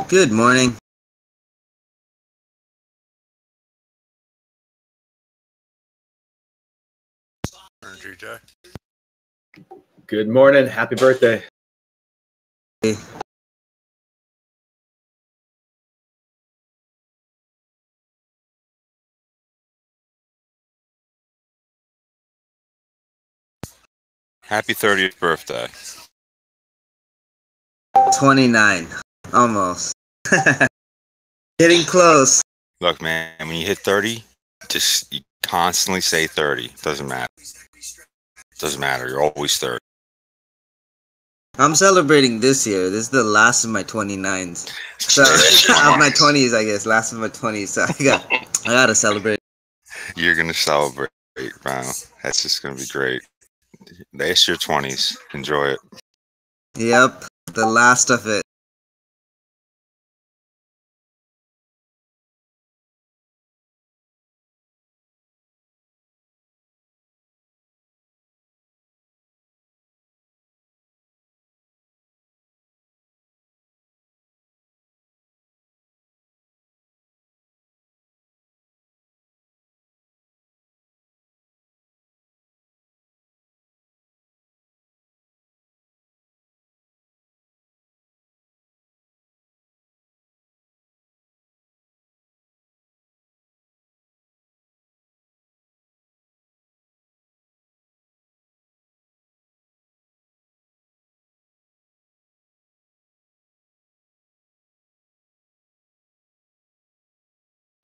Good morning. Good morning. Happy birthday. Happy 30th birthday. 29. Almost. Getting close. Look, man, when you hit 30, just you constantly say 30. Doesn't matter. Doesn't matter. You're always 30. I'm celebrating this year. This is the last of my 29s. So, of my 20s, I guess. Last of my 20s. So I gotta celebrate. You're going to celebrate, bro. That's just going to be great. It's your 20s. Enjoy it. Yep. The last of it.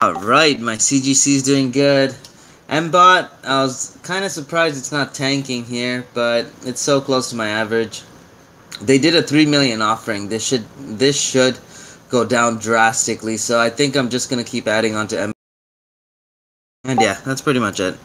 Alright, my CGC is doing good. MBOT, I was kind of surprised it's not tanking here, but it's so close to my average. They did a 3 million offering. This should go down drastically, so I think I'm just gonna keep adding on to M. And yeah, that's pretty much it.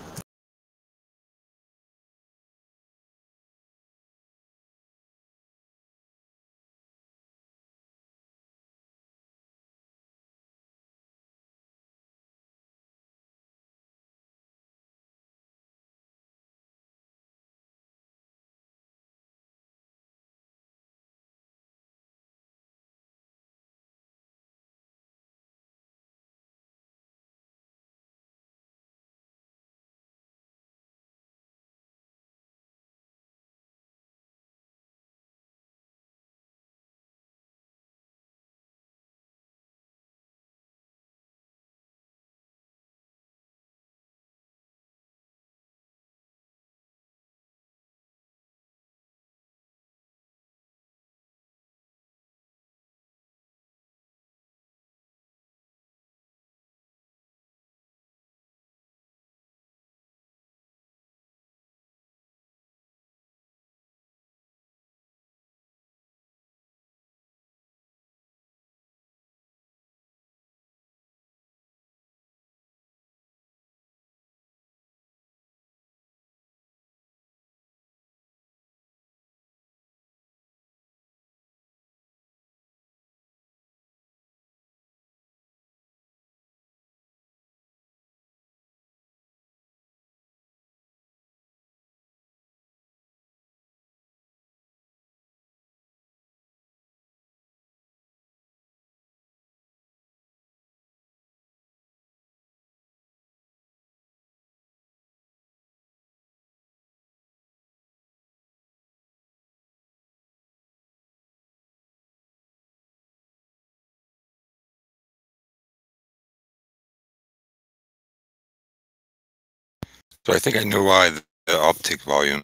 So I think I know why the uptick volume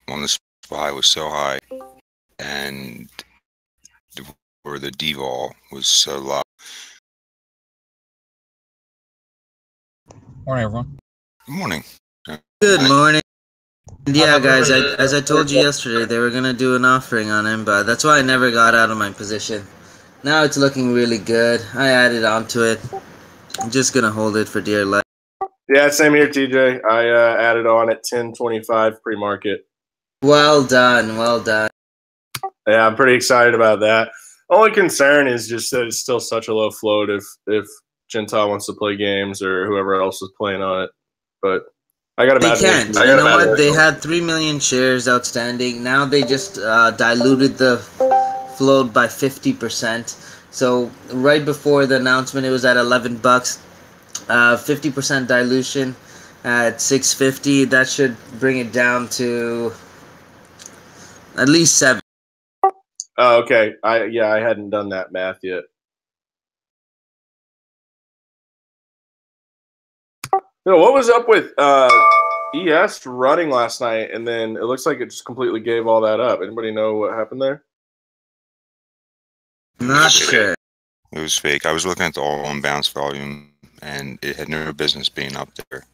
on the SPY was so high and where the devol was so low. Morning, everyone. Good morning. Good morning. Yeah, guys, as I told you yesterday, they were gonna do an offering on him, but that's why I never got out of my position. Now it's looking really good. I added onto it. I'm just gonna hold it for dear life. Yeah, same here, TJ. I added on at 10.25 pre-market. Well done, well done. Yeah, I'm pretty excited about that. Only concern is just that it's still such a low float if Gentile wants to play games or whoever else is playing on it. But I got to They can't. You know what? They had 3 million shares outstanding. Now they just diluted the float by 50%. So right before the announcement, it was at $11. 50% dilution at 650. That should bring it down to at least 7. Oh, okay. I hadn't done that math yet. No, what was up with ES running last night, and then it looks like it just completely gave all that up. Anybody know what happened there? Not sure. It was fake. I was looking at the all on bounce volume, and it had no business being up there.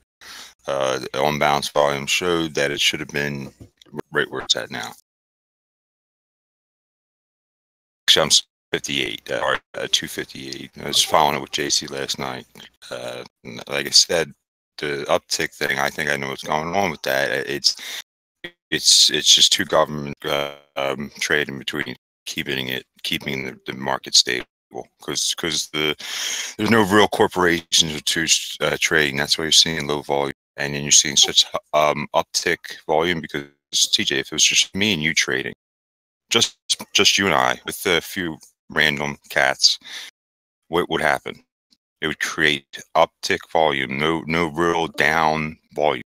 The on bounce volume showed that it should have been right where it's at now. Actually, I'm 58 or 258. I was following it with JC last night. Like I said, the uptick thing. I think I know what's going on with that. It's just two government trading between keeping the market stable. Because there's no real corporations or two trading. That's why you're seeing low volume, and then you're seeing such uptick volume. Because TJ, if it was just me and you trading, just you and I with a few random cats, what would happen? It would create uptick volume, no real down volume.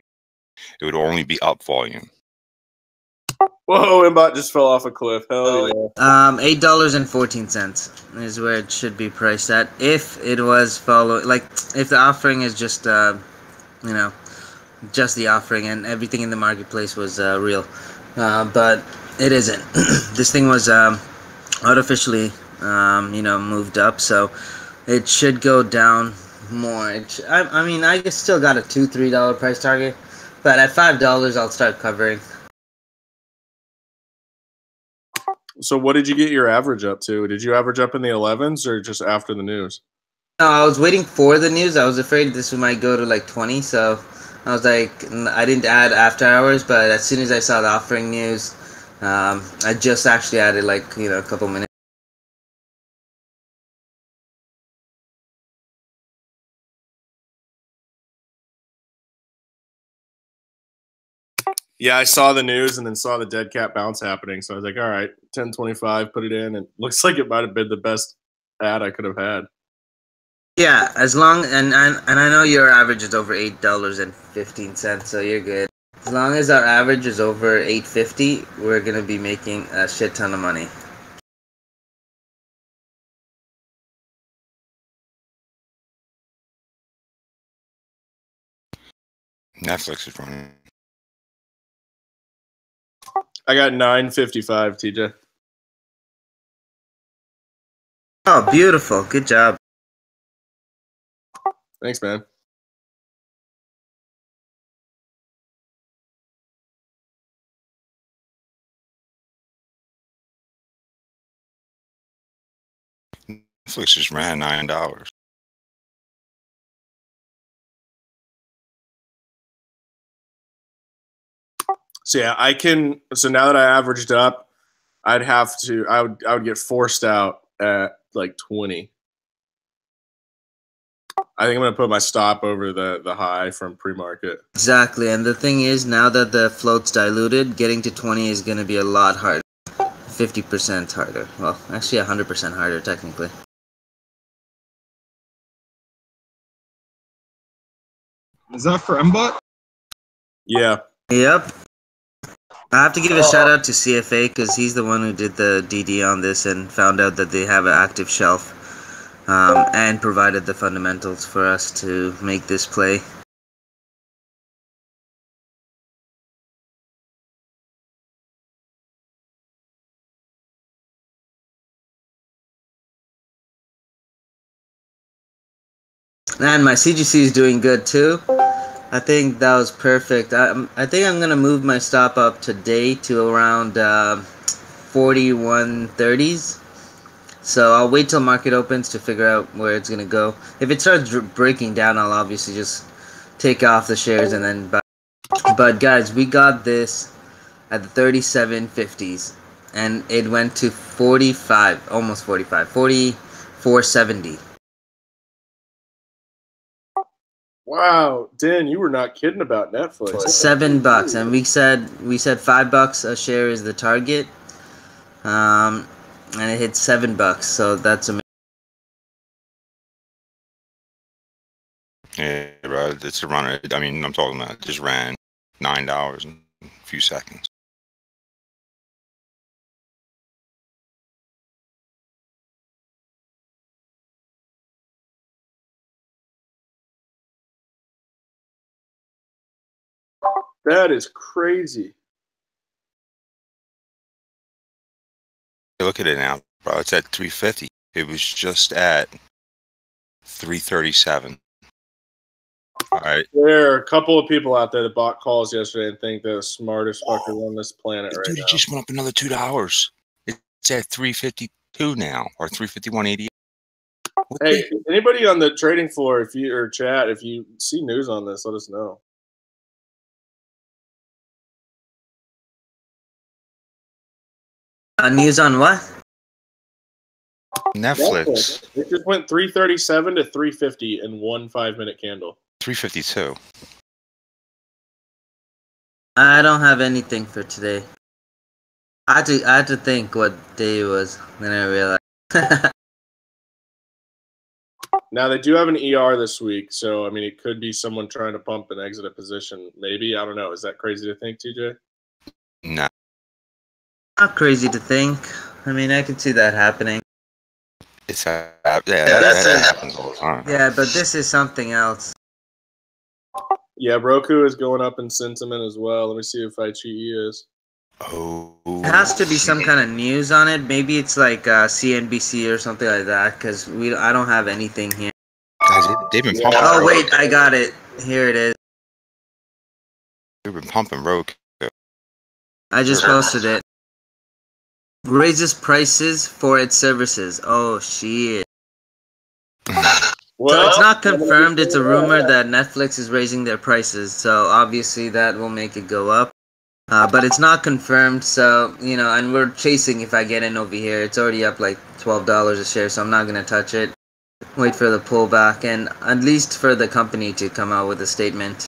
It would only be up volume. Whoa, Mbot just fell off a cliff. Hell yeah. $8.14 is where it should be priced at. If it was if the offering is just just the offering and everything in the marketplace was real, but it isn't. This thing was artificially moved up, so it should go down more. I mean, I still got a $2-3 price target, but at $5 I'll start covering. So what did you get your average up to? Did you average up in the 11s or just after the news? No, I was waiting for the news. I was afraid this might go to like 20, so I was like, I didn't add after hours, but as soon as I saw the offering news, I just actually added like a couple minutes. Yeah, I saw the news and then saw the dead cat bounce happening. So I was like, all right, 10.25, put it in. And looks like it might have been the best ad I could have had. Yeah, as long and I know your average is over $8.15, so you're good. As long as our average is over $8.50, we're gonna be making a shit ton of money. Netflix is running. I got 9.55, TJ. Oh, beautiful. Good job. Thanks, man. Netflix just ran $9. So yeah, so now that I averaged up, I would get forced out at like 20. I think I'm gonna put my stop over the high from pre-market. Exactly, and the thing is, now that the float's diluted, getting to 20 is gonna be a lot harder. 50% harder. Well, actually 100% harder technically. Is that for MBOT? Yeah. Yep. I have to give a shout out to CFA because he's the one who did the DD on this and found out that they have an active shelf and provided the fundamentals for us to make this play. And my CGC is doing good too. I think that was perfect. I think I'm gonna move my stop up today to around 41.30s. So I'll wait till market opens to figure out where it's gonna go. If it starts breaking down, I'll obviously just take off the shares and then buy. But guys, we got this at the 37.50s, and it went to 45, almost 45, 44.70. Wow, Dan, you were not kidding about Netflix. $7, and we said $5 a share is the target, and it hit $7, so that's amazing. Yeah, bro. It's a runner. I mean, I'm talking about it just ran $9 in a few seconds. That is crazy. Look at it now, bro. It's at 350. It was just at 337. All right. There are a couple of people out there that bought calls yesterday and think they're the smartest fucker on this planet right Dude, now. it just went up another $2. It's at 352 now, or 351.88. Hey, anybody on the trading floor, if you or chat, if you see news on this, let us know. News on what? Netflix. It just went 337 to 350 in one 5-minute candle. 352. I don't have anything for today. I had to think what day it was, then I realized. Now they do have an ER this week, so I mean it could be someone trying to pump and exit a position. Maybe, I don't know. Is that crazy to think, TJ? No. Not crazy to think. I mean, I could see that happening. It's that happens all the time. Yeah, but this is something else. Yeah, Roku is going up in sentiment as well. Let me see if iQIYI is. Oh. It has to be some kind of news on it. Maybe it's like CNBC or something like that, because I don't have anything here. Guys, they've been pumping. Oh wait, I got it. Here it is. They've been pumping Roku. I just posted it. Raises prices for its services. Oh shit. Well, So it's not confirmed. It's a rumor that Netflix is raising their prices. So obviously that will make it go up. But it's not confirmed. So, you know, and we're chasing if I get in over here. It's already up like $12 a share. So I'm not going to touch it. Wait for the pullback and at least for the company to come out with a statement.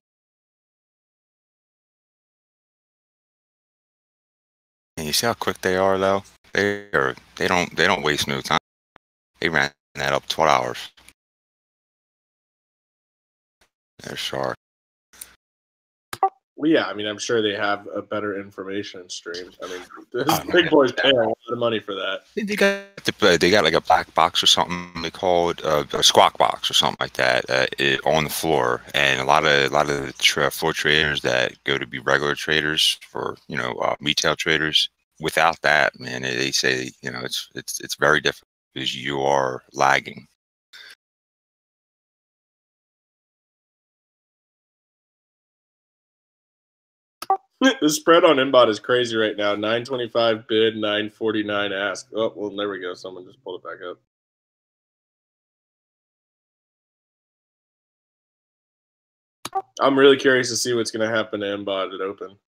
And you see how quick they are, though. They don't waste no time. They ran that up 12 hours. They're sharp. well, yeah, I mean, I'm sure they have a better information stream. I mean, this big boys pay a lot of money for that. They got like a black box or something. They call it a squawk box or something like that on the floor. And a lot of the floor traders that go to be regular traders for retail traders, without that, man, they say it's very difficult because you are lagging. The spread on Mbot is crazy right now. 925 bid, 949 ask. Oh, well, there we go. Someone just pulled it back up. I'm really curious to see what's going to happen to Mbot at open.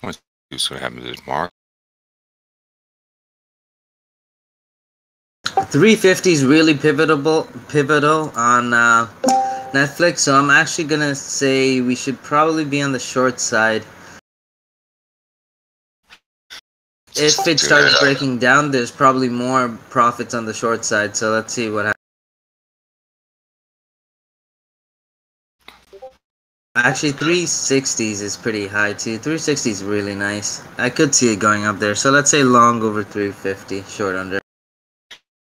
What's going to happen to this mark? 350 is really pivotal on Netflix, so I'm actually gonna say we should probably be on the short side. If it starts breaking down, there's probably more profits on the short side, so let's see what happens. Actually, 360s is pretty high too. 360 is really nice. I could see it going up there, so let's say long over 350, short under.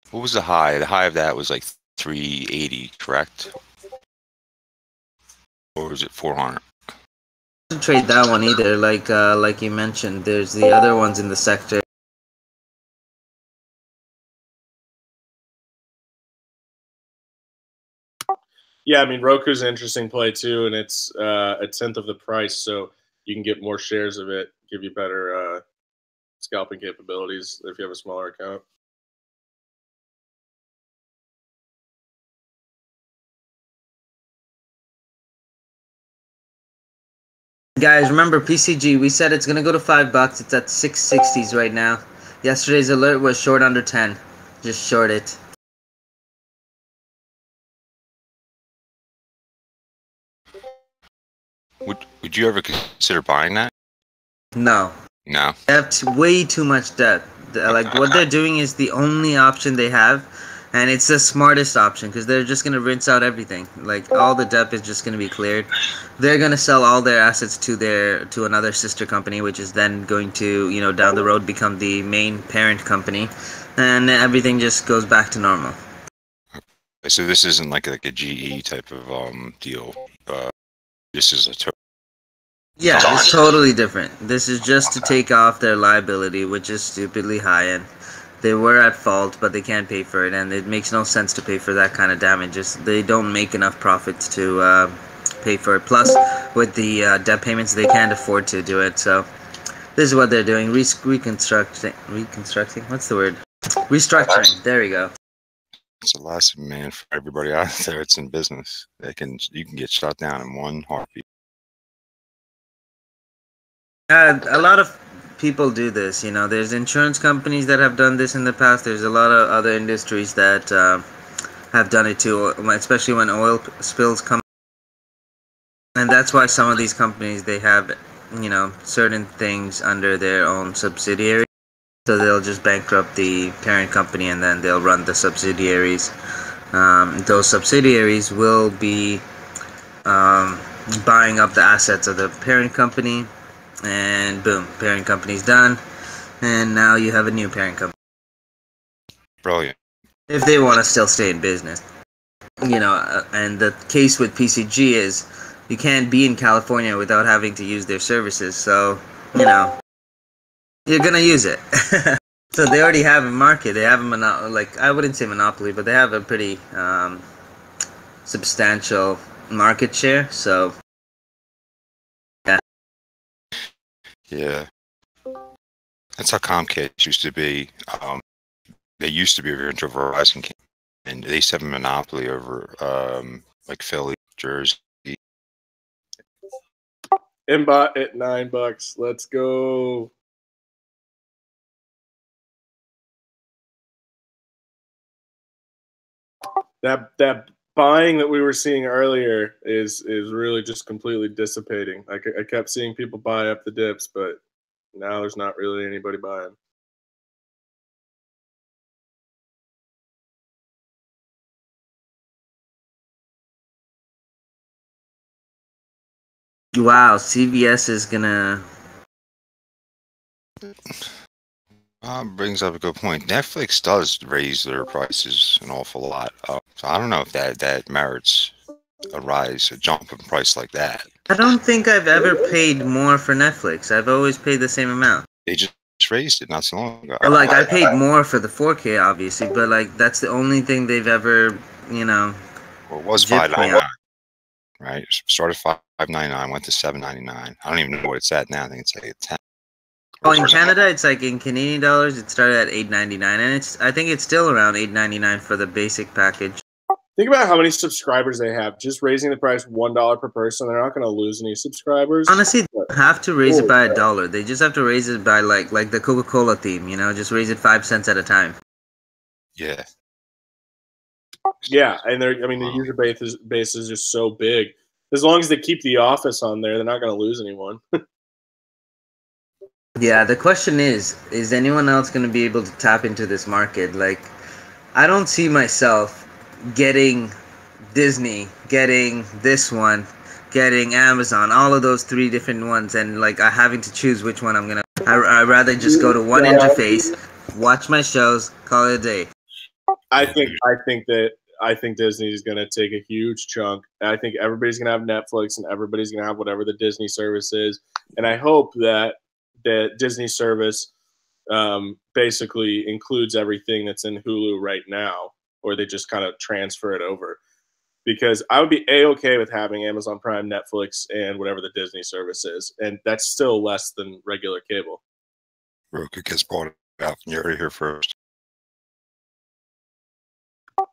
What was the high? The high of that was like 380, correct? Or was it 400? To trade that one either, like you mentioned. There's the other ones in the sector. Yeah, I mean, Roku's an interesting play too, and it's a tenth of the price, so you can get more shares of it, give you better scalping capabilities if you have a smaller account. Guys, remember PCG, we said it's gonna go to $5. It's at 660s right now. Yesterday's alert was short under 10. Just short it. Would you ever consider buying that? No. No. They have way too much debt. Like what they're doing is the only option they have, and it's the smartest option because they're just gonna rinse out everything. Like all the debt is just gonna be cleared. They're gonna sell all their assets to another sister company, which is then going to down the road become the main parent company, and everything just goes back to normal. So this isn't like a GE type of deal. This is Yeah, it's totally different. This is just to take off their liability, which is stupidly high, and they were at fault, but they can't pay for it, and it makes no sense to pay for that kind of damages. They don't make enough profits to pay for it. Plus, with the debt payments, they can't afford to do it. So, this is what they're doing: reconstructing. What's the word? Restructuring. There we go. It's a lesson, man, for everybody out there. It's in business. You can get shut down in one heartbeat. A lot of people do this. There's insurance companies that have done this in the past. There's a lot of other industries that have done it too, especially when oil spills come. And that's why some of these companies, they have, certain things under their own subsidiary. So they'll just bankrupt the parent company and then they'll run the subsidiaries. Those subsidiaries will be buying up the assets of the parent company. And boom, parent company's done, and now you have a new parent company. Brilliant. If they want to still stay in business, and the case with PCG is you can't be in California without having to use their services. So, you're gonna use it. So they already have a market. They have a like I wouldn't say monopoly, but they have a pretty substantial market share. So. Yeah, that's how Comcast used to be. They used to be very into Verizon, and they used to have a monopoly over like Philly, Jersey. Mbot at $9. Let's go. That buying that we were seeing earlier is really just completely dissipating. I kept seeing people buy up the dips, but now there's not really anybody buying. Wow, CVS is gonna. Brings up a good point. Netflix does raise their prices an awful lot. So I don't know if that merits a jump in price like that. I don't think I've ever paid more for Netflix. I've always paid the same amount. They just raised it not so long ago. Well, like I paid more for the 4K, obviously, but like that's the only thing they've ever, Well, it was $5.99, right? It started $5.99, went to $7.99. I don't even know what it's at now. I think it's like $10. Oh, in Canada, it's like in Canadian dollars, it started at $8.99, and I think it's still around $8.99 for the basic package. Think about how many subscribers they have. Just raising the price $1 per person, they're not going to lose any subscribers. Honestly, they don't have to raise it by $1. They just have to raise it by like the Coca-Cola theme, just raise it 5 cents at a time. Yeah. Yeah, and the user base is just so big. As long as they keep The Office on there, they're not going to lose anyone. Yeah, the question is anyone else going to be able to tap into this market? Like, I don't see myself getting Disney, getting this one, getting Amazon, all of those 3 different ones, and like having to choose which one I'm going to. I'd rather just go to one interface, watch my shows, call it a day. I think Disney is going to take a huge chunk. I think everybody's going to have Netflix and everybody's going to have whatever the Disney service is. And I hope that the Disney service basically includes everything that's in Hulu right now, or they just kind of transfer it over. Because I would be A-okay with having Amazon Prime, Netflix, and whatever the Disney service is. And that's still less than regular cable. Roku gets bought out, and you're here first.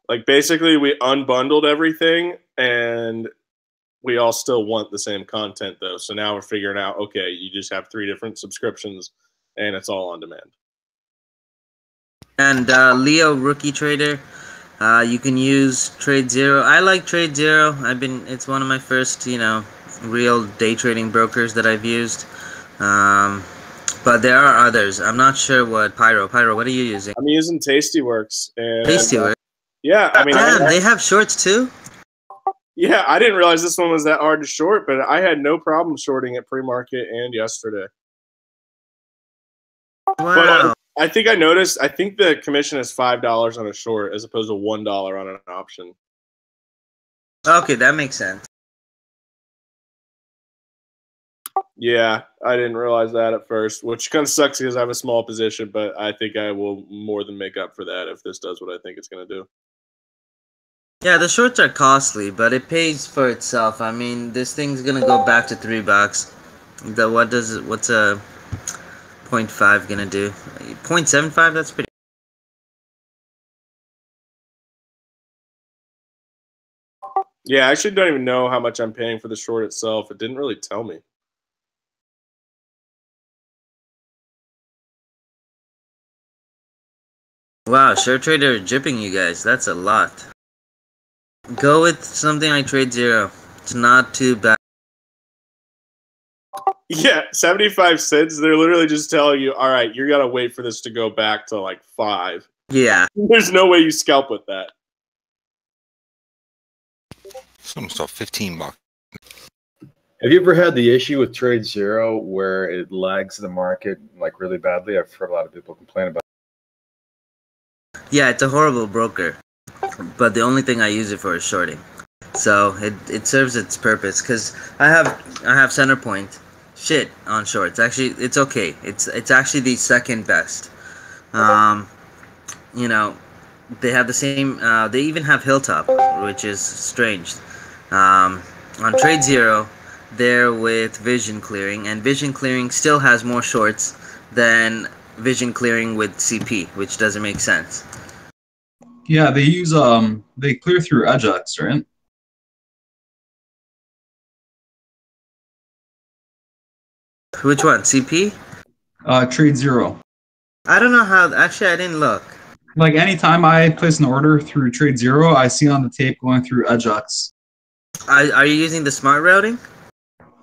Like, basically, we unbundled everything, and we all still want the same content, though. So now we're figuring out, okay, you just have 3 different subscriptions, and it's all on demand. And Leo, Rookie Trader, you can use Trade Zero. I like Trade Zero. It's one of my first, real day trading brokers that I've used. But there are others. I'm not sure what Pyro. Pyro, what are you using? I'm using Tastyworks. And Tastyworks. yeah, I mean, Damn, they have shorts too? yeah, I didn't realize this one was that hard to short, but I had no problem shorting it pre-market and yesterday. Wow. But I think I noticed. I think the commission is $5 on a short as opposed to $1 on an option. Okay, that makes sense. Yeah, I didn't realize that at first, which kind of sucks because I have a small position, but I think I will more than make up for that if this does what I think it's going to do. Yeah, the shorts are costly, but it pays for itself. I mean, this thing's gonna go back to $3. What's a 0.5 gonna do? 0.75, that's pretty. Yeah, I actually don't even know how much I'm paying for the short itself. It didn't really tell me. Wow, short trader jipping you guys. That's a lot. Go with something like Trade Zero. It's not too bad. Yeah, 75 cents. They're literally just telling you, all right, you got to wait for this to go back to like 5. Yeah. There's no way you scalp with that. Someone saw $15. Have you ever had the issue with Trade Zero where it lags the market like really badly? I've heard a lot of people complain about it. Yeah, it's a horrible broker. But the only thing I use it for is shorting. So it serves its purpose because I have center point shit on shorts. Actually, it's okay. It's actually the second best. You know, they have the same. They even have Hilltop, which is strange. On Trade Zero, they're with Vision Clearing, and Vision Clearing still has more shorts than Vision Clearing with CP, which doesn't make sense. Yeah, they use they clear through Ajax, right? Which one? CP? Trade Zero. I don't know how. Actually, I didn't look. Like anytime I place an order through Trade Zero, I see on the tape going through Ajax. Are you using the smart routing?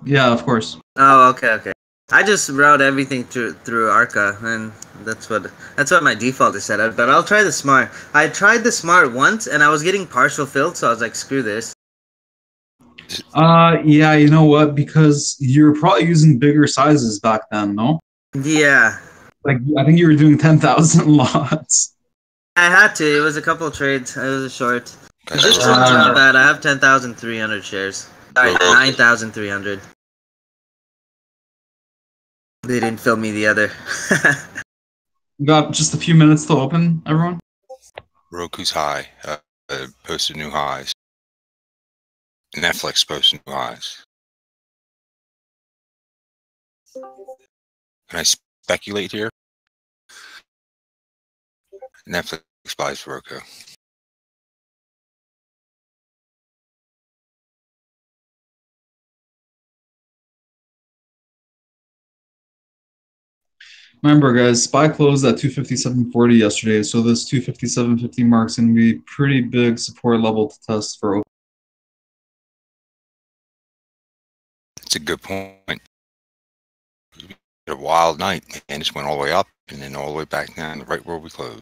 Yeah, of course. Oh, okay. I just route everything through Arca, and that's what my default is set up. But I'll try the smart. I tried the smart once, and I was getting partial filled, so I was like, screw this. Yeah, you know what? Because you're probably using bigger sizes back then, no? Yeah. Like I think you were doing 10,000 lots. I had to. It was a couple of trades. It was a short. This one's not bad. I have 10,300 shares. Sorry, 9,300. They didn't fill me the other. We got just a few minutes to open, everyone. Roku's high posted new highs. Netflix posted new highs. Can I speculate here? Netflix buys Roku. Remember, guys, SPY closed at 257.40 yesterday, so this 257.50 mark's going to be pretty big support level to test for open. It's a good point. A wild night, and just went all the way up and then all the way back down, right where we closed.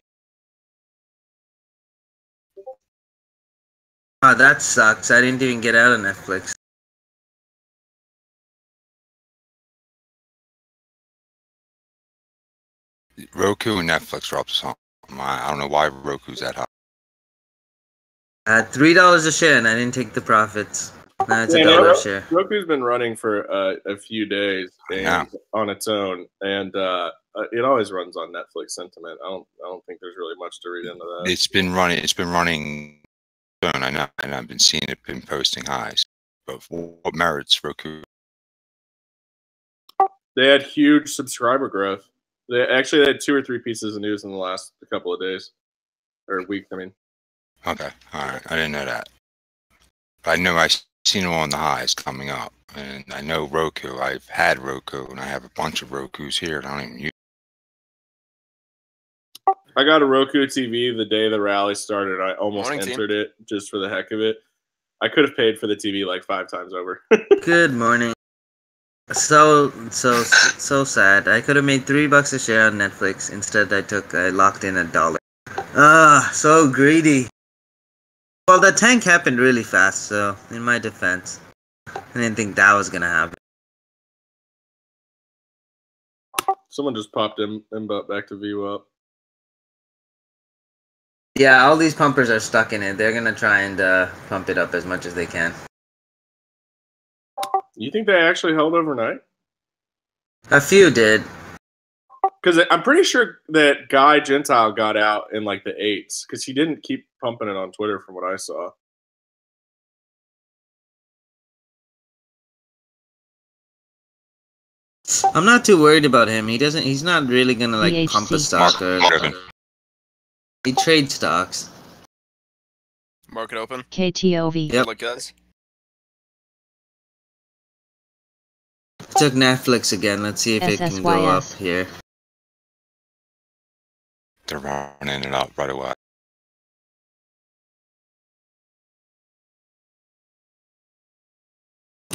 Oh, that sucks. I didn't even get out of Netflix. Roku and Netflix are up to something. I don't know why Roku's that high. At $3 a share, and I didn't take the profits. Now it's $1 a share. Roku's been running for a few days and on its own, and it always runs on Netflix sentiment. I don't think there's really much to read into that. It's been running. I know, and I've been seeing it been posting highs. But what merits Roku? They had huge subscriber growth. They actually had 2 or 3 pieces of news in the last couple of days or weeks. I mean. Okay, all right. I didn't know that. But I know I've seen them on the highs coming up, and I know Roku. I've had Roku, and I have a bunch of Rokus here. And I don't even use. I got a Roku TV the day the rally started. I almost entered it just for the heck of it. I could have paid for the TV like 5 times over. Good morning. So sad. I could have made $3 a share on Netflix. Instead, I locked in $1. So greedy. Well, the tank happened really fast, so in my defense, I didn't think that was gonna happen. Someone just popped him back to view up. Yeah, all these pumpers are stuck in it. They're gonna try and pump it up as much as they can. You think they actually held overnight? A few did. Because I'm pretty sure that Guy Gentile got out in like the 8s because he didn't keep pumping it on Twitter from what I saw. I'm not too worried about him. He's not really gonna like pump a stock or. He trades stocks. Market open. KTOV. Yep. Look, guys. Took Netflix again. Let's see if it can go up here. They're running it up right away.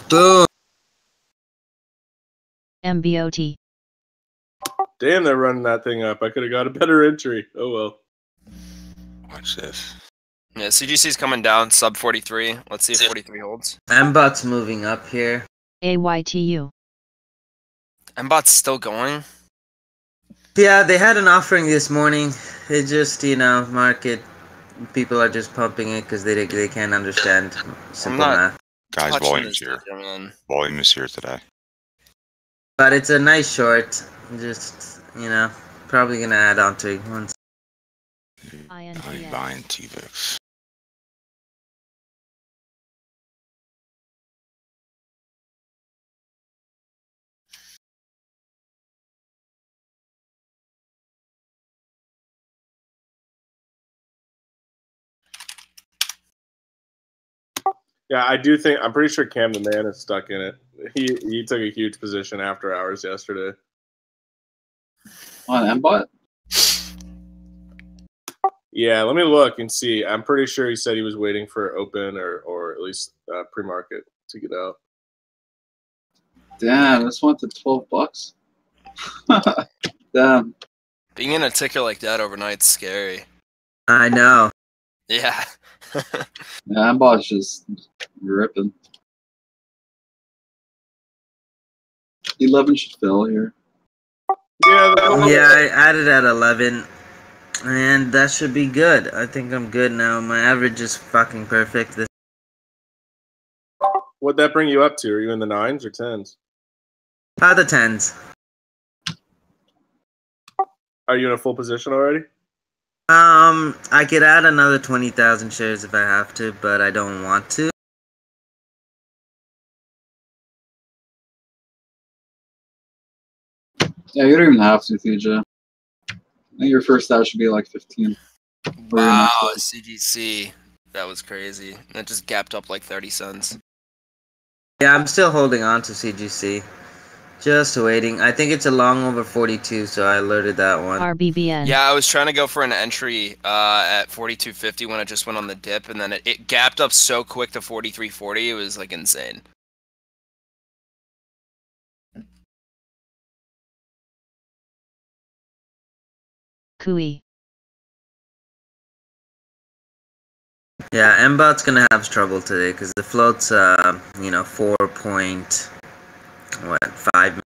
Boom. MBOT. Damn, they're running that thing up. I could have got a better entry. Oh well. Watch this. Yeah, CGC's coming down, sub 43. Let's see if 43 holds. MBOT's moving up here. AYTU. MBOT's still going. Yeah, they had an offering this morning. It just, market people are just pumping it because they can't understand simple math. Guys, volume's here. Volume is here today. But it's a nice short. Just, probably gonna add on to it once. I'm buying TVIX. Yeah, I do think I'm pretty sure Cam the Man is stuck in it. He took a huge position after hours yesterday. On MBOT? Yeah, let me look and see. I'm pretty sure he said he was waiting for open or at least pre-market to get out. Damn, this went to $12. Damn. Being in a ticker like that overnight's scary. I know. Yeah. Yeah, MBOT's just ripping. 11 should fill here. Yeah, I added at 11. And that should be good. I think I'm good now. My average is fucking perfect. What'd that bring you up to? Are you in the 9s or 10s? The 10s. Are you in a full position already? I could add another 20,000 shares if I have to, but I don't want to. Yeah, you don't even have to, TJ. I think your first stat should be like 15. Wow, CGC. That was crazy. That just gapped up like 30 cents. Yeah, I'm still holding on to CGC. Just waiting. I think it's a long over 42, so I alerted that one. RBBN. Yeah, I was trying to go for an entry at 42.50 when it just went on the dip, and then it gapped up so quick to 43.40. It was like insane. Kui. Yeah, MBOT's gonna have trouble today because the float's 4.5.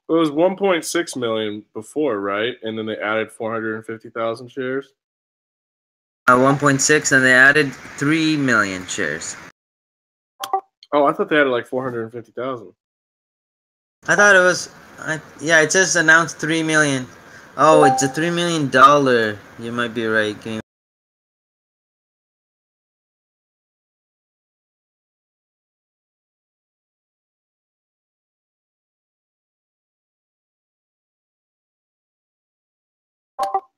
It was 1.6 million before, right? And then they added 450,000 shares. 1.6, and they added 3 million shares. Oh, I thought they added like 450,000. I thought it was. Yeah, it says announced 3 million. Oh, it's a $3 million. You might be right.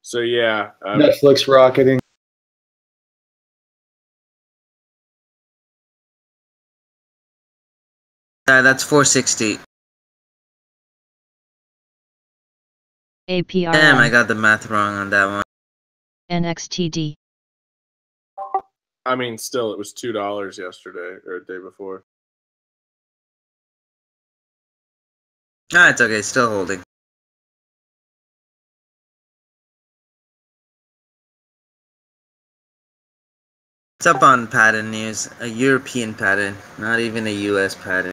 So yeah, Netflix rocketing. That's 460. APR. Damn, I got the math wrong on that one. NXTD. I mean, still, it was $2 yesterday or the day before. Ah, it's okay. Still holding. It's up on pattern news. A European pattern, not even a US pattern.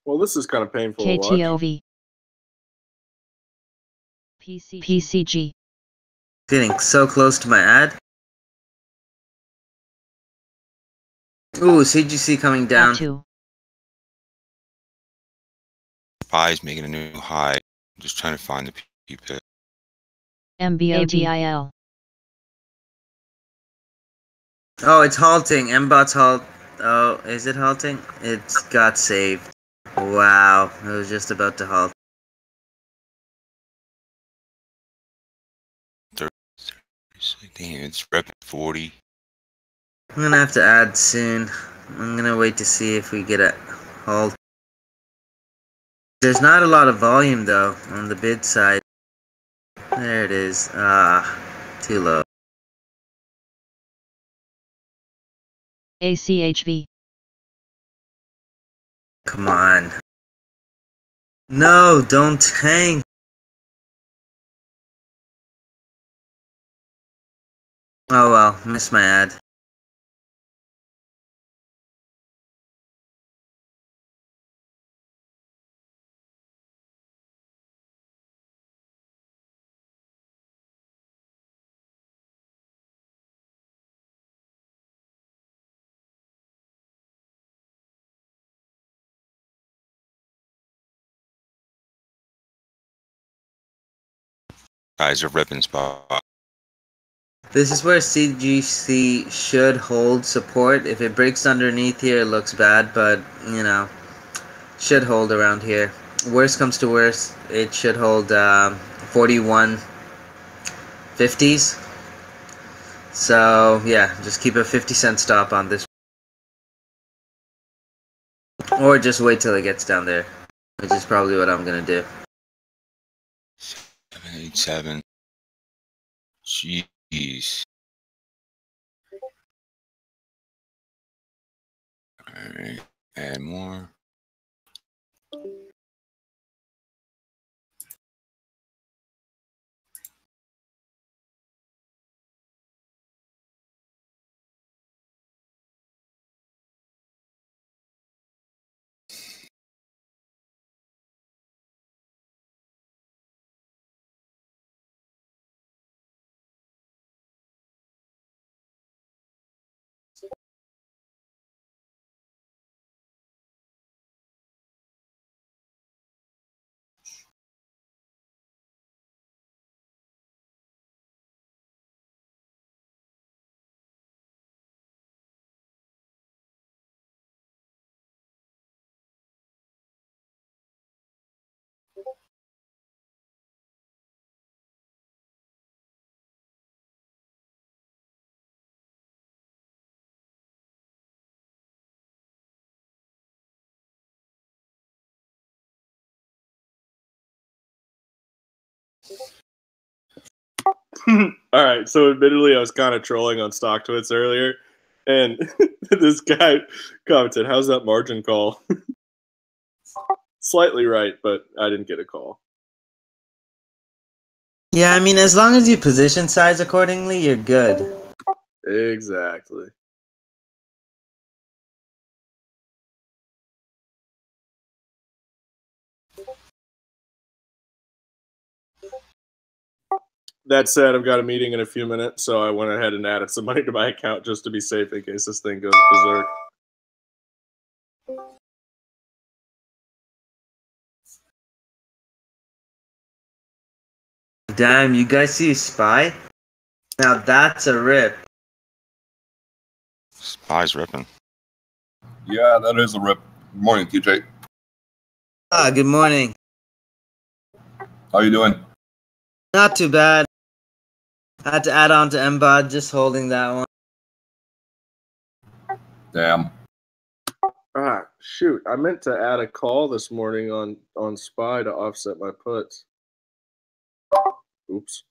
Well, this is kind of painful to watch. KTOV. PCG. Getting so close to my ad. Ooh, CGC coming down. Up 2. Pie's making a new high. I'm just trying to find the P-pip. MBOTIL. Oh, it's halting. MBot's halt. Oh, is it halting? It got saved. Wow, it was just about to halt. Damn, it's rep 40. I'm gonna have to add soon. I'm gonna wait to see if we get a halt. There's not a lot of volume though on the bid side. There it is. Too low. ACHV. Come on. No, don't tank. Oh well, missed my ad. Guys are ripping spot. This is where CGC should hold support. If it breaks underneath here, it looks bad, but, you know, should hold around here. Worst comes to worst, it should hold 41.50s. So, yeah, just keep a 50-cent stop on this. Or just wait till it gets down there, which is probably what I'm going to do. 787. Jeez. Alright, add more. All right, so admittedly, I was kind of trolling on StockTwits earlier, and this guy commented, "How's that margin call?" Slightly right, but I didn't get a call. Yeah, I mean, as long as you position size accordingly, you're good. Exactly. That said, I've got a meeting in a few minutes, so I went ahead and added some money to my account just to be safe in case this thing goes berserk. Damn, you guys see Spy? Now that's a rip. SPY's ripping. Yeah, that is a rip. Good morning, TJ. Good morning. How you doing? Not too bad. I had to add on to MBOD, just holding that one. Damn. Shoot. I meant to add a call this morning on SPY to offset my puts. Oops.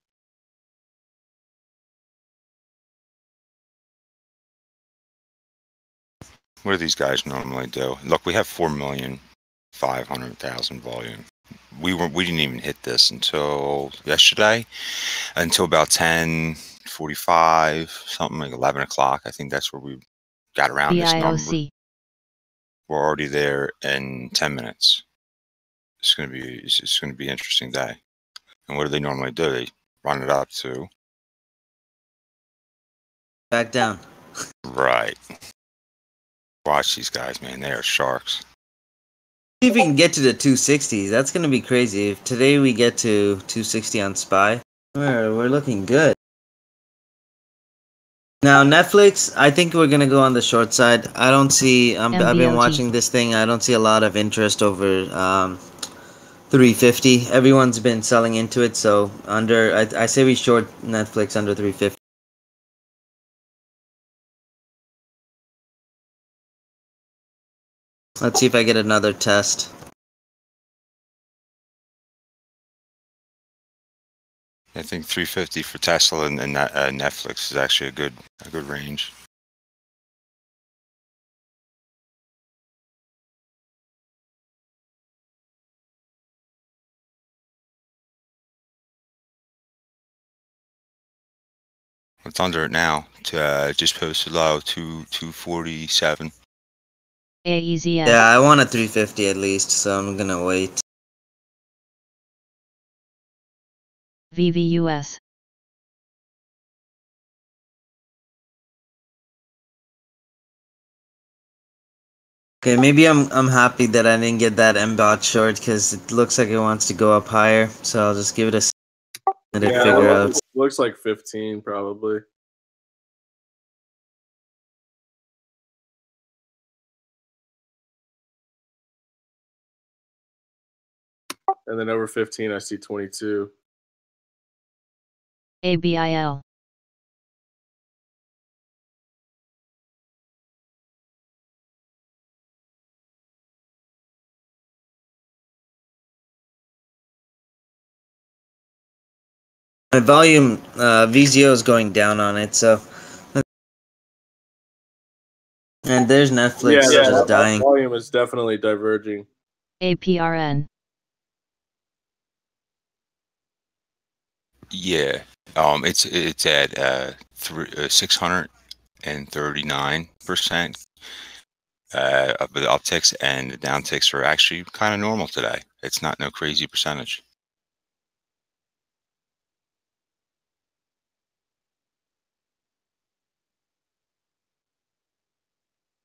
What do these guys normally do? Look, we have 4,500,000 volume. We didn't even hit this until yesterday, until about 10:45, something like 11 o'clock. I think that's where we got around this number. BIOC. We're already there in 10 minutes. It's gonna be an interesting day. And what do they normally do? They run it up to Back down. right. Watch these guys, man. They are sharks. See if we can get to the 260s. That's gonna be crazy. If today we get to 260 on SPY, we're looking good. Now Netflix, I think we're gonna go on the short side. I don't see. I've been MBOT. watching this thing. I don't see a lot of interest over 350. Everyone's been selling into it, so under. I say we short Netflix under 350. Let's see if I get another test. I think 350 for Tesla and Netflix is actually a good range. It's under it now. Just posted low 247. AEZS. Yeah, I want a 350 at least, so I'm gonna wait. VVUS. Okay, maybe I'm happy that I didn't get that MBOT short because it looks like it wants to go up higher. So I'll just give it a let it figure out. Looks like 15 probably. And then over 15, I see 22. ABIL. My volume VZO is going down on it, so. And there's Netflix just dying. Volume is definitely diverging. APRN. Yeah, it's at 639% of the upticks, and the downticks are actually kind of normal today. It's not no crazy percentage.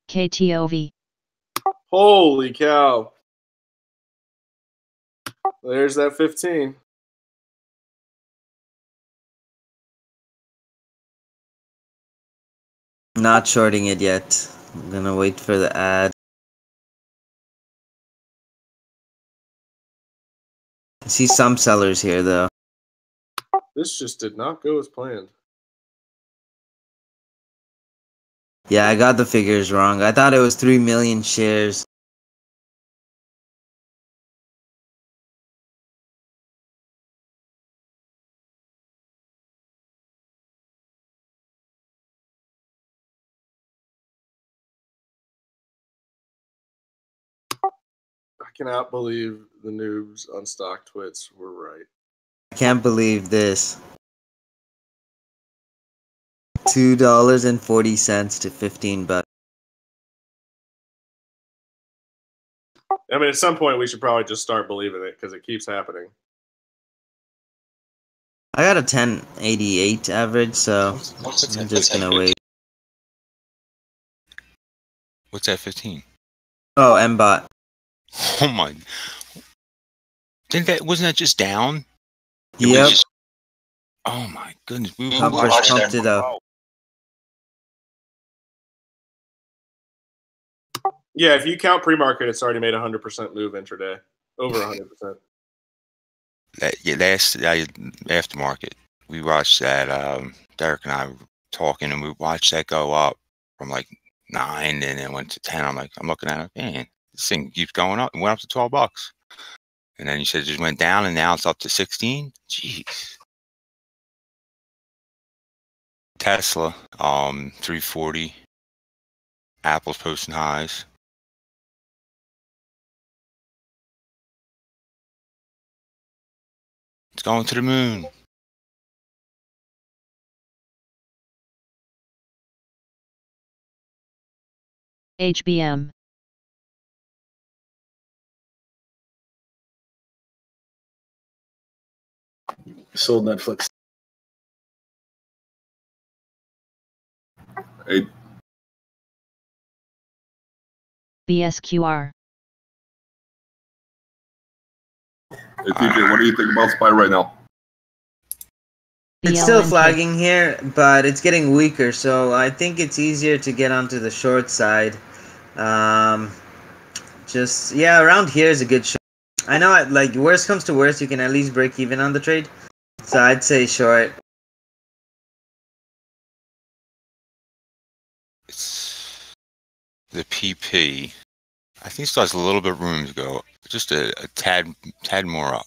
KTOV. Holy cow. There's that 15. Not shorting it yet. I'm gonna wait for the ad. I see some sellers here though. This just did not go as planned. Yeah, I got the figures wrong. I thought it was 3 million shares. I cannot believe the noobs on Stock Twits were right. I can't believe this. $2.40 to $15. I mean, at some point, we should probably just start believing it because it keeps happening. I got a 1088 average, so I'm just gonna wait. What's that 15? Oh, MBOT. Oh my! Wasn't that just down? Yep. Oh my goodness. We Pumped watched that pumped it up. Yeah, if you count pre-market, it's already made 100% move intraday, over 100%. Last aftermarket, we watched that. Derek and I were talking, and we watched that go up from like 9, and then went to 10. I'm looking at it, man, this thing keeps going up. It went up to $12, and then you said it just went down, and now it's up to 16. Jeez. Tesla, 340. Apple's posting highs. It's going to the moon. HBM. Sold Netflix. Hey, BSQR. TJ, what do you think about SPY right now? It's still BLNK. flagging here, but it's getting weaker, so I think it's easier to get onto the short side. Yeah, around here is a good short. I know, like, worst comes to worst, you can at least break even on the trade. So I'd say short. It's the PP. I think still has a little bit of room to go. Just a tad more up.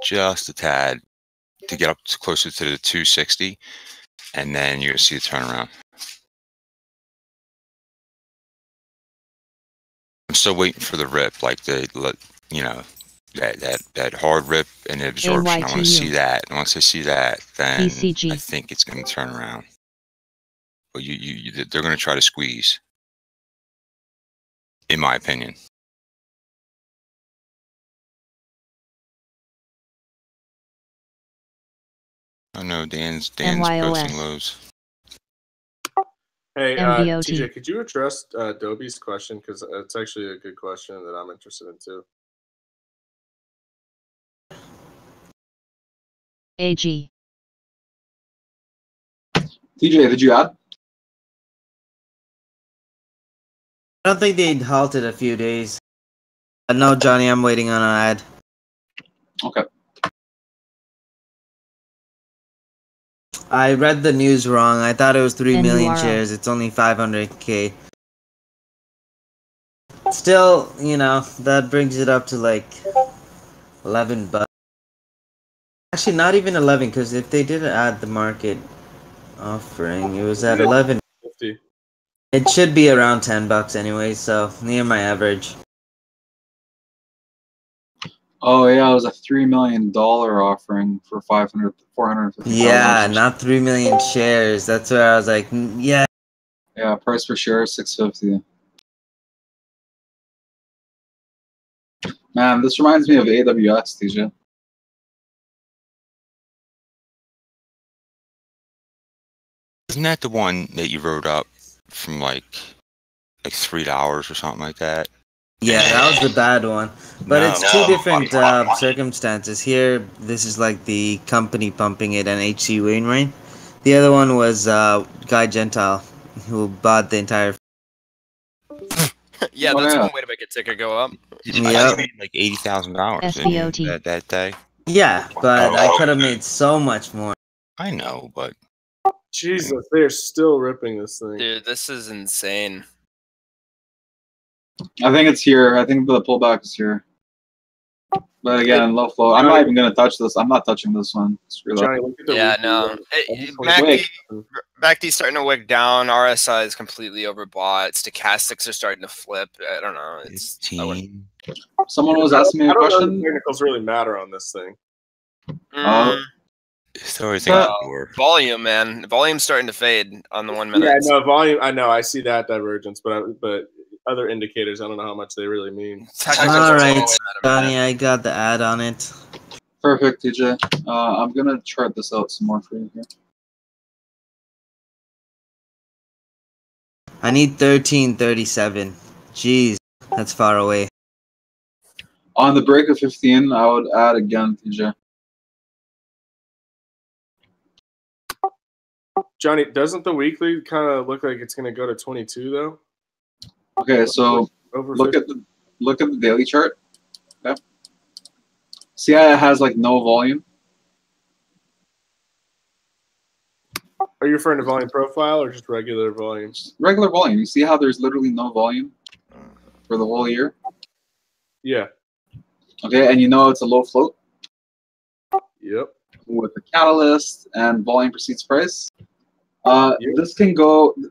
Just a tad to get up closer to the 260, and then you're gonna see the turnaround. I'm still waiting for the rip, like that hard rip and the absorption. I want to see that. And once I see that, then BCG. I think it's going to turn around. But they're going to try to squeeze, in my opinion. Oh no, Dan's posting lows. Hey, MBOT. TJ, could you address Dobie's question? Because it's actually a good question that I'm interested in too. AG. TJ, did you add? I don't think they'd halted a few days. No, Johnny, I'm waiting on an ad. Okay. I read the news wrong. I thought it was 3 million NURL. shares. It's only 500K. Still, that brings it up to like $11. Actually, not even 11, because if they did add the market offering, it was at 11. 50. It should be around $10 anyway, so near my average. Oh yeah, it was a $3 million offering for 450,000. Yeah, not 3 million shares. That's where I was like, yeah. Yeah, price per share $6.50. Man, this reminds me of AWS, TJ. Isn't that the one that you wrote up from like $3 or something like that? Yeah, that was the bad one. But No. it's two different circumstances. Here, this is like the company pumping it and HC Wainwright. The other one was Guy Gentile, who bought the entire... Yeah, Oh, that's yeah. one way to make a ticker go up. Yep. Made like $80,000 SBOT. that day. Yeah, but I could have made so much more. I know, but Jesus, they're still ripping this thing. Dude, this is insane. I think it's here. I think the pullback is here. But again, low flow. I'm not even gonna touch this. I'm not touching this one. Screw that. Johnny, look at the Yeah, weekly no. one. MACD's starting to wick down. RSI is completely overbought. Stochastics are starting to flip. I don't know. It's 15. Someone was asking me a I don't know question. if technicals really matter on this thing. Throw everything out the door. Volume, man. Volume's starting to fade on the 1 minute. Yeah, no volume. I know. I see that divergence, but other indicators, I don't know how much they really mean. All right, Johnny, I got the ad on it. Perfect, TJ. I'm gonna chart this out some more for you here. I need 1337. Jeez, that's far away. On the break of 15, I would add again, TJ. Johnny, doesn't the weekly kind of look like it's going to go to 22 though? Okay, so Over look 50? at the daily chart. Okay. See how it has like no volume? Are you referring to volume profile or just regular volume? Regular volume. You see how there's literally no volume for the whole year? Yeah. Okay, and you know it's a low float Yep. with a catalyst and volume precedes price. Yep.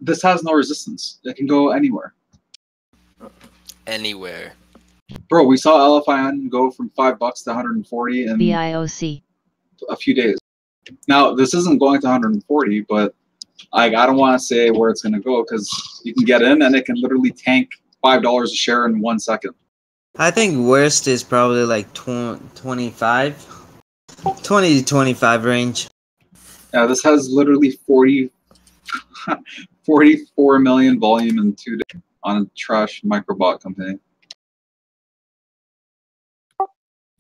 This has no resistance. It can go anywhere. Anywhere. Bro, we saw LFIN go from $5 to 140 in VIOC. a few days. Now, this isn't going to 140, but I don't want to say where it's going to go because you can get in and it can literally tank $5 a share in 1 second. I think worst is probably like 25. 20 to 25 range. Yeah, this has literally 44 million volume in 2 days on a trash microbot company.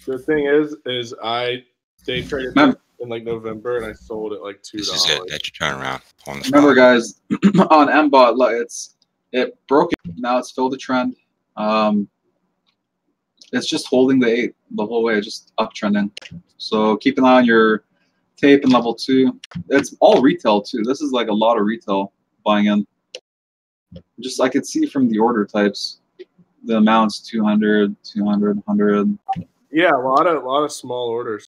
The thing is I day traded Remember, in like November and I sold it like $2. This is it. That's your turnaround on the remember spot. guys, on MBOT, it broke it. Now it's filled a trend. It's just holding the 8 the whole way, just uptrending. So keep an eye on your tape and level 2. It's all retail too. This is like a lot of retail buying in. Just I could see from the order types, the amounts 200, 200, 100. Yeah, a lot of small orders.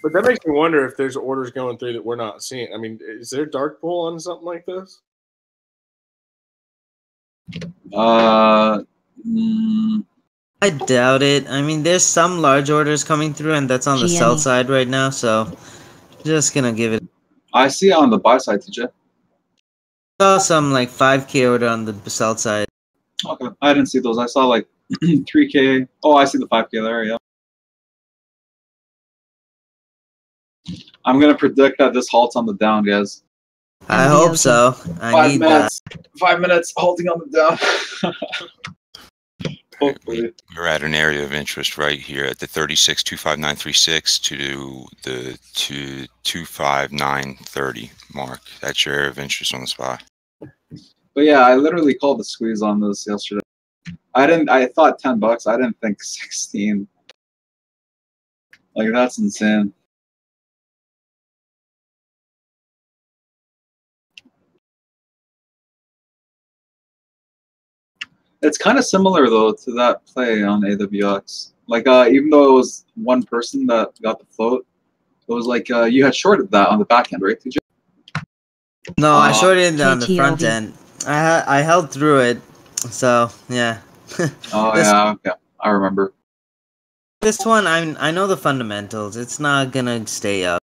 But that makes me wonder if there's orders going through that we're not seeing. I mean, is there dark pool on something like this? I doubt it. I mean, there's some large orders coming through, and that's on the sell GNE. side right now, so just gonna give it. I see it on the buy side, TJ. Saw some like 5K order on the sell side. Okay, I didn't see those. I saw like 3K. Oh, I see the 5K there. Yeah. I'm gonna predict that this halts on the down, guys. I hope so. I need that. 5 minutes halting on the down. Hopefully. We're at an area of interest right here at the 36.25936 to the 25930 mark. That's your area of interest on the spot. But yeah, I literally called the squeeze on this yesterday. I thought $10. I didn't think 16. Like that's insane. It's kind of similar though to that play on AWX. Like even though it was one person that got the float, it was like you had shorted that on the back end, right? Did you? No, I shorted it on the front KTLV. end. I held through it, so yeah. Oh This- yeah, okay, I remember. This one, I know the fundamentals. It's not gonna stay up.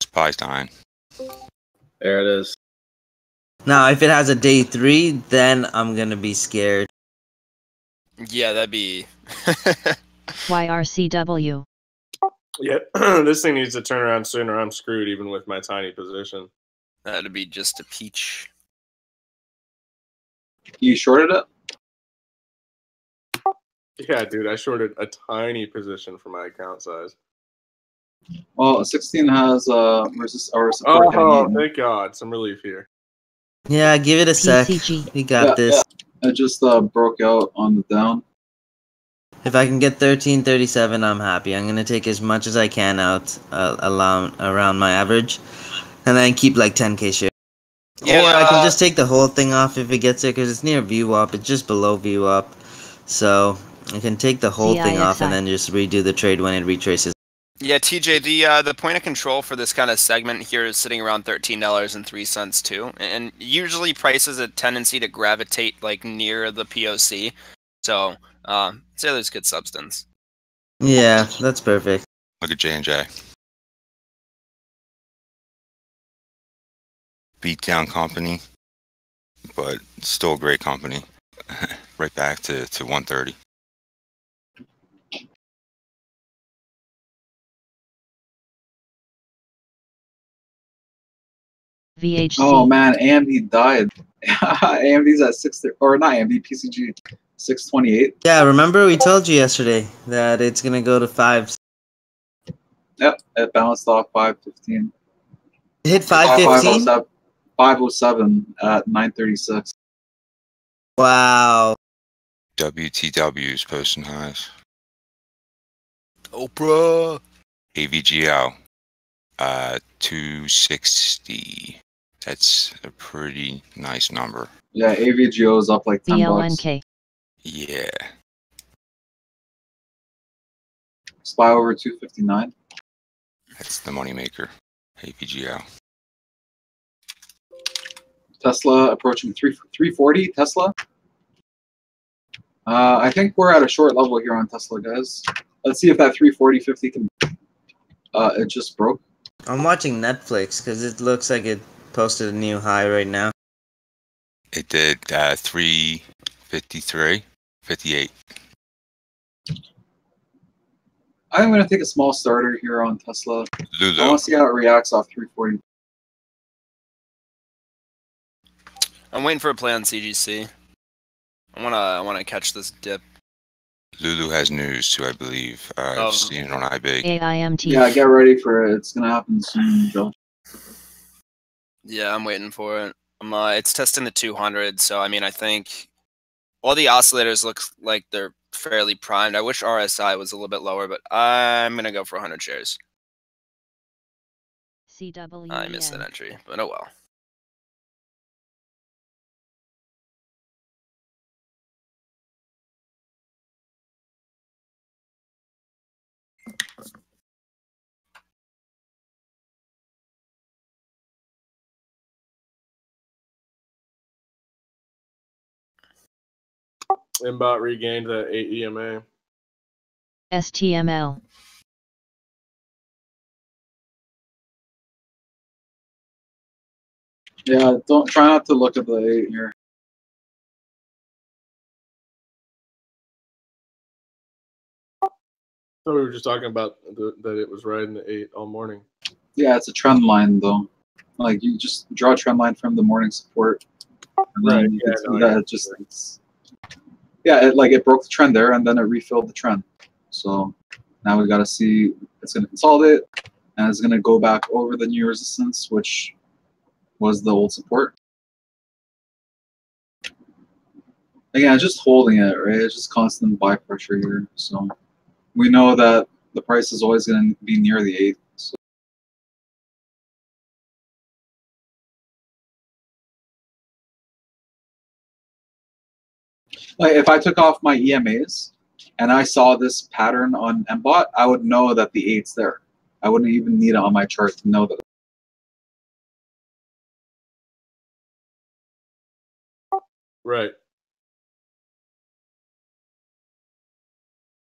Spy's dying. There it is. Now, if it has a day 3, then I'm gonna be scared. Yeah, that'd be. YRCW. Yeah, this thing needs to turn around sooner. I'm screwed even with my tiny position. That'd be just a peach. You shorted it? Yeah, dude, I shorted a tiny position for my account size. Well, 16 has support. Oh, thank God. Some relief here. Yeah, give it a sec. PCG. We got this. It just broke out on the down. If I can get 1337, I'm happy. I'm gonna take as much as I can out around my average, and then keep like 10K share. Yeah, Or I can just take the whole thing off if it gets there, because it's near VWAP. It's just below VWAP, so I can take the whole thing off and then just redo the trade when it retraces. Yeah, TJ, the point of control for this kind of segment here is sitting around $13.03 too, and usually prices a tendency to gravitate like near the POC. So, say there's good substance. Yeah, that's perfect. Look at J&J. Beat down company, but still a great company. Right back to 130. VHC. Oh man, AMD died. AMD's at 6, or not AMD, PCG 628. Yeah, remember we told you yesterday that it's gonna go to 5. Yep, it bounced off 515. It hit 515. 507 at 936. Wow. WTW is posting highs. Oprah. AVGO, 260. That's a pretty nice number. Yeah, AVGO is up like $10. BLNK. Yeah. SPY over 259. That's the moneymaker. AVGO. Tesla approaching 340. Tesla. I think we're at a short level here on Tesla, guys. Let's see if that 340.50 can. It just broke. I'm watching Netflix because it looks like it posted a new high right now. It did 353, 58. I'm going to take a small starter here on Tesla. Lulu. I want to see how it reacts off 340. I'm waiting for a play on CGC. I wanna catch this dip. Lulu has news too, I believe. I've seen it on IB. AIMT. Yeah, get ready for it. It's going to happen soon, Joe. Yeah, I'm waiting for it. It's testing the 200, so I mean, I think all the oscillators look like they're fairly primed. I wish RSI was a little bit lower, but I'm gonna go for 100 shares. CWEN. I missed that entry, but oh well. Mbot regained that 8 EMA. STML. Yeah, don't try not to look at the 8 here. So we were just talking about that it was riding the 8 all morning. Yeah, it's a trend line though. Like you just draw a trend line from the morning support, and then Right, you yeah, can see no, that yeah. it just it broke the trend there, and then it refilled the trend. So now we got to see it's going to consolidate, and it's going to go back over the new resistance, which was the old support. Again, just holding it, right? It's just constant buy pressure here. So we know that the price is always going to be near the 8. So like if I took off my EMAs and I saw this pattern on MBOT, I would know that the 8's there. I wouldn't even need it on my chart to know that. Right.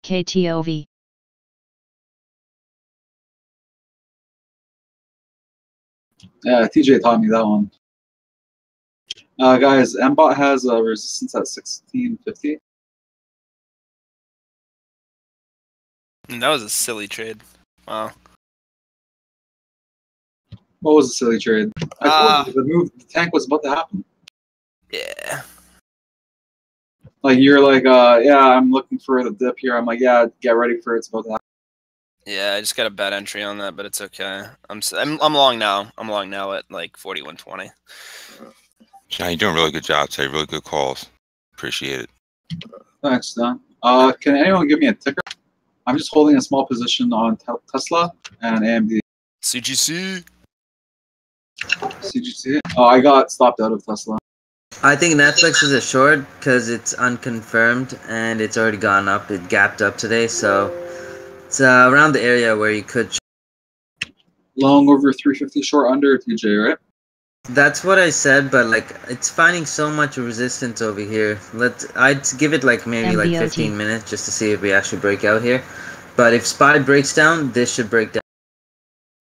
KTOV. Yeah, TJ taught me that one. Guys, MBOT has a resistance at 1650. That was a silly trade. Wow. What was a silly trade? I told you the tank was about to happen. Yeah. Like you're like, yeah, I'm looking for the dip here. I'm like, yeah, get ready for it. It's about to happen. Yeah, I just got a bad entry on that, but it's okay. I'm long now. I'm long now at like 41.20. John, you're doing a really good job today. Really good calls. Appreciate it. Thanks, Don. Can anyone give me a ticker? I'm just holding a small position on Tesla and AMD. CGC. CGC. Oh, I got stopped out of Tesla. I think Netflix is a short because it's unconfirmed and it's already gone up. It gapped up today, so it's around the area where you could. Long over 350, short under TJ, right? That's what I said, but like it's finding so much resistance over here. I'd give it like maybe like 15 minutes just to see if we actually break out here. But if SPY breaks down, this should break down.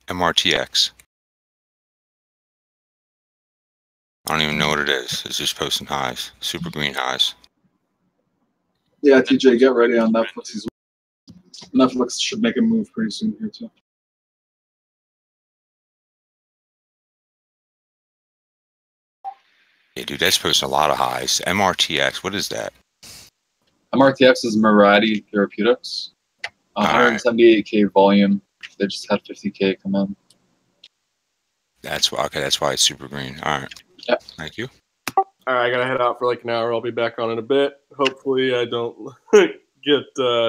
MRTX. I don't even know what it is. It's just posting highs. Super green highs. Yeah, TJ, get ready on Netflix as well. Netflix should make a move pretty soon here too. Yeah, dude, that's posting a lot of highs. MRTX, what is that? MRTX is Mirati Therapeutics. 178K volume. They just had 50K come in. That's why. Okay, that's why it's super green. All right. Yep. Thank you. All right, I gotta head out for like an hour. I'll be back on in a bit. Hopefully, I don't get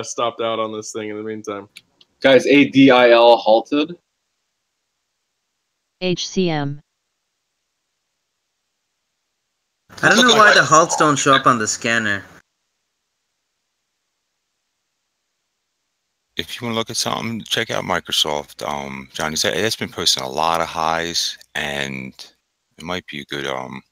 stopped out on this thing in the meantime. Guys, ADIL halted. HCM. I don't know why the halts don't show up on the scanner. If you want to look at something, check out Microsoft. Johnny said it's been posting a lot of highs, and it might be a good opportunity.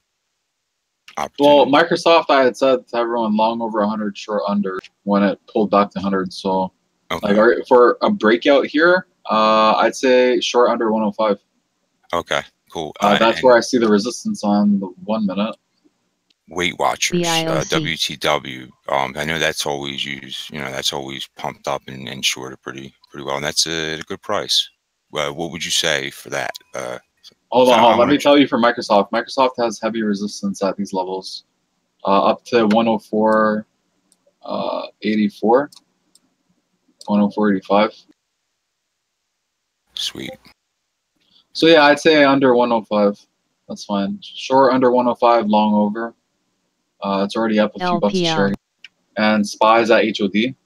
Well, Microsoft, I had said to everyone long over 100, short under when it pulled back to 100. So, Okay. like, for a breakout here, I'd say short under 105. Okay, cool. That's where I see the resistance on the 1 minute. Weight Watchers, BIOC. WTW. I know that's always used. You know, that's always pumped up and shorted pretty well, and that's a good price. Well, what would you say for that? Hold on. Let me tell you for Microsoft. Microsoft has heavy resistance at these levels, up to 104, 84, 104.85. Sweet. So yeah, I'd say under 105. That's fine. Short under 105, long over. It's already up a few bucks a share. LPL. And SPY's at HOD.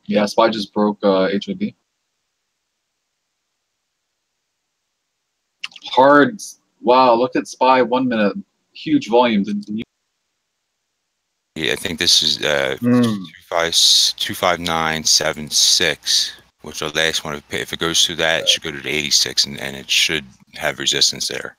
Yeah, SPY just broke HOD. Hard. Wow, look at SPY 1 minute. Huge volume. Yeah, I think this is 25976, which the last one. If it goes through that, it should go to the 86, and it should have resistance there.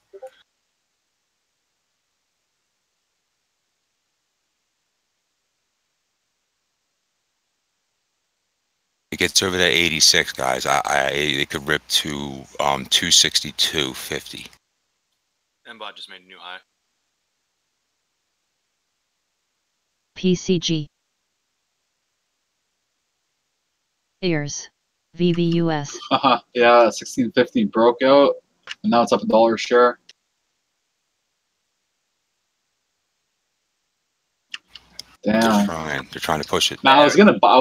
It gets over that 86, guys. It could rip to 262.50. MBOT just made a new high. PCG. Ears. VVUS. Yeah, 1650 broke out, and now it's up $1 a share. Damn. They're trying to push it. Now, I was gonna buy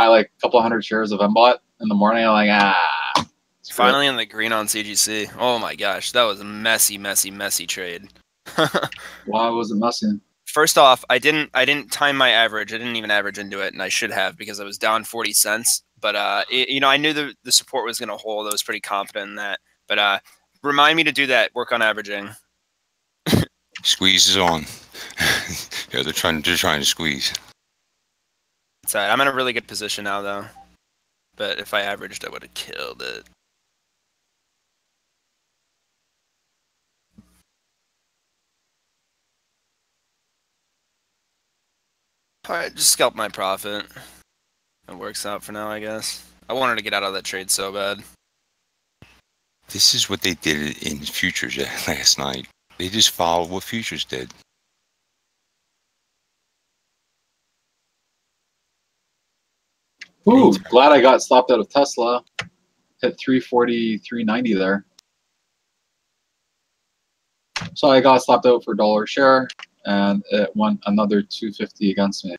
like a couple hundred shares of MBOT in the morning. I'm like, Finally in the green on CGC. Oh my gosh, that was a messy trade. Why was it messy? First off, I didn't time my average. I didn't even average into it, and I should have because I was down 40 cents. But I knew the support was going to hold. I was pretty confident in that. But remind me to do that. Work on averaging. Squeeze is on. Yeah, they're trying to squeeze. It's all right. I'm in a really good position now, though. But if I averaged, I would have killed it. All right, just scalp my profit. It works out for now, I guess. I wanted to get out of that trade so bad. This is what they did in futures last night. They just followed what futures did. Ooh, glad I got stopped out of Tesla. Hit 340, 390 there. So I got stopped out for $1 a share, and it went another 250 against me.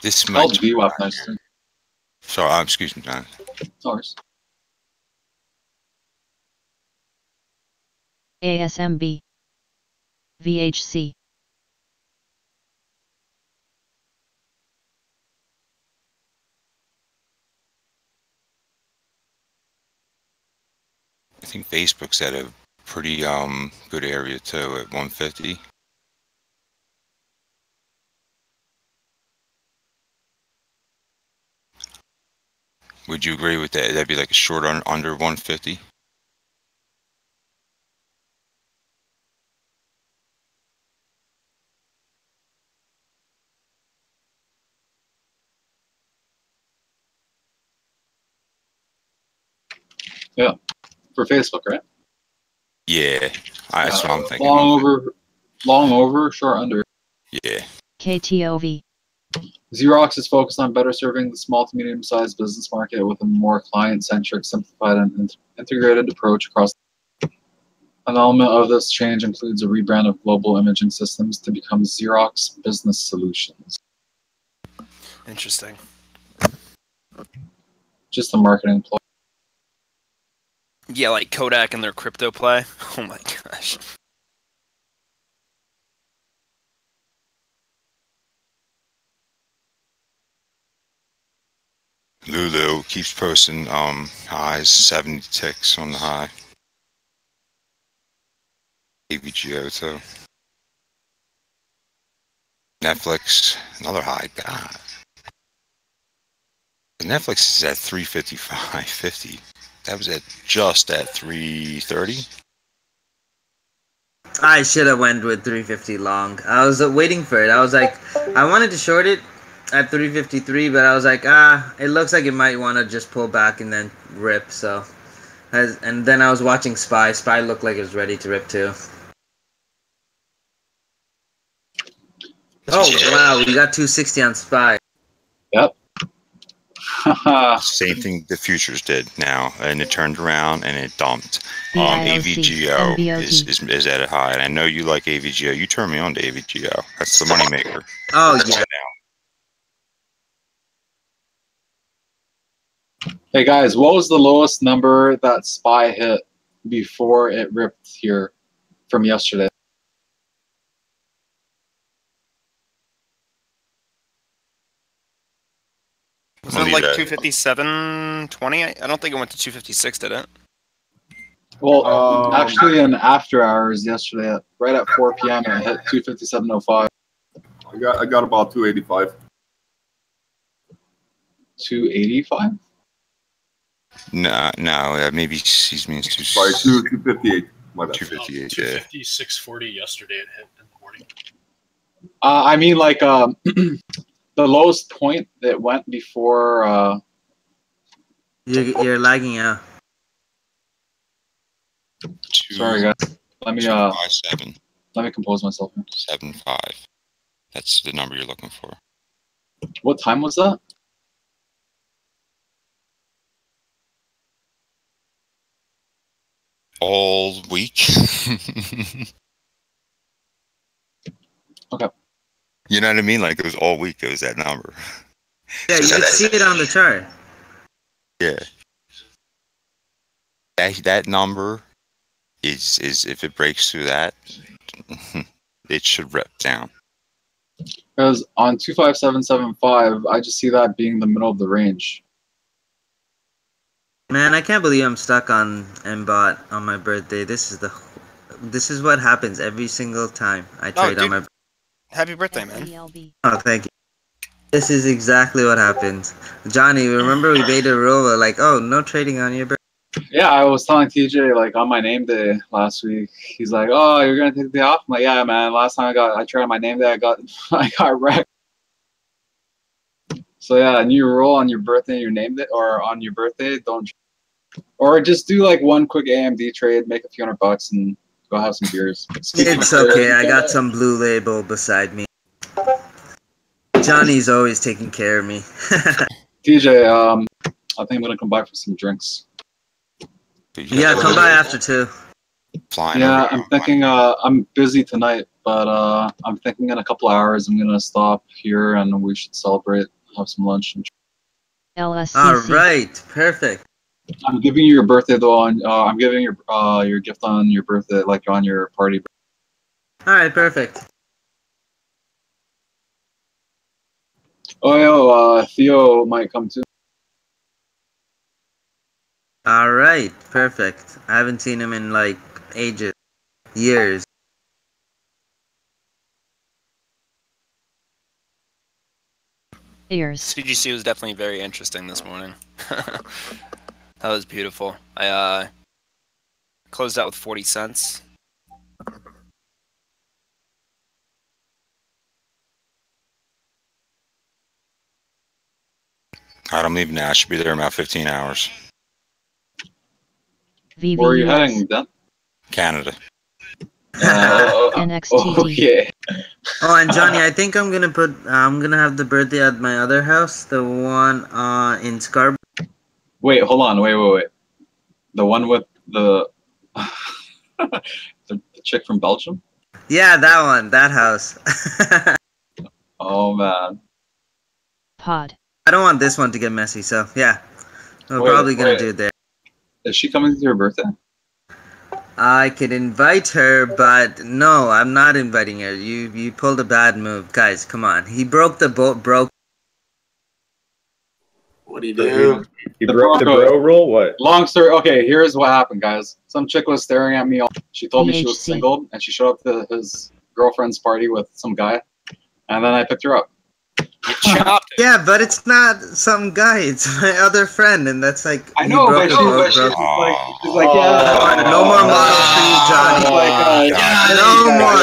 This might. VWAP nicely. Sorry, excuse me, John. Sorry. ASMB. VHC. I think Facebook's at a pretty good area too at 150. Would you agree with that? That'd be like a short under 150. Yeah, for Facebook, right? Yeah, that's what I'm thinking. Long over, short under. Yeah. KTOV. Xerox is focused on better serving the small to medium-sized business market with a more client-centric, simplified, and integrated approach across. An element of this change includes a rebrand of Global Imaging Systems to become Xerox Business Solutions. Interesting. Just a marketing ploy. Yeah, like Kodak and their crypto play. Oh my gosh. Lulu keeps posting highs, 70 ticks on the high. AVGO too. Netflix, another high. God. Netflix is at 355.50. That was just at 330. I should have went with 350 long. I was waiting for it. I was like, I wanted to short it at 353, but I was like, it looks like it might want to just pull back and then rip. So, and then I was watching Spy. Spy looked like it was ready to rip too. Oh wow, we got 260 on Spy. Yep. Same thing the futures did now, and it turned around and it dumped. BIOC, AVGO MBOT. is at a high, and I know you like AVGO. You turn me on to AVGO. That's the moneymaker. Oh yeah. Hey guys, what was the lowest number that Spy hit before it ripped here from yesterday? Wasn't it like 257.20? I don't think it went to 256, did it? Well, actually, in after hours yesterday, right at 4 p.m., it hit 257.05. I got about 285. 285? No, maybe he means Sorry, 258. My bad. 258. Yeah. 256.40 yesterday it hit in the morning. I mean, like, the lowest point that went before. You're lagging out. Sorry, guys. Let me 257. Let me compose myself here. 75. That's the number you're looking for. What time was that? All week. Okay. You know what I mean? Like it was all week. It was that number. Yeah, you can see it on the chart. Yeah. That number is if it breaks through that, it should rip down. Because on 25775, I just see that being the middle of the range. Man, I can't believe I'm stuck on MBOT on my birthday. This is what happens every single time I trade on my. Happy birthday, man. Oh, thank you. This is exactly what happens. Johnny, remember we made a rule like, oh, no trading on your birthday. Yeah, I was telling TJ like on my name day last week. He's like, "Oh, you're gonna take the day off?" I'm like, "Yeah, man. Last time I tried on my name day, I got wrecked." So yeah, a new rule on your birthday, your name day, or on your birthday, don't, or just do like one quick AMD trade, make a few $100, and go have some beers. It's okay. I got some Blue Label beside me. Johnny's always taking care of me. TJ, I think I'm gonna come by for some drinks. Yeah, come by after too. Yeah, I'm thinking. I'm busy tonight, but I'm thinking in a couple hours I'm gonna stop here and we should celebrate, have some lunch. LSCC. All right, perfect. I'm giving you your birthday though. I'm giving your gift on your birthday, like on your party. All right, perfect. Oh, yo, Theo might come too. All right, perfect. I haven't seen him in like ages, years. Ears. CGC was definitely very interesting this morning. That was beautiful. I closed out with 40 cents. Alright, I'm leaving now. I should be there in about 15 hours. VVUS. Where are you heading, Dan? Canada. NXTD. Yeah. Oh, and Johnny, I think I'm gonna have the birthday at my other house, the one in Scarborough. Wait, hold on. Wait. The one with the. The chick from Belgium? Yeah, that one, that house. Oh, man. Pod. I don't want this one to get messy, so yeah. We're Wait, probably gonna wait. do it there. Is she coming to your birthday? I could invite her, but no, I'm not inviting her. You pulled a bad move. Guys, come on. He broke the boat, broke. What do you do? He The broke the bro bro rule. What? Long story. Okay, here's what happened, guys. Some chick was staring at me. She told me she was BHC. single, and she showed up to his girlfriend's party with some guy, and then I picked her up. You chopped it. Yeah, but it's not some guy. It's my other friend, and that's like I he know, broke but the she, boat, but broke. she's like, yeah. No more models for you, Johnny. No more.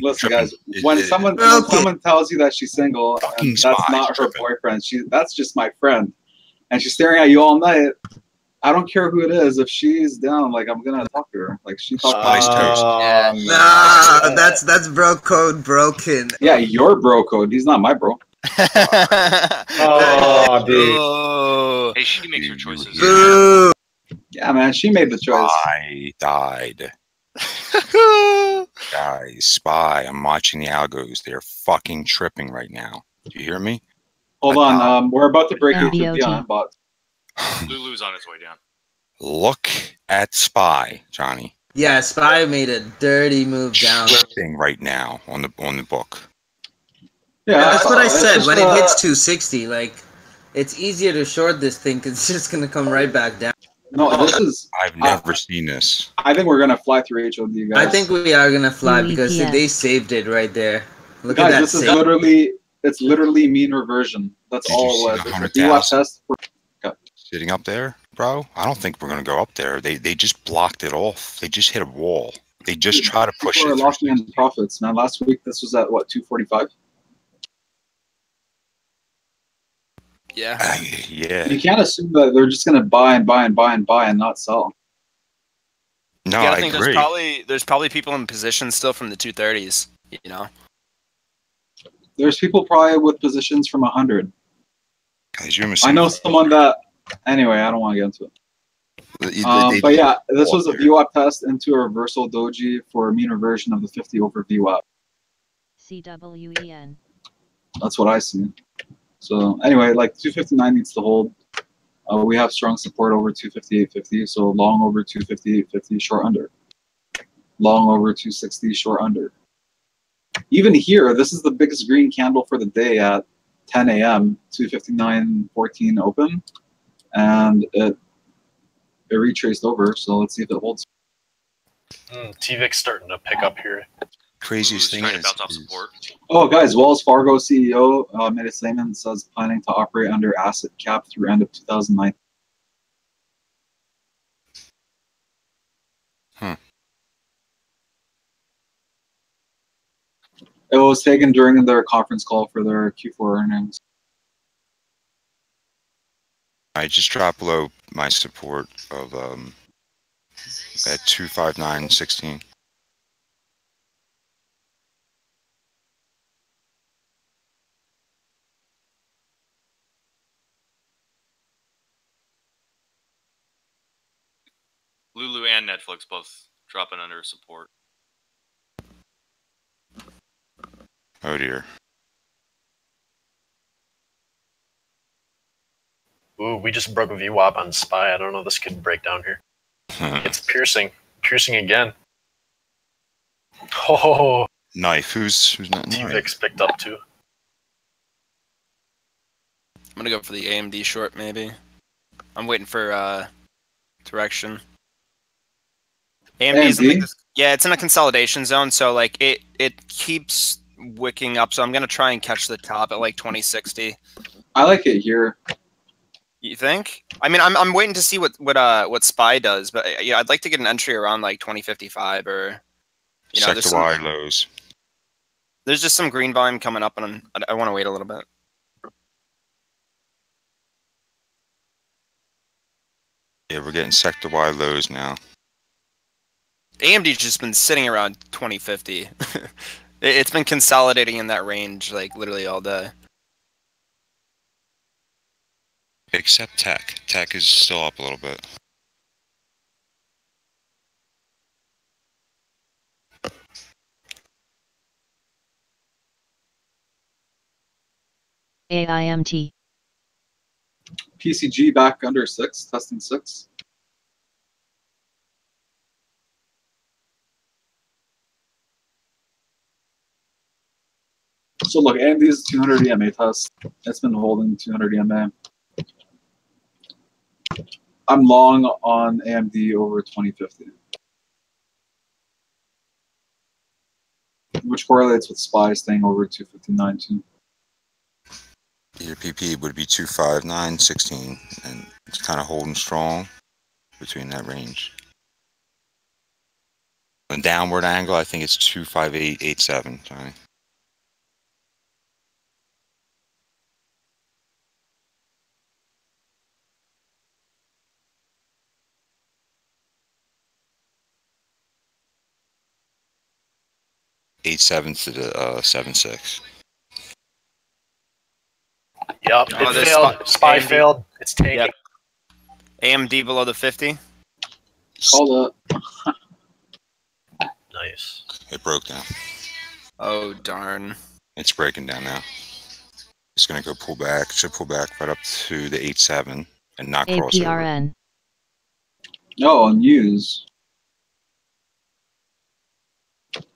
Listen, guys. When someone tells you that she's single, and that's not her boyfriend. That's just my friend, and she's staring at you all night. I don't care who it is. If she's down, like I'm gonna talk to her. Like she talked Yeah. Nah, that's bro code broken. Yeah, your bro code. He's not my bro. Oh, dude. Oh. Hey, she makes her choices. Boo. Yeah, man, she made the choice. I died. Guys, Spy, I'm watching the algos. They're fucking tripping right now. Do you hear me? Hold on, we're about to break HOD on bot. Lulu's on his way down. Look at Spy, Johnny. Yeah, Spy made a dirty move down. Tripping right now on the book. Yeah, That's what I it's said. just, When it hits 260, like it's easier to short this thing because it's just gonna come right back down. No, this is. I've never seen this. I think we're gonna fly through HOD, guys. I think we are gonna fly because UEPS. they saved it right there. Look guys, at that this is save. literally. It's literally mean reversion. That's Did you all see it was. the It's a VWAP 100,000? test. Sitting up there, bro? I don't think we're gonna go up there. They just blocked it off. They just hit a wall. They just try to push People it are through. locking in profits, man. Last week this was at what 245. Yeah. Yeah. You can't assume that they're just gonna buy and buy and buy and buy and not sell. No, Yeah, I I think agree. there's probably people in position still from the 230s. You know. There's people probably with positions from 100. Guys, you're I missing. know someone that. Anyway, I don't want to get into it. But yeah, this was a VWAP test into a reversal doji for a mean reversion of the 50 over VWAP. CWEN. That's what I see. So anyway, like 259 needs to hold. We have strong support over 258.50, so long over 258.50, short under. Long over 260, short under. Even here, this is the biggest green candle for the day at 10 a.m. 259.14 open, and it retraced over. So let's see if it holds. TVIC's starting to pick up here. Craziest thing Trying to is, bounce off support. Oh, guys, Wells Fargo CEO made a statement, says planning to operate under asset cap through end of 2009. It was taken during their conference call for their Q4 earnings. I just dropped below my support of at 259.16. Lulu and Netflix both dropping under support. Oh dear. Ooh, we just broke a VWAP on SPY. I don't know. This could break down here. It's piercing. Piercing again. Oh, Knife. Who's not knife? TVIC's picked up too. I'm gonna go for the AMD short maybe. I'm waiting for direction. AMD's in like this, yeah, it's in a consolidation zone, so like it keeps wicking up. So I'm gonna try and catch the top at like 2060. I like it here. You think? I mean, I'm waiting to see what SPY does, but yeah, I'd like to get an entry around like 2055 or you know, Sector wide lows. There's just some green volume coming up, and I want to wait a little bit. Yeah, we're getting sector wide lows now. AMD's just been sitting around 2050. It's been consolidating in that range like literally all day. Except tech. Tech is still up a little bit. AIMT. PCG back under 6, testing 6. So look, AMD's 200 EMA test. It's been holding 200 EMA. I'm long on AMD over 2050, which correlates with SPY staying over 259 too. Your PP would be 259.16, and it's kind of holding strong between that range. The downward angle, I think it's 258.87. Sorry. .87 to the 7.6. Yep, Oh, it this failed. SPY AMD. failed. It's tanking. Yep. AMD below the 50. Call it. Nice. It broke down. Oh darn. It's breaking down now. It's going to go pull back. Should pull back right up to the 8.7 and not cross over. APRN. No, news.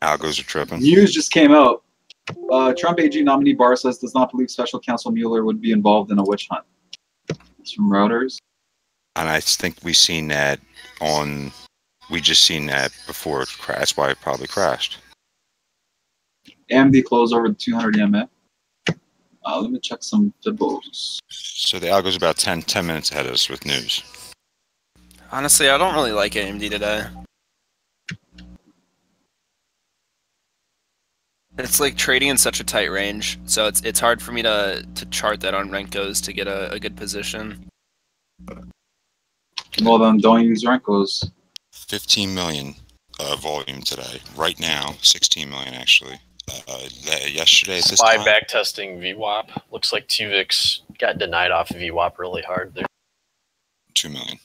Algos are tripping. News just came out. Trump AG nominee Barr says does not believe Special Counsel Mueller would be involved in a witch hunt. It's from Reuters. And I think we seen that on. We just seen that before it crashed. That's why it probably crashed. AMD closed over the 200 EMA. Let me check some Fibos. So the algo's about 10 minutes ahead of us with news. Honestly, I don't really like AMD today. It's like trading in such a tight range, so it's hard for me to chart that on Renko's to get a good position. Well then, don't use Renko's. 15 million volume today. Right now, 16 million actually. Yesterday at this SPY time. back testing VWAP. Looks like TVIX got denied off of VWAP really hard there. 2 million.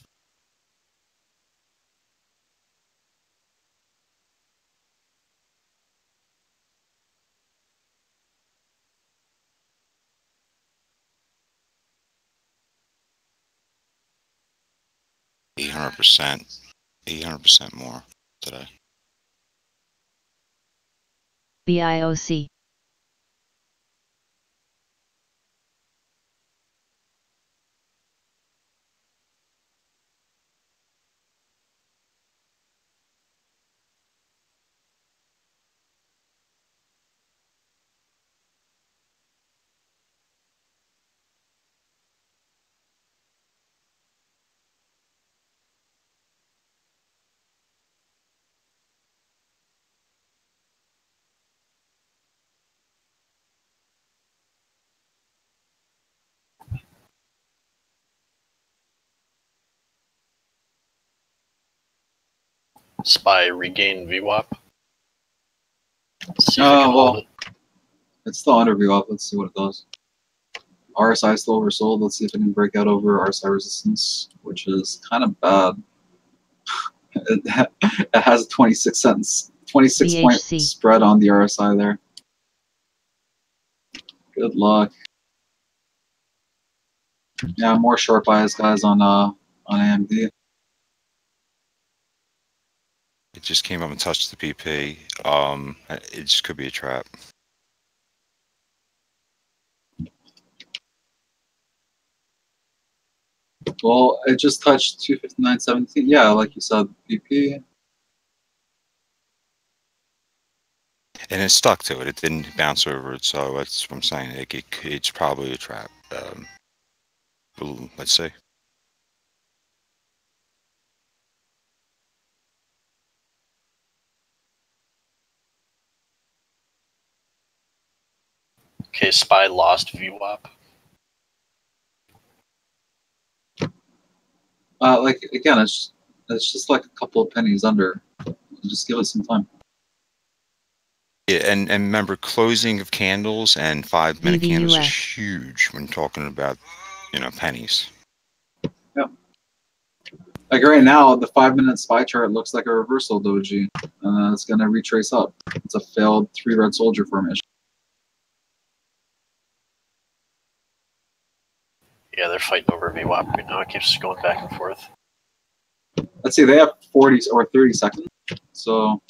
%, 800% more today. BIOC. SPY regain VWAP. See if it can hold Well, it. it's still under VWAP. Let's see what it does. RSI is still oversold. Let's see if it can break out over RSI resistance, which is kind of bad. It has a 26 point VHC. spread on the RSI there. Good luck. Yeah, more short bias guys on AMD. It just came up and touched the PP. It just could be a trap. Well, it just touched 259.17. Yeah, like you said, PP. And it stuck to it. It didn't bounce over it, so that's what I'm saying. It's probably a trap. Let's see. Okay, SPY lost VWAP. Like again, it's just like a couple of pennies under. Just give it some time. Yeah, and remember, closing of candles and 5-minute candles is VVUS. huge when talking about, pennies. Like right now, the 5-minute SPY chart looks like a reversal doji, and it's gonna retrace up. It's a failed 3 red soldier formation. Yeah, they're fighting over VWAP right now. It keeps going back and forth. Let's see, they have 40 or 30 seconds. So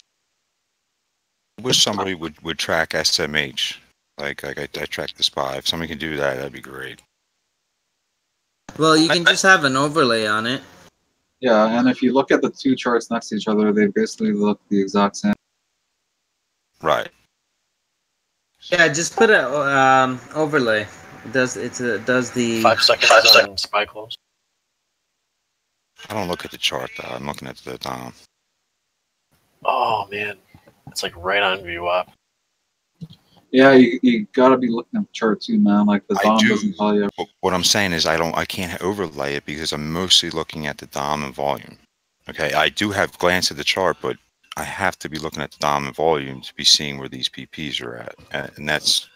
I wish somebody would track SMH. Like I track the SPY. If somebody can do that, that'd be great. Well, you can just have an overlay on it. yeah, and if you look at the two charts next to each other, they basically look the exact same. Right. Yeah, just put a overlay. It does the 5 seconds on SPY close. I don't look at the chart though. I'm looking at the Dom. Oh man, it's like right on VWAP. Yeah, you gotta be looking at the chart too, man. Like the I DOM do. doesn't tell you. What I'm saying is I can't overlay it because I'm mostly looking at the Dom and volume. Okay, I do have glance at the chart, but I have to be looking at the Dom and volume to be seeing where these PPs are at, and that's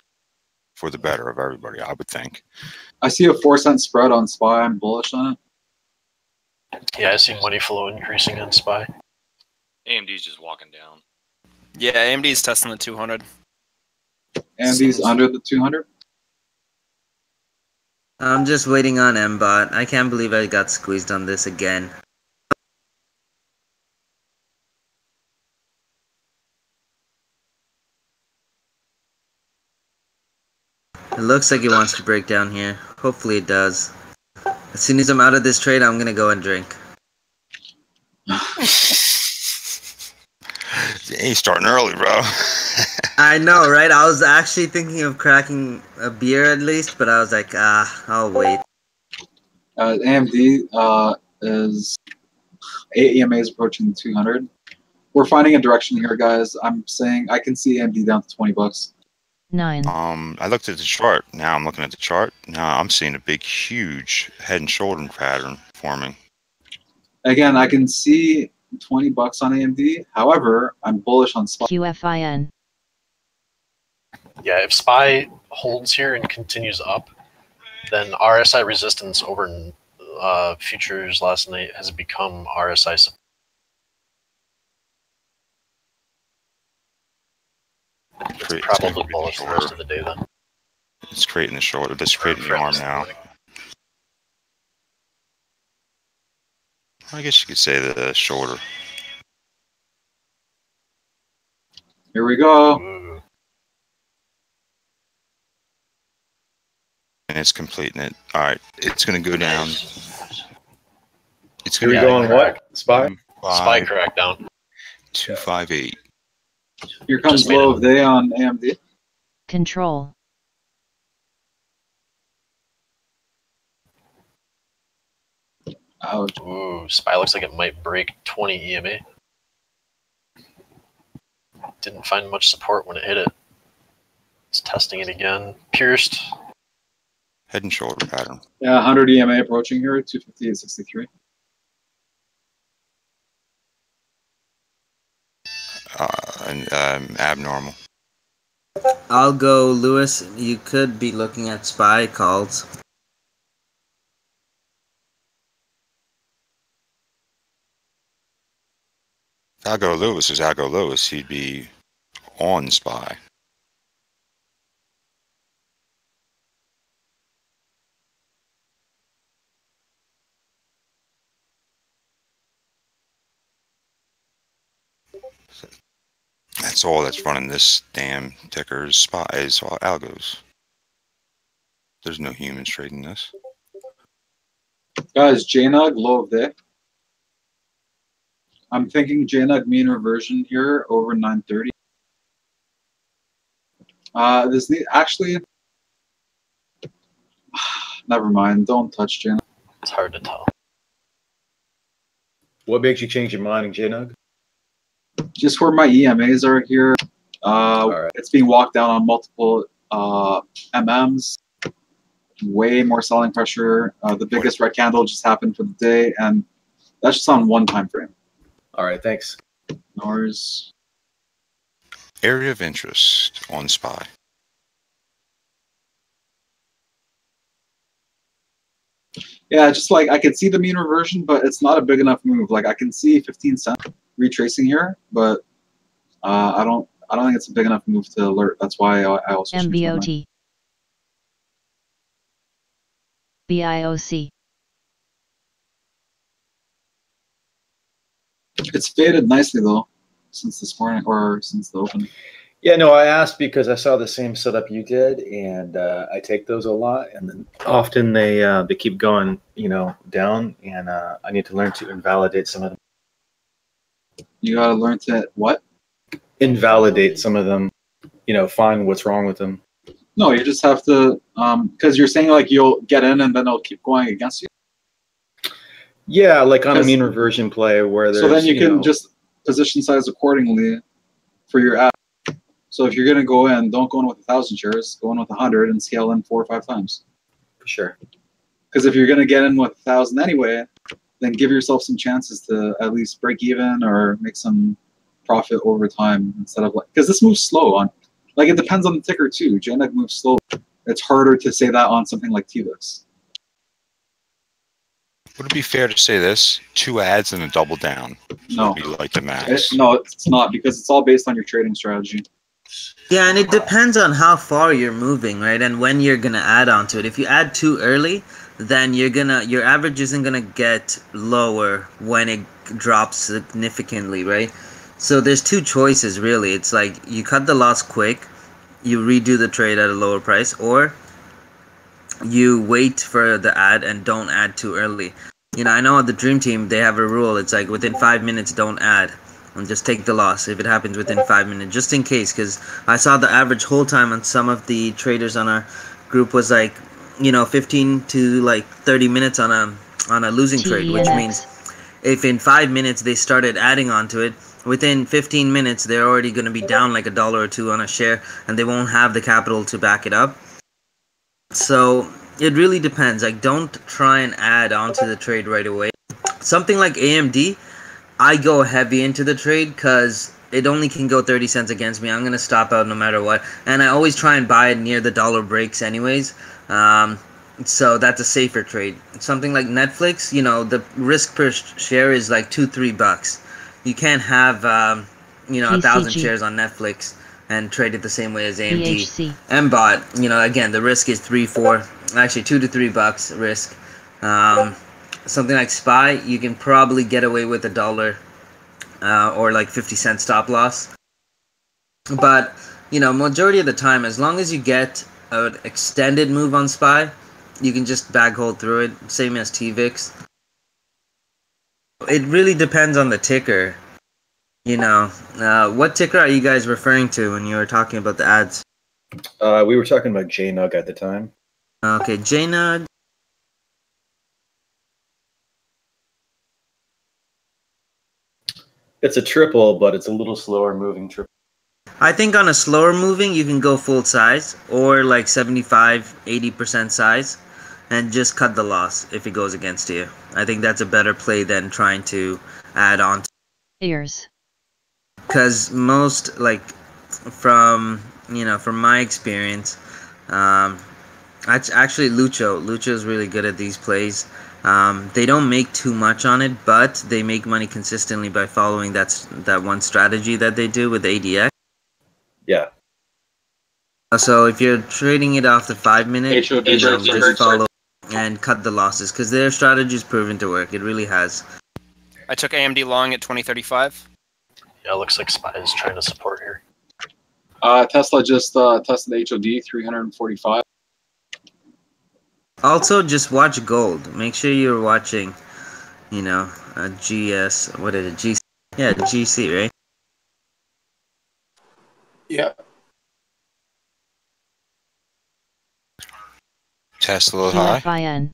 for the better of everybody, I would think. I see a 4-cent spread on SPY. I'm bullish on it. Yeah, I see money flow increasing on SPY. AMD's just walking down. Yeah, AMD's testing the 200. And these under the 200. I'm just waiting on MBOT. I can't believe I got squeezed on this again. It looks like it wants to break down here. Hopefully it does. As soon as I'm out of this trade, I'm gonna go and drink. Hey, starting early, bro. I know, right? I was actually thinking of cracking a beer at least, but I was like, I'll wait. AMD is 8 EMAs approaching 200. We're finding a direction here, guys. I'm saying I can see AMD down to 20 bucks. 9, I looked at the chart. Now I'm looking at the chart. Now I'm seeing a big, huge head and shoulder pattern forming. Again, I can see 20 bucks on AMD. However, I'm bullish on SPY. QFIN, Yeah, if SPY holds here and continues up, then RSI resistance over futures last night has become RSI support. It's probably bullish the rest of the day then. It's creating the shoulder. It's creating the arm now. I guess you could say the shoulder. Here we go. Ooh. And it's completing it. All right, it's going to go down. It's Here going we to go on what? SPY? SPY crackdown. 258. Here comes Just made low it. of day on AMD. control, Ouch. Ooh, SPY looks like it might break 20 EMA. Didn't find much support when it hit it. It's testing it again. Pierced. Head and shoulder pattern. Yeah, 100 EMA approaching here, 258.63. And abnormal. I'll go, Lewis. You could be looking at SPY calls. If Algo Lewis is Algo Lewis, he'd be on SPY. That's all that's running this damn ticker is SPY is all algos. There's no humans trading this. Guys, JNUG, low of day. I'm thinking JNUG mean reversion here over 930. This need actually. Never mind. Don't touch JNUG. It's hard to tell. What makes you change your mind in JNUG? Just where my EMAs are here. Alright. It's being walked down on multiple MMs. Way more selling pressure. The biggest red candle just happened for the day, and that's just on one time frame. All right, thanks. Nors. Area of interest on SPY. Yeah, just like I could see the mean reversion, but it's not a big enough move. Like I can see 15 cent retracing here, but I don't think it's a big enough move to alert. That's why I also changed my mind. MBOT, BIOC. It's faded nicely though, since this morning or since the open. Yeah, no, I asked because I saw the same setup you did, and I take those a lot, and then often they keep going, down, and I need to learn to invalidate some of them. You gotta learn to what? Invalidate some of them, find what's wrong with them. No, you just have to, because you're saying like you'll get in and then it'll keep going against you. Yeah, like on a mean reversion play where there's. So then you can just position size accordingly for your ad. So if you're gonna go in, don't go in with 1,000 shares. Go in with 100 and scale in 4 or 5 times. For sure. Because if you're gonna get in with 1,000 anyway, then give yourself some chances to at least break even or make some profit over time instead of because this moves slow on. Like it depends on the ticker too. JNEG moves slow. It's harder to say that on something like TVIX. Would it be fair to say this? 2 ads and a double down. No. Would be like the max. No, it's not because it's all based on your trading strategy. Yeah, and it depends on how far you're moving, right? And when you're gonna add onto it. If you add too early, then your average isn't gonna get lower when it drops significantly, right? So there's 2 choices really. It's like you cut the loss quick, you redo the trade at a lower price, or you wait for the ad and don't add too early. I know on the Dream Team they have a rule. It's like within 5 minutes don't add and just take the loss if it happens within 5 minutes, just in case. Because I saw the average hold time on some of the traders on our group was like 15 to like 30 minutes on a losing trade, which means if in 5 minutes they started adding onto it, within 15 minutes they're already going to be down like $1 or $2 on a share, and they won't have the capital to back it up. So it really depends. Like, don't try and add onto the trade right away. Something like AMD, I go heavy into the trade because it only can go 30 cents against me. I'm going to stop out no matter what. And I always try and buy it near the dollar breaks anyways. So that's a safer trade. Something like Netflix, the risk per share is like $2-3. You can't have, 1,000 shares on Netflix and trade it the same way as AMD. BHC. MBOT, again, the risk is actually $2 to $3 risk. Something like SPY, you can probably get away with $1 or like 50-cent stop loss. But, majority of the time, as long as you get an extended move on SPY, you can just bag hold through it, same as TVIX. It really depends on the ticker. What ticker are you guys referring to when you were talking about the ads? We were talking about JNUG at the time. Okay, JNUG. It's a triple, but it's a little slower moving triple. I think on a slower moving, you can go full size or like 75-80% size and just cut the loss if it goes against you. I think that's a better play than trying to add on. Ears. Because most, from my experience, actually Lucho's really good at these plays. They don't make too much on it, but they make money consistently by following that one strategy that they do with ADX. Yeah. So if you're trading it off the 5 minute, just follow and cut the losses because their strategy is proven to work. It really has. I took AMD long at 2035. Yeah, it looks like SPY is trying to support here. Tesla just tested HOD 345. Also, just watch gold. Make sure you're watching, a GS. What is it? GC? Yeah, GC, right? Yeah. Tesla high. TFIN.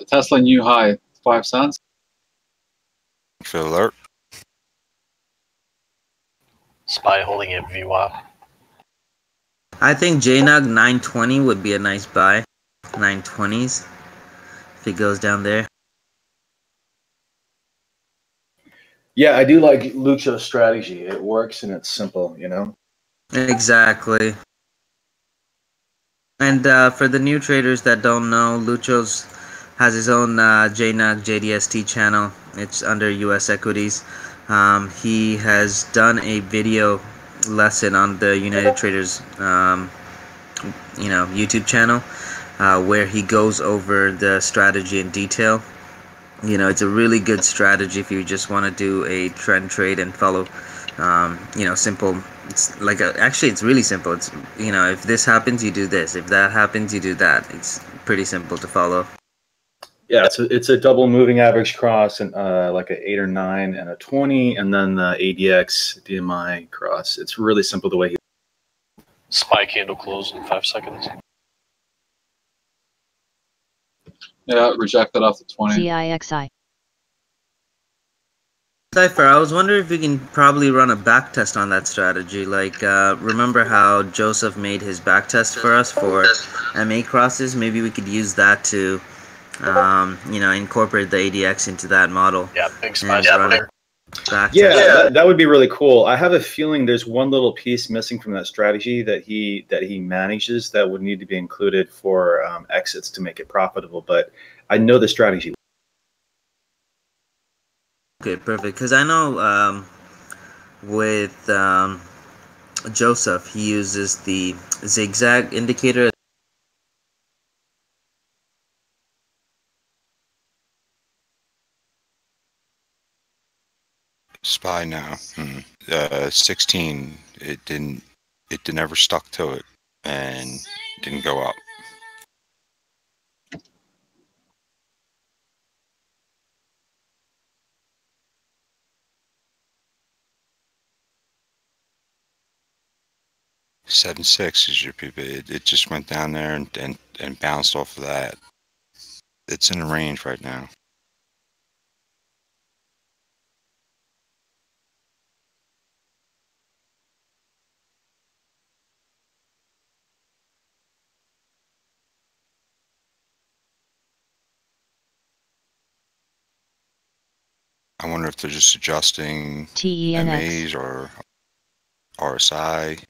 Tesla new high, 5 cents. For alert. SPY holding at VWAP. I think JNUG 920 would be a nice buy. 920s. If it goes down there. Yeah, I do like Lucho's strategy. It works and it's simple, Exactly. And for the new traders that don't know, Lucho's has his own JNUG JDST channel. It's under US Equities. He has done a video lesson on the United Traders YouTube channel, where he goes over the strategy in detail. It's a really good strategy if you just want to do a trend trade and follow, simple. It's like actually, it's really simple. It's if this happens, you do this. If that happens, you do that. It's pretty simple to follow. Yeah, it's a double moving average cross and like an 8 or 9 and a 20, and then the ADX DMI cross. It's really simple the way he. SPY candle close in 5 seconds. Yeah, rejected off the 20. CIXI. Cypher, I was wondering if we can probably run a back test on that strategy. Like, remember how Joseph made his back test for us for MA crosses? Maybe we could use that to, incorporate the ADX into that model. Yeah, big and SPY run there. a back Yeah, test. that would be really cool. I have a feeling there's one little piece missing from that strategy that he manages that would need to be included for exits to make it profitable. But I know the strategy. Okay, perfect. Because I know with Joseph, he uses the zigzag indicator. SPY now. 16. It never stuck to it and didn't go up. $7.6 is your PB. It just went down there and bounced off of that. It's in the range right now. I wonder if they're just adjusting TENX. MAs or RSI.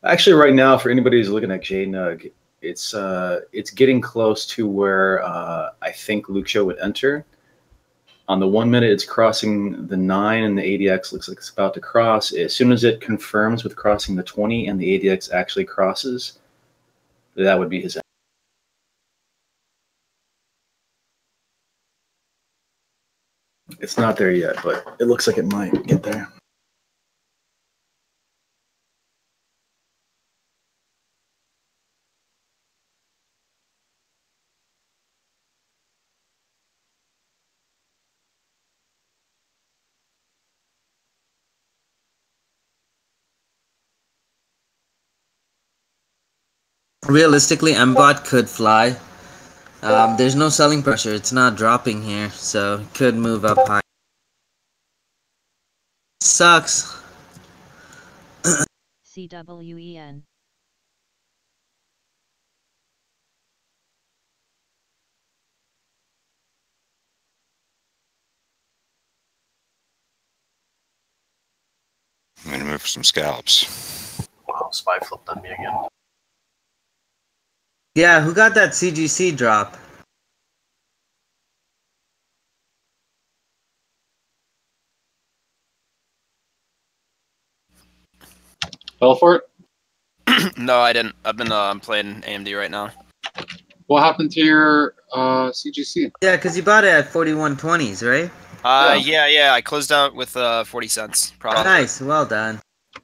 Actually, right now, for anybody who's looking at JNUG, it's getting close to where I think Luke Show would enter. On the 1 minute, it's crossing the 9, and the ADX looks like it's about to cross. As soon as it confirms with crossing the 20, and the ADX actually crosses, that would be his end. It's not there yet, but it looks like it might get there. Realistically, MBOT could fly. There's no selling pressure. It's not dropping here, so it could move up high. Sucks. CWEN. I'm gonna move for some scalps. Wow, SPY flipped on me again. Yeah, who got that CGC drop? Fell for it? No, I didn't. I've been playing AMD right now. What happened to your CGC? Yeah, because you bought it at 41.20s, right? Yeah. I closed out with 40 cents. Probably. Nice, well done.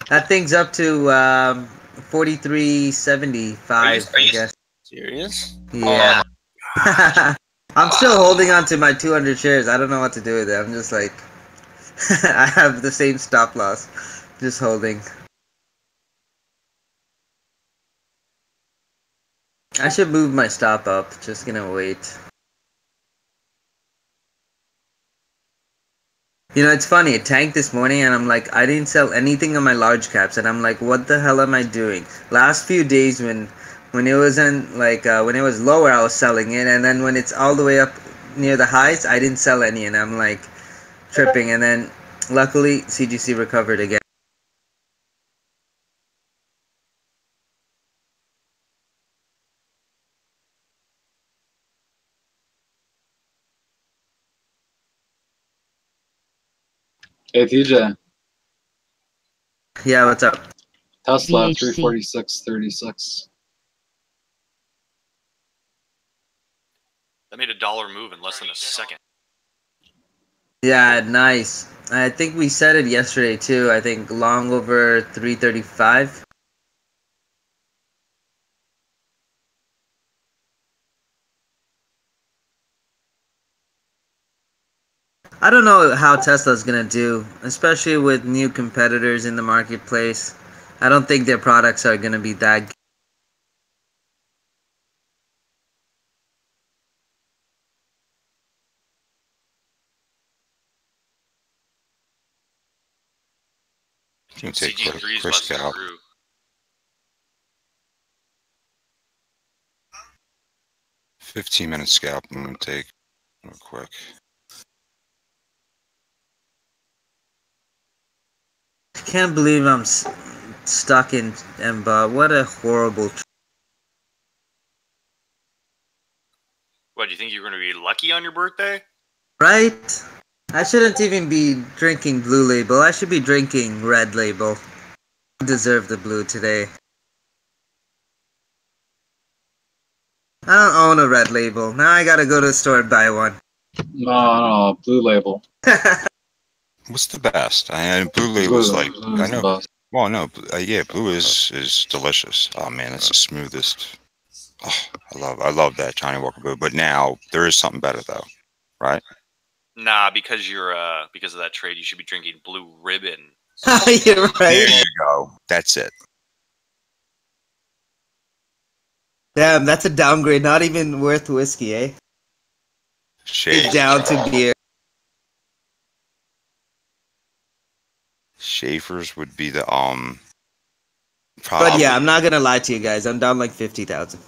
That thing's up to 43.75, I guess. Serious? Yeah. I'm still holding on to my 200 shares. I don't know what to do with it. I'm just like, I have the same stop loss. Just holding. I should move my stop up. Just gonna wait. It's funny. It tanked this morning, and I'm like, I didn't sell anything on my large caps, and I'm like, what the hell am I doing? Last few days, when it wasn't like when it was lower, I was selling it, and then when it's all the way up near the highs, I didn't sell any, and I'm like tripping. And then luckily, CGC recovered again. Hey, TJ. Yeah, what's up? Tesla, VHC. 346.36. That made $1 move in less than a second. Yeah, nice. I think we said it yesterday too. I think long over 335. I don't know how Tesla's gonna do, especially with new competitors in the marketplace. I don't think their products are gonna be that. You can take quick, CG3's quick busting scalp. through. 15-minute scalp. I'm gonna take real quick. I can't believe I'm stuck in Emba. What a horrible. What, do you think you're going to be lucky on your birthday? Right? I shouldn't even be drinking Blue Label. I should be drinking Red Label. I deserve the blue today. I don't own a Red Label. Now I gotta go to the store and buy one. No, Blue Label. What's the best? Blue Label's like I know. Well, no, yeah, blue is delicious. Oh man, it's the smoothest. Oh, I love that Johnny Walker Blue. But now there is something better though, right? Nah, because because of that trade, you should be drinking Blue Ribbon. You're right. There you go. That's it. Damn, that's a downgrade. Not even worth whiskey, eh? Shade down to beer. Schaefer's would be the But yeah, I'm not gonna lie to you guys. I'm down like 50,000.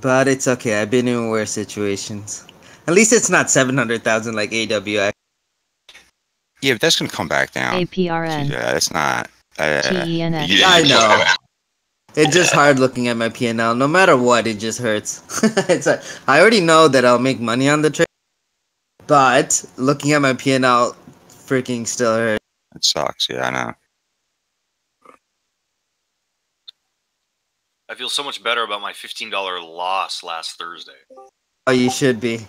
But it's okay. I've been in worse situations. At least it's not 700,000 like AWX. Yeah, but that's gonna come back down. APRN. Yeah, it's not. TENX. I know. It's just hard looking at my P&L. No matter what, it just hurts. It's like, I already know that I'll make money on the trade, but looking at my P&L freaking still hurts. It sucks. Yeah, I know. I feel so much better about my $15 loss last Thursday. Oh, you should be.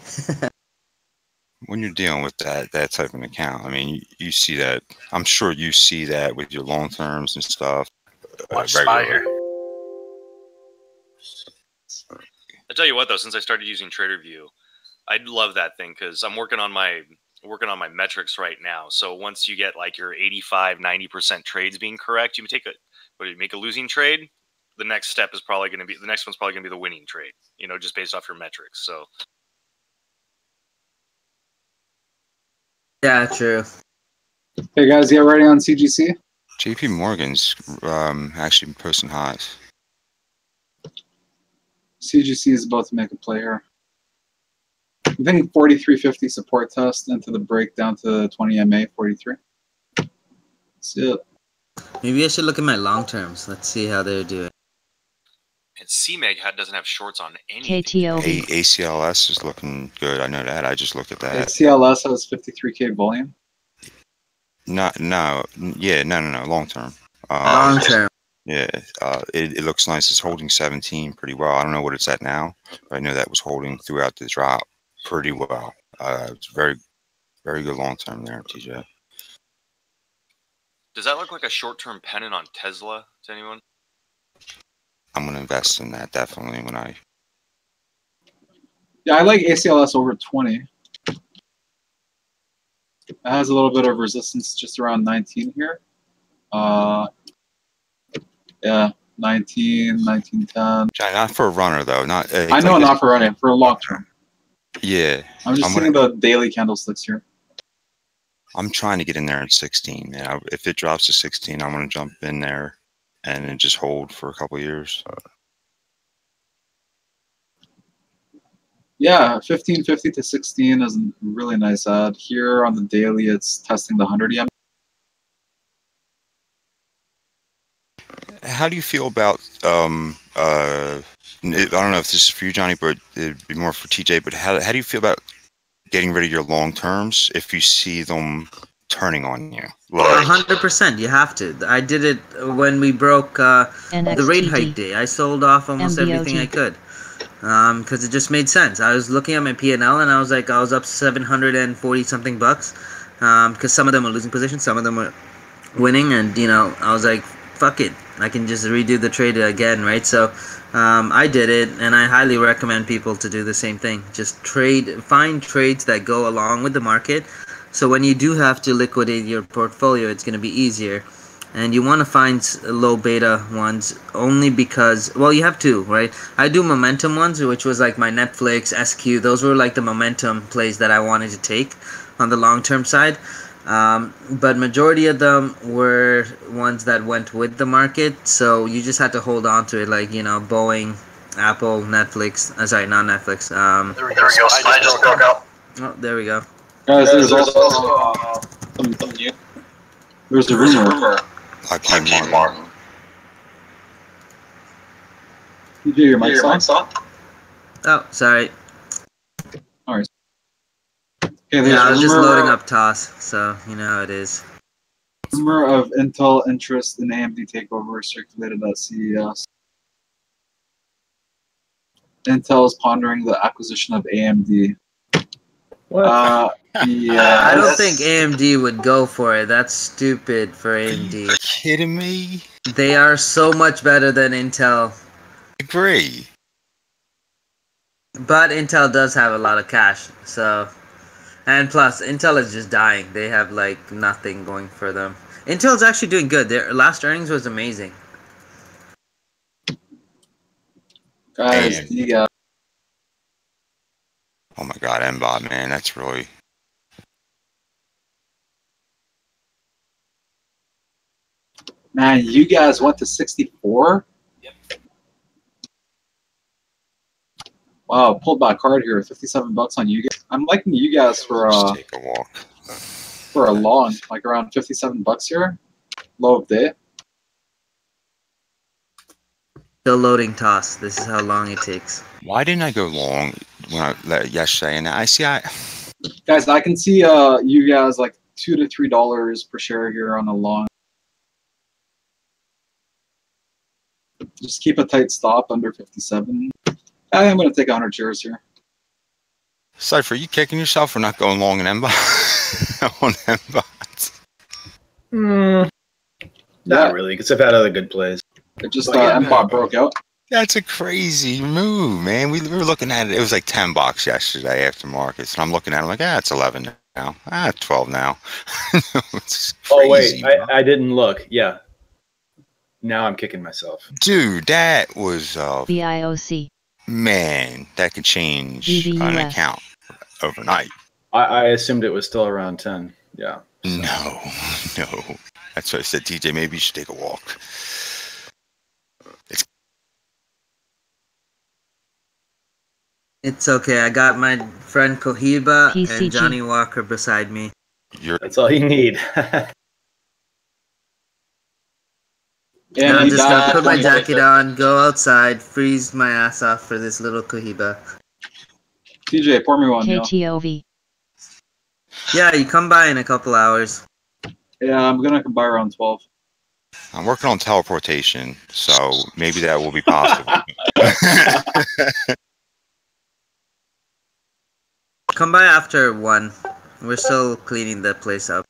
When you're dealing with that type of an account, I mean, you see that. I'm sure you see that with your long terms and stuff. Watch SPY here. I tell you what, though, since I started using TraderView, I love that thing because I'm working on my metrics right now. So once you get like your 85-90% trades being correct, you make a losing trade. The next one's probably going to be the winning trade. You know, just based off your metrics. So. Yeah, true. Hey guys, you ready on CGC? JP Morgan's actually posting highs. CGC is about to make a play here. I'm thinking 43.50 support test into the break down to 20 MA 43. That's it. Maybe I should look at my long terms. Let's see how they're doing. And CMEG doesn't have shorts on any. KTOV. ACLS is looking good. I know that. I just looked at that. ACLS has 53K volume. No. Long term. Long term. Yeah, it looks nice. It's holding 17 pretty well. I don't know what it's at now, but I know that was holding throughout the drop pretty well. It's very, very good long term there, TJ. Does that look like a short-term pennant on Tesla to anyone? I'm going to invest in that definitely when I. Yeah, I like ACLS over 20. It has a little bit of resistance just around 19 here. Yeah, 19, 1910. Not for a runner though. Not. I know, not for running, for a long term. Yeah. I'm just seeing the daily candlesticks here. I'm trying to get in there at 16, man. If it drops to 16, I'm going to jump in there and then just hold for a couple of years. Yeah, 15.50 to 16 is a really nice ad. Here on the daily, it's testing the 100 EM. how do you feel about I don't know if this is for you, Johnny, but it'd be more for TJ. But how do you feel about getting rid of your long terms if you see them turning on you? 100%. You have to. I did it when we broke the rate hike day. I sold off almost everything I could because it just made sense. I was looking at my P&L and I was like, I was up 740 something bucks because some of them were losing positions, some of them were winning, and I was like, fuck it, I can just redo the trade again, right? So I did it, and I highly recommend people to do the same thing. Just find trades that go along with the market, so when you do have to liquidate your portfolio, it's going to be easier. And you want to find low beta ones only because, well, you have two, right? I do momentum ones, which was like my Netflix, SQ. Those were like the momentum plays that I wanted to take on the long-term side. But majority of them were ones that went with the market, so you just had to hold on to it, like Boeing, Apple, Netflix. Sorry, not Netflix. There we go. I just broke out. Oh, there we go. Guys, there's also something new. There's a rumor. Hakeem Martin. You do your mic's on? Oh, sorry. Alright. Okay, Yeah, I was just loading up TOS, so you know how it is. Rumor of Intel interest in AMD takeover circulated at CES. Intel is pondering the acquisition of AMD. What? Yeah. I don't think AMD would go for it. That's stupid for AMD. Are you kidding me? They are so much better than Intel. Agree. But Intel does have a lot of cash, so... And plus, Intel is just dying. They have, like, nothing going for them. Intel's actually doing good. Their last earnings was amazing. Guys, yeah. Oh my God, MBOT, man, that's really... Man, you guys went to 64? Yep. Wow, pulled back hard here. 57 bucks on you guys. I'm liking you guys for Just take a walk. for a long, like around 57 bucks here. Low of day. Still loading TOS. This is how long it takes. Why didn't I go long when yesterday? And Guys, I can see you guys like $2 to $3 per share here on a long. Just keep a tight stop under 57. I'm going to take 100 shares here. Cypher, are you kicking yourself for not going long in MBOT? On MBOT? Not really, because I've had other good plays. It just MBOT broke out. That's a crazy move, man. We were looking at it. It was like $10 yesterday after markets, and I'm looking at it like, it's 11 now. It's 12 now. It's crazy. Oh wait, I didn't look. Yeah. Now I'm kicking myself. Dude, that was BIOC. man, that could change an account overnight. I assumed it was still around 10. Yeah. So. No. That's why I said, TJ, maybe you should take a walk. It's okay. I got my friend Cohiba PCG. and Johnny Walker beside me. That's all you need. Yeah, I'm just gonna put my jacket on, go outside, freeze my ass off for this little Cohiba. TJ, pour me one. KTOV. Yeah, you come by in a couple hours. Yeah, I'm gonna come by around 12. I'm working on teleportation, so maybe that will be possible. Come by after 1. We're still cleaning the place up.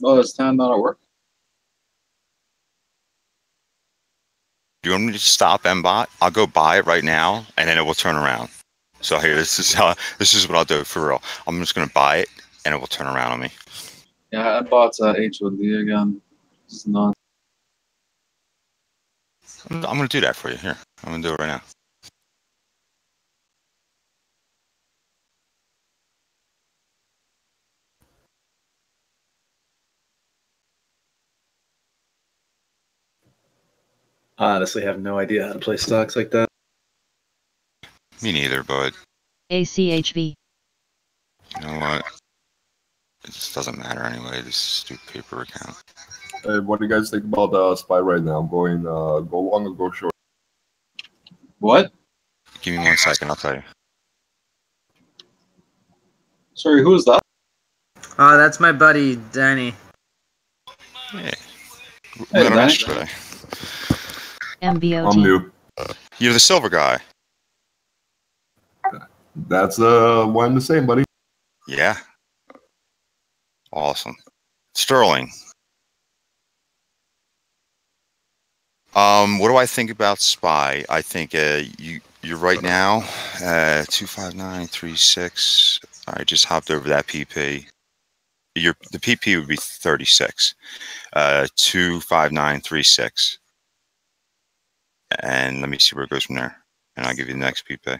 Oh, is 10 not at work? Do you want me to stop MBOT? I'll go buy it right now, and then it will turn around. So here, this is what I'll do for real. I'm just gonna buy it, and it will turn around on me. Yeah, MBOT's H with Lee again. It's not. I'm gonna do that for you. Here, I'm gonna do it right now. I honestly have no idea how to play stocks like that. Me neither, but ACHV. you know what? It just doesn't matter anyway. This stupid paper account. Hey, what do you guys think about SPY right now? Going go long or go short? What? Give me 1 second. I'll tell you. Sorry, who is that? Oh, that's my buddy Danny. Yeah. We Hey, met on Danny. yesterday. I'm MBOT. new. You're the silver guy. That's what I'm saying, buddy. Yeah. Awesome. Sterling. What do I think about SPY? I think you're right now 25936. I just hopped over that PP. The PP would be 36. 25936. And let me see where it goes from there. And I'll give you the next PP.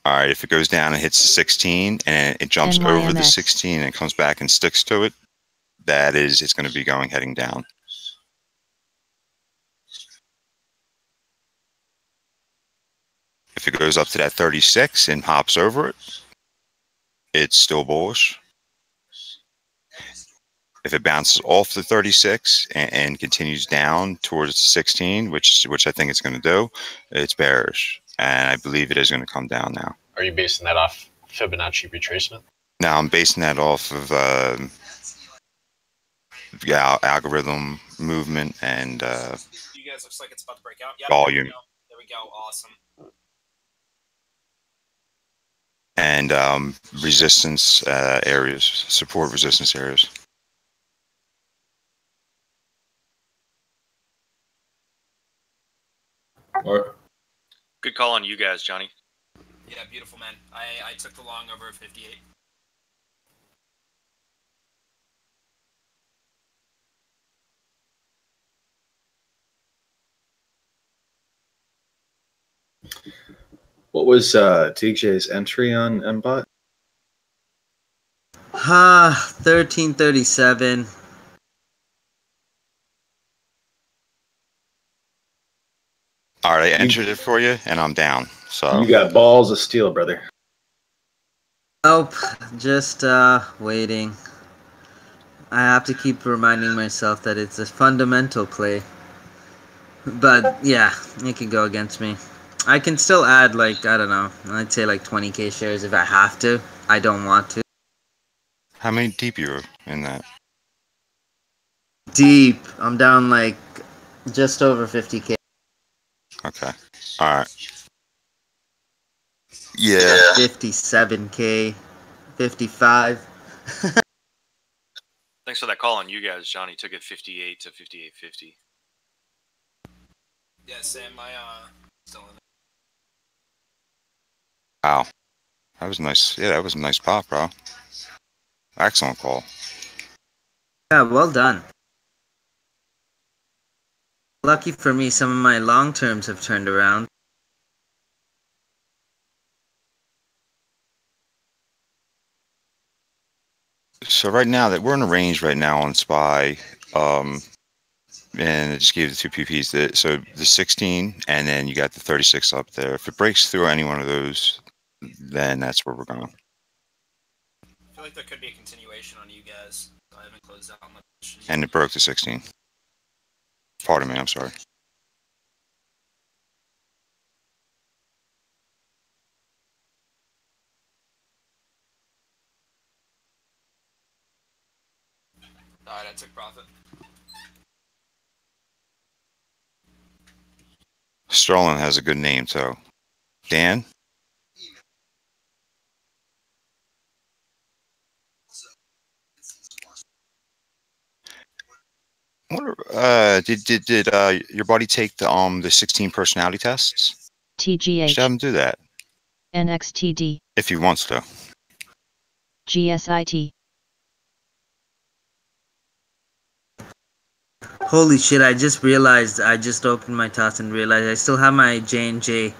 All right, if it goes down and hits the 16 and it jumps over the NYMX. 16 and comes back and sticks to it, it's going to be heading down. If it goes up to that 36 and hops over it, it's still bullish. If it bounces off the 36 and continues down towards 16, which I think it's going to do, it's bearish. And I believe it is going to come down now. Are you basing that off Fibonacci retracement? Now I'm basing that off of algorithm movement and You guys looks like it's about to break out. Yep, volume. There we go. Awesome. And resistance areas, support resistance areas. All right. Good call on you guys, Johnny. Yeah, beautiful, man. I took the long over 58. What was TJ's entry on MBOT? 1337. All right, I entered it for you, and I'm down. So You got balls of steel, brother. Nope, just waiting. I have to keep reminding myself that it's a fundamental play. But yeah, it could go against me. I can still add like, I don't know, I'd say like 20k shares if I have to. I don't want to. how many deep you were in that? Deep. I'm down like just over 50k. Okay. All right. Yeah. 57k. 55. Thanks for that call on you guys. Johnny took it 58 to 58.50. Yeah, Sam, still in it. Wow. That was nice. Yeah, that was a nice pop, bro. Excellent call. Yeah, well done. Lucky for me, some of my long terms have turned around. So right now that we're in a range right now on SPY, and it just gave the two PPs. So the 16, and then you got the 36 up there. If it breaks through any one of those, then that's where we're going. I feel like there could be a continuation on you guys. So I haven't closed out my position yet. And it broke the 16. Pardon me, I'm sorry. Alright, I took profit. Sterling has a good name too. Dan? Did your buddy take the 16 personality tests? TGH. Should have him do that NXTD. if he wants to. GSIT. Holy shit, I just realized, I just opened my TOS and realized I still have my J&J.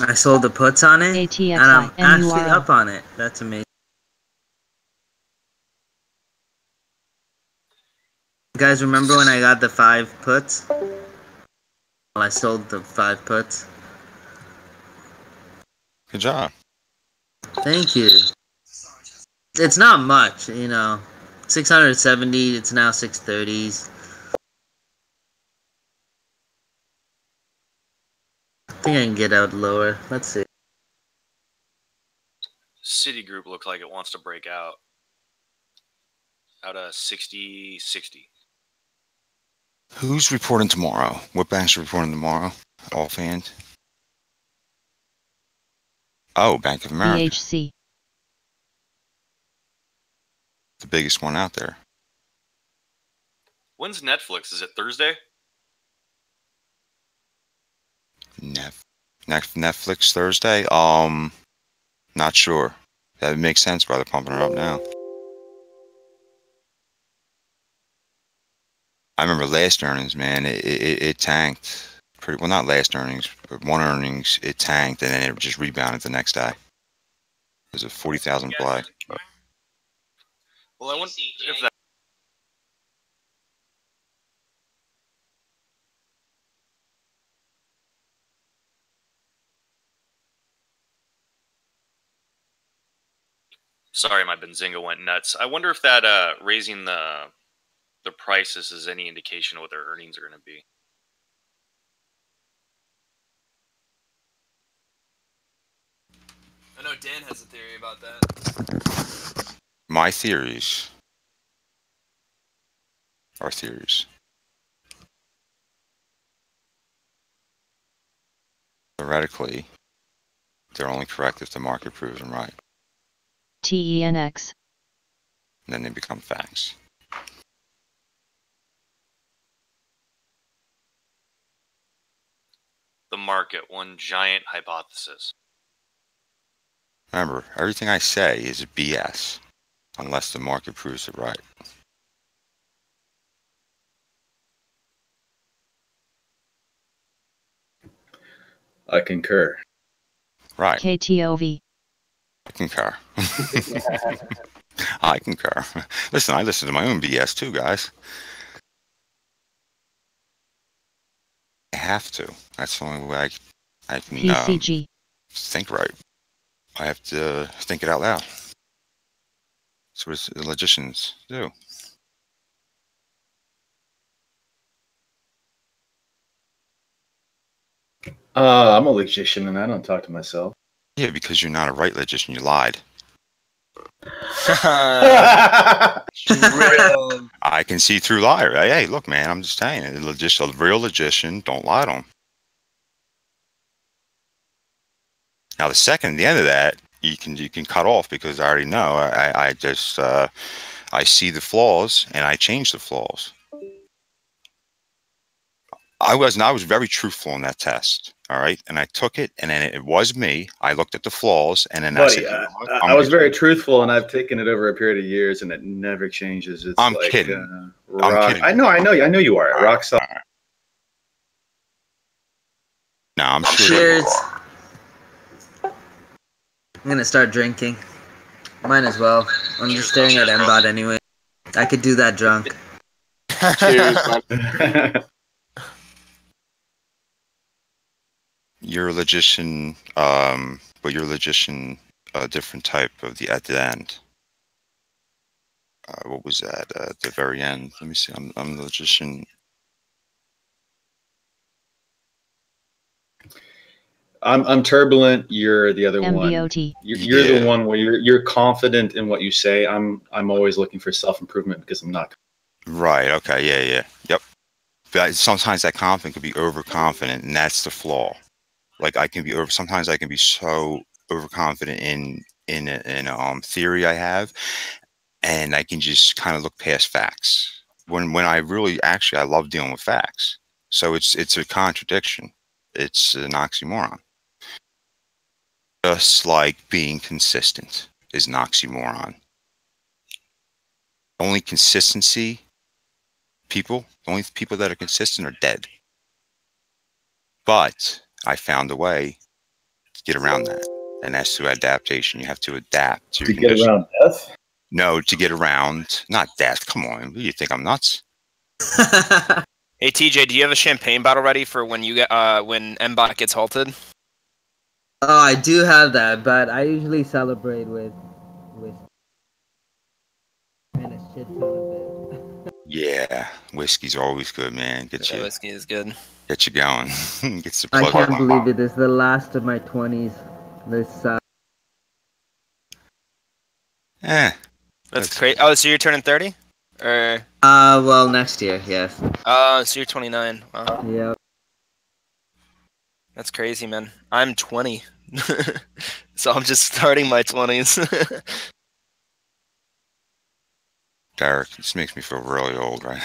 I sold the puts on it, ATXI, and I'm actually NURL. up on it. That's amazing. You guys remember when I got the 5 puts? Well, I sold the 5 puts. Good job. Thank you. It's not much, 670. It's now 630s. I think I can get out lower. Let's see. Citigroup looked like it wants to break out of 60. Who's reporting tomorrow? What banks are reporting tomorrow? Offhand. Oh, Bank of America. BHC. The biggest one out there. When's Netflix? Is it Thursday? Netflix Thursday? Not sure. That makes sense why they're pumping her up now. I remember last earnings, man, it tanked. Pretty well, not last earnings, but one earnings, it tanked, and then it just rebounded the next day. It was a 40,000 play. Well, I wonder if that. Sorry, my Benzinga went nuts. I wonder if that raising the prices is any indication of what their earnings are going to be. I know Dan has a theory about that. My theories are theories. Theoretically, they're only correct if the market proves them right. TENX. And then they become facts. The market, one giant hypothesis. Remember, everything I say is BS unless the market proves it right. I concur. Right. KTOV. I concur. I concur. Listen, I listen to my own BS too, guys. I have to. That's the only way I can PCG. think right. I have to think it out loud. That's what the logicians do. I'm a logician and I don't talk to myself. Yeah, because you're not a right logician. You lied. I can see through liar. Hey, look, man, I'm just saying. A real logician, don't lie to him. Now, the end of that, you can cut off because I already know. I just I see the flaws and I change the flaws. I was very truthful in that test. All right, and I took it, and then it was me. I looked at the flaws, and then Buddy, I said, I was very truthful, and I've taken it over a period of years, and it never changes. It's I'm like, kidding. Rock, I'm kidding. I know you are. Rock solid. No, I'm sure. Cheers. I'm gonna start drinking. Might as well. I'm just staring at Mbot anyway. I could do that drunk. Cheers, man. You're a logician, but you're a logician, a different type at the end. What was that? At the very end. Let me see. I'm the logician. I'm turbulent. You're the other MBOT. one. You're the one where you're confident in what you say. I'm always looking for self-improvement because I'm not. Right. Okay. Yeah. Yep. But sometimes that confidence could be overconfident, and that's the flaw. Like sometimes I can be so overconfident in a theory I have, and I can just kind of look past facts. When I really I love dealing with facts. So it's a contradiction. It's an oxymoron. Just like being consistent is an oxymoron. Only consistency the only people that are consistent are dead. But I found a way to get around that, and that's through adaptation. You have to adapt to your condition. Get around death? No, to get around, not death. Come on, you think I'm nuts? Hey TJ, do you have a champagne bottle ready for when you get when Mbot gets halted? Oh, I do have that, but I usually celebrate with and a shit ton of it. Yeah, whiskey's always good, man. Yeah, whiskey is good. Get you going. Gets the I plug. can't believe it. This is the last of my 20s. This That's crazy. Oh, so you're turning 30? Or well, next year, yes. so you're 29. Wow. Yeah. That's crazy, man. I'm 20. So I'm just starting my 20s. Derek, this makes me feel really old, right?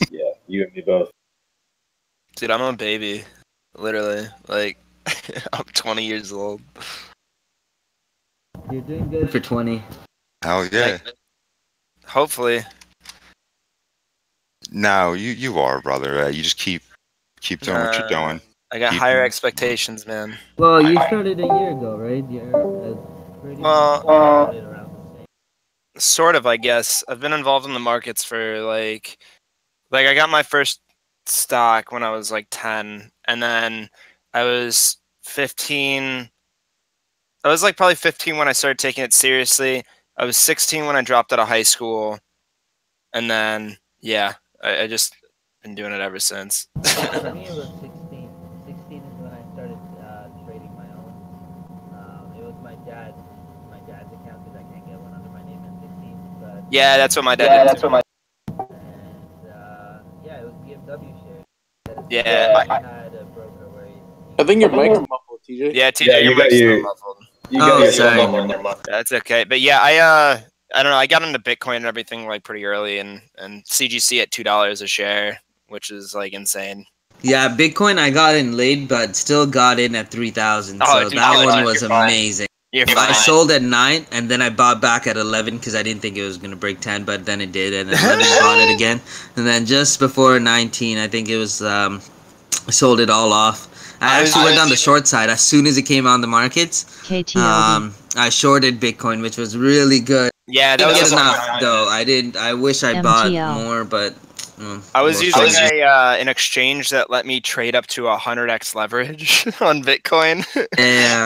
Yeah, you and me both. Dude, I'm a baby. Literally. Like, I'm 20 years old. You're doing good for 20. Hell yeah. Hopefully. No, you are, brother. You just keep doing what you're doing. I got higher expectations, man. Well, you started a year ago, right? You're pretty much started around the same. Sort of, I guess. I've been involved in the markets for like I got my first stock when I was like 10, and then I was 15. I was like probably 15 when I started taking it seriously. I was 16 when I dropped out of high school, and then yeah, I just been doing it ever since. For me, it was 16. 16 is when I started trading my own. It was my dad's account because I can't get one under my name at 16. But Yeah, that's what my dad did. And yeah, it was BMW shares. Yeah. I had a broker where I think your mic's muffled, TJ. Yeah, TJ, Yeah, your you got mic's your- still muffled. You got your sorry. That's okay. But yeah, I don't know. I got into Bitcoin and everything like pretty early, and CGC at $2 a share, which is like insane. Yeah, Bitcoin I got in late, but still got in at 3,000. Oh, So dude, that you're one fine. was You're fine. amazing. You're I fine. sold at 9, and then I bought back at 11 because I didn't think it was going to break 10, but then it did, and then 11 bought it again. And then just before 19, I think it was, I sold it all off. I actually went on the short side as soon as it came on the markets. KTLD. I shorted Bitcoin, which was really good. Yeah, that Didn't was get enough though. I didn't. I wish I bought MTL. more, but I was we'll using see. an exchange that let me trade up to 100x leverage on Bitcoin. Yeah.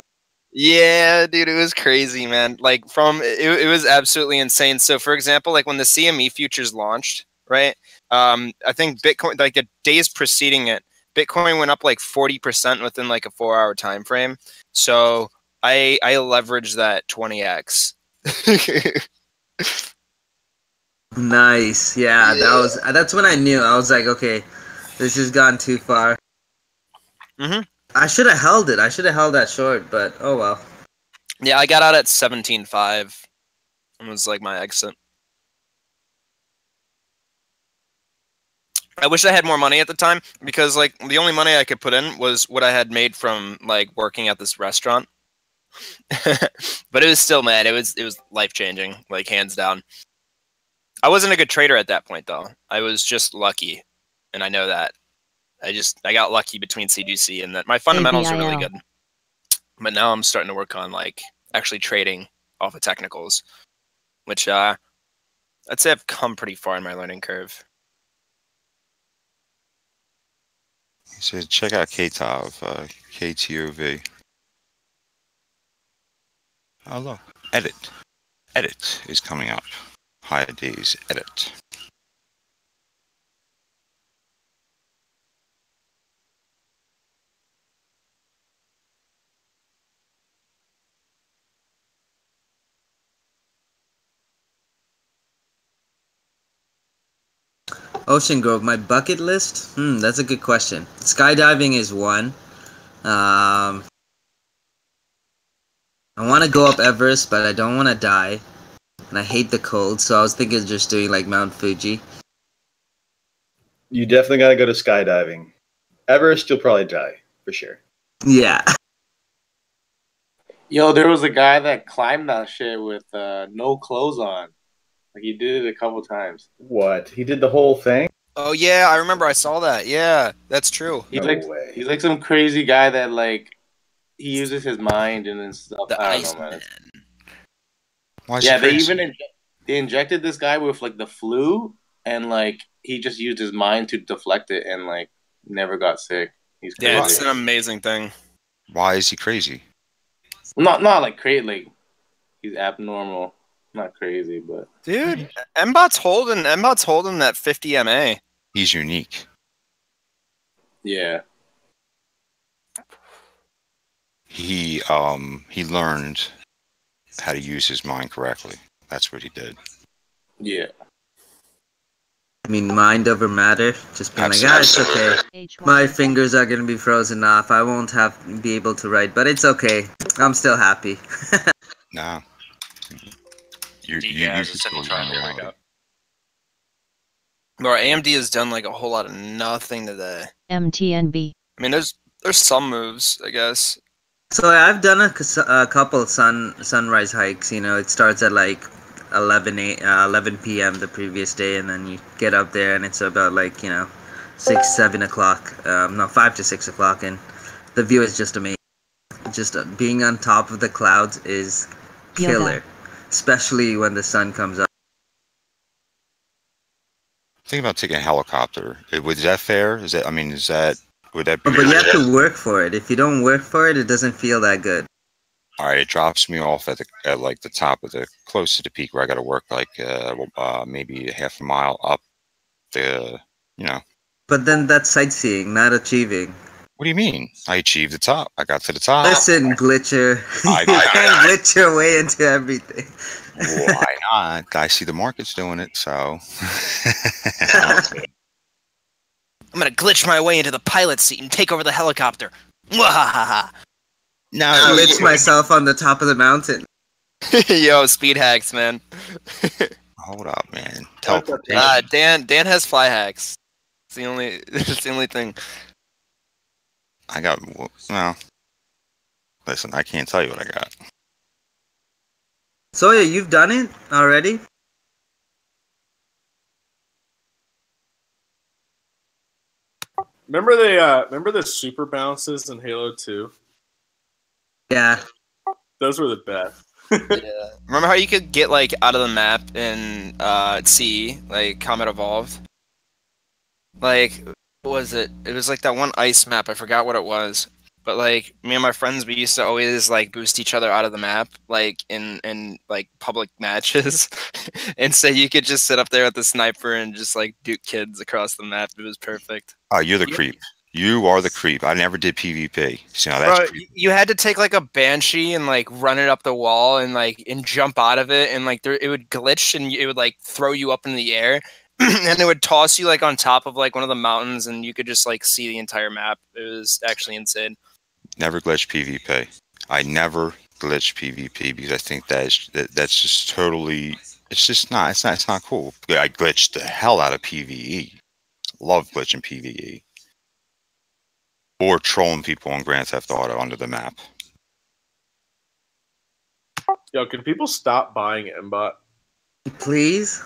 Yeah, dude, it was crazy, man. Like it was absolutely insane. So, for example, like when the CME futures launched, right? I think Bitcoin, like the days preceding it, Bitcoin went up like 40% within like a 4-hour time frame. So I leveraged that 20x. Nice. Yeah, that's when I knew. I was like, okay, this has gone too far. Mhm. I should have held it. I should have held that short, but oh well. Yeah, I got out at 17.5. It was like my exit. I wish I had more money at the time because like the only money I could put in was what I had made from like working at this restaurant. But it was still, man, it was life changing, like hands down. I wasn't a good trader at that point though. I was just lucky, and I know that. I got lucky between CGC and that my fundamentals are really ABIL. good. But now I'm starting to work on like actually trading off of technicals, which I'd say I've come pretty far in my learning curve. So check out KTOV, KTOV. Oh look, edit is coming up. Higher days, edit. Ocean Grove, my bucket list? That's a good question. Skydiving is one. I want to go up Everest, but I don't want to die. And I hate the cold, so I was thinking of just doing like Mount Fuji. You definitely got to go to skydiving. Everest, you'll probably die for sure. Yeah. Yo, there was a guy that climbed that shit with no clothes on. Like he did it a couple times. What? He did the whole thing? Oh yeah, I remember I saw that. Yeah, that's true. He's No like way. he's like some crazy guy that like he uses his mind and then stuff. The I don't know, man. Why is Yeah, it they crazy? even they injected this guy with like the flu, and like he just used his mind to deflect it, and like never got sick. He's crazy. Yeah, it's an amazing thing. Why is he crazy? Not like crazy. Like he's abnormal. Not crazy, but Dude, Mbot's holding that 50 MA. He's unique. yeah. He learned how to use his mind correctly. That's what he did. Yeah. I mean, mind over matter. Just being like, it's okay. My fingers are gonna be frozen off. I won't be able to write, but it's okay. I'm still happy. Nah. You Decaz can is sending still triangle learn a lot. breakout. Bro, AMD has done like a whole lot of nothing today. MTNB. I mean, there's some moves, I guess. So I've done a couple sunrise hikes. You know, it starts at like 11 p.m. the previous day, and then you get up there, and it's about like 6-7 o'clock. No, 5 to 6 o'clock, and the view is just amazing. Just being on top of the clouds is killer, especially when the sun comes up. Think about taking a helicopter. Was that fair? Would that be? But you have to work for it. If you don't work for it, it doesn't feel that good. All right, it drops me off at like the top of close to the peak where I got to work like maybe half a mile up the. But then that's sightseeing, not achieving. What do you mean? I achieved the top. I got to the top. Listen, glitcher. You can't glitch your way into everything. Why not? I see the market's doing it, so. I'm gonna glitch my way into the pilot seat and take over the helicopter. Mwahaha. Now glitch myself on the top of the mountain. Yo, speed hacks, man. Hold up, man. Dan has fly hacks. It's the only thing. Listen, I can't tell you what I got. Soya, you've done it already? Remember the super bounces in Halo 2? Yeah. Those were the best. Yeah. Remember how you could get like out of the map in C, like Comet Evolved? Like, what was it? It was like that one ice map. I forgot what it was. But like me and my friends, we used to always like boost each other out of the map, like in like public matches, and so you could just sit up there with the sniper and just like duke kids across the map. It was perfect. Oh, you're the creep. You are the creep. I never did PvP. So now that's creep. You had to take like a banshee and like run it up the wall and jump out of it, and like it would glitch and it would like throw you up in the air. And it would toss you like on top of like one of the mountains, and you could just like see the entire map. It was actually insane. Never glitch PvP. I never glitch PvP because I think that's just totally. It's not cool. I glitched the hell out of PvE. Love glitching PvE. Or trolling people on Grand Theft Auto under the map. Yo, can people stop buying Mbot? Please?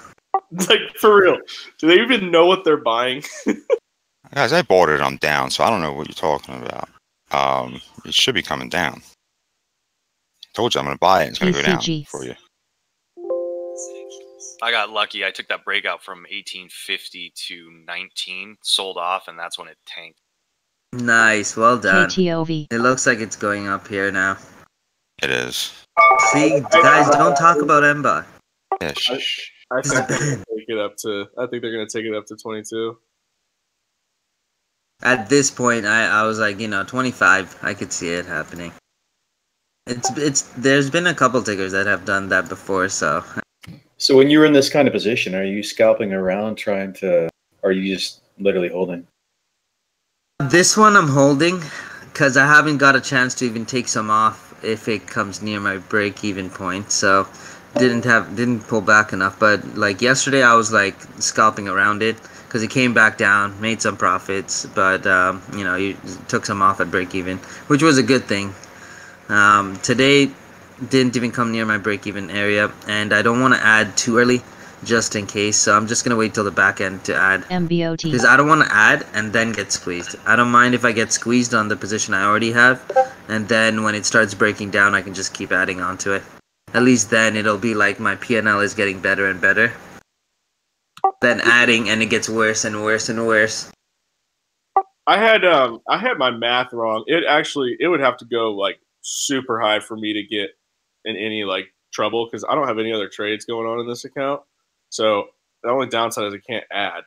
Like, for real. Do they even know what they're buying? Guys, I bought it. I'm down, so I don't know what you're talking about. It should be coming down. Told you I'm going to buy it. It's going to go down for you. I got lucky. I took that breakout from 1850 to 19, sold off, and that's when it tanked. Nice, well done. KTOV. It looks like it's going up here now. It is. See, guys, don't talk about Mbot. Yeah, I think they're going to take it up to. I think they're going to take it up to 22. At this point, I was like, 25. I could see it happening. There's been a couple tickers that have done that before, so. So when you're in this kind of position, are you scalping around trying to, or are you just literally holding? This one I'm holding because I haven't got a chance to even take some off if it comes near my break-even point. So didn't pull back enough. But like yesterday, I was like scalping around it because it came back down, made some profits, but you took some off at break-even, which was a good thing. Today didn't even come near my break-even area, and I don't want to add too early just in case, so I'm just gonna wait till the back end to add MBOT. because I don't want to add and then get squeezed. I don't mind if I get squeezed on the position I already have, and then when it starts breaking down I can just keep adding onto it. At least then it'll be like my PNL is getting better and better than adding and it gets worse and worse and worse. I had my math wrong. It would have to go like super high for me to get in any like trouble because I don't have any other trades going on in this account. So the only downside is I can't add.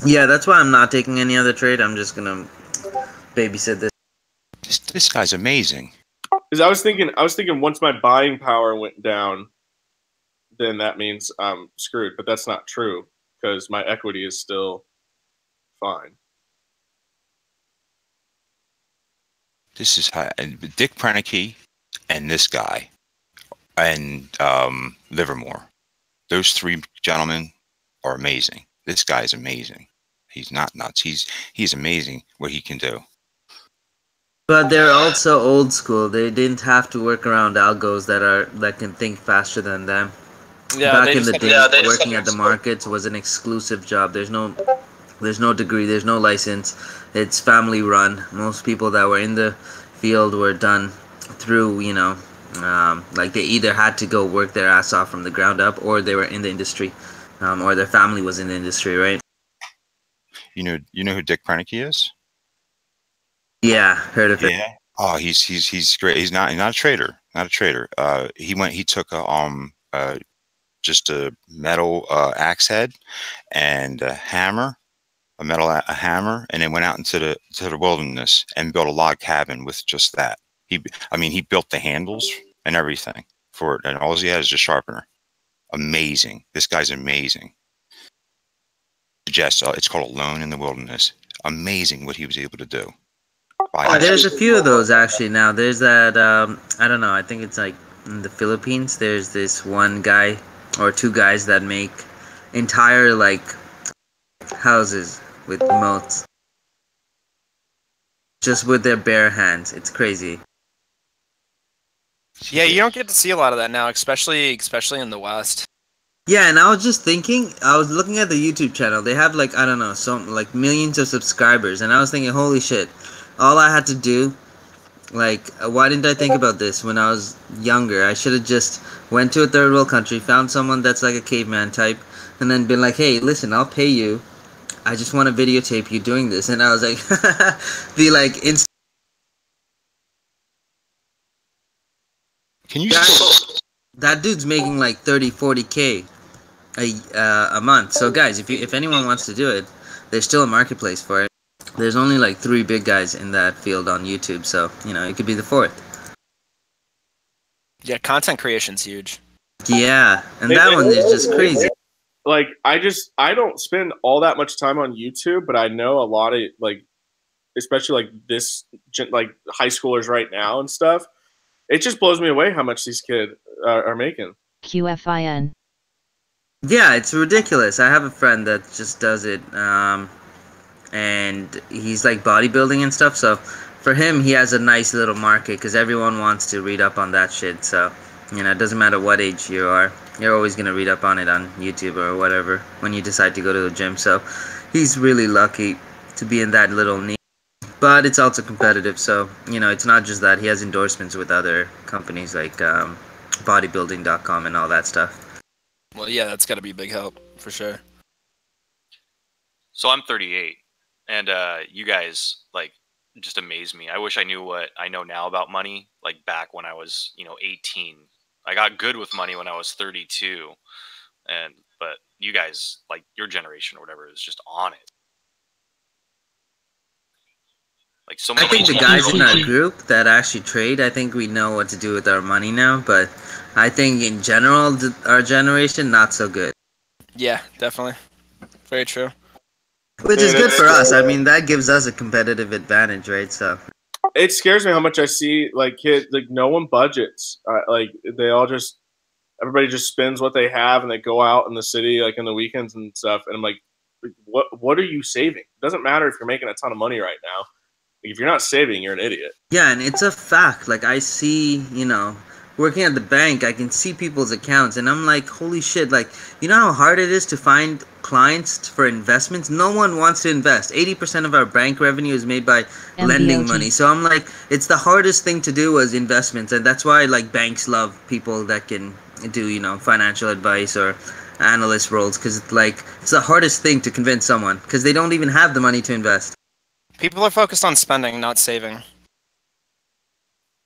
Yeah, that's why I'm not taking any other trade. I'm just gonna babysit this. This guy's amazing. Because I was thinking once my buying power went down, then that means I'm screwed. But that's not true because my equity is still fine. This is how Dick Prenicky and this guy and Livermore. Those three gentlemen are amazing. This guy is amazing. He's not nuts. He's amazing what he can do. But they're also old school. They didn't have to work around algos that can think faster than them. Yeah, Back in the day, working at the markets was an exclusive job. There's no degree, there's no license. It's family run. Most people that were in the field were done through, like they either had to go work their ass off from the ground up, or they were in the industry, or their family was in the industry, right? You know who Dick Prenicky is? Yeah, heard of it. Yeah. Oh, he's great. He's not a trader. Not a trader. He took just a metal axe head and a hammer, a hammer, and then went out into the wilderness and built a log cabin with just that. He built the handles and everything for it, and all he had is a sharpener. Amazing. This guy's amazing. It's called Alone in the Wilderness. Amazing what he was able to do. There's a few of those actually now. There's that, I don't know, I think it's like in the Philippines. There's this one guy or two guys that make entire like houses with moats just with their bare hands. It's crazy. Yeah, you don't get to see a lot of that now, especially in the West. Yeah, and I was just thinking, I was looking at the YouTube channel. They have like, I don't know, like millions of subscribers, and I was thinking, holy shit, all I had to do, like, why didn't I think about this when I was younger? I should have just went to a third world country, found someone that's like a caveman type, and then been like, hey, listen, I'll pay you. I just want to videotape you doing this. And I was like, be like, can you? That dude's making like 30, 40K a month. So guys, if anyone wants to do it, there's still a marketplace for it. There's only like 3 big guys in that field on YouTube, so it could be the 4th. Yeah, content creation's huge. Yeah, and that one is just crazy. Like I don't spend all that much time on YouTube, but I know a lot of like, especially like this like high schoolers right now and stuff. It just blows me away how much these kids are making. QFIN. Yeah, it's ridiculous. I have a friend that just does it. And he's like bodybuilding and stuff, so for him he has a nice little market because everyone wants to read up on that shit. So it doesn't matter what age you are, you're always going to read up on it on YouTube or whatever when you decide to go to the gym. So he's really lucky to be in that little niche, but it's also competitive. So it's not just that. He has endorsements with other companies like bodybuilding.com and all that stuff. Well, yeah, that's got to be a big help for sure. So I'm 38. And you guys like just amaze me. I wish I knew what I know now about money, like back when I was, 18. I got good with money when I was 32. But you guys, like your generation or whatever, is just on it. Like so many. I think the guys in our group that actually trade, I think we know what to do with our money now. But I think in general, our generation, not so good. Yeah, definitely. Very true. Which is good for us. I mean, that gives us a competitive advantage, right? So it scares me how much I see like kids, like no one budgets. Like everybody just spends what they have, and they go out in the city like in the weekends and stuff. And I'm like, what are you saving? It doesn't matter if you're making a ton of money right now. Like, if you're not saving, you're an idiot. Yeah, and it's a fact. Like I see, working at the bank, I can see people's accounts, and I'm like, holy shit, like, you know how hard it is to find clients for investments? No one wants to invest. 80% of our bank revenue is made by lending money. So I'm like, it's the hardest thing to do is investments, and that's why, like, banks love people that can do, financial advice or analyst roles, because, like, it's the hardest thing to convince someone, because they don't even have the money to invest. People are focused on spending, not saving.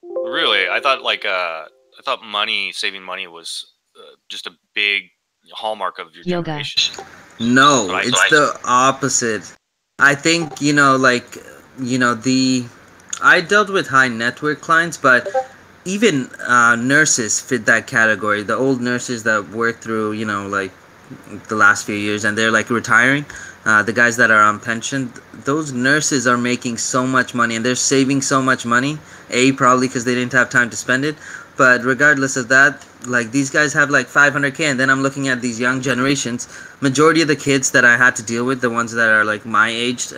Really, I thought saving money was just a big hallmark of your Yoga. generation. No, But it's the opposite. I think, you know, like, you know, I dealt with high net worth clients, but even nurses fit that category. The old nurses that work through, you know, like the last few years and they're like retiring, the guys that are on pension, those nurses are making so much money and they're saving so much money. Probably because they didn't have time to spend it. But regardless of that, like these guys have like 500K, and then I'm looking at these young generations. Majority of the kids that I had to deal with, the ones that are like my age,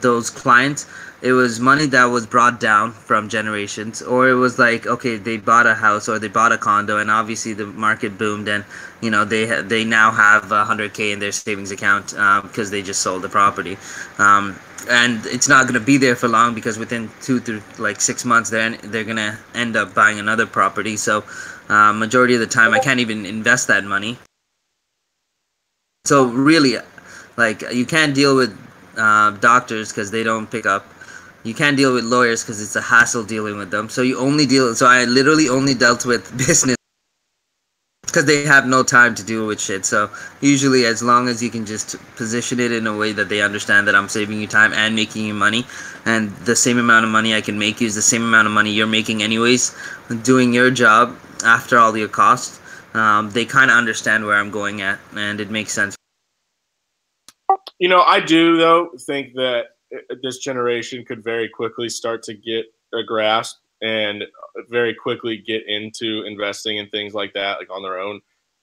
those clients, it was money that was brought down from generations, or it was like, okay, they bought a house or they bought a condo, and obviously the market boomed, and you know they now have 100K in their savings account because they just sold the property. And it's not going to be there for long because within 2 to like 6 months they're going to end up buying another property. So majority of the time I can't even invest that money. So really, like, you can't deal with doctors because they don't pick up. You can't deal with lawyers because it's a hassle dealing with them. So I literally only dealt with business because they have no time to deal with shit. So usually, as long as you can just position it in a way that they understand that I'm saving you time and making you money, and the same amount of money I can make you is the same amount of money you're making anyways, doing your job after all your costs, they kind of understand where I'm going at, and it makes sense. You know, I do though think that this generation could very quickly start to get a grasp and very quickly get into investing in things like that, like on their own,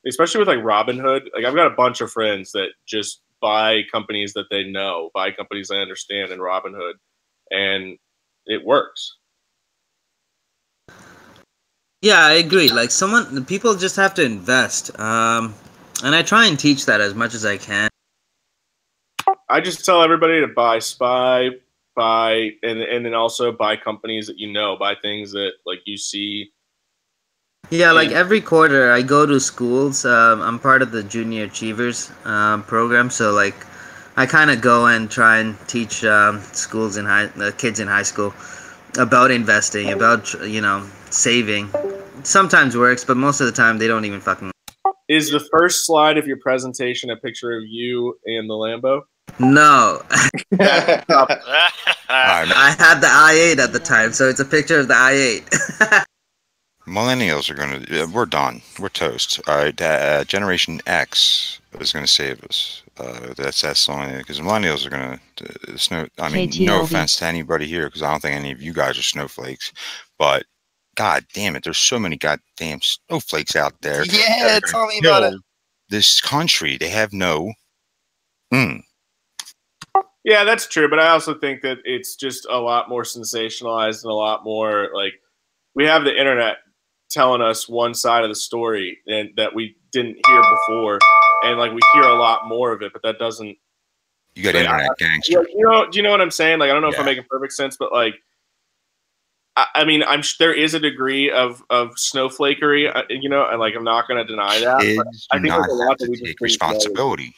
especially with like Robinhood. Like I've got a bunch of friends that just buy companies that they know, buy companies they understand in Robinhood, and it works. Yeah, I agree. Like people just have to invest, and I try and teach that as much as I can. I just tell everybody to buy SPY, and then also buy companies that you know, buy things that like you see. Yeah, like every quarter I go to schools. I'm part of the Junior Achievers program, so like I kind of go and try and teach schools in kids in high school about investing, about saving. Sometimes works, but most of the time they don't even fucking. Is the first slide of your presentation a picture of you in the Lambo? No. That's I had the i8 at the time, so it's a picture of the i8. Millennials are going to, we're done. We're toast. All right. Generation X is going to save us. That's the only thing, because millennials are going to, I mean, no offense to anybody here, because I don't think any of you guys are snowflakes, but God damn it, there's so many goddamn snowflakes out there. Yeah, tell me about it. This country, they have no. Yeah, that's true, but I also think that it's just a lot more sensationalized and a lot more like we have the internet telling us one side of the story and that we didn't hear before, and like we hear a lot more of it, but that doesn't. You got internet gangster. Do you know what I'm saying? Like I don't know if I'm making perfect sense, but like I mean, there is a degree of snowflakery, and like I'm not going to deny that. Kids I think there's a lot that we take responsibility,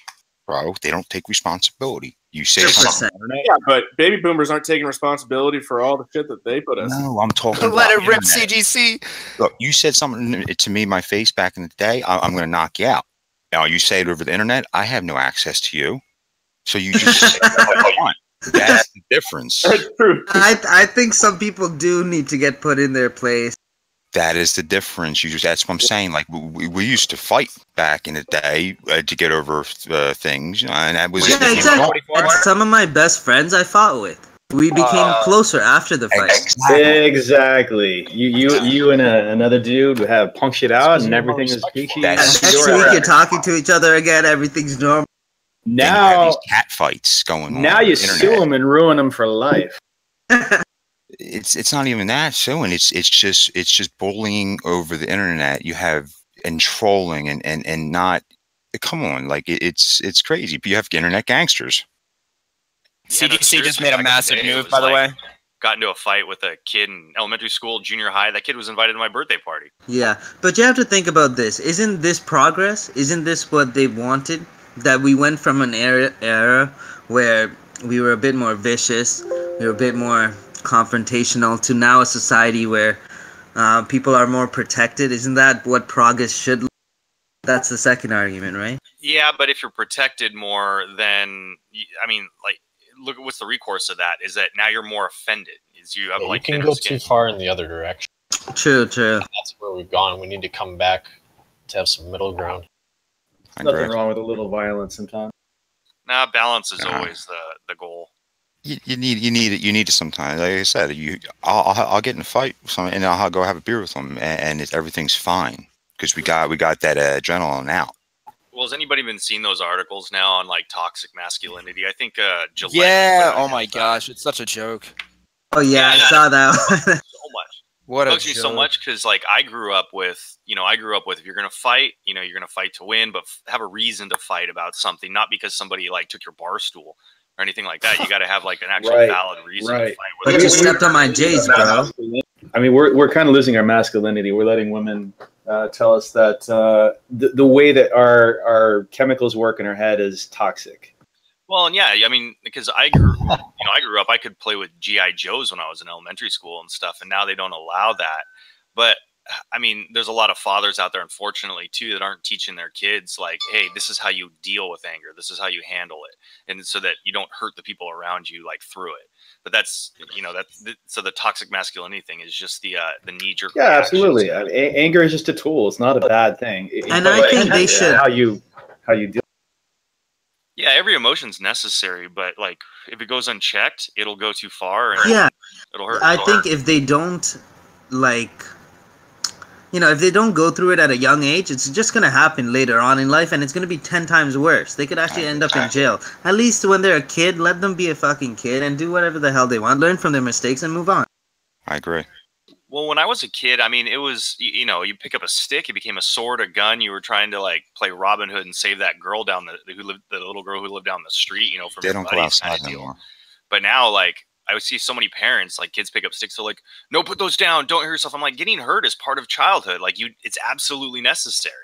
bro. They don't take responsibility. You say 100%. something. Yeah, but baby boomers aren't taking responsibility for all the shit that they put us. No, I'm talking. Let about it rip, internet. CGC. Look, you said something to me in my face back in the day. I'm going to knock you out. Now you say it over the internet. I have no access to you, so you just say what you want. That's the difference. That's true. I think some people do need to get put in their place. That is the difference. That's what I'm saying. Like we used to fight back in the day to get over things, and that was exactly. Some of my best friends I fought with. We became closer after the fight. Exactly. You and another dude would have punk shit out, and everything is peachy. Next week you're talking to each other again. Everything's normal. Now these cat fights going on. Now you sue them and ruin them for life. It's not even that suing. It's just bullying over the internet. You have and trolling and not. Come on, like it's crazy. But you have internet gangsters. CGC just made a massive move, by the way. Got into a fight with a kid in elementary school, junior high. That kid was invited to my birthday party. Yeah, but you have to think about this. Isn't this progress? Isn't this what they wanted? That we went from an era where we were a bit more vicious, we were a bit more confrontational, to now a society where people are more protected. Isn't that what progress should look? That's the second argument, right? Yeah, but if you're protected more, then I mean, like, look at what's the recourse of that? Is that now you're more offended? Is you have Yeah, like you can thinner go skin. too far in the other direction. True. That's where we've gone. We need to come back to have some middle ground. Nothing wrong with a little violence sometimes. Nah, balance is always the goal. You need it sometimes. Like I said, I'll get in a fight with someone and I'll go have a beer with them, and everything's fine because we got that adrenaline out. Well, has anybody been seeing those articles now on like toxic masculinity? I think Gillette. Yeah. Oh my gosh, it's such a joke. Oh yeah, I saw that. So much. What It a bugs me so joke. much because like I grew up with if you're gonna fight, you're gonna fight to win, but have a reason to fight about something, not because somebody like took your bar stool or anything like that. You got to have like an actual valid reason to fight. But you stepped on my J's, bro. I mean, we're kind of losing our masculinity. We're letting women tell us that the way that our chemicals work in our head is toxic. Well, and yeah, I mean, because I grew up, I could play with GI Joes when I was in elementary school and stuff, and now they don't allow that. But I mean, there's a lot of fathers out there, unfortunately, too, that aren't teaching their kids like, hey, this is how you deal with anger, this is how you handle it, and so that you don't hurt the people around you like through it. But that's so the toxic masculinity thing is just the knee-jerk. Yeah, absolutely. I mean, anger is just a tool. It's not a bad thing. And I think they should how you deal. Yeah, every emotion's necessary, but like if it goes unchecked, it'll go too far and it'll hurt. I think if they don't if they don't go through it at a young age, it's just going to happen later on in life, and it's going to be 10 times worse. They could actually end up in jail. At least when they're a kid, let them be a fucking kid and do whatever the hell they want. Learn from their mistakes and move on. I agree. Well, when I was a kid, I mean, it was, you pick up a stick, it became a sword, a gun. You were trying to like play Robin Hood and save that girl the little girl who lived down the street, from They don't go outside anymore. But now, like, I would see so many parents, like kids pick up sticks. They're like, no, put those down. Don't hurt yourself. I'm like, getting hurt is part of childhood. Like it's absolutely necessary.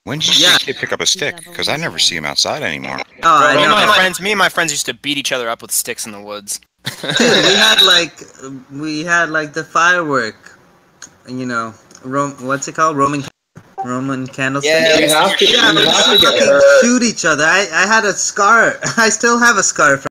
When did you see a kid pick up a stick? Because I never see him outside anymore. Me and my friends used to beat each other up with sticks in the woods. Dude, we had like the firework, what's it called? Roman candlestick. Yeah, you have to shoot each other. I had a scar. I still have a scar from.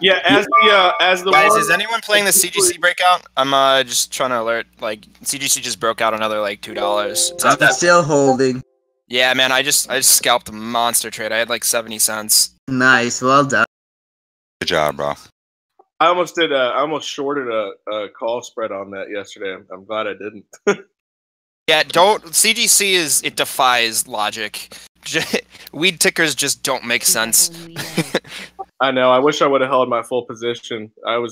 Yeah, as the guys, is anyone playing the CGC breakout? I'm just trying to alert. Like CGC just broke out another like $2. I'm still holding. Yeah, man, I just scalped a monster trade. I had like 70 cents. Nice, well done. Good job, bro. I almost shorted a call spread on that yesterday. I'm glad I didn't. Yeah, CGC it defies logic. Weed tickers just don't make sense. I know. I wish I would have held my full position. I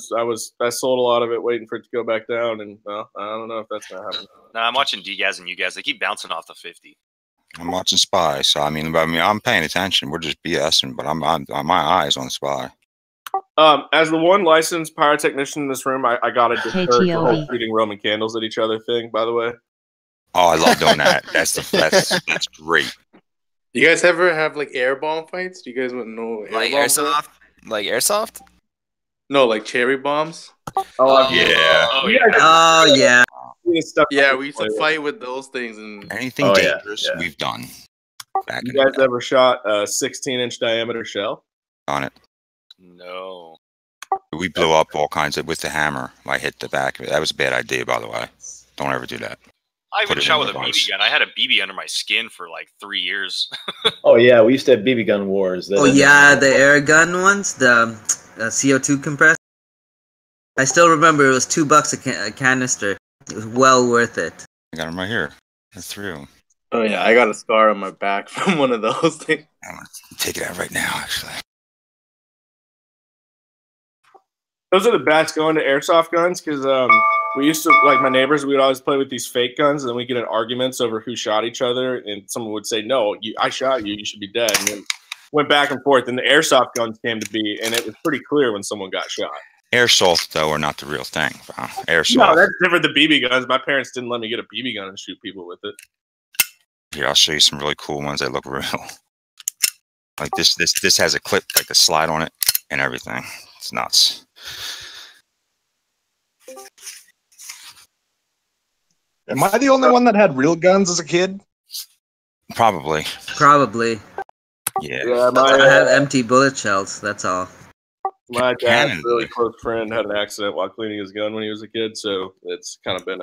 sold a lot of it waiting for it to go back down, and well, I don't know if that's gonna happen. No, I'm watching D-Gaz and you guys. They keep bouncing off the 50. I'm watching SPY, so I mean, I'm paying attention. We're just BSing, but I'm on my eyes on SPY. As the one licensed pyrotechnician in this room, I got to deter the whole shooting Roman candles at each other thing. By the way. Oh, I love doing that. That's great. You guys ever have like air bomb fights? Do you guys want to know like airsoft? Like airsoft? No, like cherry bombs. Oh yeah. Oh yeah. Yeah, we used to fight with those things and anything dangerous we've done. You guys ever shot a 16-inch diameter shell? On it. No. We blew up all kinds of with the hammer. I hit the back of it. That was a bad idea, by the way. Don't ever do that. I even shot with a BB gun. I had a BB under my skin for like 3 years. Oh yeah, we used to have BB gun wars. Oh yeah, the air gun ones, the CO2 compressor. I still remember it was $2 a canister. It was well worth it. I got them right here. That's through. Oh yeah, I got a scar on my back from one of those things. I'm gonna take it out right now, actually. Those are the best going to airsoft guns because we used to, like my neighbors, we would always play with these fake guns and then we get in arguments over who shot each other. And someone would say, no, I shot you. You should be dead. And then went back and forth. And the airsoft guns came to be, and it was pretty clear when someone got shot. Airsoft, though, are not the real thing. Airsoft. No, that's different than BB guns. My parents didn't let me get a BB gun and shoot people with it. Here, I'll show you some really cool ones that look real. Like this has a clip, like a slide on it. and everything. It's nuts. Am I the only one that had real guns as a kid? Probably. Yeah, I have empty bullet shells. That's all. My dad's really close friend had an accident while cleaning his gun when he was a kid, so it's kind of been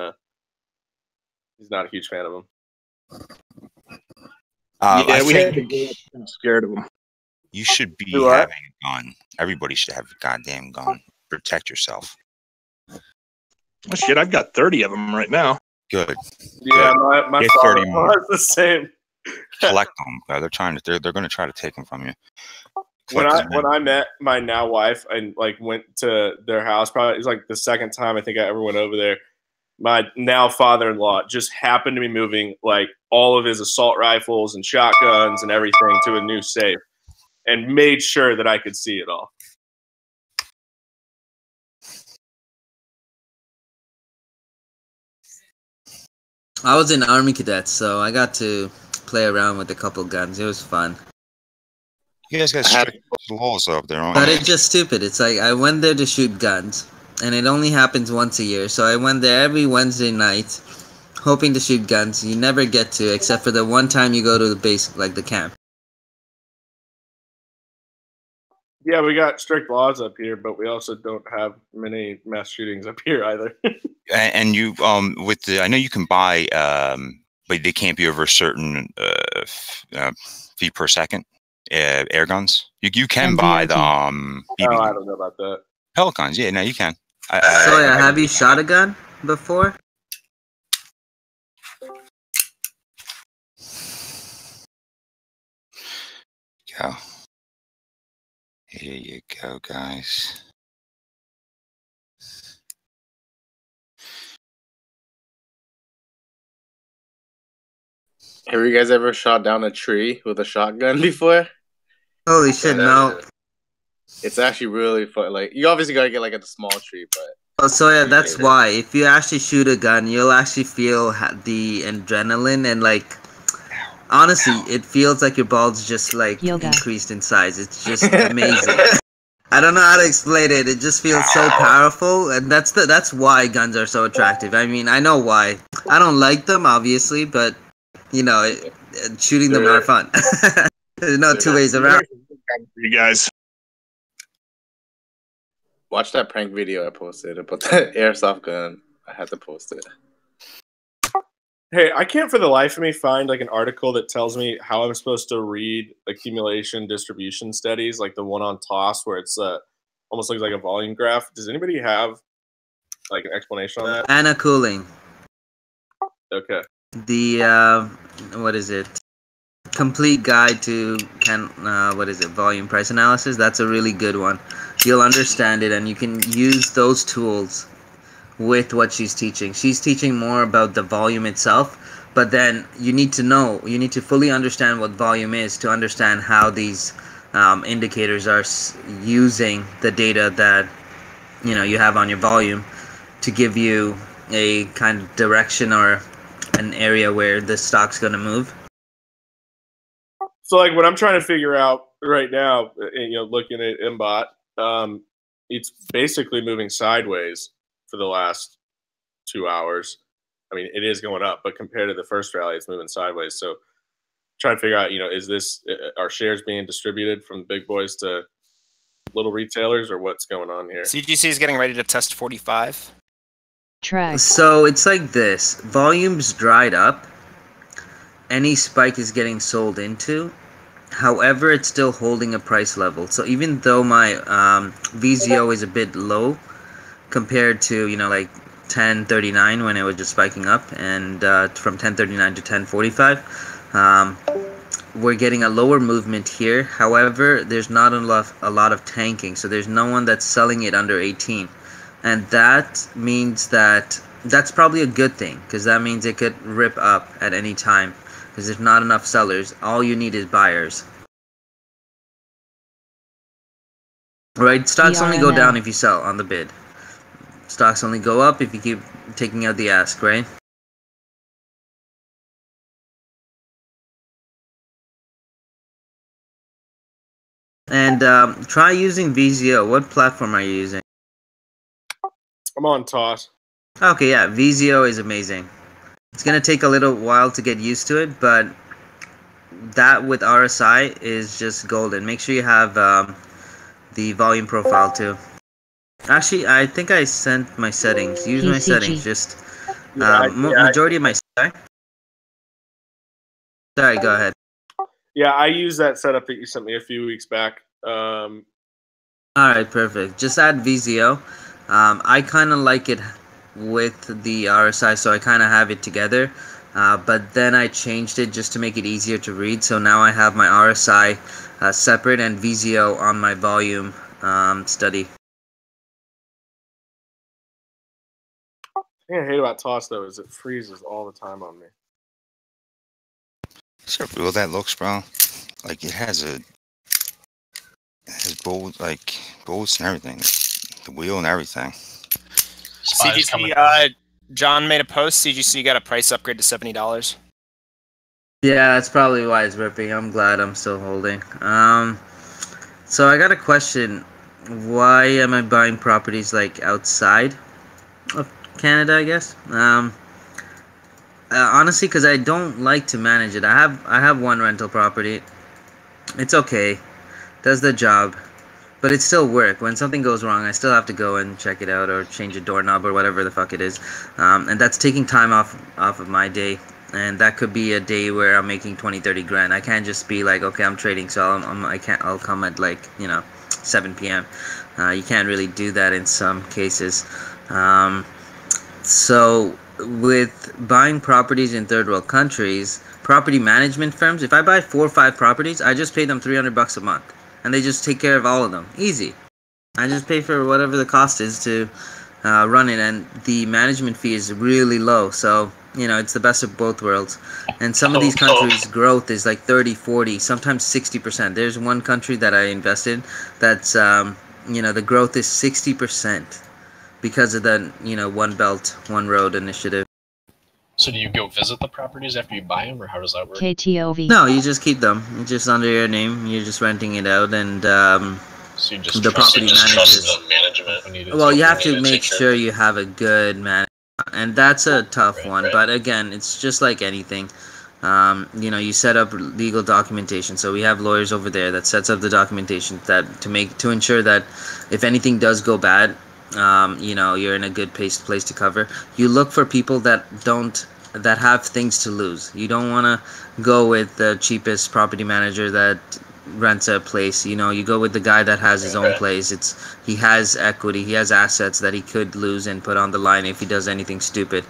he's not a huge fan of them. Yeah, we had to go up, kind of scared of them. You should be having a gun. Everybody should have a goddamn gun. Protect yourself. Oh, shit, I've got 30 of them right now. Good. Yeah, my Get father 30 more. was the same. Collect them. They're going to try to take them from you. When I met my now wife and like went to their house, probably it was like the second time I think I ever went over there. My now father-in-law just happened to be moving like all of his assault rifles and shotguns and everything to a new safe, and made sure that I could see it all. I was in Army Cadets, so I got to play around with a couple guns. It was fun. You guys got strict laws up there, aren't But you? it's just stupid. It's like I went there to shoot guns, and it only happens once a year. So I went there every Wednesday night, hoping to shoot guns. You never get to, except for the one time you go to the base, like the camp. Yeah, we got strict laws up here, but we also don't have many mass shootings up here either. And you, with the, I know you can buy, but they can't be over a certain feet per second. Air guns. You can buy the Oh, I don't know about that. pellet guns. Yeah, no, you can. So yeah, have you shot a gun before? Go. Here you go, guys. Have you guys ever shot down a tree with a shotgun before? Holy shit, no. It's actually really fun. Like, you obviously gotta get like at the small tree, but Oh, so yeah, that's why. If you actually shoot a gun, you'll actually feel the adrenaline, and like, honestly, it feels like your balls just like increased in size. It's just amazing. I don't know how to explain it. It just feels so powerful, and that's why guns are so attractive. I mean, I know why. I don't like them, obviously, but you know, shooting them are fun. There's no two ways around. You guys. watch that prank video I posted about the airsoft gun. I had to post it. Hey, I can't for the life of me find like an article that tells me how I'm supposed to read accumulation distribution studies, like the one on TOS where it's almost looks like a volume graph. Does anybody have like an explanation on that? Anna Cooling. Okay. The what is it? Complete guide to volume price analysis. That's a really good one. You'll understand it, and you can use those tools with what she's teaching. She's teaching more about the volume itself, but then you need to fully understand what volume is to understand how these indicators are using the data that you have on your volume to give you a kind of direction or an area where the stock's going to move. So like what I'm trying to figure out right now, looking at MBOT, it's basically moving sideways for the last 2 hours. I mean, it is going up, but compared to the first rally, it's moving sideways. So trying to figure out, are shares being distributed from big boys to little retailers, or what's going on here? CGC is getting ready to test 45. So it's like this. Volume's dried up. Any spike is getting sold into. However, it's still holding a price level. So even though my VZO is a bit low compared to, like 1039 when it was just spiking up, and from 1039 to 1045, we're getting a lower movement here. However, there's not a lot of tanking. So there's no one that's selling it under 18. And that means that's probably a good thing, because that means it could rip up at any time. Because there's not enough sellers. All you need is buyers. Right? Stocks only go down if you sell on the bid. Stocks only go up if you keep taking out the ask, right? And try using VZO. What platform are you using? I'm on Toss. Okay, yeah, VZO is amazing. It's gonna take a little while to get used to it, but that with RSI is just golden. Make sure you have the volume profile too. Actually, I think I sent my settings. Use my settings. PCG. Just Yeah, majority of my. Sorry, go ahead. Yeah, I used that setup that you sent me a few weeks back. All right, perfect. Just add VZO. I kind of like it with the RSI, so I kind of have it together. But then I changed it just to make it easier to read. So now I have my RSI separate and VZO on my volume study. The thing I hate about Toss though is it freezes all the time on me. See how real that looks, bro? Like it has bolts, like bolts and everything, the wheel and everything. CGC, John made a post. CGC got a price upgrade to $70. Yeah, that's probably why it's ripping. I'm glad I'm still holding. So I got a question. Why am I buying properties like outside of Canada, I guess? Honestly, because I don't like to manage it. I have one rental property. It's okay, does the job, but it's still work. When something goes wrong, I still have to go and check it out or change a doorknob or whatever the fuck it is, and that's taking time off of my day. And that could be a day where I'm making 20-30 grand. I can't just be like, okay, I'm trading, so I'll come at like 7 p.m. You can't really do that in some cases. So with buying properties in third world countries, property management firms, if I buy 4 or 5 properties, I just pay them $300 a month, and they just take care of all of them. Easy. I just pay for whatever the cost is to run it, and the management fee is really low. So it's the best of both worlds. And some of these countries' growth is like 30, 40, sometimes 60%. There's one country that I invested that's the growth is 60%. Because of the One Belt, One Road initiative. So do you go visit the properties after you buy them, or how does that work? KTOV. No, you just keep them. It's just under your name. You're just renting it out, and so you just the property management. Well, you have to make sure you have a good manager, and that's a tough one. But again, it's just like anything. You set up legal documentation. So we have lawyers over there that sets up the documentation to ensure that if anything does go bad, you're in a good place to cover. You look for people that have things to lose. You don't want to go with the cheapest property manager that rents a place. You go with the guy that has his own place. He has equity, he has assets that he could lose and put on the line if he does anything stupid.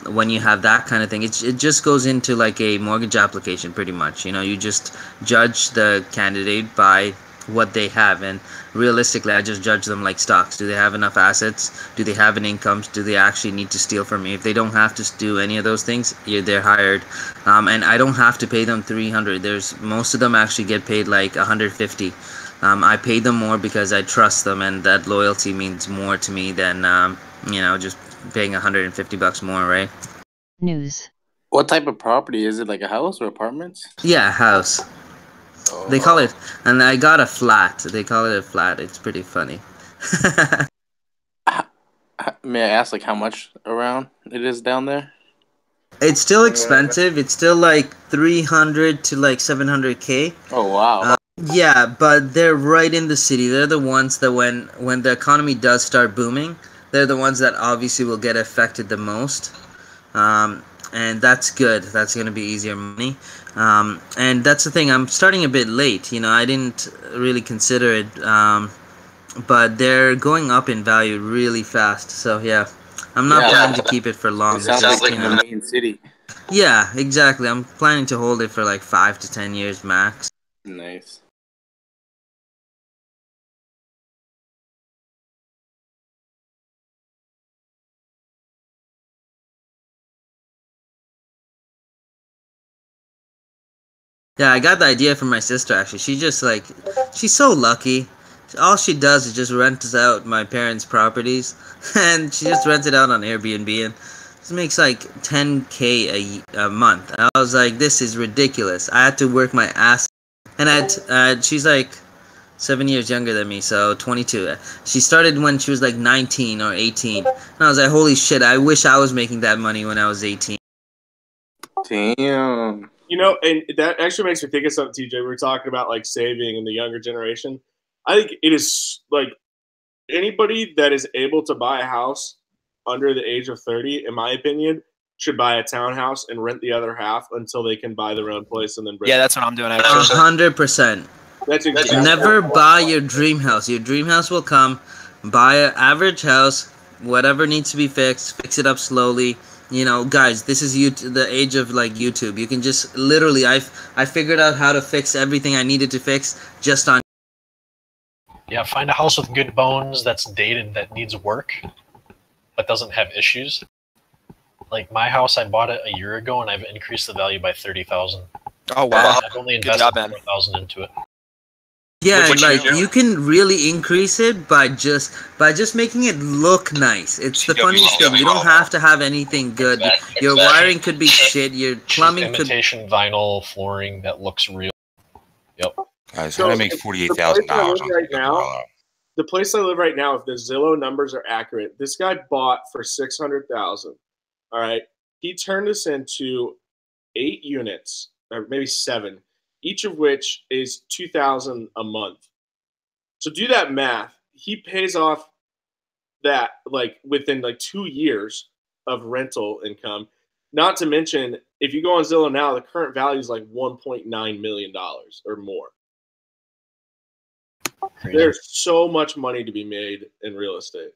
When you have that kind of thing, it just goes into like a mortgage application pretty much. You just judge the candidate by what they have, and realistically I just judge them like stocks. Do they have enough assets? Do they have an income? Do they actually need to steal from me? If they don't have to do any of those things, they're hired. And I don't have to pay them $300. Most of them actually get paid like $150. I pay them more because I trust them, and that loyalty means more to me than just paying $150 more, right? News. What type of property is it? Like a house or apartments? Yeah, house. They call it, and I got a flat. They call it a flat. It's pretty funny. May I ask, like, how much around it is down there? It's still expensive. It's still like 300 to like 700K. Oh wow. Yeah, but they're right in the city. They're the ones that when the economy does start booming, they're the ones that obviously will get affected the most. And that's good. That's going to be easier money. And that's the thing. I'm starting a bit late. I didn't really consider it. But they're going up in value really fast. So, yeah. I'm not planning to keep it for long. It sounds like the main city. Yeah, exactly. I'm planning to hold it for like 5 to 10 years max. Nice. Yeah, I got the idea from my sister, actually. She's so lucky. All she does is just rents out my parents' properties, and she just rents it out on Airbnb, and she makes like 10K a month. And I was like, this is ridiculous. I had to work my ass, and she's like, 7 years younger than me, so 22. She started when she was like 19 or 18. And I was like, holy shit, I wish I was making that money when I was 18. Damn. You know, and that actually makes me think of something, TJ. We were talking about like saving in the younger generation. I think it is like anybody that is able to buy a house under the age of 30, in my opinion, should buy a townhouse and rent the other half until they can buy their own place and then rent. Yeah, that's what I'm doing. Actually. 100%. That's exactly Never buy your dream house. Your dream house will come. Buy an average house, whatever needs to be fixed, fix it up slowly. You know, guys, this is the age of like YouTube. You can just literally, I figured out how to fix everything I needed to fix just on. Yeah, find a house with good bones that's dated, that needs work, but doesn't have issues. Like my house, I bought it a year ago, and I've increased the value by 30,000. Oh wow! I've only Good invested job, man. 4,000 into it. Yeah, What like you you can really increase it by just making it look nice. It's the funniest thing. You don't have to have anything good. Your wiring could be shit. Your plumbing could. Imitation vinyl flooring that looks real. Yep. Guys, So, how to make the $48,000 place I live on right now- $50? the place I live right now. If the Zillow numbers are accurate, this guy bought for 600,000. All right, he turned this into 8 units, or maybe 7, each of which is 2,000 a month. So do that math. He pays off that like within like 2 years of rental income. Not to mention, if you go on Zillow now, the current value is like $1.9 million or more. Crazy. There's so much money to be made in real estate.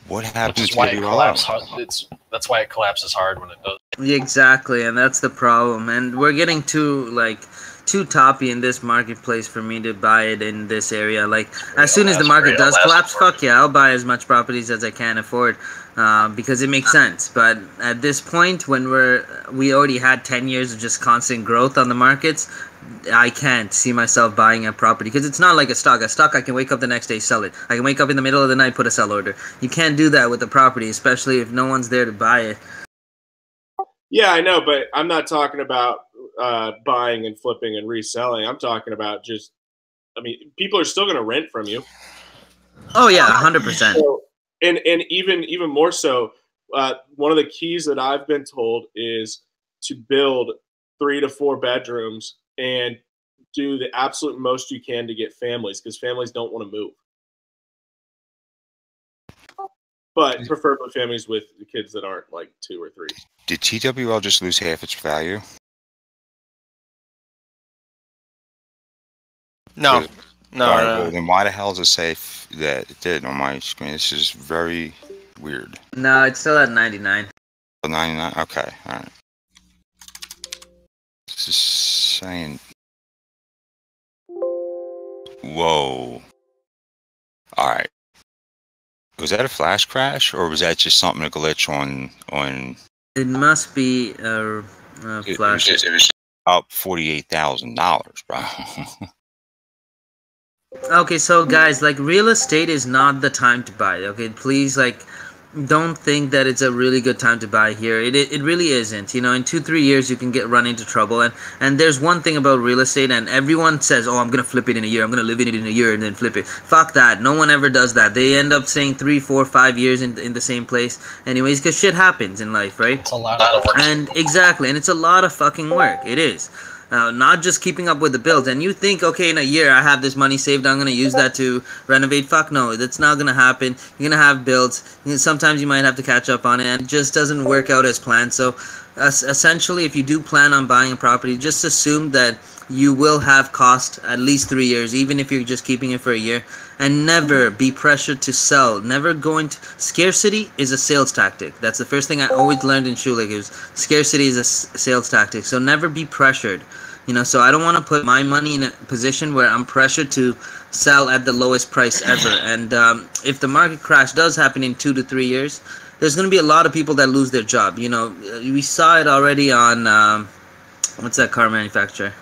What Which happens is to why it you collapses hard. That's why it collapses hard when it does. Exactly, and that's the problem. And we're getting too toppy in this marketplace for me to buy it in this area. Like as soon as the market does collapse, fuck yeah, I'll buy as much properties as I can afford, because it makes sense. But at this point, when we already had 10 years of just constant growth on the markets, I can't see myself buying a property because it's not like a stock. A stock, I can wake up the next day, sell it. I can wake up in the middle of the night, put a sell order. You can't do that with a property, especially if no one's there to buy it. Yeah, I know, but I'm not talking about buying and flipping and reselling. I'm talking about just, I mean, people are still going to rent from you. Oh yeah, 100%. So, and even more so, one of the keys that I've been told is to build 3 to 4 bedrooms and do the absolute most you can to get families, because families don't want to move. But preferably families with kids that aren't like 2 or 3. Did TWL just lose half its value? No, All right, no. well, then why the hell does it say that it did on my screen? This is very weird. No, it's still at 99. 99? Okay, all right. This is saying... Whoa. All right. Was that a flash crash, or was that just something, a glitch on... It must be a flash. It was up $48,000, bro. Okay, so guys, like real estate is not the time to buy. Okay, please, like, don't think that it's a really good time to buy here. It really isn't. You know, in 2-3 years you can run into trouble. And there's one thing about real estate, and everyone says, oh, I'm gonna flip it in a year. I'm gonna live in it in a year and then flip it. Fuck that. No one ever does that. They end up staying 3, 4, 5 years in the same place, anyways, because shit happens in life, right? It's a lot of work. And exactly, and it's a lot of fucking work. It is. Not just keeping up with the bills. And you think, okay, in a year I have this money saved, I'm going to use that to renovate. Fuck no, that's not going to happen. You're going to have bills. Sometimes you might have to catch up on it, and it just doesn't work out as planned. So essentially, if you do plan on buying a property, just assume that you will have cost at least 3 years, even if you're just keeping it for a year. And never be pressured to sell. Never going to... Scarcity is a sales tactic. That's the first thing I always learned in Schulich. Scarcity is a sales tactic. So never be pressured. You know, so I don't want to put my money in a position where I'm pressured to sell at the lowest price ever. And if the market crash does happen in 2 to 3 years, there's going to be a lot of people that lose their job. You know, we saw it already on... what's that car manufacturer?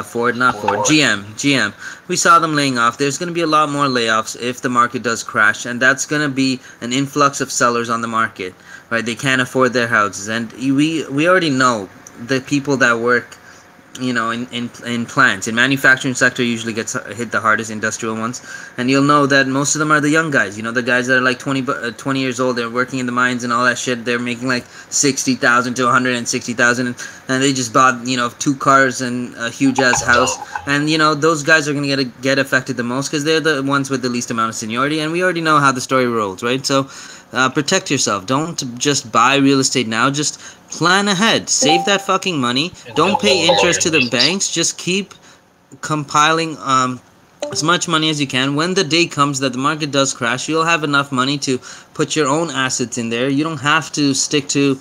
Ford, not Ford, GM. We saw them laying off. There's going to be a lot more layoffs if the market does crash, and that's going to be an influx of sellers on the market, right? They can't afford their houses, and we already know the people that work in plants. In manufacturing sector usually gets hit the hardest, industrial ones, and you'll know that most of them are the young guys. The guys that are like 20 years old. They're working in the mines and all that shit. They're making like 60,000 to 160,000, and they just bought 2 cars and a huge ass house. And those guys are gonna get affected the most because they're the ones with the least amount of seniority. And we already know how the story rolls, right? So protect yourself. Don't just buy real estate now. Just plan ahead. Save that fucking money. Don't pay interest to the banks. Just keep compiling as much money as you can. When the day comes that the market does crash, you'll have enough money to put your own assets in there. You don't have to stick to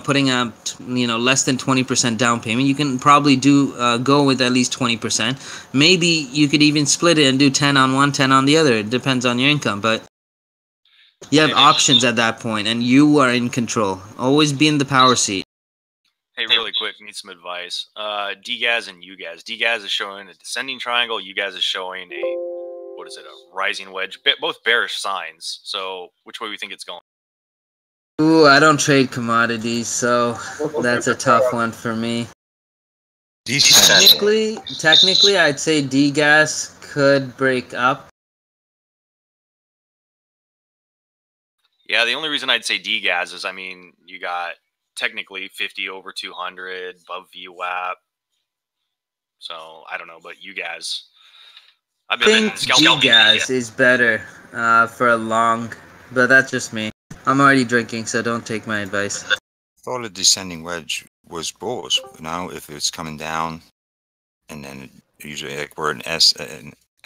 putting a less than 20% down payment. You can probably go with at least 20%. Maybe you could even split it and do 10 on one, 10 on the other. It depends on your income, but you have options at that point, and you are in control. Always be in the power seat. Hey, really quick, need some advice. DGAS and UGAS. DGAS is showing a descending triangle. UGAS is showing a rising wedge. Both bearish signs. So, which way we think it's going? Ooh, I don't trade commodities, so that's a tough one for me. Technically, I'd say DGAS could break up. Yeah, the only reason I'd say DGAS is, you got technically 50 over 200 above VWAP. So I don't know, but UGAS. I think DGAS is better for a long, but that's just me. I'm already drinking, so don't take my advice. I thought a descending wedge was bullish. If it's coming down, and then usually where an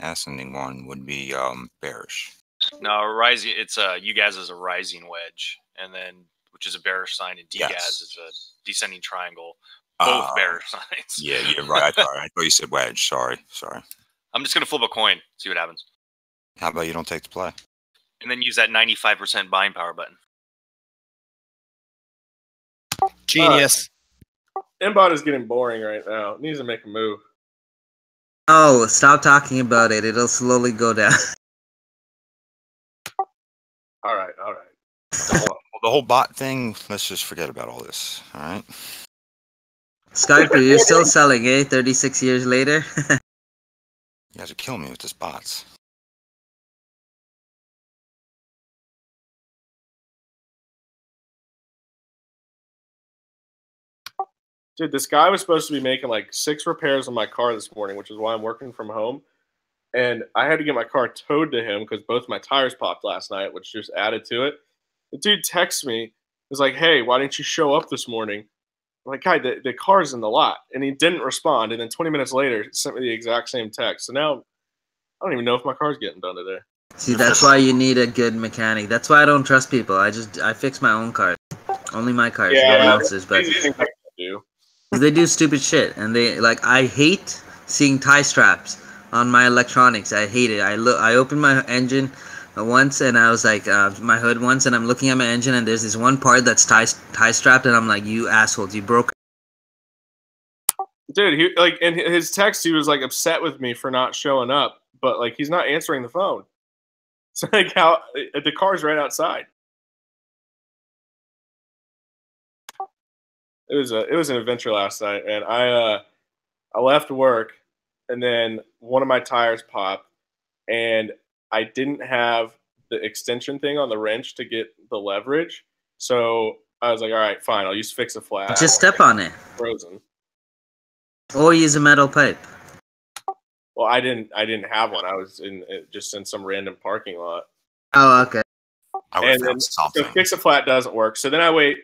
ascending one would be bearish. No, rising. It's UGAS is a rising wedge, and then which is a bearish sign, and DGAS is a descending triangle. Both bearish signs. Yeah, you're right. I thought you said wedge. Sorry. I'm just gonna flip a coin, see what happens. How about you don't take the play, and then use that 95% buying power button. Genius. Mbot is getting boring right now. It needs to make a move. Oh, stop talking about it. It'll slowly go down. All right. The whole bot thing, let's just forget about all this, all right? Skyper, you're still selling, eh? 36 years later? You guys are killing me with this bots. Dude, this guy was supposed to be making like 6 repairs on my car this morning, which is why I'm working from home. And I had to get my car towed to him because both my tires popped last night, which just added to it. The dude texts me. He's like, hey, why didn't you show up this morning? I'm like, guy, the car's in the lot. And he didn't respond. And then 20 minutes later, sent me the exact same text. So now I don't even know if my car's getting done today. See, that's why you need a good mechanic. That's why I don't trust people. I fix my own cars. Only my cars. No one else's. But they do stupid shit. And I hate seeing tie straps on my electronics. I hate it. I opened my engine once, and I was like, my hood once, and I'm looking at my engine, and there's this one part that's tie strapped, and I'm like, you assholes, you broke. Dude, in his text, he was like upset with me for not showing up, but like he's not answering the phone. It's like the car's right outside. It was an adventure last night, and I left work, and then one of my tires popped, and I didn't have the extension thing on the wrench to get the leverage. So I was like, all right, fine, I'll use fix a flat. Just step on it. Frozen. Or use a metal pipe. Well, I didn't have one. I was just in some random parking lot. Oh, okay. And then so fix a flat doesn't work. So then I wait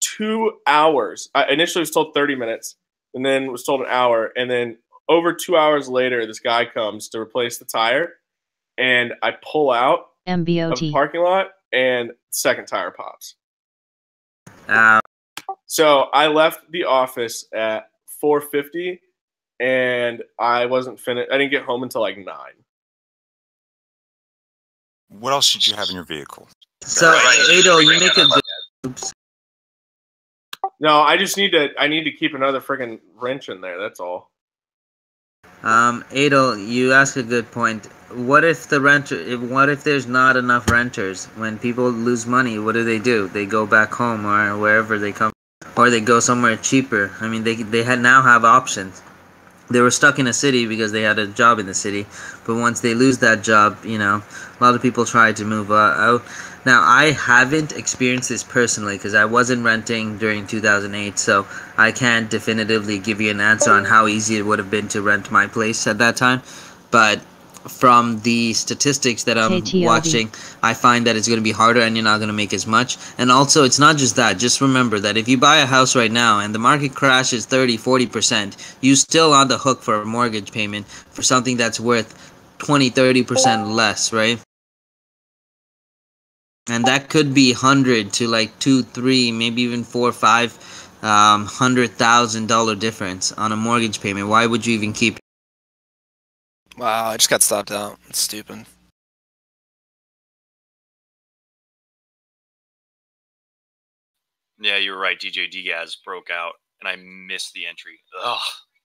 2 hours. I initially was told 30 minutes, and then was told an hour, and then over 2 hours later, this guy comes to replace the tire, and I pull out of the parking lot, and second tire pops. So I left the office at 4:50, and I wasn't finished. I didn't get home until like 9. What else did you have in your vehicle? So, Ado, you make a good. Oops. No, I need to keep another freaking wrench in there. That's all. Ado, you ask a good point. What if what if there's not enough renters? When people lose money, what do? They go back home or wherever they come. or they go somewhere cheaper. I mean, they had now have options. They were stuck in a city because they had a job in the city, but once they lose that job, a lot of people try to move out. Now, I haven't experienced this personally because I wasn't renting during 2008, so I can't definitively give you an answer on how easy it would have been to rent my place at that time. But from the statistics that I'm watching, I find that it's going to be harder and you're not going to make as much. And also, it's not just that. Just remember that if you buy a house right now and the market crashes 30-40%, you're still on the hook for a mortgage payment for something that's worth 20-30% less, right? And that could be 100 to like 2, 3, maybe even 4, 5, $100,000 difference on a mortgage payment. Why would you even keep it? Wow, I just got stopped out. It's stupid. Yeah, you were right. DJ Diaz broke out, and I missed the entry. Ugh,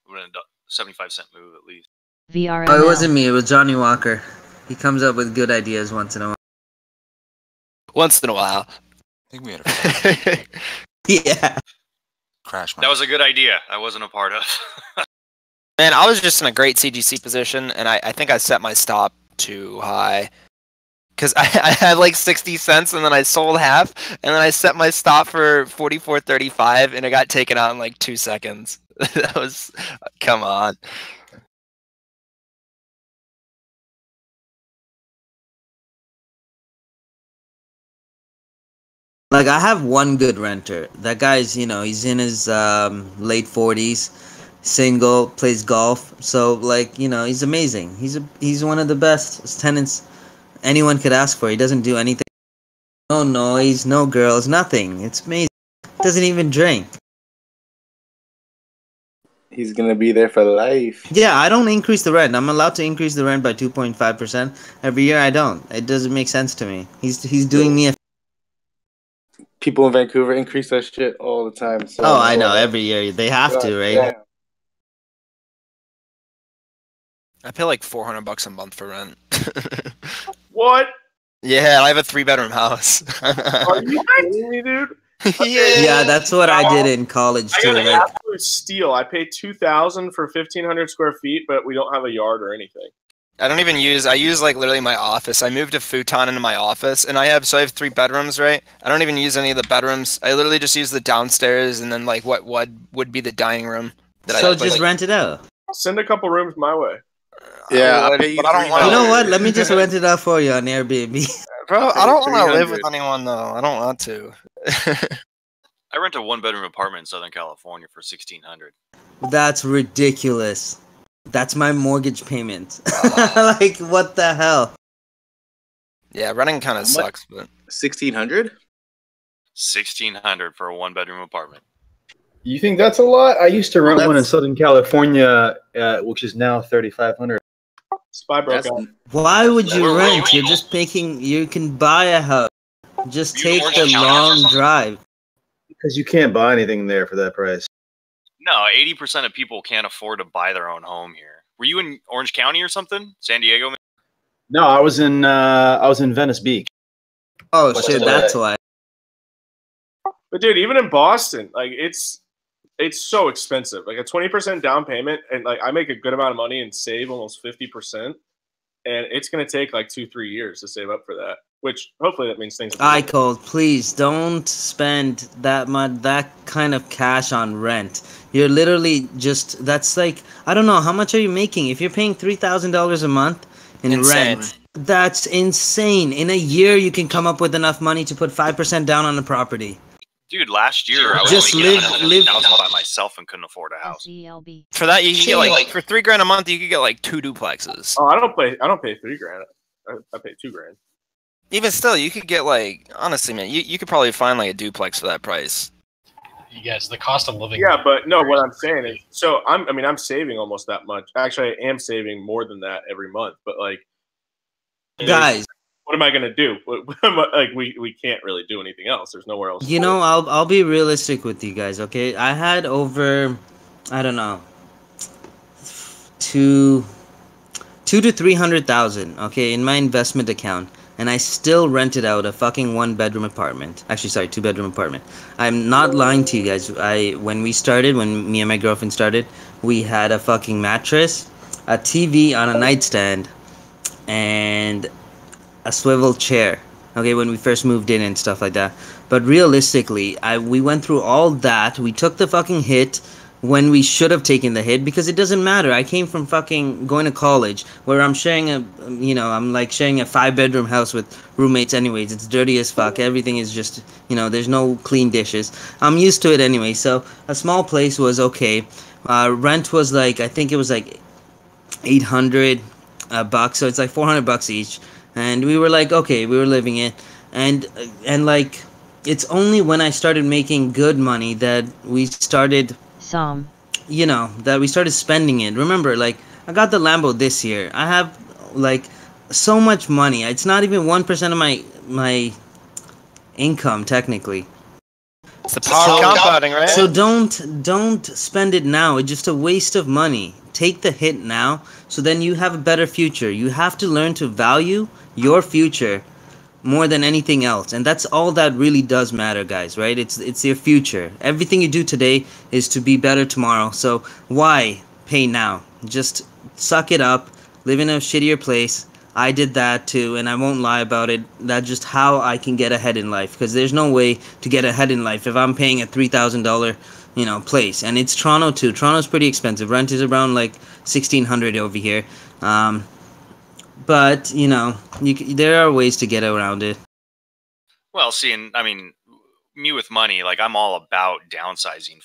I'm gonna 75-cent move at least. VRML. Oh, it wasn't me. It was Johnny Walker. He comes up with good ideas once in a while. Once in a while. I think we had a Yeah. crash. That was a good idea. I wasn't a part of. Man, I was just in a great CGC position, and I think I set my stop too high. Because I had like 60 cents, and then I sold half, and then I set my stop for 44.35, and it got taken out in like 2 seconds. That was... Come on. Like, I have one good renter. That guy's, he's in his late 40s, single, plays golf. So, like, he's amazing. He's one of the best tenants anyone could ask for. He doesn't do anything. No noise, no girls, nothing. It's amazing. Doesn't even drink. He's gonna be there for life. Yeah, I don't increase the rent. I'm allowed to increase the rent by 2.5% every year. I don't. It doesn't make sense to me. He's doing me a... People in Vancouver increase that shit all the time. So Oh, I know. Every year they have to, right? Yeah. I pay like $400 a month for rent. What? Yeah, I have a 3-bedroom house. Are you kidding me, dude? Yeah, that's what I did in college I too. got an Like, absolute steal. I paid $2,000 for 1,500 square feet, but we don't have a yard or anything. I don't even use... I use like literally my office. I moved a futon into my office, and I have 3 bedrooms, right? I don't even use any of the bedrooms. I literally just use the downstairs, and then like what would be the dining room. So just rent it out. Send a couple rooms my way. Yeah, I don't want. You know what? Let me just rent it out for you on Airbnb. Bro, I don't want to live 300. with anyone though. I don't want to. I rent a 1-bedroom apartment in Southern California for $1,600. That's ridiculous. That's my mortgage payment. Like, what the hell? Yeah, renting kind of sucks, but $1,600. $1,600 for a 1-bedroom apartment. You think that's a lot? I used to rent one in Southern California, which is now $3,500. Spy broke out. Why would you Where were rent? you? You're just making... You can buy a house. Just You take Orange the County or long something? drive. Because you can't buy anything there for that price. No, 80% of people can't afford to buy their own home here. Were you in Orange County or something? San Diego? No, I was in Venice Beach. Oh, What's shit, that? that's why. But dude, even in Boston, like it's so expensive. Like a 20% down payment, and like I make a good amount of money and save almost 50%, and it's gonna take like 2-3 years to save up for that. Which hopefully that means things. Cold, please don't spend that kind of cash on rent. You're literally just... That's like... I don't know, how much are you making? If you're paying $3,000 a month in Insane. rent, that's insane. In a year, you can come up with enough money to put 5% down on the property. Dude, last year I was Just only live- getting live- 100,000 by myself and couldn't afford a house. SELB. for that you can get like for $3,000 a month, you could get like 2 duplexes. Oh, I don't pay $3,000. I pay $2,000. Even still, you could get like honestly, man, you could probably find like a duplex for that price. You guys, the cost of living. Yeah, but no, what I'm saying is, so I'm saving almost that much. Actually, I am saving more than that every month. But like, Guys, what am I gonna do? Like, we can't really do anything else. There's nowhere else. you know, I'll be realistic with you guys, okay? I had over, I don't know, 200 to 300,000, okay, in my investment account. and I still rented out a fucking 1-bedroom apartment. Actually, sorry, 2-bedroom apartment. I'm not lying to you guys. When me and my girlfriend started, we had a fucking mattress, a TV on a nightstand, and a swivel chair. Okay, when we first moved in and stuff like that. But realistically, we went through all that. We took the fucking hit when we should have taken the hit, because it doesn't matter. I came from fucking going to college where I'm sharing I'm like sharing a 5-bedroom house with roommates anyways. It's dirty as fuck. Everything is just, there's no clean dishes. I'm used to it anyway. So a small place was okay. Rent was like, I think it was like 800 bucks, so it's like 400 bucks each. And we were like, okay, we were living it. And like, it's only when I started making good money that we started that we started spending it. Remember, like, I got the Lambo this year. I have like so much money. It's not even 1% of my income technically. It's the power of compounding, right? So don't spend it now. It's just a waste of money. Take the hit now, so then you have a better future. You have to learn to value your future more than anything else, and that's all that really does matter, guys, right? It's your future. Everything you do today is to be better tomorrow. So why pay now? Just suck it up, live in a shittier place. I did that too, and I won't lie about it. That's just how I can get ahead in life, because there's no way to get ahead in life if I'm paying a $3,000 place. And it's Toronto too. Toronto's pretty expensive. Rent is around like 1,600 over here. But there are ways to get around it. Well, see, and I mean, me with money, like I'm all about downsizing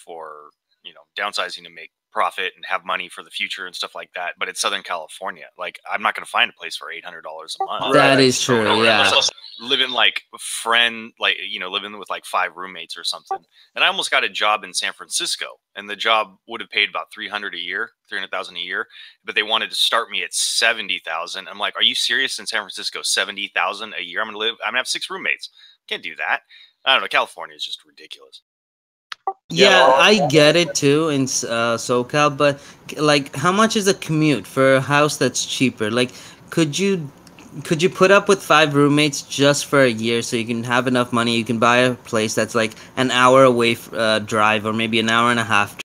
downsizing to make profit and have money for the future and stuff like that. But it's Southern California. Like, I'm not going to find a place for $800 a month. That is true. Yeah. Living like living with like 5 roommates or something. And I almost got a job in San Francisco, and the job would have paid about $300,000 a year, but they wanted to start me at $70,000. I'm like, are you serious? In San Francisco, $70,000 a year? I'm gonna have 6 roommates. Can't do that. I don't know. California is just ridiculous. Yeah, I get it too in SoCal, but like, how much is a commute for a house that's cheaper? Like, could you put up with 5 roommates just for a year so you can have enough money? You can buy a place that's like an hour away drive, or maybe an hour and a half.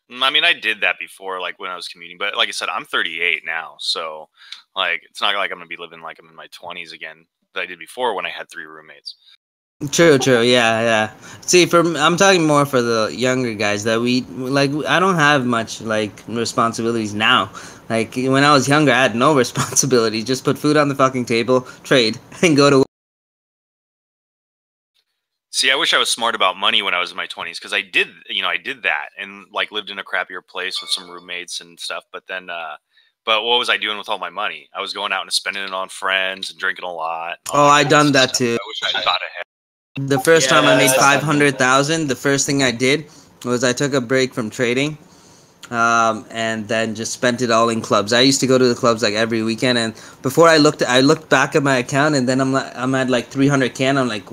I mean, I did that before, like when I was commuting, but like I said, I'm 38 now, so like it's not like I'm gonna be living like I'm in my 20s again that I did before when I had 3 roommates. True, yeah. See, I'm talking more for the younger guys that I don't have much like responsibilities now. Like, when I was younger, I had no responsibility. Just put food on the fucking table, trade, and go to work. See, I wish I was smart about money when I was in my 20s, because I did that and like lived in a crappier place with some roommates and stuff. But then, but what was I doing with all my money? I was going out and spending it on friends and drinking a lot. Oh, I done that too. I wish I thought ahead. The first time I made 500,000, the first thing I did was I took a break from trading, and then just spent it all in clubs. I used to go to the clubs like every weekend, and before I looked back at my account, and then I'm at like 300K, and I'm like,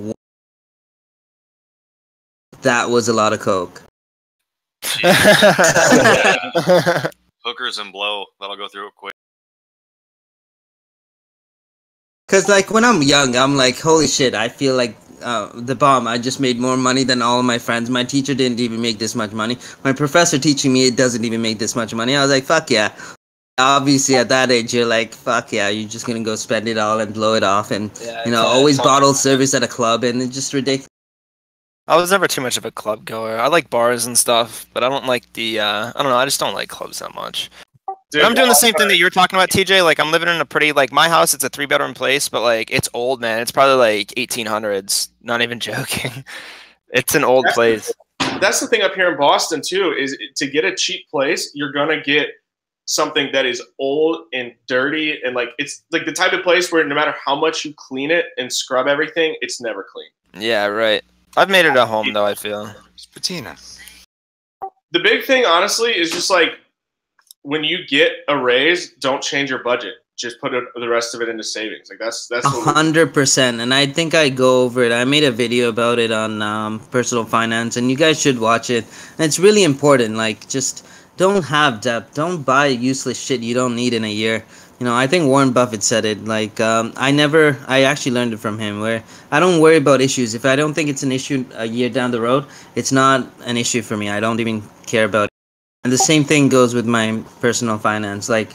that was a lot of coke. Hookers and blow, that'll go through it quick. Cause like when I'm young, I'm like, holy shit, I feel like the bomb. I just made more money than all of my friends. My teacher didn't even make this much money. My professor teaching me, it doesn't even make this much money. I was like, fuck yeah. Obviously at that age, you're like, fuck yeah, you're just gonna go spend it all and blow it off, and always bottle service at a club, and it's just ridiculous. I was never too much of a club goer. I like bars and stuff, but I don't like the I don't know, I just don't like clubs that much. Dude, I'm doing the same thing that you were talking about, TJ. Like, I'm living in a pretty, like, my house, it's a 3-bedroom place, but like, it's old, man. It's probably like 1800s. Not even joking. It's an old place. That's the thing up here in Boston too, is to get a cheap place, you're gonna get something that is old and dirty, and like, it's like the type of place where no matter how much you clean it and scrub everything, it's never clean. Yeah, right. I've made it at home though, I feel. It's patina. The big thing, honestly, is just like, when you get a raise, don't change your budget. Just put the rest of it into savings. Like, that's 100%. And I think I go over it. I made a video about it on personal finance, and you guys should watch it. And it's really important. Like, just don't have debt. Don't buy useless shit you don't need in a year. I think Warren Buffett said it. Like, I actually learned it from him. Where I don't worry about issues. If I don't think it's an issue a year down the road, it's not an issue for me. I don't even care about it. And the same thing goes with my personal finance. Like,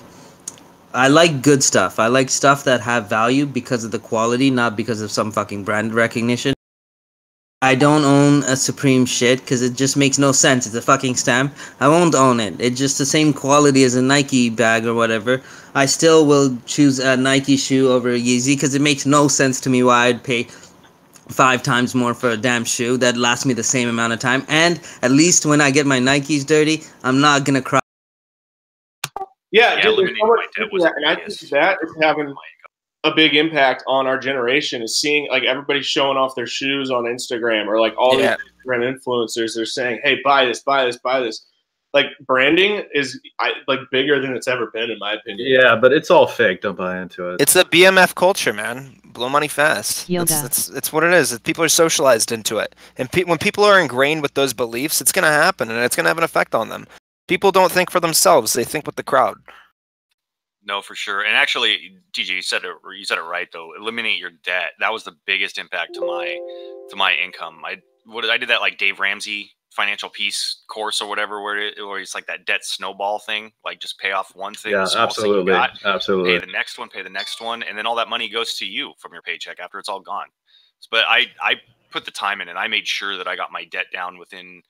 I like good stuff. I like stuff that have value because of the quality, not because of some fucking brand recognition. I don't own a Supreme shit because it just makes no sense. It's a fucking stamp. I won't own it. It's just the same quality as a Nike bag or whatever. I still will choose a Nike shoe over a Yeezy because it makes no sense to me why I'd pay 5 times more for a damn shoe that lasts me the same amount of time. And at least when I get my Nikes dirty, I'm not gonna cry. Yeah, dude, eliminating my debt was and I think that is having a big impact on our generation, is seeing like everybody showing off their shoes on Instagram, or like all these Instagram influencers. They're saying, "Hey, buy this, buy this, buy this." Like, branding is like bigger than it's ever been, in my opinion. Yeah, but it's all fake. Don't buy into it. It's the BMF culture, man. Blow money fast. Yoga. It's what it is. People are socialized into it, and when people are ingrained with those beliefs, it's gonna happen, and it's gonna have an effect on them. People don't think for themselves; they think with the crowd. No, for sure. And actually, TJ, you said it right though. Eliminate your debt. That was the biggest impact to my income. I did that like Dave Ramsey financial peace course or whatever, where it's like that debt snowball thing. Like, just pay off one thing. Yeah, absolutely, absolutely. Pay the next one, and then all that money goes to you from your paycheck after it's all gone. But I put the time in, and I made sure that I got my debt down within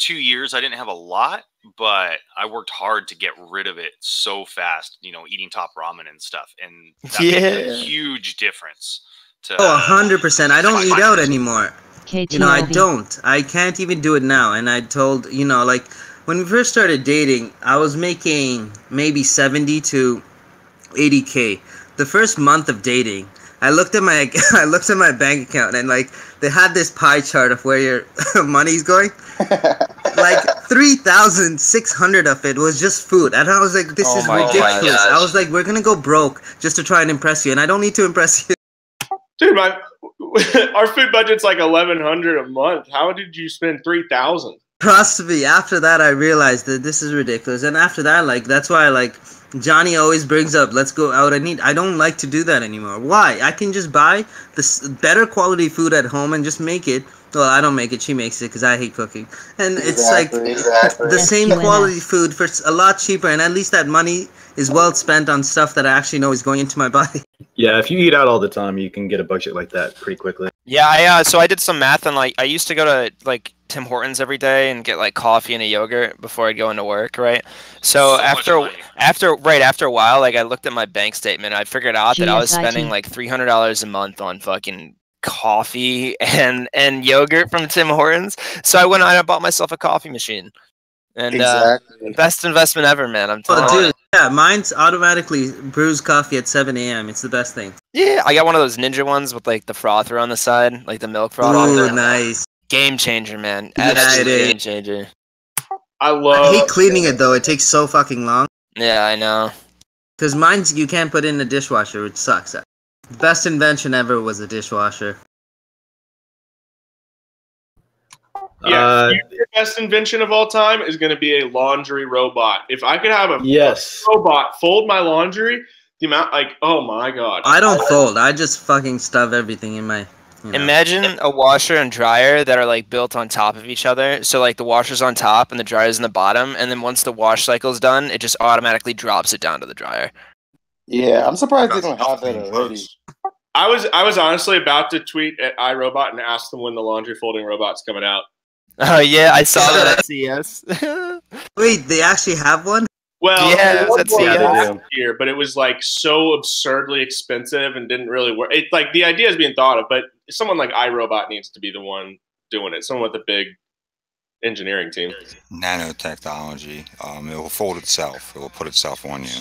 2 years. I didn't have a lot, but I worked hard to get rid of it so fast, eating top ramen and stuff. And that made a huge difference. 100%. I don't eat out anymore. KTLV. I don't. I can't even do it now. And I told, like, when we first started dating, I was making maybe 70 to 80K. The first month of dating, I looked at my bank account, and like, they had this pie chart of where your money's going. Like 3,600 of it was just food, and I was like, "This is ridiculous." I was like, "We're gonna go broke just to try and impress you," and I don't need to impress you. Dude, our food budget's like 1,100 a month. How did you spend 3,000? Trust me. After that, I realized that this is ridiculous, and after that, like, that's why, like, Johnny always brings up, "Let's go out and eat." I don't like to do that anymore. Why? I can just buy this better quality food at home and just make it. Well, I don't make it. She makes it because I hate cooking. And it's like the same quality food for a lot cheaper, and at least that money is well spent on stuff that I actually know is going into my body. Yeah, if you eat out all the time, you can get a budget like that pretty quickly. Yeah, so I did some math, and like, I used to go to like Tim Hortons every day and get like coffee and a yogurt before I'd go into work, right? So after a while, like, I looked at my bank statement, I figured out that I was spending like $300 a month on fucking coffee and yogurt from Tim Hortons. So I went out and bought myself a coffee machine. And best investment ever, man. I'm telling you. Dude, yeah, mine's automatically brews coffee at 7 a.m. It's the best thing. Yeah, I got one of those Ninja ones with like the frother on the side, like the milk frother. Ooh, nice. Game changer, man. Yeah, Absolute game changer. I hate cleaning it though. It takes so fucking long. Yeah, I know. Because mine's, you can't put in the dishwasher, which sucks. Best invention ever was a dishwasher. Yeah, the best invention of all time is going to be a laundry robot. If I could have a robot fold my laundry, the amount, like, oh my god. I don't fold. I just fucking stuff everything in my... Imagine a washer and dryer that are like built on top of each other. So like the washer's on top and the dryer's in the bottom, and then once the wash cycle's done, it just automatically drops it down to the dryer. Yeah, I'm surprised they don't have that already. I was honestly about to tweet at iRobot and ask them when the laundry folding robot's coming out. Oh yeah, I saw that at CES. Wait, they actually have one? Well, yeah, it was that's last year, but it was like so absurdly expensive and didn't really work. It, like, the idea is being thought of, but someone like iRobot needs to be the one doing it. Someone with a big engineering team. Nanotechnology. It will fold itself. It will put itself on you.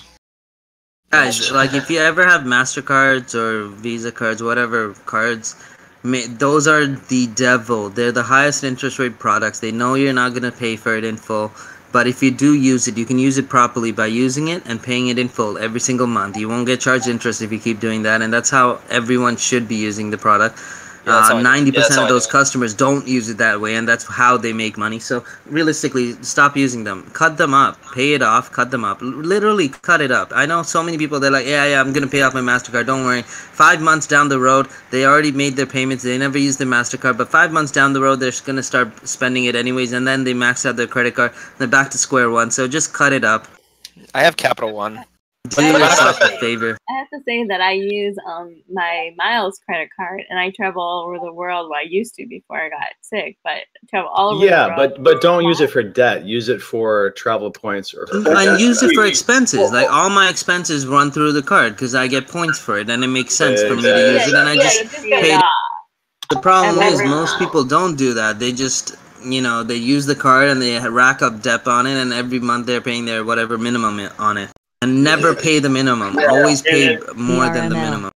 Guys, like, if you ever have MasterCards or Visa cards, whatever cards, those are the devil. They're the highest interest rate products. They know you're not going to pay for it in full. But if you do use it, you can use it properly by using it and paying it in full every single month. You won't get charged interest if you keep doing that, and that's how everyone should be using the product. that's how I do it. 90% of those customers don't use it that way, and that's how they make money. So realistically, stop using them. Cut them up. Pay it off. Cut them up. Literally cut it up. I know so many people, they're like, yeah, I'm going to pay off my MasterCard. Don't worry. 5 months down the road, they already made their payments. They never used their MasterCard. But 5 months down the road, they're going to start spending it anyways, and then they max out their credit card. They're back to square one. So just cut it up. I have Capital One. Do yourself a favor. I have to say that I use my Miles credit card, and I travel all over the world. Well, I used to before I got sick, but I travel all over the world. Yeah, but don't use it for debt. Use it for travel points or. And use it for expenses. Like all my expenses run through the card because I get points for it, and it makes sense for me to use it. And I just pay it. The problem is most people don't do that. They just they use the card and they rack up debt on it, and every month they're paying their whatever minimum on it. And never pay the minimum. Always pay more than the minimum.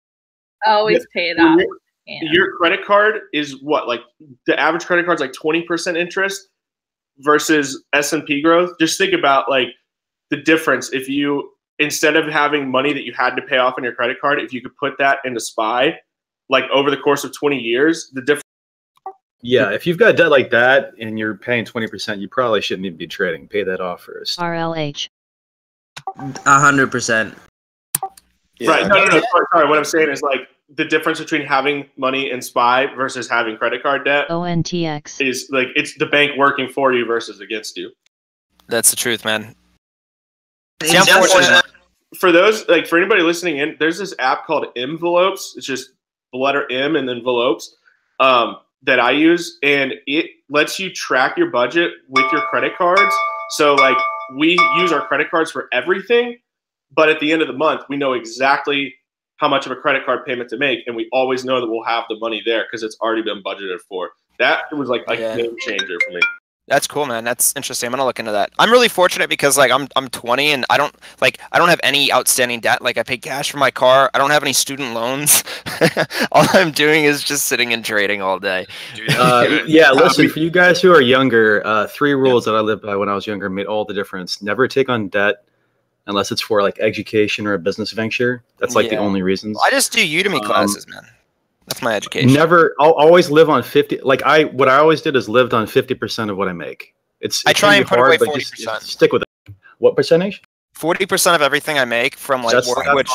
Always pay it off. Your credit card is what? Like the average credit card is like 20% interest versus S&P growth. Just think about like the difference. If you, instead of having money that you had to pay off on your credit card, if you could put that into SPY, like over the course of 20 years, the difference. Yeah, if you've got debt like that and you're paying 20%, you probably shouldn't even be trading. Pay that off first. RLH. 100%. Yeah. Right. No. Sorry. What I'm saying is like the difference between having money in SPY versus having credit card debt. ONTX. Is like it's the bank working for you versus against you. That's the truth, man. For those, like for anybody listening in, there's this app called Envelopes. It's just the letter M and then envelopes that I use, and it lets you track your budget with your credit cards. So like we use our credit cards for everything, but at the end of the month, we know exactly how much of a credit card payment to make, and we always know that we'll have the money there because it's already been budgeted for. That was like a game changer for me. That's cool, man. That's interesting. I'm gonna look into that. I'm really fortunate because like I'm 20 and I don't have any outstanding debt. Like I pay cash for my car. I don't have any student loans. All I'm doing is just sitting and trading all day. Yeah, listen, for you guys who are younger, 3 rules that I lived by when I was younger made all the difference. Never take on debt unless it's for like education or a business venture. That's like the only reasons. I just do Udemy classes, man. That's my education. I'll always live on 50. Like what I always did is lived on 50% of what I make. I try and put away 40%. Stick with it. What percentage? 40% of everything I make from like work, which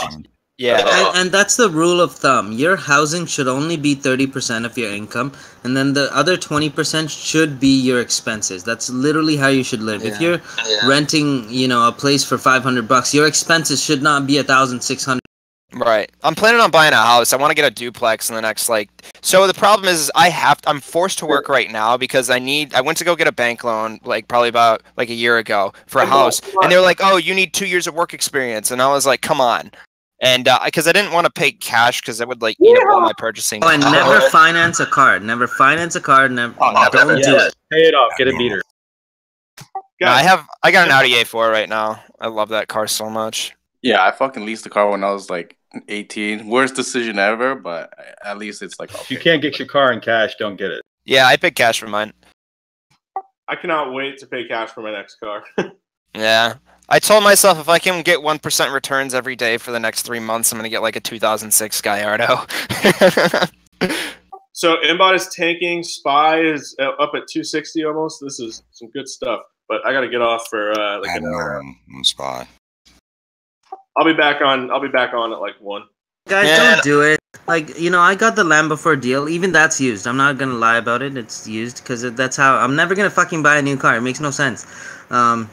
and that's the rule of thumb. Your housing should only be 30% of your income, and then the other 20% should be your expenses. That's literally how you should live. If you're renting, a place for $500, your expenses should not be $1,600. Right. I'm planning on buying a house. I want to get a duplex in the next so the problem is I'm forced to work right now because I went to go get a bank loan probably about a year ago for a house, and they were like, "Oh, you need 2 years of work experience." And I was like, "Come on." And because I didn't want to pay cash because that would eat up all my purchasing. Oh, and never finance a card. Never finance a card. Don't do it. Pay it off. Get a beater. No, I got an Audi A4 right now. I love that car so much. Yeah, I fucking leased the car when I was 18. Worst decision ever, but at least it's okay. If you can't get your car in cash, don't get it. Yeah, I paid cash for mine. I cannot wait to pay cash for my next car. Yeah. I told myself if I can get 1% returns every day for the next 3 months, I'm going to get a 2006 Gallardo. So Mbot is tanking. SPY is up at 260 almost. This is some good stuff. But I got to get off for an hour. On SPY. I'll be back on at 1. Guys, don't do it. I got the Lambo for a deal. Even that's used. I'm not gonna lie about it. It's used because that's how. I'm never gonna fucking buy a new car. It makes no sense. And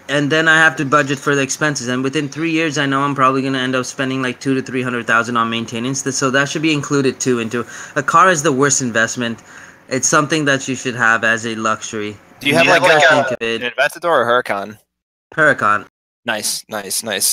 then I have to budget for the expenses. And within 3 years, I know I'm probably gonna end up spending $200,000 to $300,000 on maintenance. So that should be included too. Into a car is the worst investment. It's something that you should have as a luxury. Do you have an Aventador or Huracan? Huracan. Nice.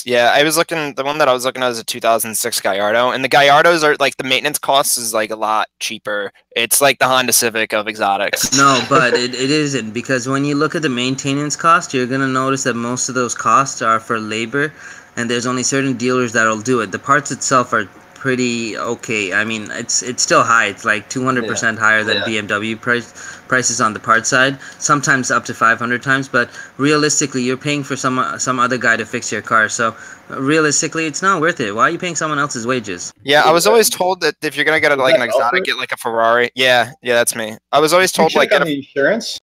Yeah, the one that I was looking at is a 2006 Gallardo, and the Gallardos are the maintenance cost is a lot cheaper. It's like the Honda Civic of exotics. No, but it isn't, because when you look at the maintenance cost, you're gonna notice that most of those costs are for labor, and there's only certain dealers that'll do it. The parts itself are pretty okay. I mean, it's still high. It's like 200% higher than BMW prices on the part side. Sometimes up to 500 times. But realistically, you're paying for some other guy to fix your car. So realistically, it's not worth it. Why are you paying someone else's wages? Yeah, I was always told that if you're gonna get like an exotic, get like a Ferrari. Yeah, that's me. I was always told like get the insurance.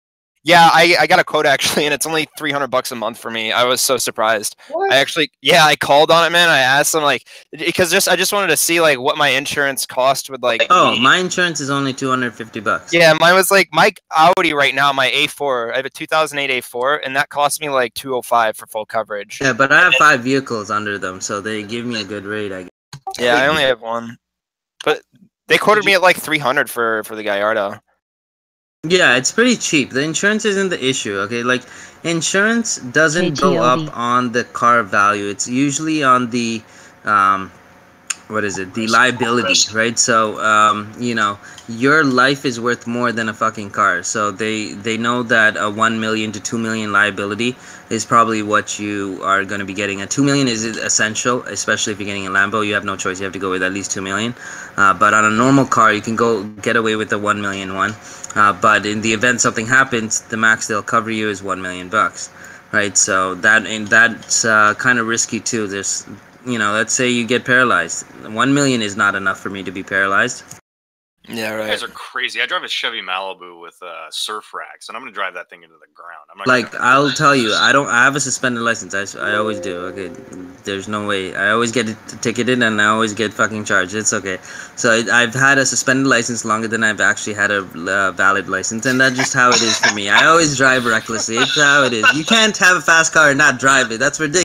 Yeah, I got a quote actually, and it's only $300 a month for me. I was so surprised. What? I called on it, man. I asked them like, because I just wanted to see like what my insurance cost would like. Oh, my insurance is only $250. Yeah, mine was like my Audi right now, my A4. I have a 2008 A4, and that cost me like $205 for full coverage. Yeah, but I have 5 vehicles under them, so they give me a good rate, I guess. Yeah, I only have one, but they quoted me at like $300 for the Gallardo. Yeah, it's pretty cheap. The insurance isn't the issue, okay? Like, insurance doesn't go up on the car value. It's usually on the, the liability, right? So, you know, your life is worth more than a fucking car. So they know that a 1 million to 2 million liability is probably what you are going to be getting. A 2 million is essential, especially if you're getting a Lambo. You have no choice. You have to go with at least 2 million. But on a normal car, you can go get away with the 1 million one. But in the event something happens, the max they'll cover you is $1 million, right? So that's kind of risky too. There's, you know, let's say you get paralyzed. 1 million is not enough for me to be paralyzed. Yeah, right. You guys are crazy. I drive a Chevy Malibu with surf racks, and I'm gonna drive that thing into the ground. I'm not like, I'll tell you, I have a suspended license. I always do. Okay, there's no way. I always get ticketed, and I always get fucking charged. It's okay. So I've had a suspended license longer than I've actually had a valid license, and that's just how it is for me. I always drive recklessly. It's how it is. You can't have a fast car and not drive it. That's ridiculous.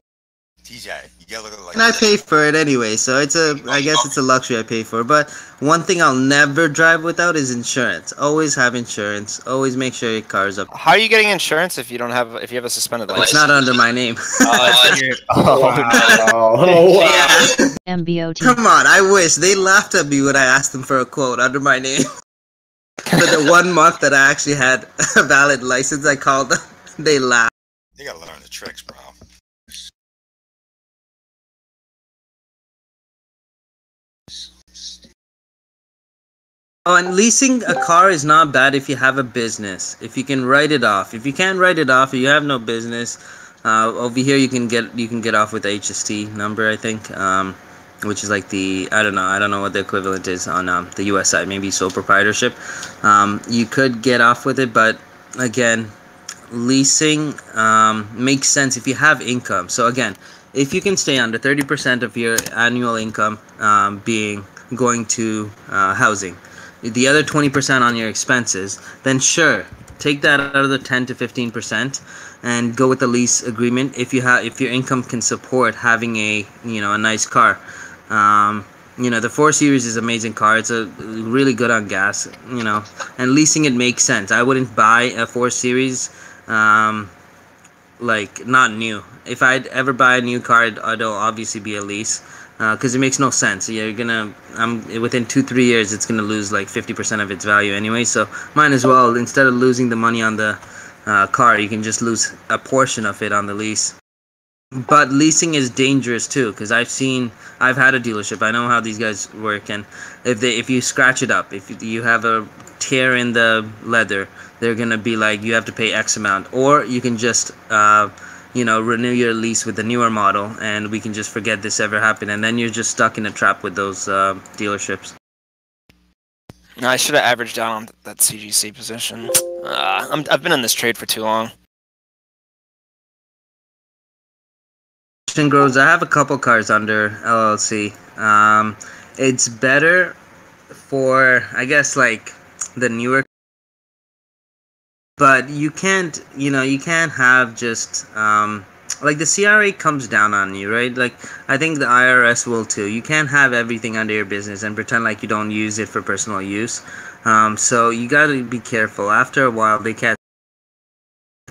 TJ, you gotta look like. And I pay for it anyway, so I guess it's a luxury I pay for. But one thing I'll never drive without is insurance. Always have insurance. Always make sure your car's up. How are you getting insurance if you have a suspended license? It's not under my name. MBOT. Come on, I wish. They laughed at me when I asked them for a quote under my name. For the 1 month that I actually had a valid license, I called them. They laughed. You gotta learn the tricks, bro. Oh, and leasing a car is not bad if you have a business. If you can write it off. If you can't write it off, or you have no business, over here you can get off with the HST number, I think, which is like the I don't know what the equivalent is on the U.S. side. Maybe sole proprietorship. You could get off with it, but again, leasing makes sense if you have income. So again, if you can stay under 30% of your annual income being going to housing, the other 20% on your expenses, then sure, take that out of the 10 to 15% and go with the lease agreement if your income can support having a nice car. The 4 Series is an amazing car. It's a really good on gas, and leasing it makes sense. I wouldn't buy a 4 Series like not new. If I'd ever buy a new car, it'll obviously be a lease. Because it makes no sense. You're gonna, within 2-3 years, it's gonna lose like 50% of its value anyway. So might as well, instead of losing the money on the car, you can just lose a portion of it on the lease. But leasing is dangerous too, because I've had a dealership. I know how these guys work, and if you scratch it up, if you have a tear in the leather, they're gonna be like, you have to pay X amount, or you can just renew your lease with the newer model, and we can just forget this ever happened, and then you're just stuck in a trap with those dealerships. No, I should have averaged down on that CGC position. I've been in this trade for too long. Grows. I have a couple cars under LLC. It's better for, I guess, like the newer. But you can't have just, like the CRA comes down on you, right? Like, I think the IRS will too. You can't have everything under your business and pretend like you don't use it for personal use. So you gotta be careful. After a while, they catch,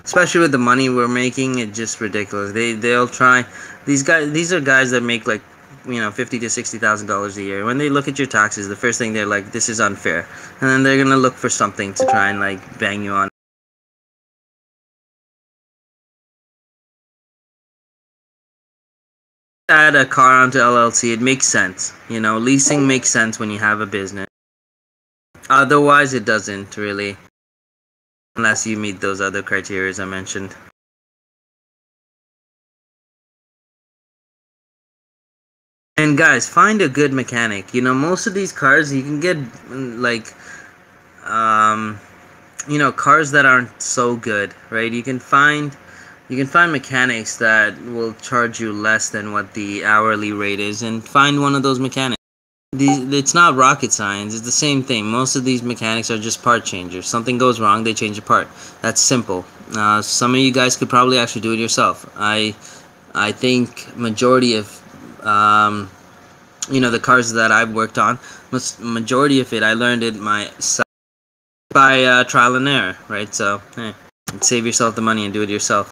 especially with the money we're making, it's just ridiculous. They'll try, these are guys that make like, $50,000 to $60,000 a year. When they look at your taxes, the first thing they're like, this is unfair. And then they're gonna look for something to try and like bang you on. add a car onto LLC, it makes sense. You know, leasing makes sense when you have a business. Otherwise, it doesn't really, unless you meet those other criteria I mentioned. And guys, find a good mechanic. You know, most of these cars you can get like, you know, cars that aren't so good, right? You can find mechanics that will charge you less than what the hourly rate is, and find one of those mechanics. It's not rocket science. It's the same thing. Most of these mechanics are just part changers. Something goes wrong, they change a part. That's simple. Some of you guys could probably actually do it yourself. I think majority of you know, the cars that I've worked on, majority of it I learned it myself by trial and error, right? So save yourself the money and do it yourself.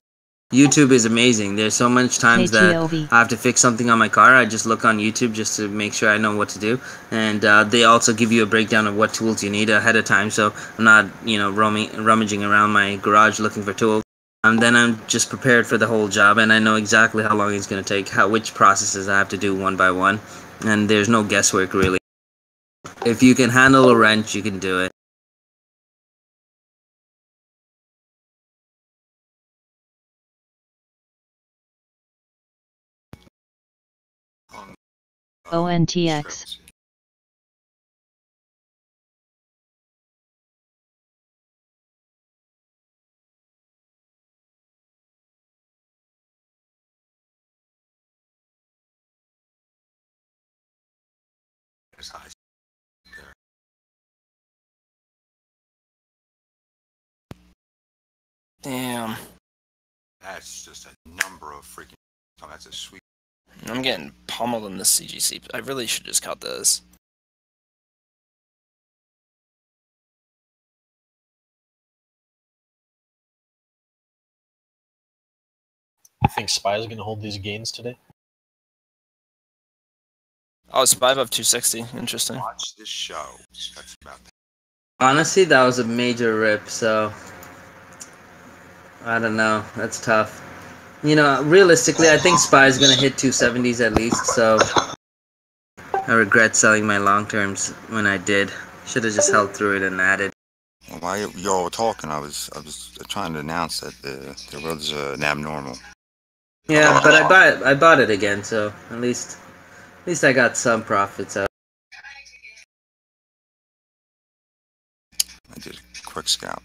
YouTube is amazing. There's so much times that KTOV. I have to fix something on my car. I just look on YouTube just to make sure I know what to do. And they also give you a breakdown of what tools you need ahead of time. So I'm not, you know, rummaging around my garage looking for tools. And then I'm just prepared for the whole job, and I know exactly how long it's going to take, which processes I have to do one by one. And there's no guesswork really. If you can handle a wrench, you can do it. ONTX. Damn. That's just a number of freaking. Oh, that's a sweet. I'm getting pummeled in this CGC. I really should just cut this. You think SPY is going to hold these gains today? Oh, SPY above 260. Interesting. Watch this show. That's about that. Honestly, that was a major rip, so I don't know. That's tough. You know, realistically, I think SPY is going to hit 270s at least, so I regret selling my long terms when I did. Should have just held through it and added. While y'all were talking, I was trying to announce that there was an abnormal. Yeah, but I bought it again, so at least I got some profits out. I did a quick scout.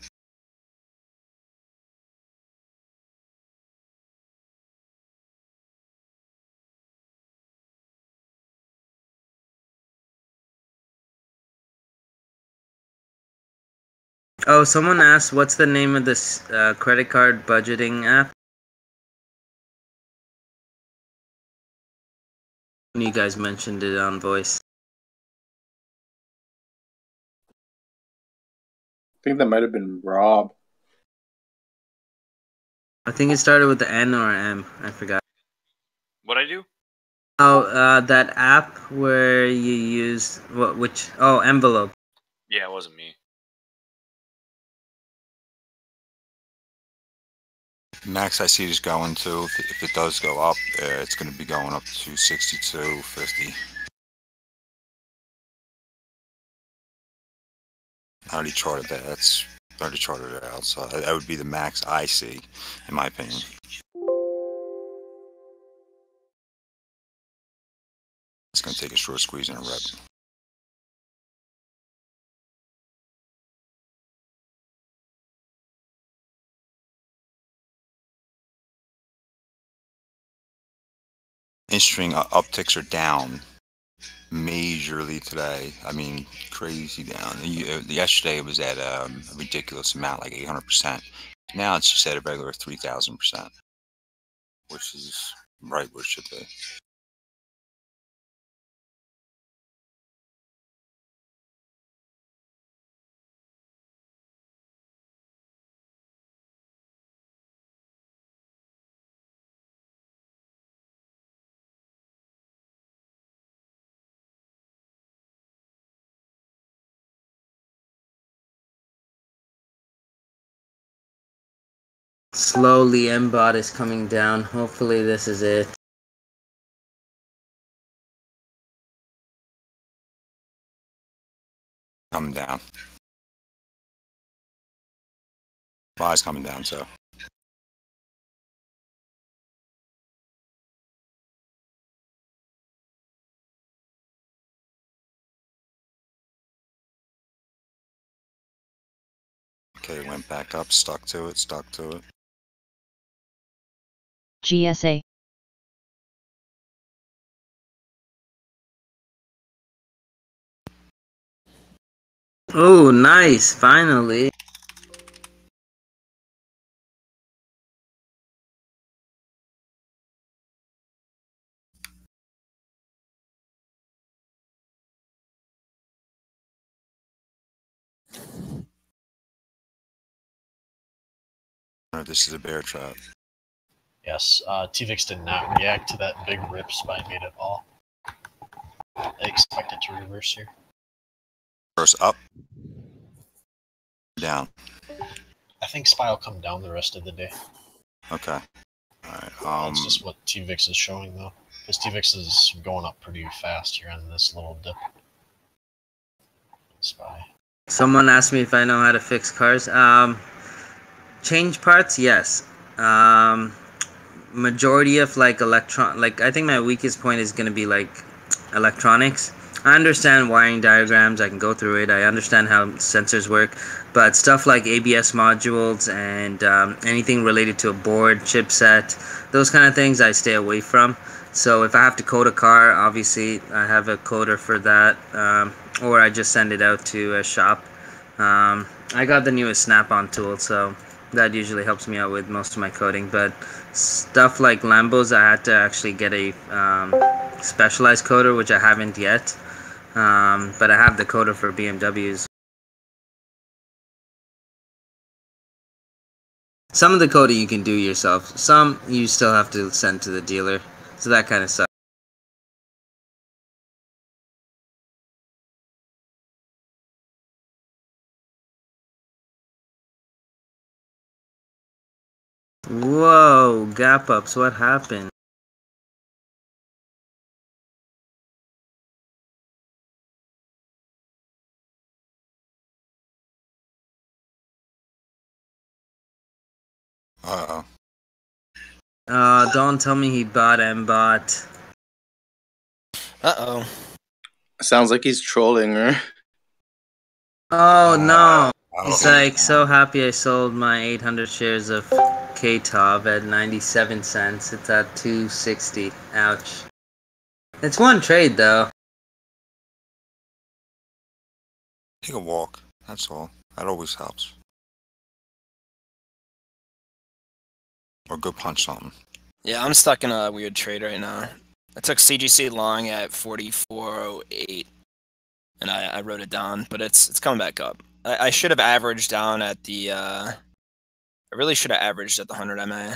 Oh, someone asked, what's the name of this credit card budgeting app? You guys mentioned it on voice. I think that might have been Rob. I think it started with the N or M. I forgot. What I do? Oh, that app where you use which? Oh, Envelope. Yeah, it wasn't me. Max, I see is going to. If it does go up, it's going to be going up to 62.50. I already charted that. I already charted it out. So that would be the max I see, in my opinion. It's going to take a short squeeze and a rep. Interesting upticks are down majorly today. I mean, crazy down. Yesterday it was at a ridiculous amount, like 800%. Now it's just at a regular 3,000%, which is right where it should be. Slowly, M-Bot is coming down. Hopefully this is it. Coming down. Buy's coming down, so. Okay, went back up, stuck to it, stuck to it. GSA. Oh, nice! Finally. This is a bear trap. Yes, TVIX did not react to that big rip SPY made at all. I expect it to reverse here. First up, down. I think SPY will come down the rest of the day. Okay. All right. That's just what TVIX is showing, though, because TVIX is going up pretty fast here on this little dip. SPY. Someone asked me if I know how to fix cars. Change parts, yes. Majority of like I think my weakest point is gonna be like electronics. I understand wiring diagrams, I can go through it, I understand how sensors work, but stuff like ABS modules and anything related to a board, chipset, those kind of things I stay away from. So if I have to code a car, obviously I have a coder for that, or I just send it out to a shop. I got the newest Snap-on tool, so that usually helps me out with most of my coding, but stuff like Lambos, I had to actually get a specialized coder, which I haven't yet, but I have the coder for BMWs. Some of the coding you can do yourself, some you still have to send to the dealer, so that kind of sucks. Whoa, gap ups, what happened? Uh-oh. Don't tell me he bought and bought. Uh-oh. Sounds like he's trolling her. Oh no! He's like, so happy I sold my 800 shares of KTOV at 97 cents. It's at 260. Ouch. It's one trade though. Take a walk. That's all. That always helps. Or go punch something. Yeah, I'm stuck in a weird trade right now. I took CGC long at 44.08, and I wrote it down, but it's coming back up. I should have averaged down at the. I really should have averaged at the 100 MA.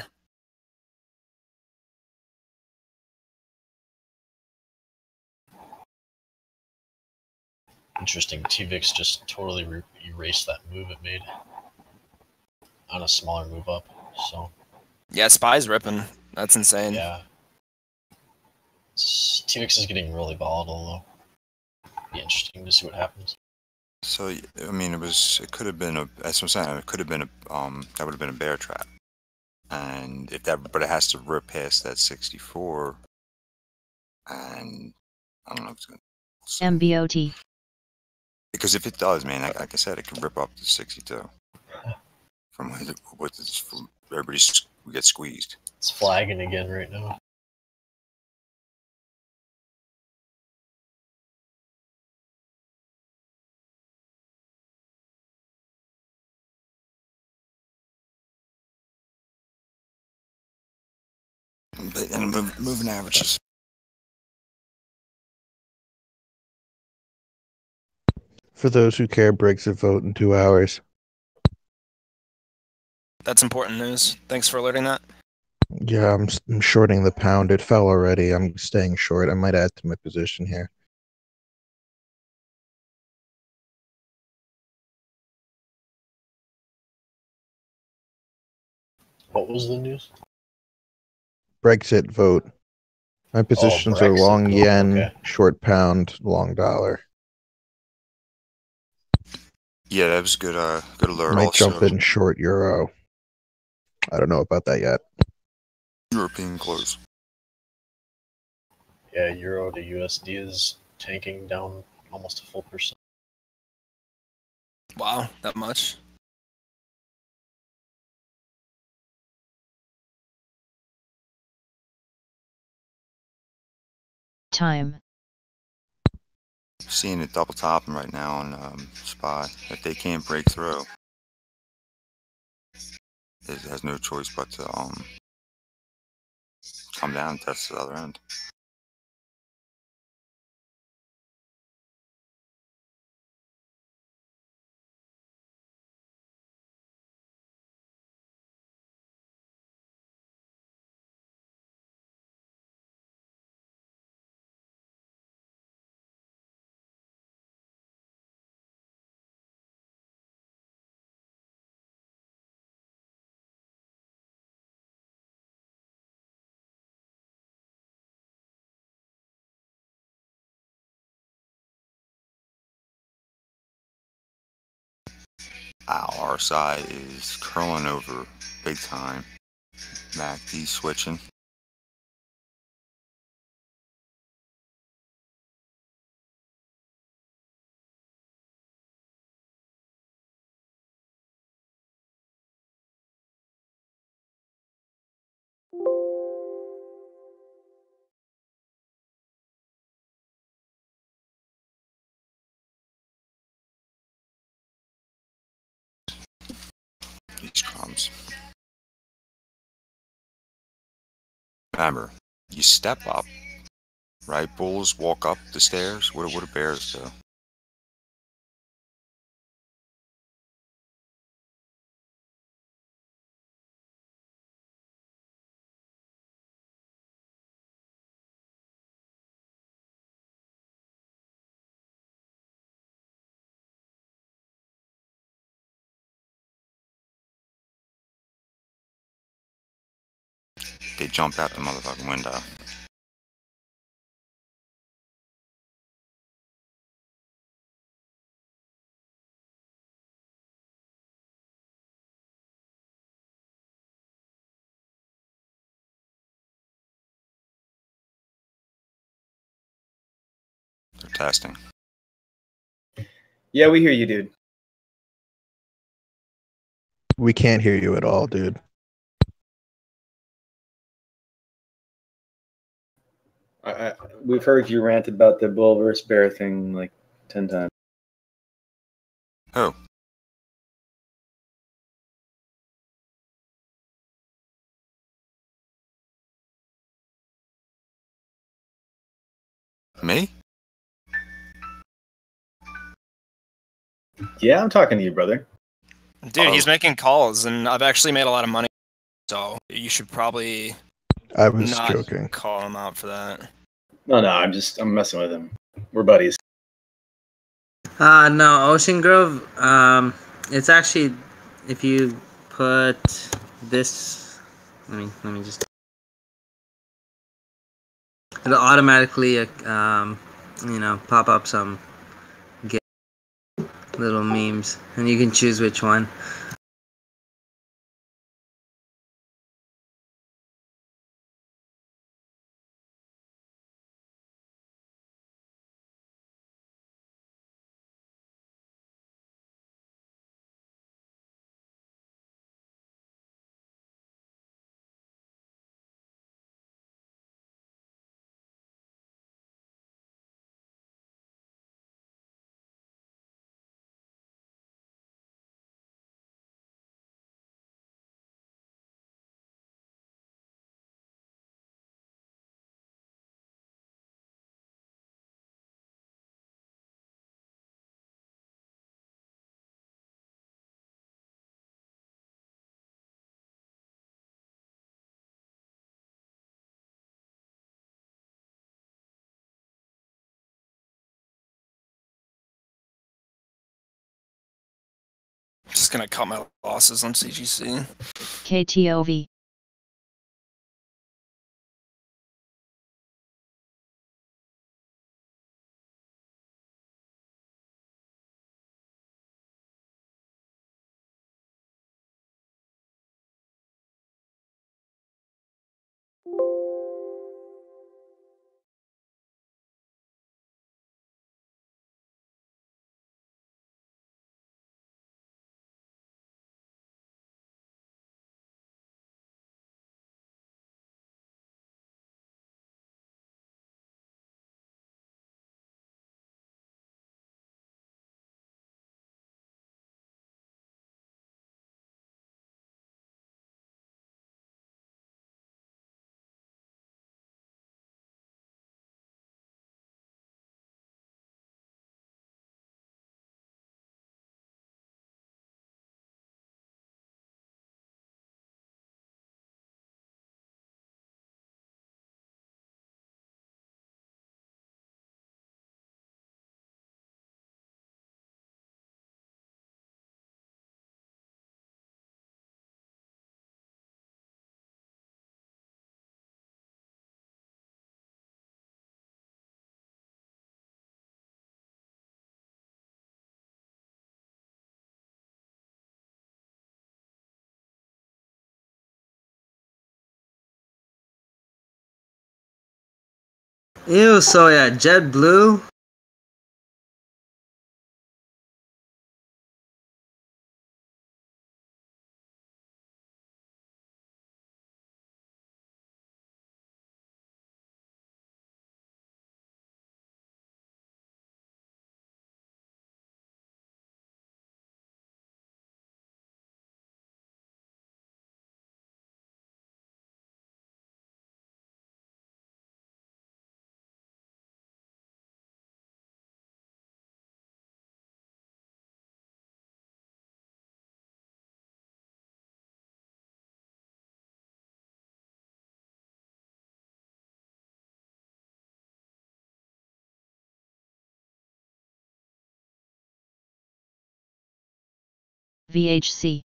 Interesting. TVIX just totally erased that move it made on a smaller move up. So. Yeah, SPY's ripping. That's insane. Yeah. TVIX is getting really volatile, though. Be interesting to see what happens. So I mean, it could have been that's what I'm saying. It could have been that would have been a bear trap, and but it has to rip past that 64, and I don't know if it's gonna. MBOT. Because if it does, man, like I said, it can rip up to 62. From we get squeezed. It's flagging again right now. And moving averages. For those who care, Brexit vote in 2 hours. That's important news. Thanks for alerting that. Yeah, I'm shorting the pound. It fell already. I'm staying short. I might add to my position here. What was the news? Brexit vote. My positions are long yen, short pound, long dollar. Yeah, that was good. Good alert. Might Also, jump in short euro. I don't know about that yet. European close. Yeah, euro to USD is tanking down almost a full percent. Wow, that much? Time. Seeing it double topping right now on SPY. If they can't break through, it has no choice but to come down and test the other end. Our side is curling over big time. MACD switching. These crumbs. Remember, you step up, right? Bulls walk up the stairs. What do bears do? They jump out the motherfucking window. They're testing. Yeah, we hear you, dude. We can't hear you at all, dude. We've heard you rant about the bull versus bear thing like 10 times. Who? Me? Yeah, I'm talking to you, brother. Dude, he's making calls, and I've actually made a lot of money, so you should probably I was not joking. call him out for that. No, I'm messing with him. We're buddies. No, Ocean Grove. It's actually if you put this. Let me just. It'll automatically, pop up some little memes, and you can choose which one. Just gonna cut my losses on CGC. KTOV. Ew, so yeah, JetBlue. VHC.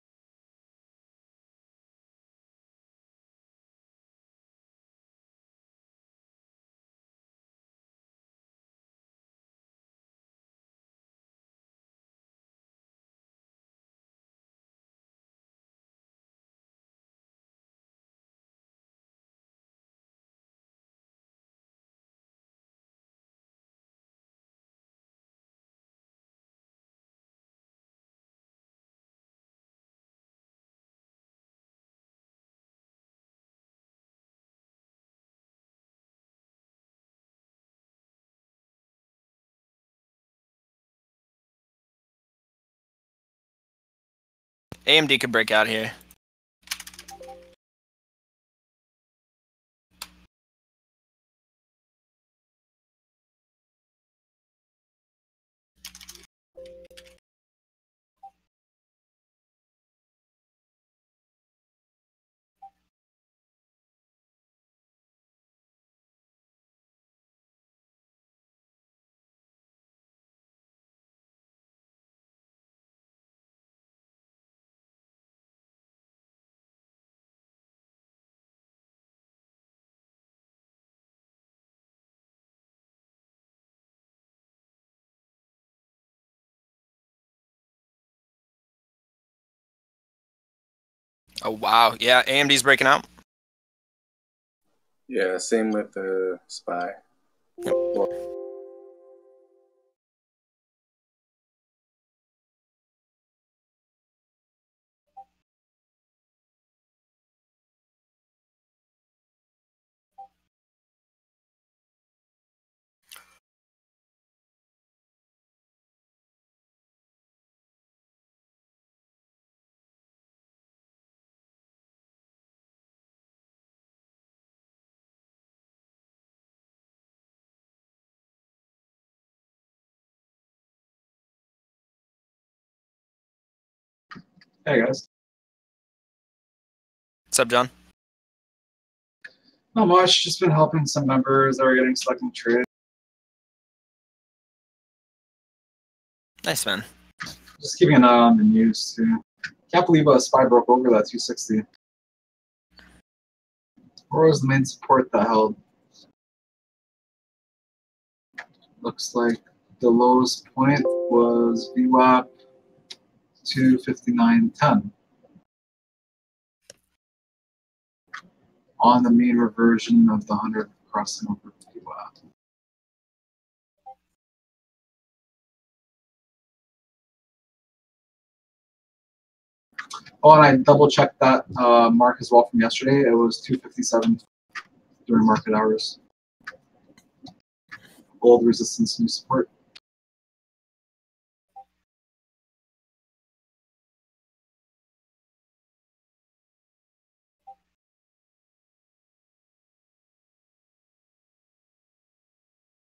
AMD could break out here. Oh wow, yeah, AMD's breaking out. Yeah, same with the SPY. Well, Hey guys. What's up, John? Not much. Just been helping some members that are getting stuck in trade. Nice, man. Just keeping an eye on the news too. Can't believe SPY broke over that 260. Where was the main support that held? Looks like the lowest point was VWAP 259.10 on the mean reversion of the 100 crossing over VWAP. Oh, and I double checked that mark as well from yesterday. It was 257 during market hours. Gold resistance, new support.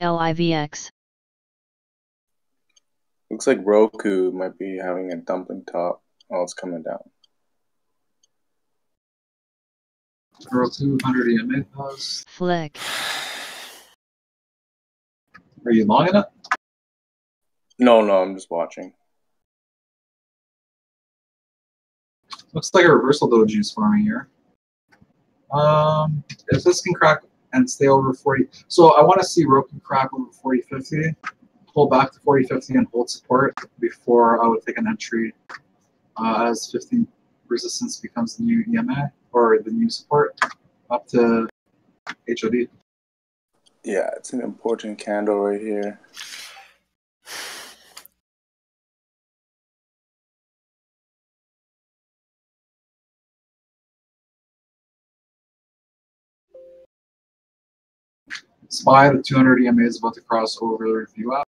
LIVX. looks like Roku might be having a dumping top. Oh, it's coming down. Euro 200 EMA pause. Flick. Are you long in it? No, I'm just watching. Looks like a reversal doji is forming here. If this can crack and stay over 40, so I want to see Roku crack over 40.50, pull back to 40.50 and hold support before I would take an entry as 15 resistance becomes the new EMA or the new support up to HOD. Yeah, it's an important candle right here. SPY, the 200 EMA is about to cross over view out.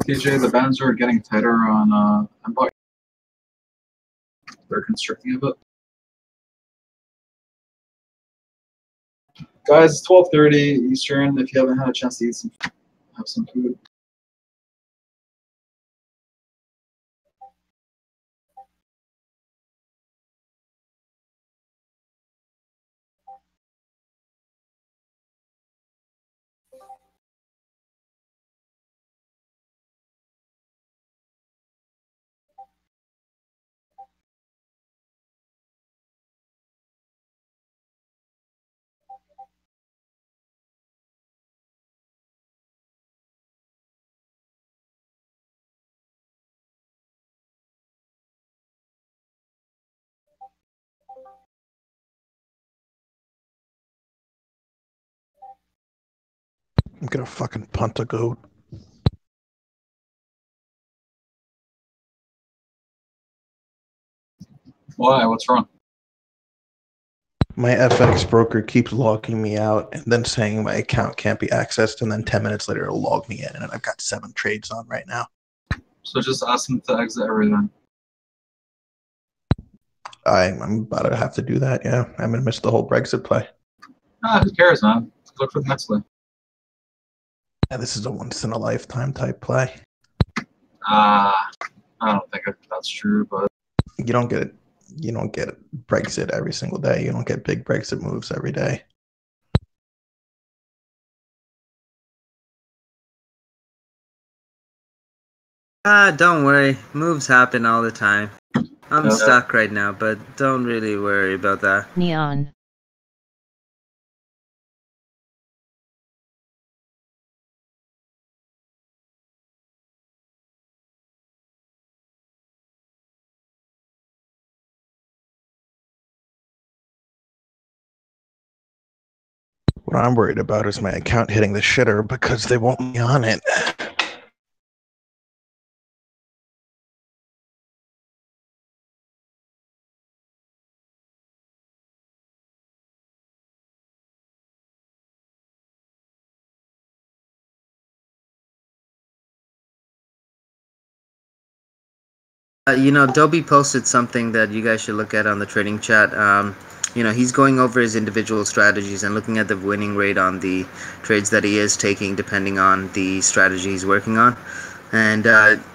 TJ, the bands are getting tighter on MBOT. They're constricting a bit. Guys, it's 12:30 Eastern. If you haven't had a chance to eat some, have some food. I'm gonna fucking punt a goat. Why? What's wrong? My FX broker keeps logging me out and then saying my account can't be accessed, and then 10 minutes later it'll log me in, and I've got 7 trades on right now. So just ask them to exit everything. I'm about to have to do that, yeah. I'm gonna miss the whole Brexit play. Ah, who cares, man? Look for the next play. Yeah, this is a once-in-a-lifetime type play. I don't think that's true, but You don't get it. You don't get Brexit every single day. You don't get big Brexit moves every day. Don't worry. Moves happen all the time. I'm Yeah. stuck right now, but don't really worry about that. Neon. What I'm worried about is my account hitting the shitter because they won't be on it. Dobie posted something that you guys should look at on the trading chat. He's going over his individual strategies and looking at the winning rate on the trades that he is taking depending on the strategy he's working on. And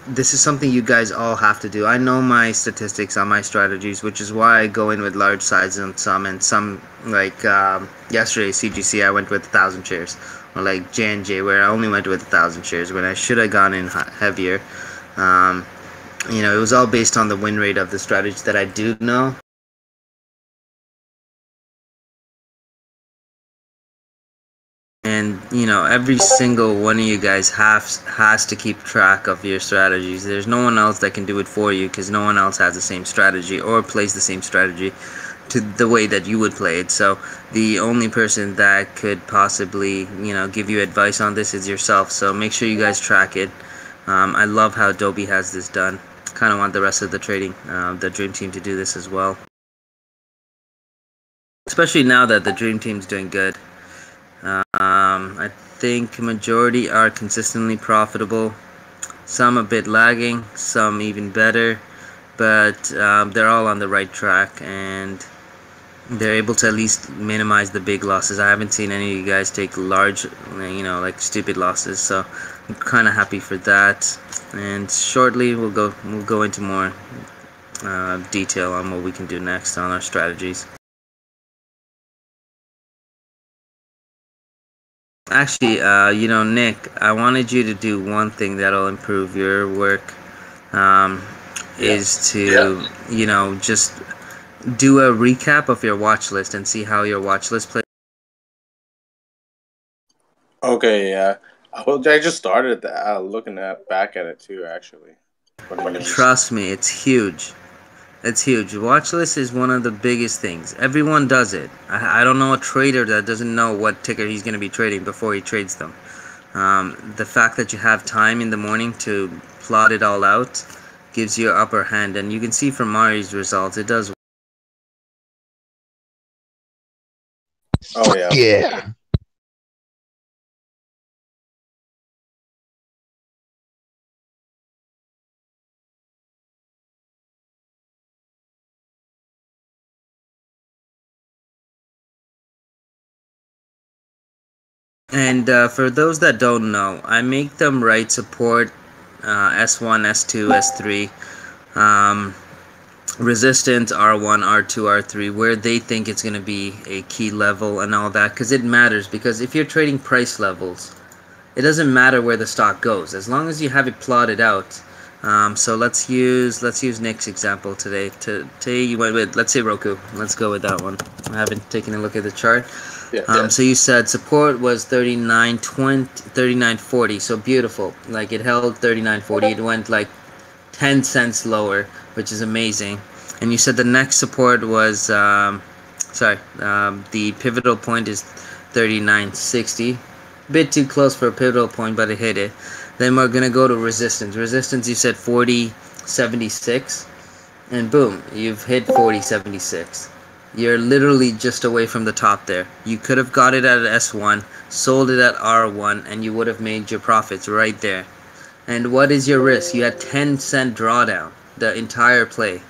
this is something you guys all have to do. I know my statistics on my strategies, which is why I go in with large sizes on some, and some, like yesterday, CGC, I went with 1,000 shares. Or like J&J, where I only went with 1,000 shares when I should have gone in heavier. It was all based on the win rate of the strategy that I do know. And, every single one of you guys has to keep track of your strategies. There's no one else that can do it for you because no one else has the same strategy or plays the same strategy to the way that you would play it. So the only person that could possibly, give you advice on this is yourself. So make sure you guys track it. I love how Adobe has this done. Kind of want the rest of the trading, the Dream Team, to do this as well. Especially now that the Dream Team's doing good. I think majority are consistently profitable. Some a bit lagging, some even better. But they're all on the right track, and they're able to at least minimize the big losses. I haven't seen any of you guys take large, like stupid losses. So I'm kind of happy for that. And shortly we'll go into more detail on what we can do next on our strategies. Actually, Nick, I wanted you to do one thing that'll improve your work. Is to just do a recap of your watch list and see how your watch list plays. Okay, yeah. Well, I just started looking back at it too, actually. Trust me, it's huge. It's huge. Watch list is one of the biggest things. Everyone does it. I don't know a trader that doesn't know what ticker he's going to be trading before he trades them. The fact that you have time in the morning to plot it all out gives you an upper hand, and you can see from Mari's results, it does. Oh yeah. Yeah. And for those that don't know, I make them write support S1, S2, S3, resistance R1, R2, R3, where they think it's going to be a key level and all that, because it matters. Because if you're trading price levels, it doesn't matter where the stock goes as long as you have it plotted out. So let's use Nick's example today. Today you went with, let's say, Roku. Let's go with that one. I haven't taken a look at the chart. So you said support was 39.20, 39.40. So beautiful. Like it held 39.40. It went like 10 cents lower, which is amazing. And you said the next support was the pivotal point is 39.60. Bit too close for a pivotal point, but it hit it. Then we're gonna go to resistance. Resistance, you said 40.76, and boom, you've hit 40.76. You're literally just away from the top there. You could have got it at S1, sold it at R1, and you would have made your profits right there. And what is your risk? You had 10-cent drawdown the entire play.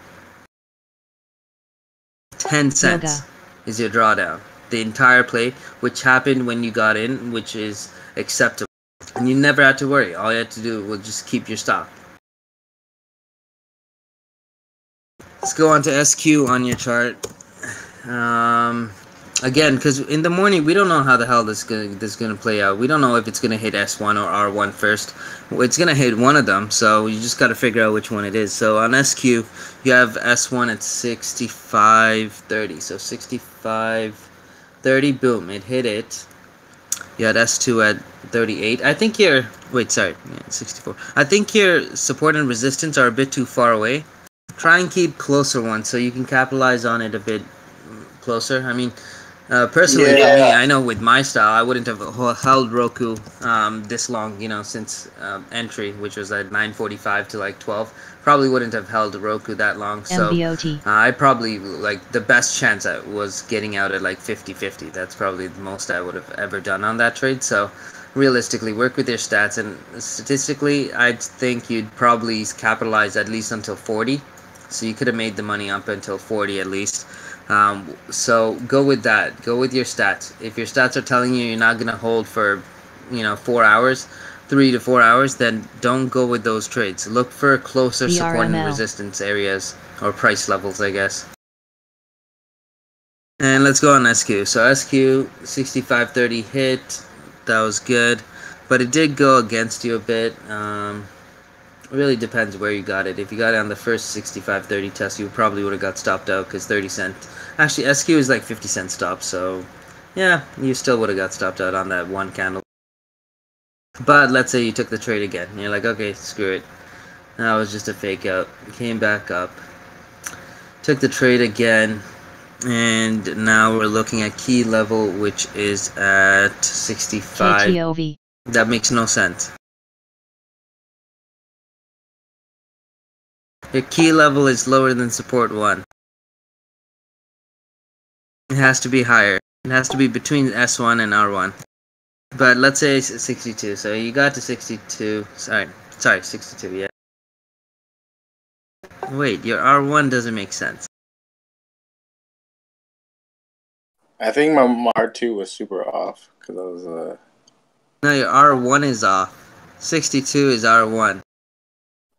10 cents is your drawdown the entire play, which happened when you got in, which is acceptable. And you never had to worry. All you had to do was just keep your stock. Let's go on to SQ on your chart. Again, because in the morning we don't know how the hell this is gonna play out. We don't know if it's gonna hit S1 or R1 first. It's gonna hit one of them, so you just gotta figure out which one it is. So on SQ, you have S1 at 65.30. So 65.30, boom, it hit it. You had S2 at 38. I think your 64. I think your support and resistance are a bit too far away. Try and keep closer ones so you can capitalize on it a bit closer. I mean, personally, for me, I know with my style, I wouldn't have held Roku this long, since entry, which was at 9:45 to like 12. Probably wouldn't have held Roku that long. So I probably, the best chance I was getting out at like 50-50. That's probably the most I would have ever done on that trade. So realistically, work with your stats, and statistically, I'd think you'd probably capitalize at least until 40. So you could have made the money up until 40 at least. So go with that. Go with your stats. If your stats are telling you you're not going to hold for, 4 hours, 3 to 4 hours, then don't go with those trades. Look for closer support and resistance areas, or price levels, I guess. And let's go on SQ. So SQ 65.30 hit. That was good, but it did go against you a bit. It really depends where you got it. If you got it on the first 65.30 test, you probably would have got stopped out because 30 cent. Actually, SQ is like 50 cent stop, so yeah, you still would have got stopped out on that one candle. But let's say you took the trade again, and you're like, okay, screw it. That was just a fake out. Came back up, took the trade again, and now we're looking at key level, which is at 65. KTOV. That makes no sense. Your key level is lower than support 1. It has to be higher. It has to be between S1 and R1. But let's say 62. So you got to 62. Sorry, 62, yeah. Wait, your R1 doesn't make sense. I think my R2 was super off because I was No, your R1 is off. 62 is R1.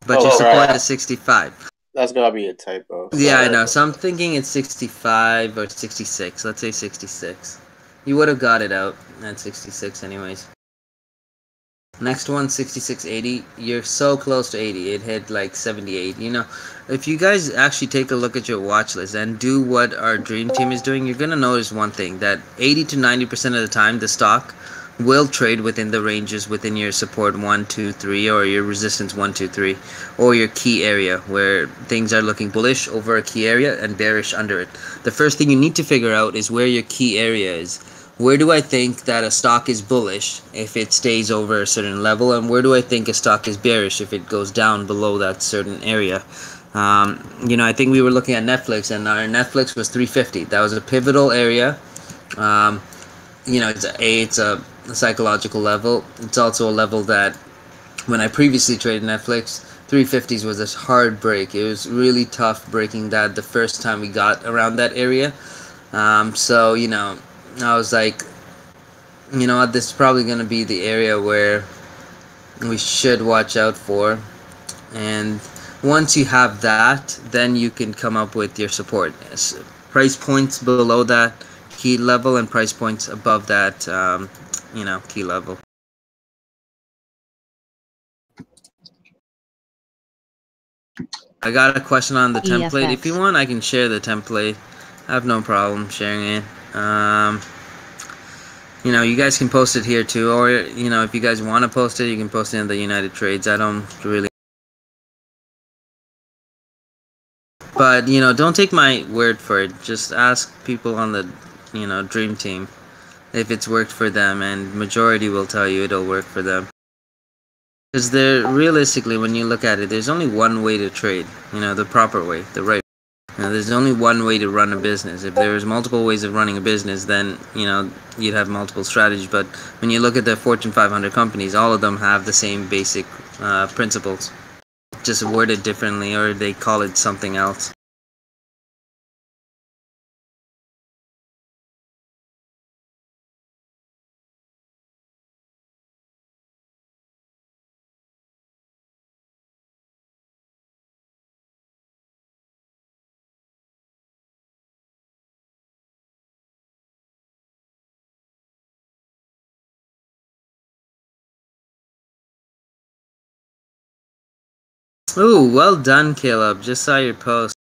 But your support is 65. That's gotta be a typo. Yeah, I know. So I'm thinking it's 65 or 66. Let's say 66. You would have got it out at 66 anyways. Next one, 66.80. You're so close to 80. It hit like 78. If you guys actually take a look at your watch list and do what our dream team is doing, you're going to notice one thing, that 80 to 90% of the time the stock will trade within the ranges within your support 1, 2, 3, or your resistance 1, 2, 3, or your key area where things are looking bullish over a key area and bearish under it. The first thing you need to figure out is where your key area is. Where do I think that a stock is bullish if it stays over a certain level, and where do I think a stock is bearish if it goes down below that certain area? I think we were looking at Netflix, and our Netflix was 350. That was a pivotal area. Um, it's a psychological level. It's also a level that when I previously traded Netflix, 350s was a hard break. It was really tough breaking that the first time we got around that area. So I was like, this is probably going to be the area where we should watch out for. And once you have that, then you can come up with your support. Price points below that key level and price points above that, key level. I got a question on the template. If you want, I can share the template. I have no problem sharing it. You guys can post it here too, or if you guys want to post it, you can post it in the United Trades. I don't really. But don't take my word for it. Just ask people on the dream team if it's worked for them, and majority will tell you it'll work for them. Because realistically, when you look at it, there's only one way to trade. The proper way, the right. There's only one way to run a business. If there was multiple ways of running a business, then you'd have multiple strategies. But when you look at the Fortune 500 companies, all of them have the same basic principles, just worded differently, or they call it something else. Ooh, well done, Caleb. Just saw your post.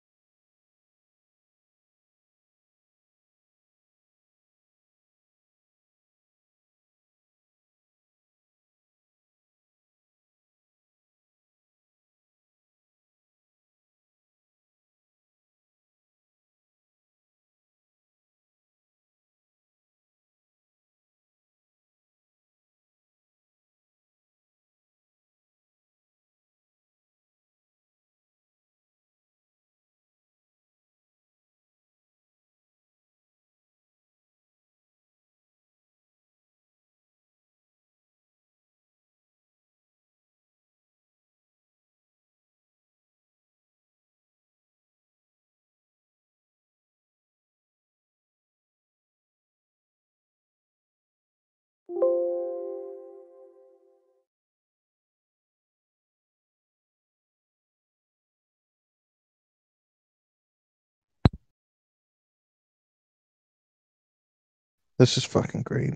This is fucking great.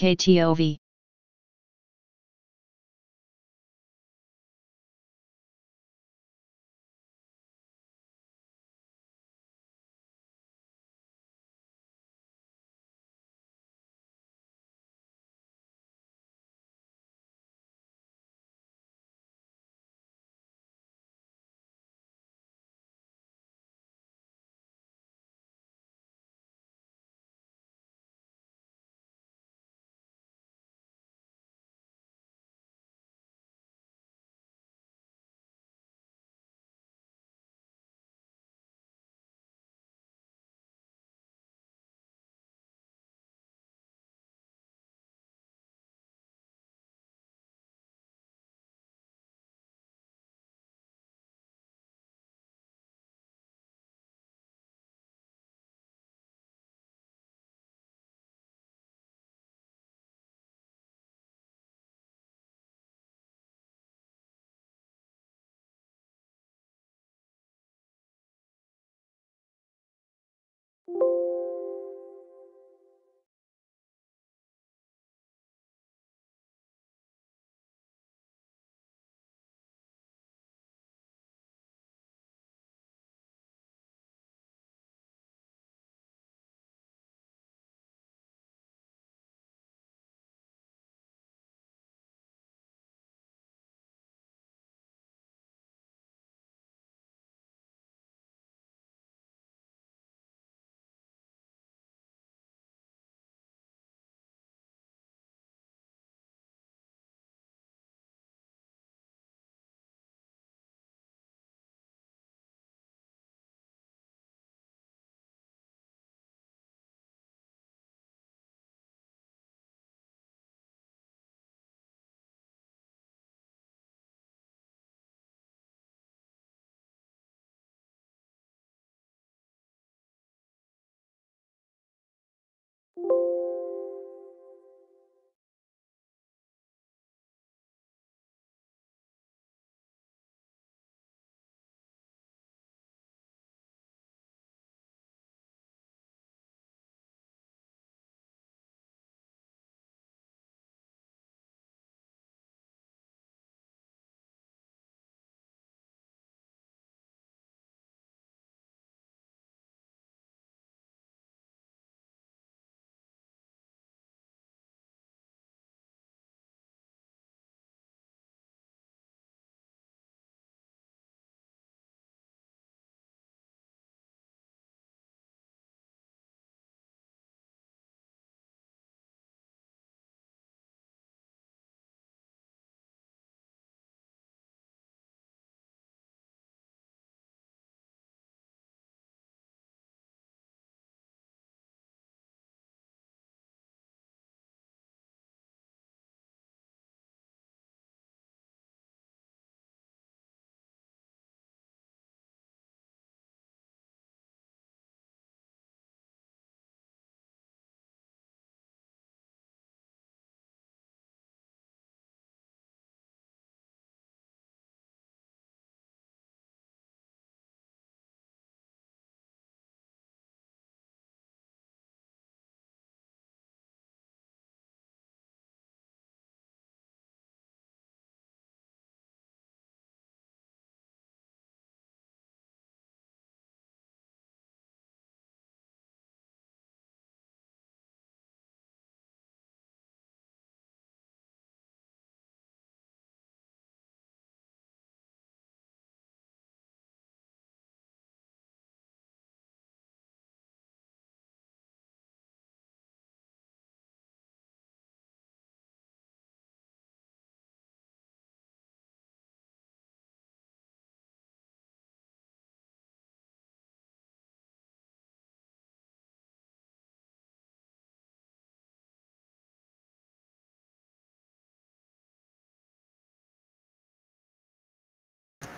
KTOV.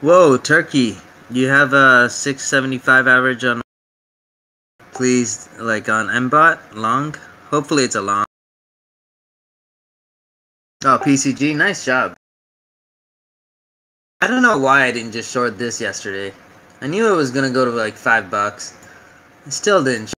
Whoa, Turkey. You have a 675 average on, please, like on MBOT, long? Hopefully it's a long. Oh, PCG, nice job. I don't know why I didn't just short this yesterday. I knew it was gonna go to like $5. I still didn't.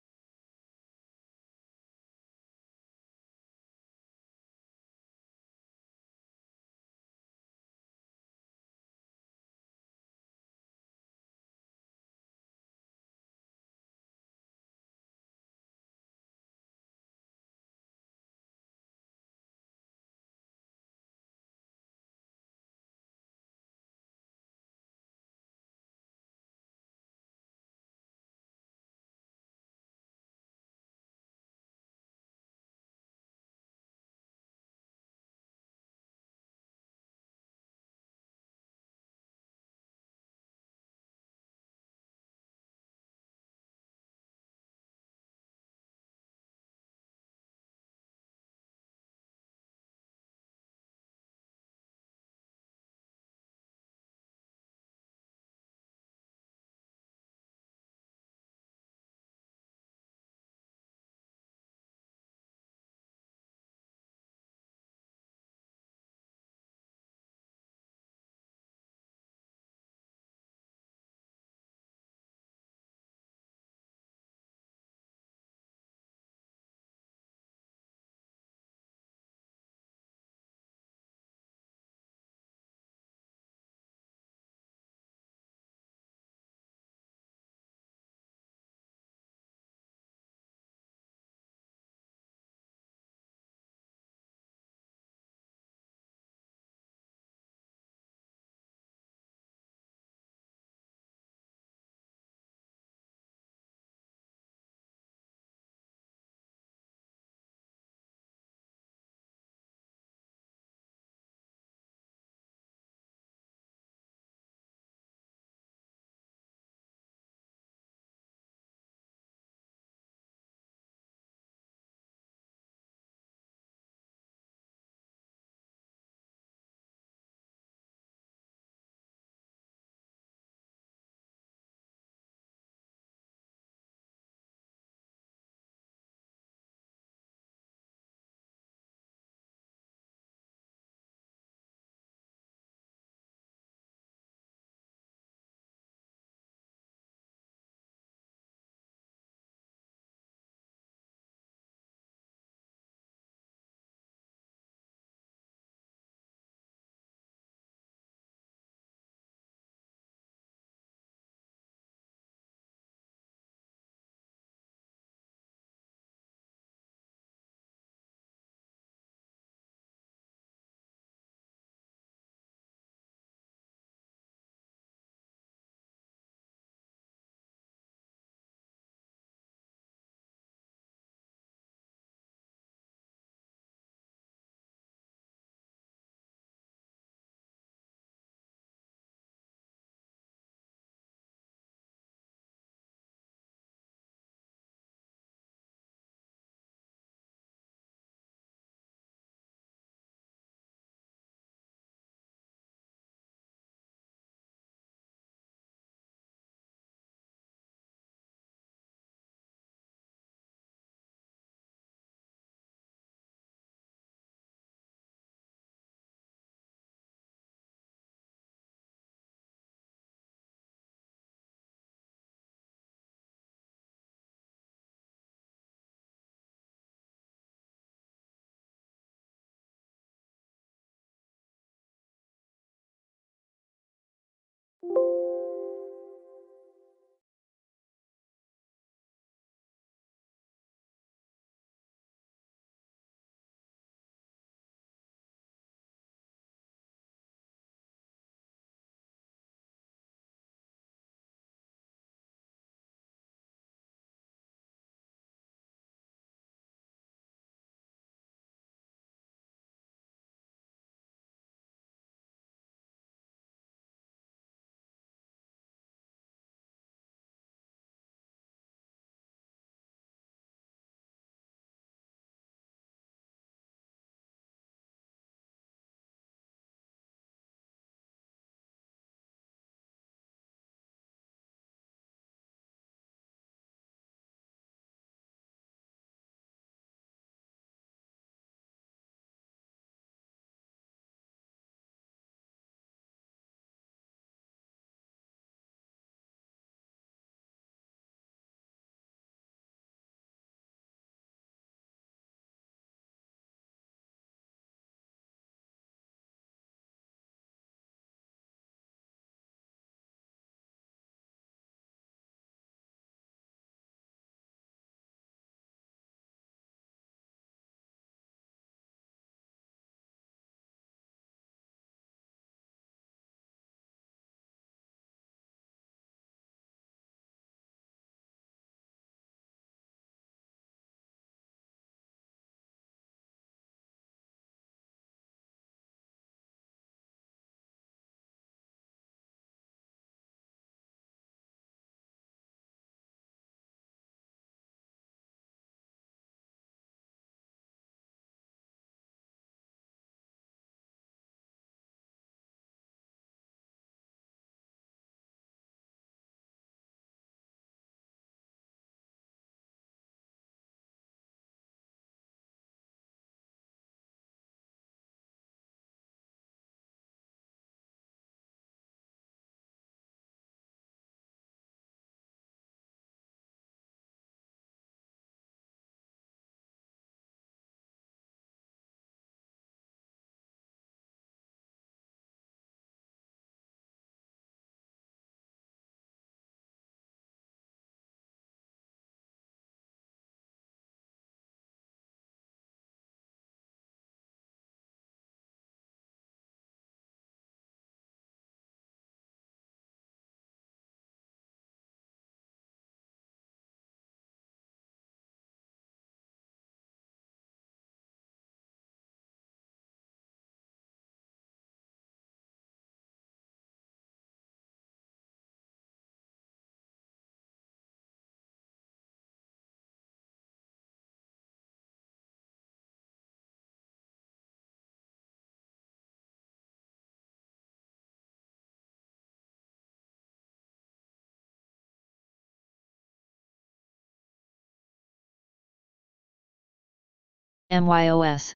MYOS.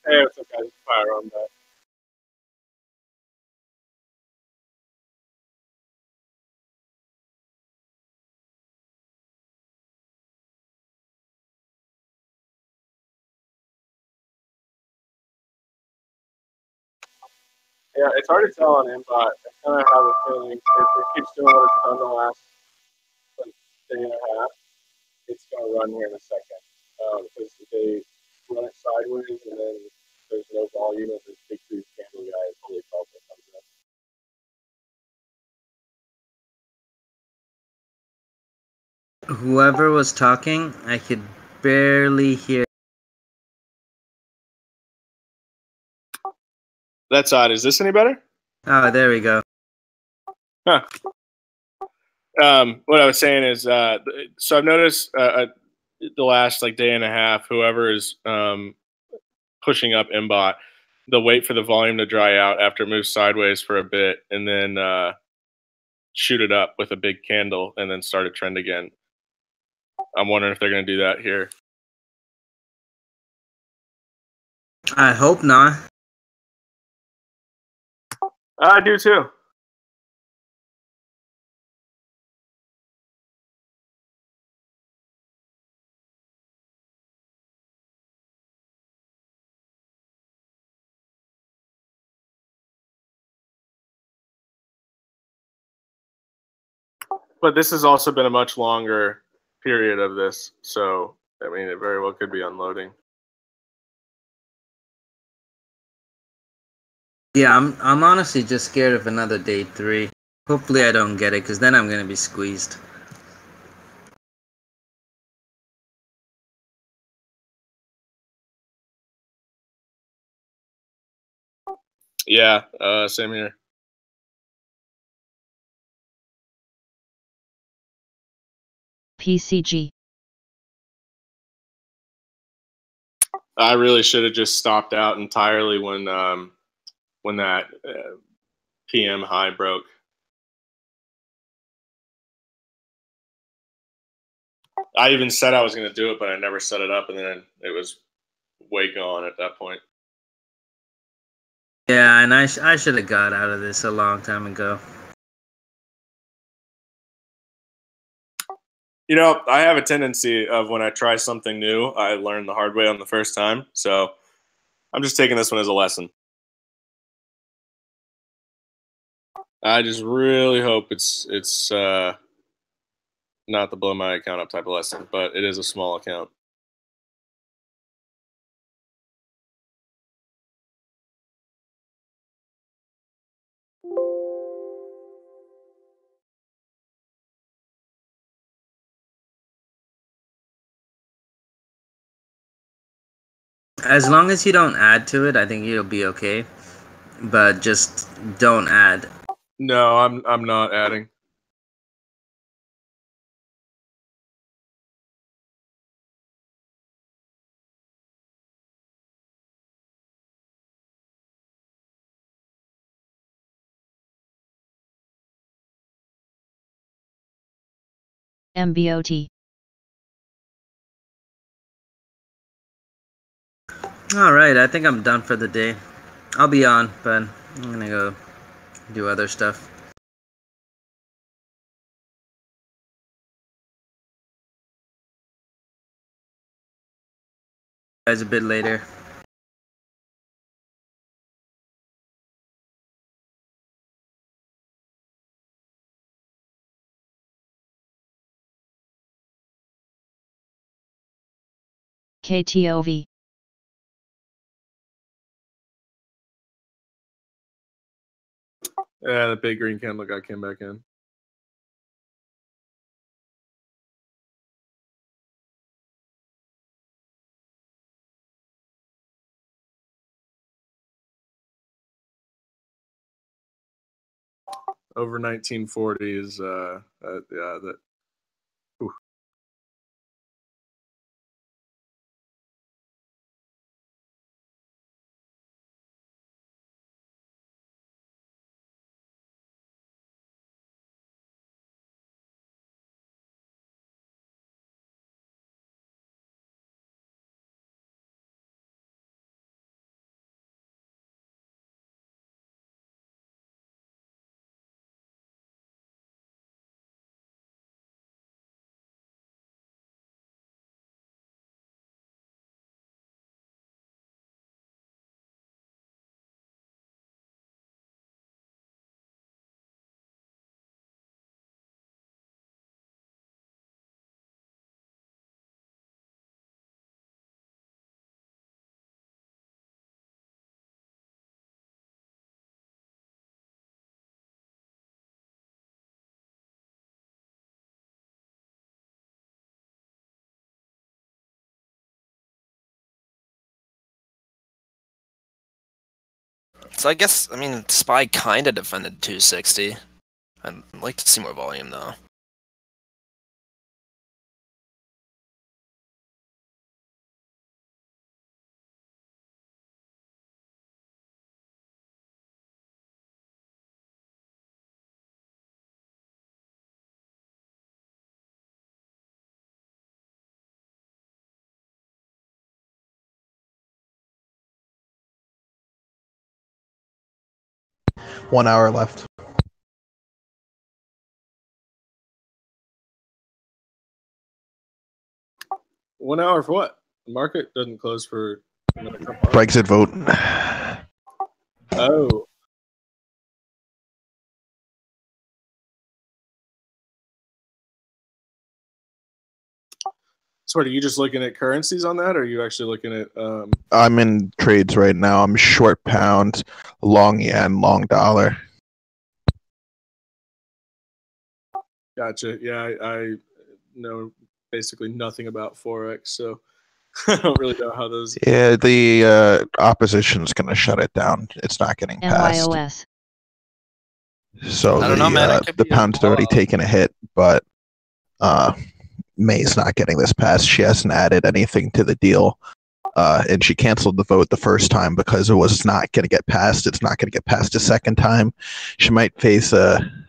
Hey, what's up, guys? Fire on that. Yeah, it's hard to tell on Inbot. I kind of have a feeling if it keeps doing what it's done the last like day and a half, it's going to run here in a second. Because they run it sideways and then there's no volume and this big huge candle guy is holy felt it comes in. Whoever was talking, I could barely hear. That's odd. Is this any better? Oh, there we go. Huh. What I was saying is, so I've noticed the last like day and a half, whoever is pushing up Mbot, they'll wait for the volume to dry out after it moves sideways for a bit, and then shoot it up with a big candle, and then start a trend again. I'm wondering if they're going to do that here. I hope not. I do too. But this has also been a much longer period of this, so I mean, it very well could be unloading. Yeah, I'm honestly just scared of another day 3. Hopefully I don't get it, because then I'm going to be squeezed. Yeah, same here. PCG. I really should have just stopped out entirely when that PM high broke. I even said I was going to do it, but I never set it up, and then it was way gone at that point. Yeah, and I should have got out of this a long time ago. You know, I have a tendency of when I try something new, I learn the hard way on the first time. So I'm just taking this one as a lesson. I just really hope it's not the blow my account up type of lesson, but it is a small account. As long as you don't add to it, I think you'll be okay. But just don't add. No, I'm not adding. MBOT. Alright, I think I'm done for the day. I'll be on, but I'm gonna go do other stuff. Guys, a bit later. KTOV. Yeah, the big green candle guy came back in. Over 1940 is yeah, that. Ooh. So I guess, I mean, SPY kind of defended 260. I'd like to see more volume, though. One hour left. One hour for what? The market doesn't close for another couple hours. Brexit vote. Oh. So, are you just looking at currencies on that, or are you actually looking at? I'm in trades right now. I'm short pound, long yen, long dollar. Gotcha. Yeah, I know basically nothing about forex, so I don't really know how those. Yeah, the opposition's going to shut it down. It's not getting passed. NYOS. So I don't know, man. It could the be a pound's already blowout. taken a hit, but May's not getting this passed. She hasn't added anything to the deal. And she canceled the vote the first time because it was not going to get passed. It's not going to get passed a second time. She might face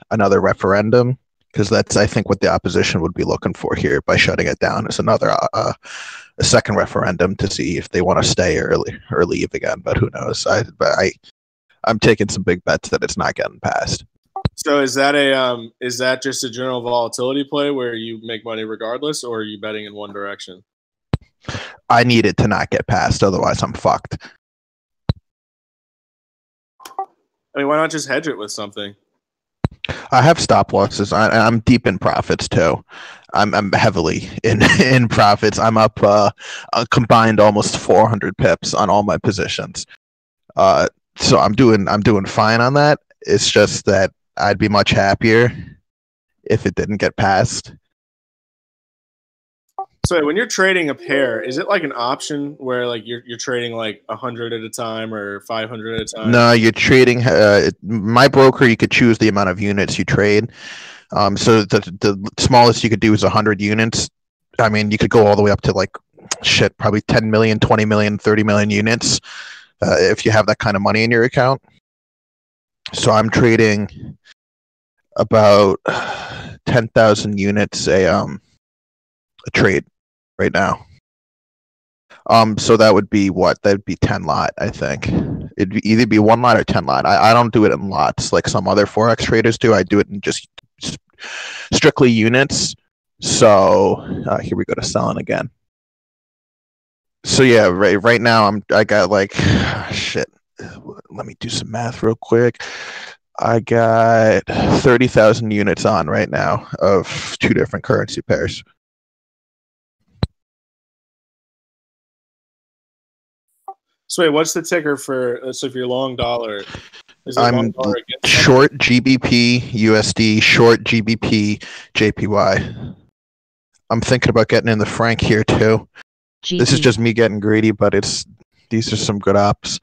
another referendum because that's, I think, what the opposition would be looking for here by shutting it down is another a second referendum to see if they want to stay or leave again. But who knows? I'm taking some big bets that it's not getting passed. So is that just a general volatility play where you make money regardless, or are you betting in one direction? I need it to not get passed, otherwise I'm fucked. I mean, why not just hedge it with something? I have stop losses. I'm deep in profits too. I'm heavily in profits. I'm up a combined almost 400 pips on all my positions. So I'm doing fine on that. It's just that I'd be much happier if it didn't get passed. So when you're trading a pair, is it like an option where like you're trading like 100 at a time or 500 at a time? No, you're trading. My broker, you could choose the amount of units you trade. So the smallest you could do is 100 units. I mean, you could go all the way up to like probably 10 million, 20 million, 30 million units if you have that kind of money in your account. So I'm trading about 10,000 units a trade right now. So that would be what? That'd be 10 lot, I think. It'd either be 1 lot or 10 lot. I don't do it in lots like some other Forex traders do. I do it in just strictly units. So here we go to selling again. So yeah, right now I got like shit. Let me do some math real quick. I got 30,000 units on right now of 2 different currency pairs. So wait, what's the ticker for? So if you're long dollar, is it long I'm dollar against short GBP USD, short GBP JPY. I'm thinking about getting in the franc here too. This is just me getting greedy, but these are some good ops.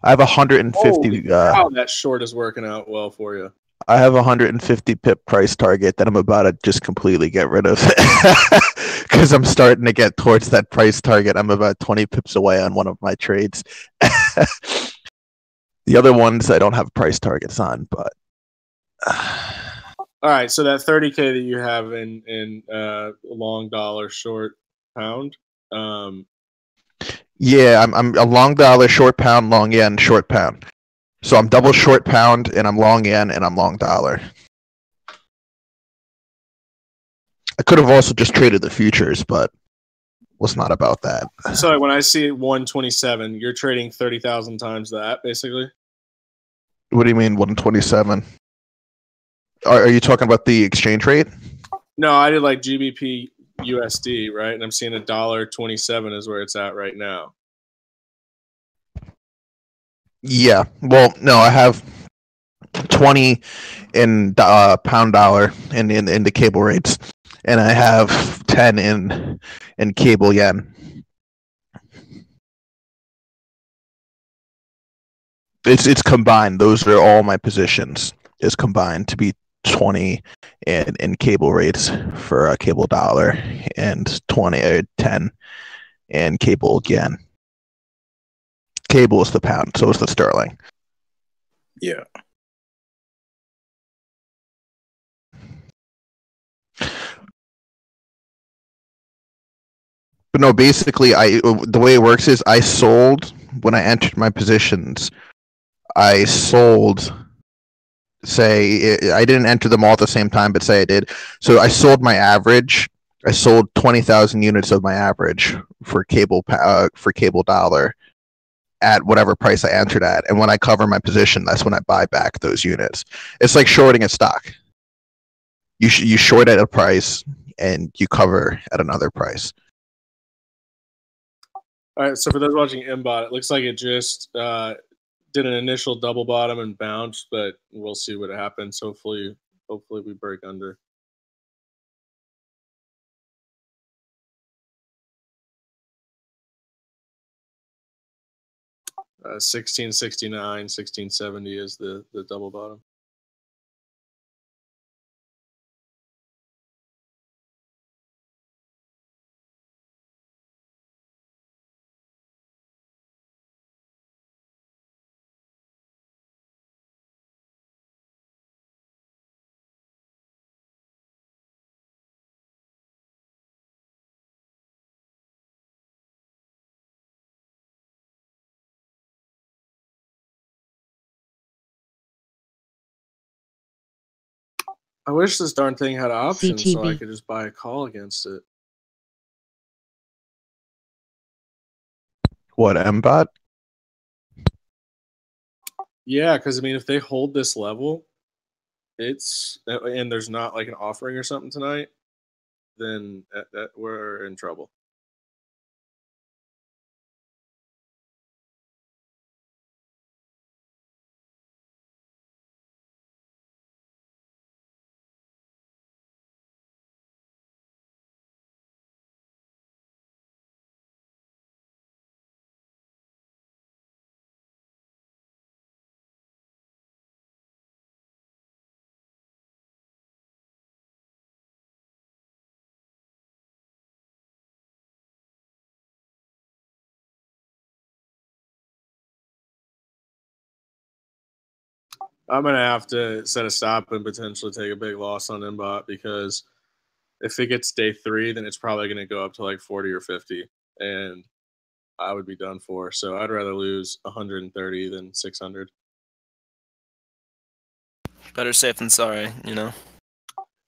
I have 150. Holy cow, that short is working out well for you. I have 150 pip price target that I'm about to just completely get rid of because I'm starting to get towards that price target. I'm about 20 pips away on one of my trades. The other ones I don't have price targets on, but all right. So that 30K that you have in long dollar, short pound. Yeah, I'm a long dollar, short pound, long yen, short pound. So I'm double short pound, and I'm long yen, and I'm long dollar. I could have also just traded the futures, but was not about that. So when I see 127, you're trading 30,000 times that, basically? What do you mean 127? Are you talking about the exchange rate? No, I did like GBP USD, right? And I'm seeing $1.27 is where it's at right now. Yeah. Well, no, I have 20 in pound dollar in the cable rates, and I have 10 in cable yen. It's combined. Those are all my positions. Is combined to be 20 in cable rates for cable dollar and 20 or 10 in cable yen. Cable is the pound, so is the sterling. Yeah. But no, basically, the way it works is I sold when I entered my positions. I sold. Say I didn't enter them all at the same time, but say I did. So I sold my average. I sold 20,000 units of my average for cable dollar at whatever price I entered at, and when I cover my position, that's when I buy back those units. It's like shorting a stock. You short at a price and you cover at another price. All right, so for those watching MBOT, it looks like it just did an initial double bottom and bounced, but we'll see what happens. Hopefully we break under. Uh, 1669, 1670 is the double bottom. I wish this darn thing had options so I CTB. could just buy a call against it. What, MBOT? Yeah, because I mean, if they hold this level, and there's not like an offering or something tonight, then we're in trouble. I'm gonna have to set a stop and potentially take a big loss on Mbot because if it gets day 3, then it's probably gonna go up to like 40 or 50, and I would be done for. So I'd rather lose 130 than 600. Better safe than sorry, you know.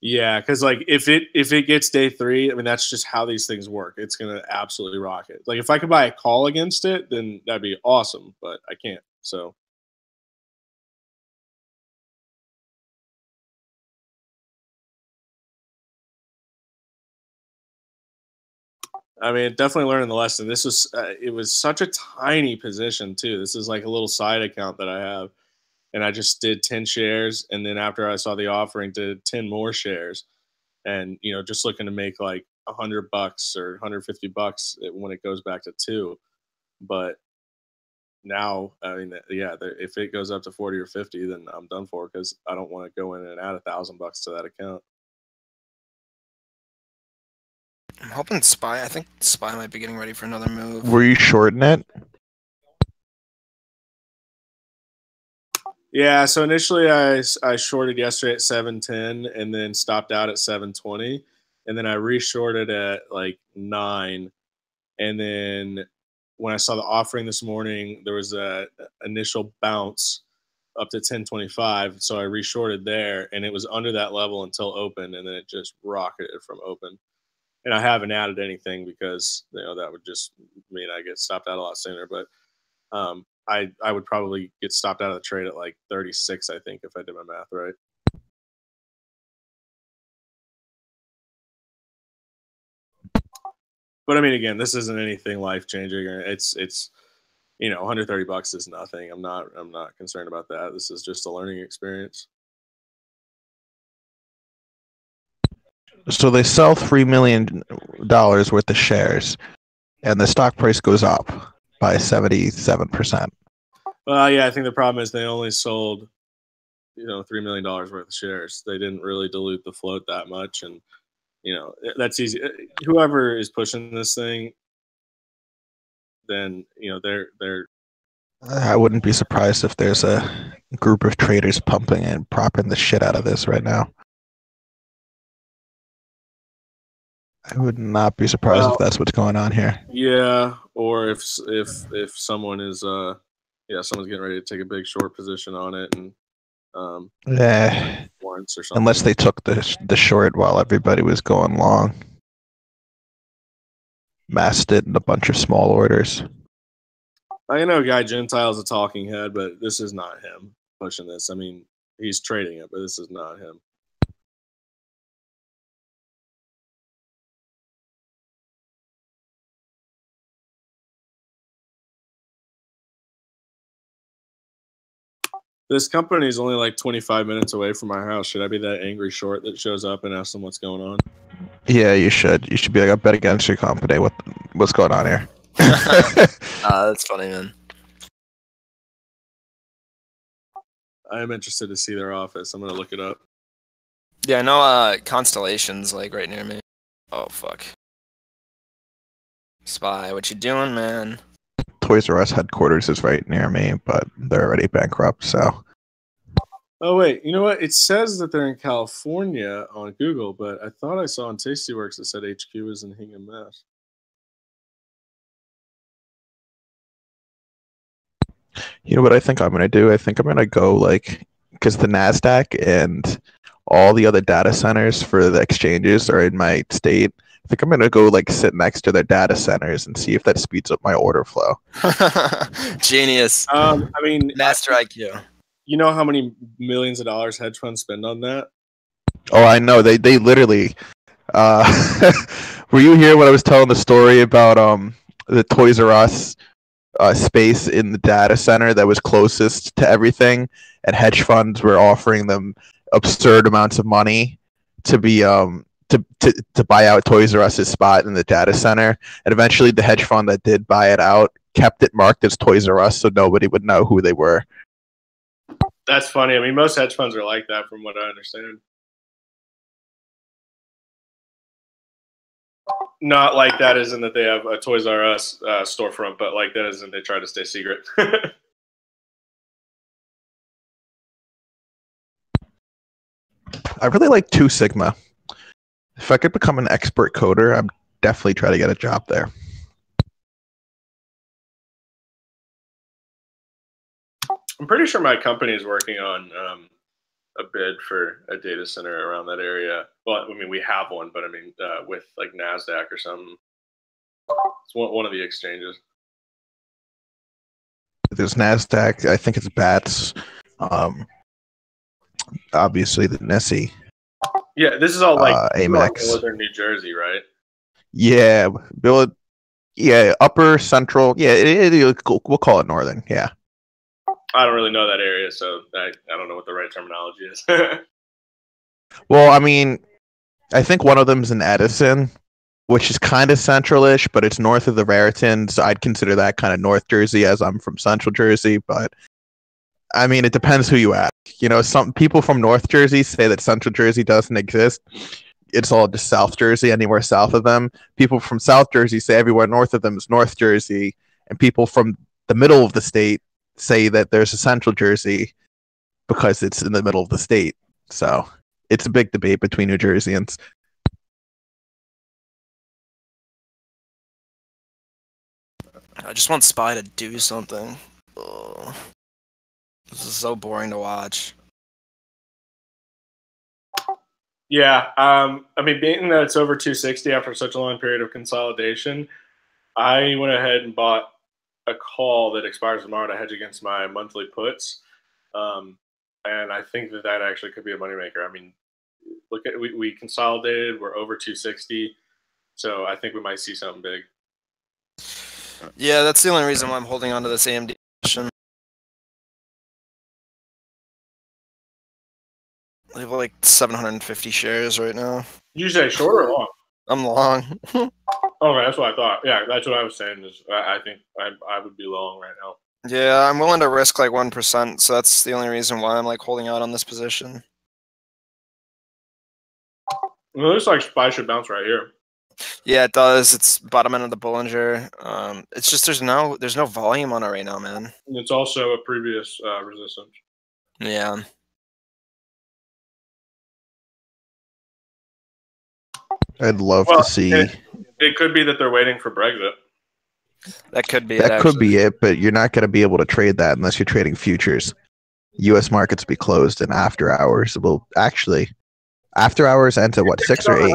Yeah, because like if it gets day 3, I mean that's just how these things work. It's gonna absolutely rock it. Like if I could buy a call against it, then that'd be awesome, but I can't. So I mean, definitely learning the lesson. This was it was such a tiny position too. This is like a little side account that I have, and I just did 10 shares, and then after I saw the offering, did 10 more shares, and just looking to make like $100 or $150 when it goes back to 2. But now, I mean, yeah, if it goes up to 40 or 50, then I'm done for because I don't want to go in and add $1,000 to that account. I'm hoping Spy. I think Spy might be getting ready for another move. Were you shorting it? Yeah, so initially I shorted yesterday at 710 and then stopped out at 720, and then I reshorted at like 9, and then when I saw the offering this morning, there was a initial bounce up to 1025, so I reshorted there, and it was under that level until open, and then it just rocketed from open. And I haven't added anything because that would just mean I get stopped out a lot sooner. But I would probably get stopped out of the trade at like 36, I think, if I did my math right. But I mean, again, this isn't anything life changing. It's $130 is nothing. I'm not concerned about that. This is just a learning experience. So they sell $3 million worth of shares, and the stock price goes up by 77%. Well, yeah, I think the problem is they only sold, $3 million worth of shares. They didn't really dilute the float that much, and that's easy. Whoever is pushing this thing, then they're. I wouldn't be surprised if there's a group of traders pumping and propping the shit out of this right now. I would not be surprised if that's what's going on here. Yeah, or if someone is someone's getting ready to take a big short position on it and warrants or something. Unless they took the short while everybody was going long. Massed it in a bunch of small orders. I know Guy Gentile's a talking head, but this is not him pushing this. I mean, he's trading it, but this is not him. This company is only like 25 minutes away from my house. Should I be that angry short that shows up and asks them what's going on? Yeah, you should. You should be like, I bet against your company. What's going on here? That's funny, man. I am interested to see their office. I'm gonna look it up. Yeah, I know Constellation's like right near me. Oh fuck. Spy, what you doing, man? Toys R Us headquarters is right near me, but they're already bankrupt, so. Oh wait, you know what? It says that they're in California on Google, but I thought I saw on Tastyworks it said HQ is in Hingham, Mass. You know what I think I'm going to do? I think I'm going to go because the NASDAQ and all the other data centers for the exchanges are in my state. I think I'm going to go sit next to their data centers and see if that speeds up my order flow. Genius. I mean, Master IQ. You know how many millions of dollars hedge funds spend on that? Oh, I know. They literally. Were you here when I was telling the story about the Toys R Us space in the data center that was closest to everything, and hedge funds were offering them absurd amounts of money to be to buy out Toys R Us's spot in the data center, and eventually the hedge fund that did buy it out kept it marked as Toys R Us so nobody would know who they were. That's funny. I mean, most hedge funds are like that, from what I understand. Not like that as in that they have a Toys R Us storefront, but like that as in they try to stay secret. I really like Two Sigma. If I could become an expert coder, I'd definitely try to get a job there. I'm pretty sure my company is working on a bid for a data center around that area. Well, I mean, we have one, but I mean, with like NASDAQ or something. It's one of the exchanges. There's NASDAQ. I think it's BATS. Obviously, the NESI. Yeah, this is all like Amex. northern New Jersey, right? Yeah, yeah, upper central. Yeah, we'll call it northern. Yeah. I don't really know that area, so I don't know what the right terminology is. Well, I mean, I think one of them's in Edison, which is kind of central-ish, but it's north of the Raritans. I'd consider that kind of North Jersey, as I'm from Central Jersey. But I mean, it depends who you ask. You know, some people from North Jersey say that Central Jersey doesn't exist. It's all just South Jersey, anywhere south of them. People from South Jersey say everywhere north of them is North Jersey, and people from the middle of the state say that there's a Central Jersey because it's in the middle of the state. So it's a big debate between New Jerseyans. I just want Spy to do something. Ugh. This is so boring to watch. Yeah, I mean, being that it's over 260 after such a long period of consolidation, I went ahead and bought a call that expires tomorrow to hedge against my monthly puts, and I think that actually could be a moneymaker. I mean, look at we consolidated, we're over 260, so I think we might see something big. Yeah, that's the only reason why I'm holding on to this AMD position. I have like 750 shares right now. You say short or long? I'm long. Okay, that's what I thought. Yeah, that's what I was saying. Is I think I would be long right now. Yeah, I'm willing to risk like 1%, so that's the only reason why I'm like holding out on this position. Well, it looks like SPY should bounce right here. Yeah, it does. It's bottom end of the Bollinger. It's just there's no volume on it right now, man. And it's also a previous resistance. Yeah. I'd love to see. It could be that they're waiting for Brexit. That could be That could be it, but you're not going to be able to trade that unless you're trading futures. U.S. markets will be closed, and after hours will actually. After hours ends at what, 6 or 8?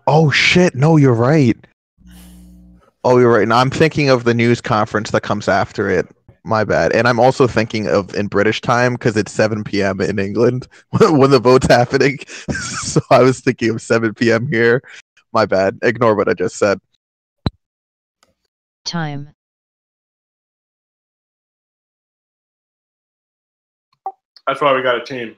Oh shit! No, you're right. Oh, you're right. Now I'm thinking of the news conference that comes after it. My bad. And I'm also thinking of in British time because it's 7 p.m. in England when the vote's happening. So I was thinking of 7 p.m. here. My bad. Ignore what I just said. Time. That's why we got a team.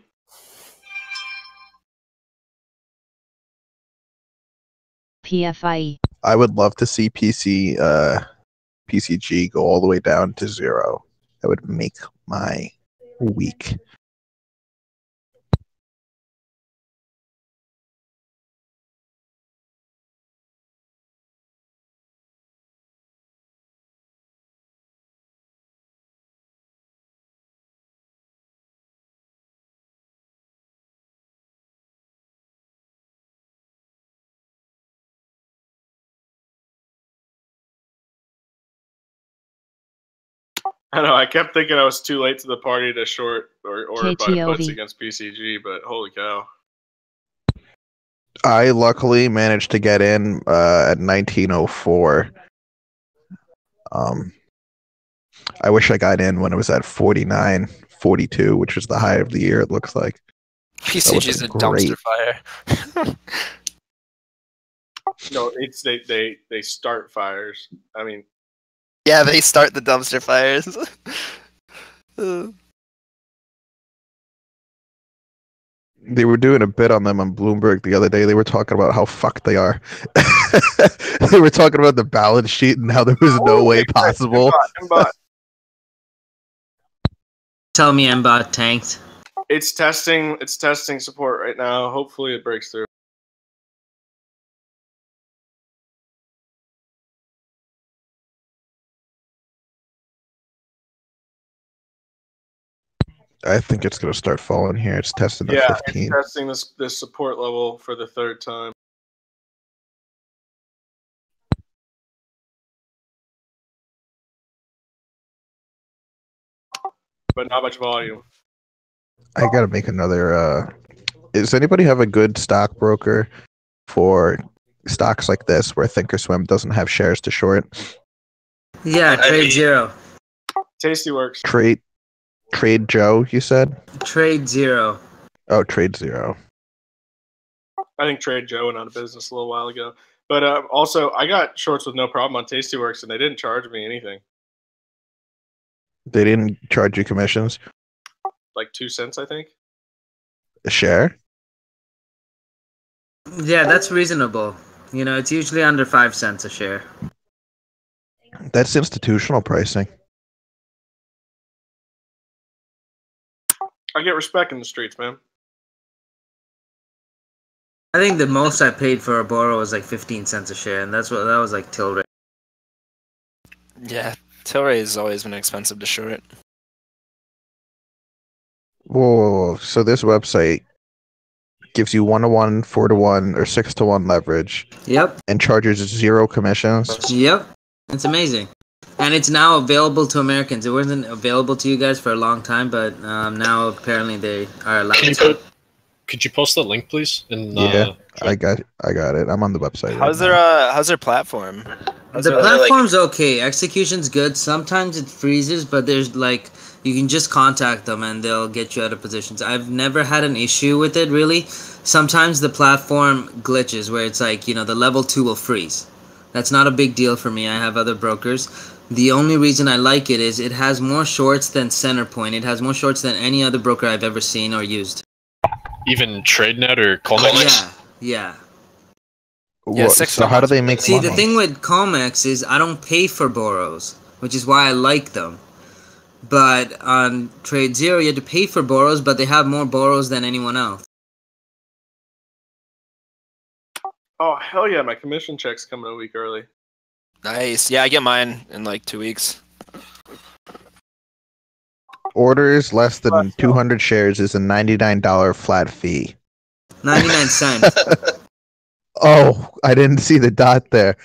PFIE. I would love to see PCG go all the way down to 0. That would make my week. I know. I kept thinking I was too late to the party to short or buy puts against PCG, but holy cow! I luckily managed to get in at 1904. I wish I got in when it was at 49, 42, which was the high of the year. It looks like PCG is a dumpster fire. No, it's they start fires. I mean, yeah, they start the dumpster fires. They were doing a bit on them on Bloomberg the other day. They were talking about how fucked they are. They were talking about the balance sheet and how there was no way possible. Tell me MBOT tanked. It's testing support right now. Hopefully it breaks through. I think it's going to start falling here. It's testing the Yeah, 15. it's testing this support level for the third time. But not much volume. I got to make another. Does anybody have a good stockbroker for stocks like this where Thinkorswim doesn't have shares to short? Yeah, Trade Zero. Tasty Works. Trade Joe, you said? Trade Zero. Oh, Trade Zero. I think Trade Joe went out of business a little while ago. But also, I got shorts with no problem on Tasty Works, and they didn't charge me anything. They didn't charge you commissions? Like 2 cents, I think. A share? Yeah, that's reasonable. You know, it's usually under 5 cents a share. That's institutional pricing. I get respect in the streets, man. I think the most I paid for a borrow was like 15 cents a share, and that was like Tilray. Yeah, Tilray has always been expensive to short. Whoa. So this website gives you 1-to-1, 4-to-1, or 6-to-1 leverage. Yep. And charges 0 commissions. Yep. It's amazing. And it's now available to Americans. It wasn't available to you guys for a long time, but now apparently they are allowed to. Could you post the link, please? Yeah, I got it. I'm on the website. How's their platform? The platform's okay. Execution's good. Sometimes it freezes, but there's like you can just contact them and they'll get you out of positions. I've never had an issue with it really. Sometimes the platform glitches where it's like, you know, the level 2 will freeze. That's not a big deal for me. I have other brokers. The only reason I like it is it has more shorts than Centerpoint. It has more shorts than any other broker I've ever seen or used. Even TradeNet or Colmex? Yeah. Yeah, so how do they make See, money? the thing with Comex is I don't pay for borrows, which is why I like them. But on Trade Zero, you have to pay for borrows, but they have more borrows than anyone else. Oh, hell yeah, my commission check's coming a week early. Nice. Yeah, I get mine in like 2 weeks. Orders less than 200 shares is a $99 flat fee. 99 cents. Oh, I didn't see the dot there.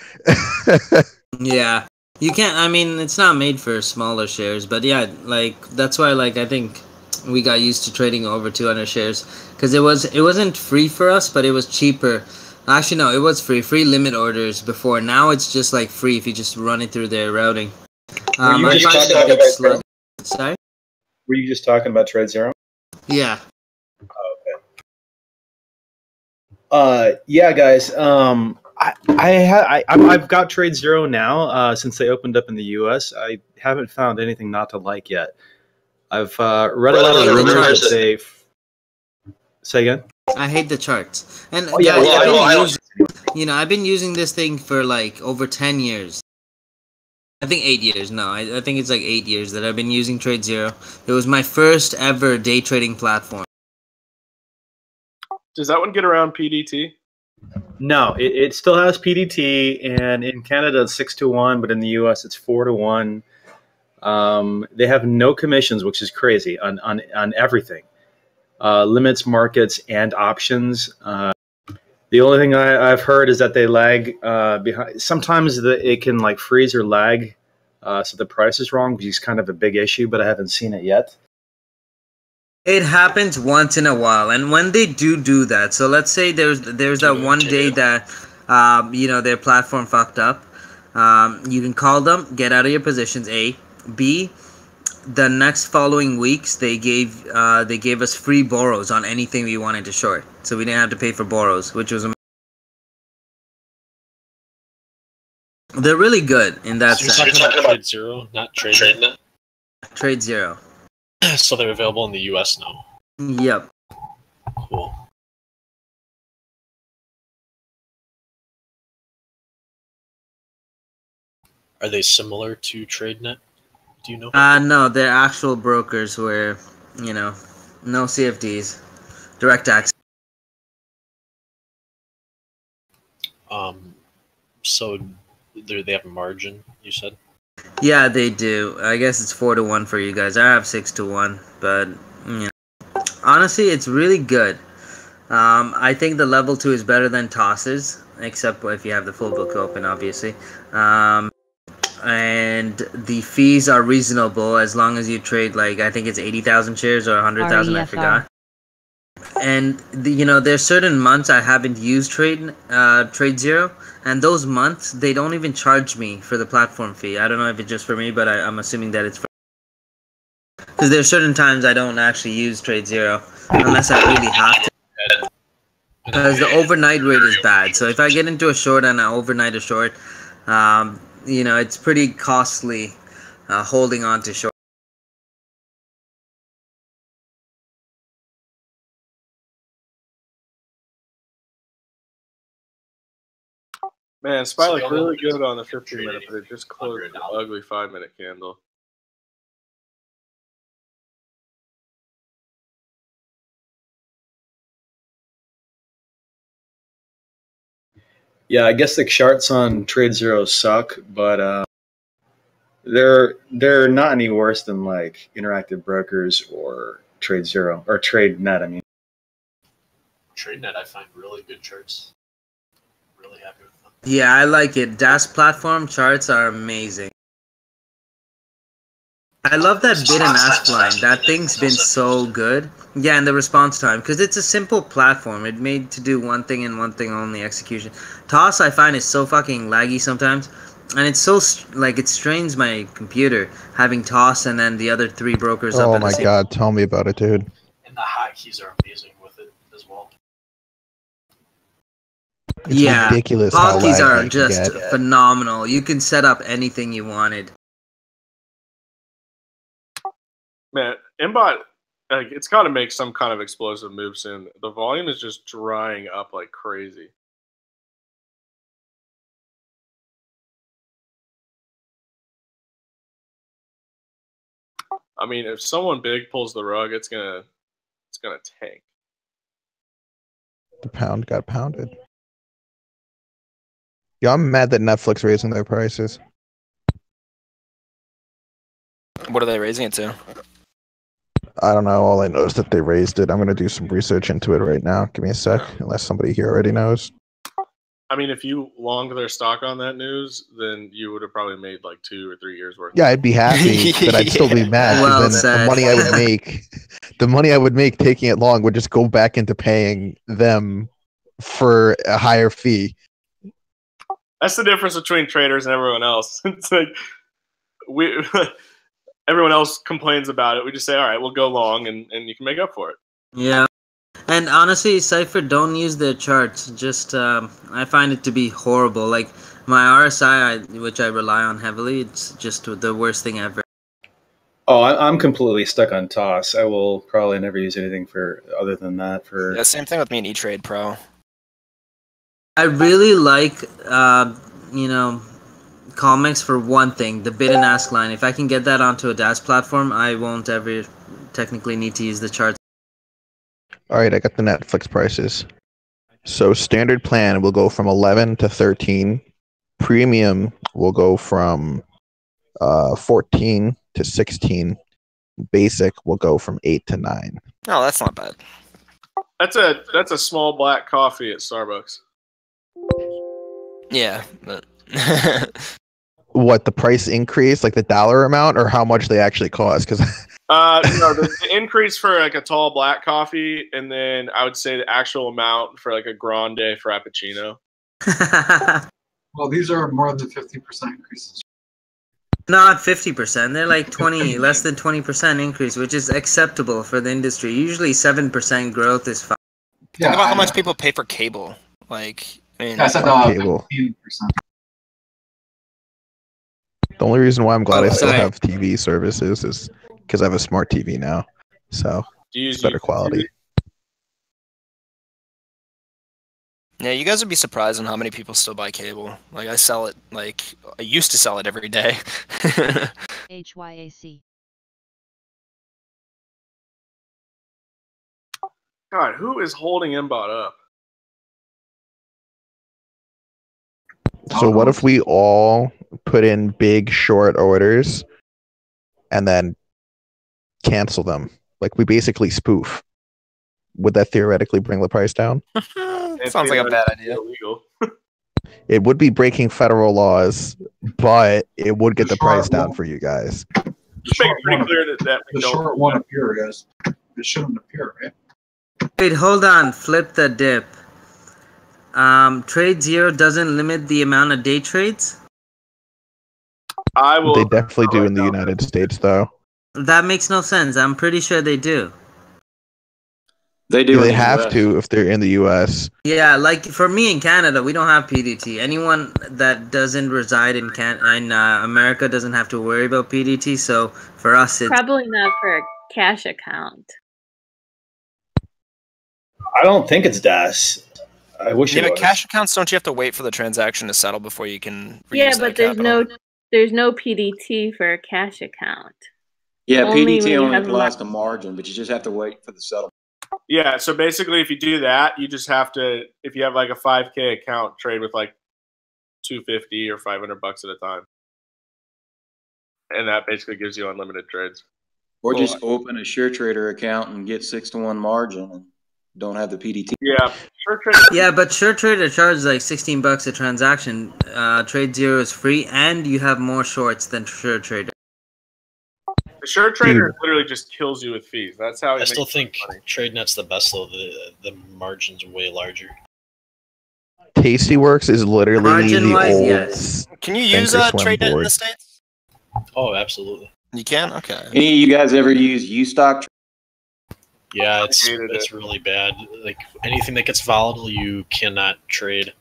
Yeah. You can't, I mean, it's not made for smaller shares, but yeah, like, that's why, like, I think we got used to trading over 200 shares, because it wasn't free for us, but it was cheaper. Actually, no, it was free limit orders before. Now it's just, like, free if you just run it through their routing. Were you just talking about slug. Sorry? Were you just talking about Trade Zero? Yeah. Yeah, guys. I've got Trade Zero now. Since they opened up in the U.S., I haven't found anything not to like yet. I've read a lot of rumors that they. Say again. I hate the charts, and Oh, yeah, guys, I've been using this thing for like over 10 years. I think 8 years. No, I think it's like 8 years that I've been using Trade Zero. It was my first ever day trading platform. Does that one get around PDT? No, it still has PDT, and in Canada it's 6-to-1, but in the US it's 4-to-1. They have no commissions, which is crazy on everything. Limits, markets, and options. The only thing I've heard is that they lag behind. Sometimes it can like freeze or lag, so the price is wrong, which is kind of a big issue, but I haven't seen it yet. It happens once in a while, and when they do that, so let's say there's that one day that their platform fucked up. You can call them, get out of your positions. A, B, the next following weeks they gave us free borrows on anything we wanted to short, so we didn't have to pay for borrows, which was they're really good in that sense. You're talking about Trade Zero, not TradeNet? Trade Zero. So they're available in the US now. Yep. Cool. Are they similar to TradeNet? Do you know? No, they're actual brokers where, no CFDs, direct access. So they have a margin, you said? Yeah, they do. I guess it's 4-1 for you guys. I have 6-1, but honestly, it's really good. I think the level 2 is better than tosses, except if you have the full book open, obviously. And the fees are reasonable as long as you trade, like, I think it's 80,000 shares or 100,000, I forgot. And there's certain months I haven't used Trade Zero, and those months they don't even charge me for the platform fee. I don't know if it's just for me, but I'm assuming that it's for, because there's certain times I don't actually use Trade Zero unless I really have to. Because the overnight rate is bad. So if I get into a short and I overnight a short, it's pretty costly holding on to short. Man, SPY looked really good on the 15-minute, but it just closed an ugly 5-minute candle. Yeah, I guess the charts on Trade Zero suck, but they're not any worse than like Interactive Brokers or Trade Zero or Trade Net. I mean, TradeNet, I find really good charts. Really happy with them. Yeah, I like it. DAS platform charts are amazing. I love that bid and ask line. That thing's been so good. Yeah, and the response time, because it's a simple platform. It made to do one thing and one thing only, execution. Toss, I find, is so fucking laggy sometimes, and it's so like it strains my computer having Toss and then the other 3 brokers up. Oh my god, tell me about it, dude. And the hotkeys are amazing with it as well. It's ridiculous how hotkeys laggy are you can just get. phenomenal. You can set up anything you wanted. Man, Mbot, like, it's got to make some kind of explosive move soon. The volume is just drying up like crazy. I mean, if someone big pulls the rug, it's gonna tank. The pound got pounded. Yeah, I'm mad that Netflix raising their prices. What are they raising it to? I don't know. All I know is that they raised it. I'm gonna do some research into it right now. Give me a sec, unless somebody here already knows. I mean, if you longed their stock on that news, then you would have probably made like 2 or 3 years worth. Yeah, I'd be happy, but I'd still be mad because then the money I would make, taking it long would just go back into paying them for a higher fee. That's the difference between traders and everyone else. It's like everyone else complains about it. We just say, all right, we'll go long, and you can make up for it. Yeah. And honestly, Cypher, don't use their charts. Just, I find it to be horrible. Like, my RSI, which I rely on heavily, it's just the worst thing ever. Oh, I'm completely stuck on Toss. I will probably never use anything other than that. Yeah, same thing with me and E-Trade Pro. I really like, comics for one thing, the bid and ask line. If I can get that onto a DAS platform, I won't ever technically need to use the charts. All right, I got the Netflix prices. So standard plan will go from 11 to 13. Premium will go from 14 to 16. Basic will go from 8 to 9. Oh, that's not bad. That's a small black coffee at Starbucks. Yeah, but what, the price increase, like the dollar amount, or how much they actually cost? Because the increase for like a tall black coffee, and then I would say the actual amount for like a grande frappuccino. Well, these are more than 50% increases. Not 50%. They're like 20, less than 20% increase, which is acceptable for the industry. Usually 7% growth is fine. Think about how much people pay for cable. Like, I mean, I said cable. 15%. The only reason why I'm glad I still have TV services is because I have a smart TV now, so it's better quality. Yeah, you guys would be surprised on how many people still buy cable. Like, I sell it, like, I used to sell it every day. HYAC. God, who is holding Mbot up? So what if we all put in big short orders and then cancel them. Like we basically spoof. Would that theoretically bring the price down? Sounds like a bad idea. Illegal. It would be breaking federal laws, but it would get the price down for you guys. Just make it pretty clear that we The don't. short won't appear, guys. It shouldn't appear, right? Wait, hold on. Flip the dip. Trade zero doesn't limit the amount of day trades? I will. They definitely do in the United States, though. That makes no sense. I'm pretty sure they do. They do. They in the have US. to if they're in the U.S. Yeah, like for me in Canada, we don't have PDT. Anyone that doesn't reside in America doesn't have to worry about PDT. So for us, it's Probably not for a cash account. I don't think it's DAS. I wish Yeah, it but was. cash accounts, don't you have to wait for the transaction to settle before you can reuse Yeah, that but there's capital? there's no PDT for a cash account. Yeah, Only when PDT you only have applies to margin, but you just have to wait for the settlement. Yeah, so basically, if you do that, you just have to. If you have like a 5K account, trade with like $250 or $500 at a time, and that basically gives you unlimited trades. Or just open a share trader account and get 6-to-1 margin and don't have the PDT. Yeah, sure trader. Yeah, but SureTrader charges like $16 a transaction. Trade zero is free, and you have more shorts than SureTrader. The short trader literally just kills you with fees. That's how he I makes still think money. TradeNet's the best though. The margin's way larger. Tastyworks is literally Margin-wise, the old yes. Can you use Thinkorswim TradeNet in board. the States? Oh, absolutely. You can? Okay. Any of you guys ever use Ustock? Yeah, I hated it's really bad. Like anything that gets volatile, you cannot trade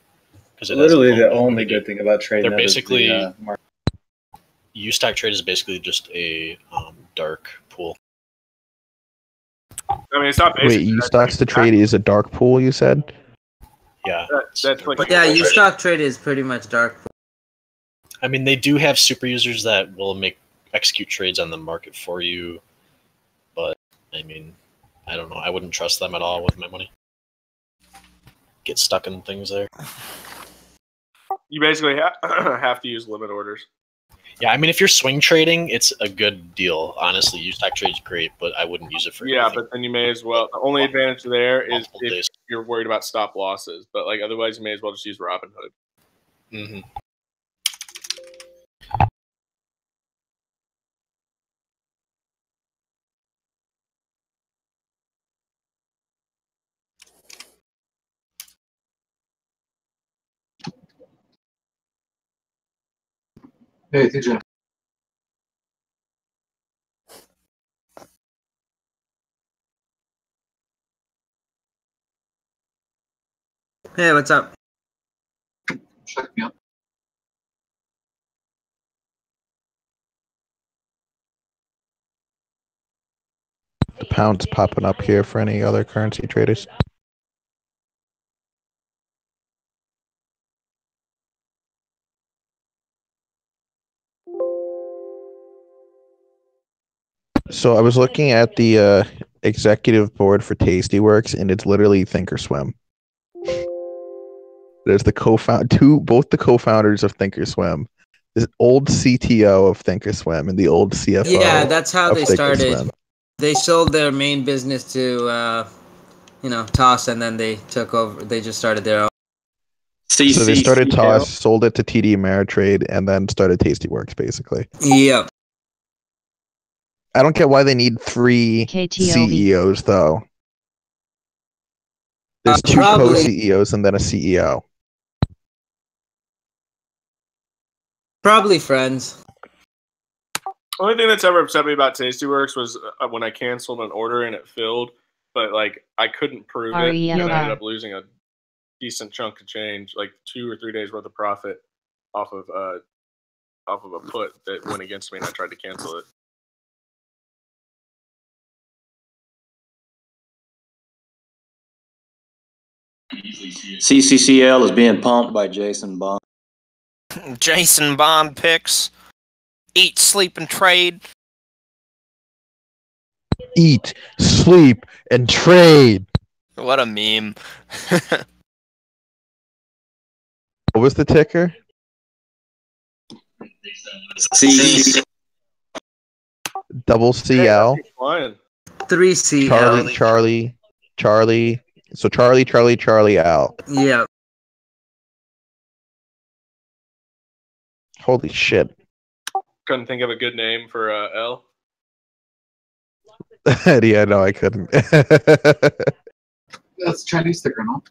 because Literally, the only good thing about TradeNet they're basically is the market. Ustock trade is basically just a dark pool. I mean, it's not Wait, basically. Stocks to trade is a dark pool, you said? Yeah, That's like Yeah, Ustock Trade is pretty much dark. I mean, they do have super users that will execute trades on the market for you, but I mean, I don't know. I wouldn't trust them at all with my money. Get stuck in things there. You basically have to use limit orders. Yeah, I mean, if you're swing trading, it's a good deal. Honestly, Ustock trade's great, but I wouldn't use it for Yeah, anything. but then you may as well. The only advantage there is Multiple if days. you're worried about stop losses. But like otherwise, you may as well just use Robinhood. Mm-hmm. Hey, TJ. Hey, what's up? Check me out. The pound's popping up here for any other currency traders. So I was looking at the executive board for Tastyworks, and it's literally Thinkorswim. There's the both the co-founders of Thinkorswim, the old CTO of Thinkorswim, and the old CFO. Yeah, that's how of they started. Thinkorswim. They sold their main business to, Toss, and then they took over. They just started their own. So they started Toss, sold it to TD Ameritrade, and then started Tastyworks, basically. Yep. I don't get why they need 3 KTOV. CEOs, though. There's 2 probably- co-CEOs and then a CEO. Probably friends. Only thing that's ever upset me about Tastyworks was when I canceled an order and it filled, but like I couldn't prove it, and I ended up losing a decent chunk of change, like 2 or 3 days worth of profit off of a put that went against me, and I tried to cancel it. CCCL is being pumped by Jason Bond. Jason Bond picks. Eat, sleep, and trade. Eat, sleep, and trade. What a meme. What was the ticker? C. Double CL. Flying. 3CL. Charlie. So Charlie L. Yeah. Holy shit. Couldn't think of a good name for L. Yeah, no, I couldn't. That's Chinese sticker, no?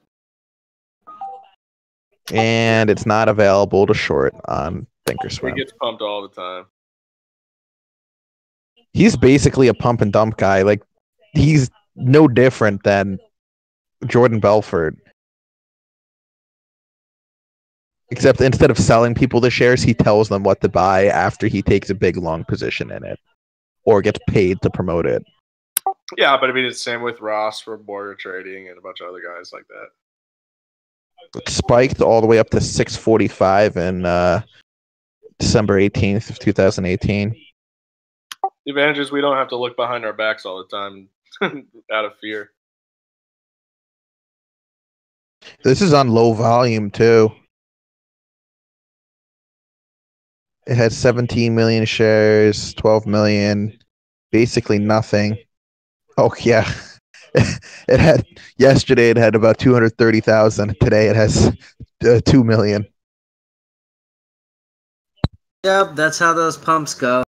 And it's not available to short on He Thinkorswim. gets pumped all the time. He's basically a pump and dump guy. Like, he's no different than Jordan Belfort. Except instead of selling people the shares, he tells them what to buy after he takes a big long position in it or gets paid to promote it. Yeah, but I mean, it's the same with Ross for border trading and a bunch of other guys like that. It spiked all the way up to 645 in December 18th of 2018. The advantage is we don't have to look behind our backs all the time out of fear. This is on low volume, too. It had 17 million shares, 12 million, basically nothing. Oh, yeah. It had yesterday. It had about 230,000. Today it has 2 million. Yep, that's how those pumps go.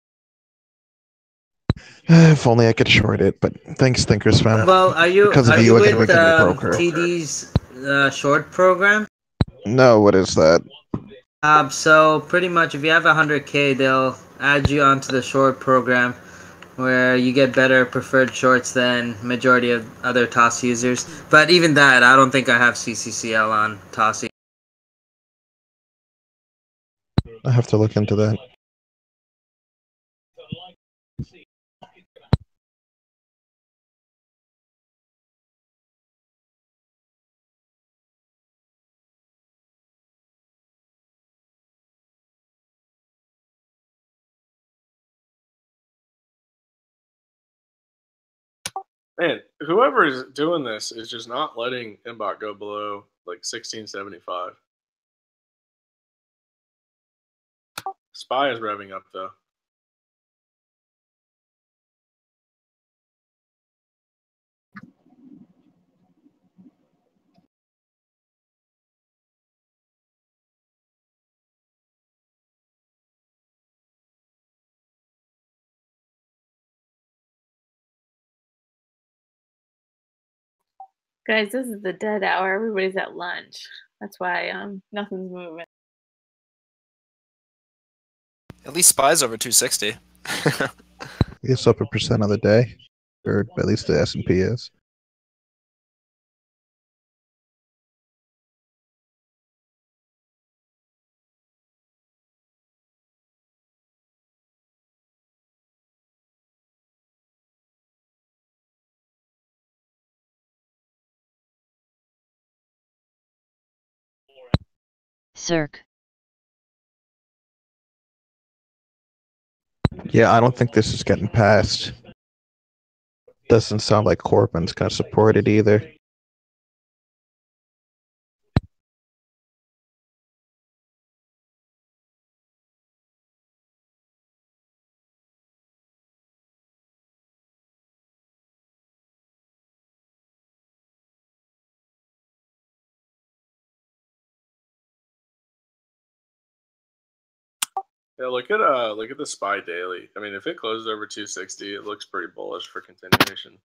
If only I could short it, but thanks, Thinkorswim. Well, are you Because of you, I can with become a broker. TD's short program? No, what is that? So pretty much, if you have 100K, they'll add you onto the short program, where you get better preferred shorts than majority of other TOS users. But even that, I don't think I have CCCL on TOS. I have to look into that. Man, whoever is doing this is just not letting Mbot go below like 1675. SPY is revving up though. Guys, this is the dead hour. Everybody's at lunch. That's why nothing's moving. At least SPY's over 260. It's up 1% of the day, or at least the S&P is. Circ. Yeah, I don't think this is getting passed. Doesn't sound like Corbyn's going to support it either. Yeah, look at the SPY daily. I mean, if it closes over 260, it looks pretty bullish for continuation.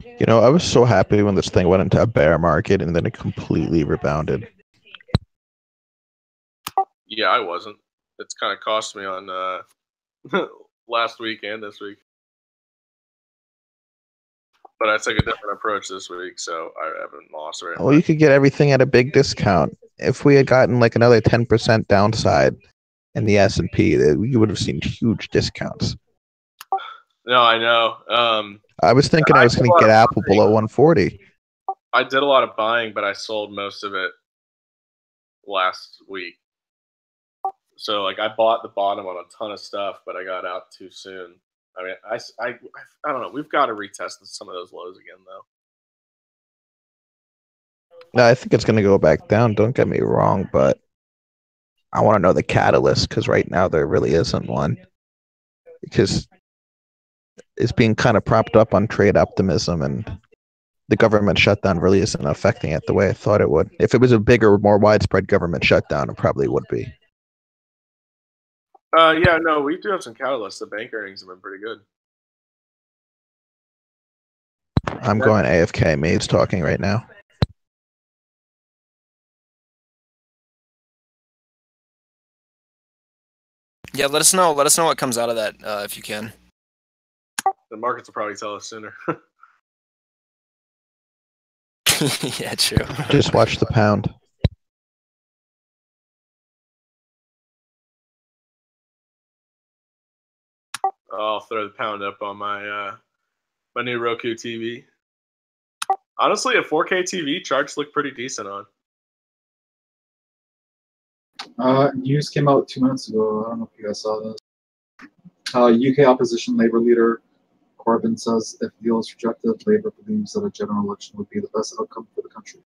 You know, I was so happy when this thing went into a bear market and then it completely rebounded. Yeah, I wasn't. It's kind of cost me on last week and this week. But I took a different approach this week, so I haven't lost very much. Well, you could get everything at a big discount. If we had gotten like another 10% downside in the S&P, you would have seen huge discounts. No, I know. I was thinking I was going to get Apple below 140. I did a lot of buying, but I sold most of it last week. So, like, I bought the bottom on a ton of stuff, but I got out too soon. I mean, I don't know. We've got to retest some of those lows again, though. No, I think it's going to go back down. Don't get me wrong, but I want to know the catalyst because right now there really isn't one. Because it's being kind of propped up on trade optimism, and the government shutdown really isn't affecting it the way I thought it would. If it was a bigger, more widespread government shutdown, it probably would be. Yeah, no, we do have some catalysts. The bank earnings have been pretty good. I'm going AFK. Maeve's talking right now. Yeah, let us know. Let us know what comes out of that if you can. The markets will probably tell us sooner. Yeah, true. Just watch the pound. I'll throw the pound up on my my new Roku TV. Honestly, a 4K TV charts look pretty decent on. News came out 2 minutes ago. I don't know if you guys saw this. UK opposition Labour leader Corbyn says if the deal is rejected, Labour believes that a general election would be the best outcome for the country.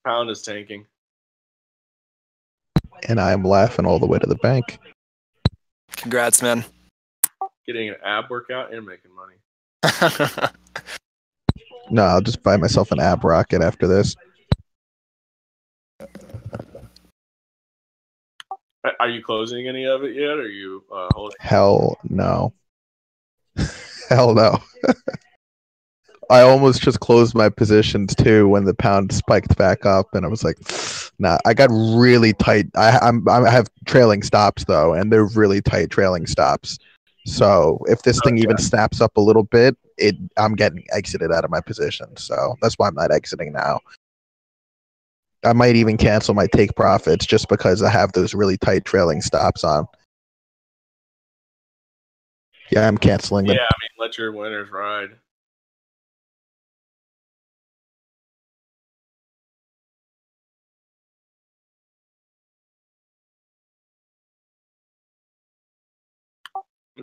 Pound is tanking. And I am laughing all the way to the bank. Congrats, man. Getting an ab workout and making money. No, I'll just buy myself an ab rocket after this. Are you closing any of it yet? Or are you holding? Hell no. Hell no. I almost just closed my positions too when the pound spiked back up, and I was like, "Nah." I got really tight. I have trailing stops though, and they're really tight trailing stops. So if this thing even snaps up a little bit, I'm getting exited out of my position. So that's why I'm not exiting now. I might even cancel my take profits just because I have those really tight trailing stops on. Yeah, I'm canceling them. Yeah, I mean, let your winners ride.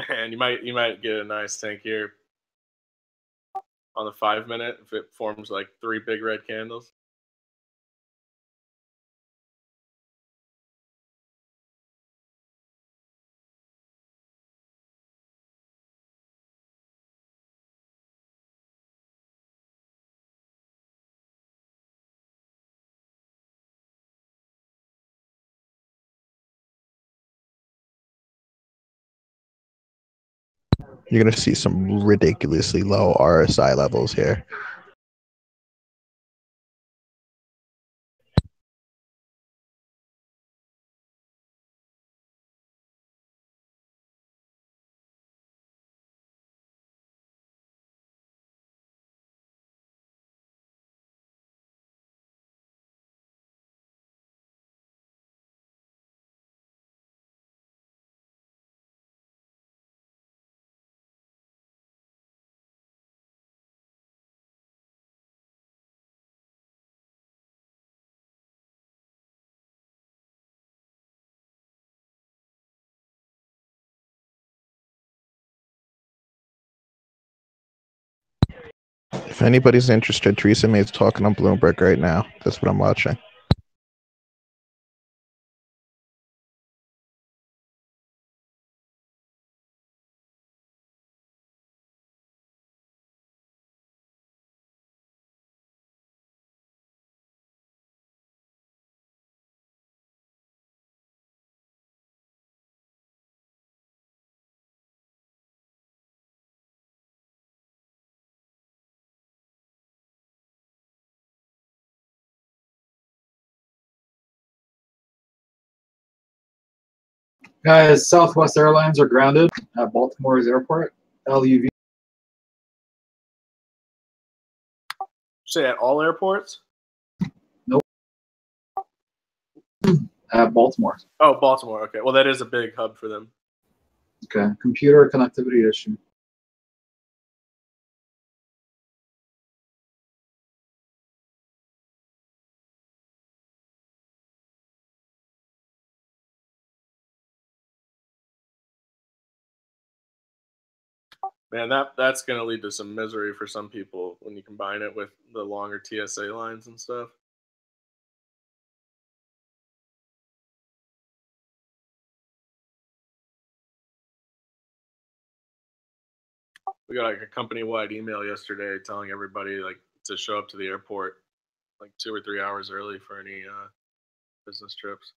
Man, you might get a nice tank here on the 5 minute if it forms like 3 big red candles. You're going to see some ridiculously low RSI levels here. If anybody's interested, Theresa May's talking on Bloomberg right now. That's what I'm watching. Guys, Southwest Airlines are grounded at Baltimore's airport. LUV. Say at all airports? Nope. At Baltimore. Oh, Baltimore. Okay. Well, that is a big hub for them. Okay. Computer connectivity issue. Man, that's going to lead to some misery for some people when you combine it with the longer TSA lines and stuff. We got like a company-wide email yesterday telling everybody like to show up to the airport like 2 or 3 hours early for any business trips.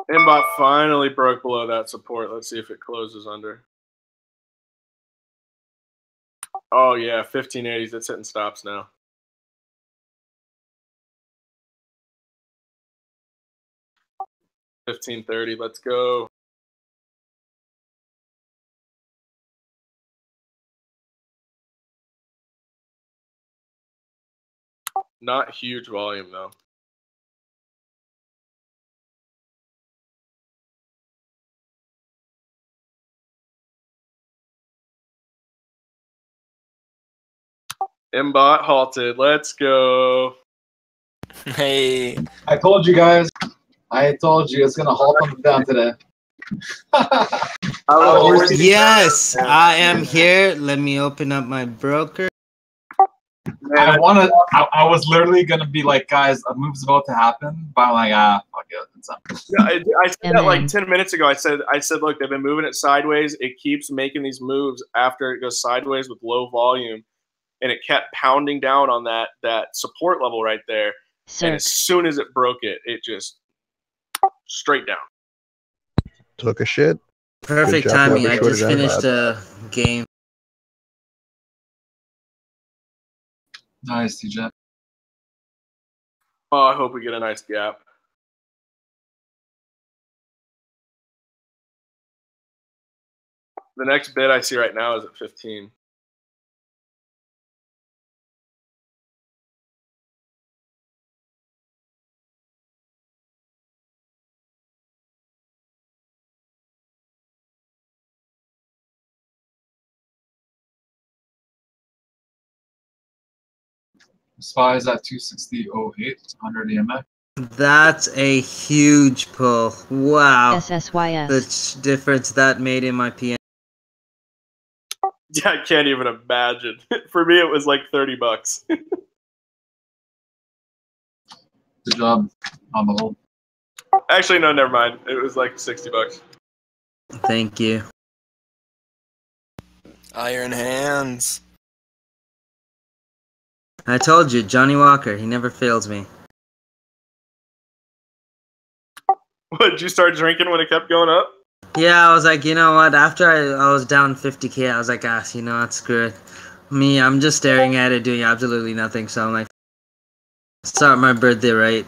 Inbot finally broke below that support. Let's see if it closes under. Oh yeah, 1580s. It's hitting stops now. $15.30. Let's go. Not huge volume though. Mbot halted. Let's go. Hey. I told you guys. I told you it's gonna halt them down today. Yes, I am here. Let me open up my broker. I was literally gonna be like, guys, a move's about to happen, but I'm like, fuck it. It's up. Yeah, I said that like 10 minutes ago. I said, look, they've been moving it sideways. It keeps making these moves after it goes sideways with low volume, and it kept pounding down on that support level right there. And as soon as it broke it, it just straight down. Took a shit. Perfect Good job, timing. whoever I shorted just out finished that. a game. Nice, TJ. Oh, I hope we get a nice gap. The next bid I see right now is at 15. SPY is at 260.08, 100 EMA. That's a huge pull. Wow. SSYS. The difference that made in my PM. Yeah, I can't even imagine. For me, it was like $30. Good job on the hold. Actually, no, never mind. It was like $60. Thank you. Iron hands. I told you, Johnny Walker, he never fails me. What, did you start drinking when it kept going up? Yeah, I was like, you know what? After I was down 50K, I was like, you know what? Screw it. Me, I'm just staring at it, doing absolutely nothing. So I'm like, start my birthday right.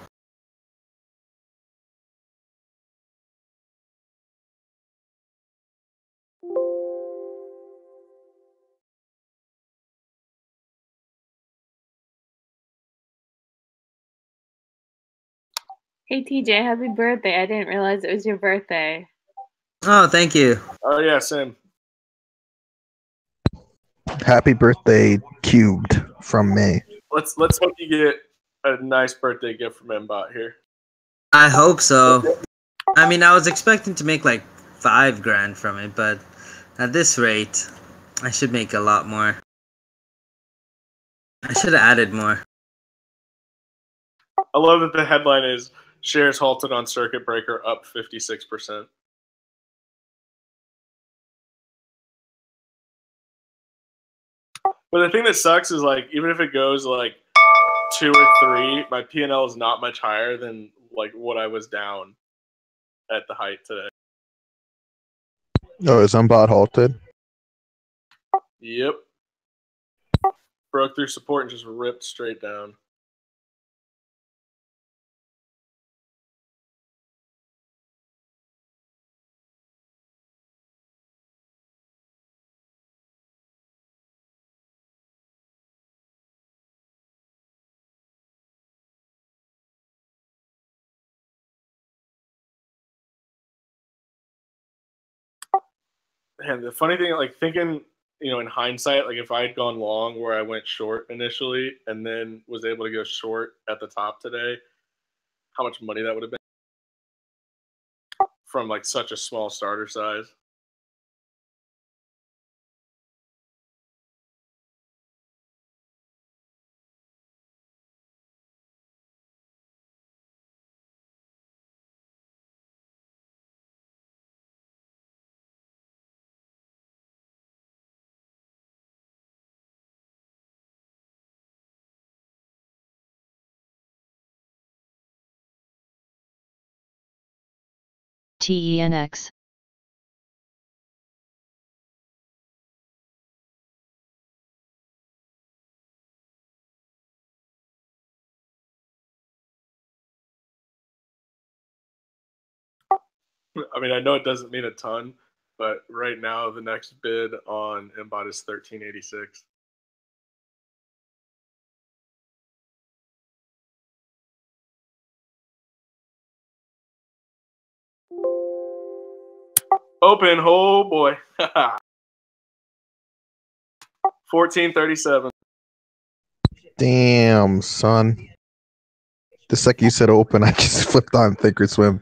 Hey TJ, happy birthday. I didn't realize it was your birthday. Oh, thank you. Oh, yeah, same. Happy birthday cubed from me. Let's hope you get a nice birthday gift from Mbot here. I hope so. I mean, I was expecting to make like $5,000 from it, but at this rate, I should make a lot more. I should have added more. I love that the headline is shares halted on circuit breaker up 56%. But the thing that sucks is like, even if it goes like 2 or 3, my P&L is not much higher than like what I was down. at the height today. Oh, is Umbot halted? Yep. Broke through support and just ripped straight down. And the funny thing, like thinking, in hindsight, like if I had gone long where I went short initially and then was able to go short at the top today, how much money that would have been from like such a small starter size. TENX. I mean, I know it doesn't mean a ton, but right now the next bid on Mbot is 1386. Open, oh boy. 1437. Damn, son. The second you said open, I just flipped on Thinkorswim.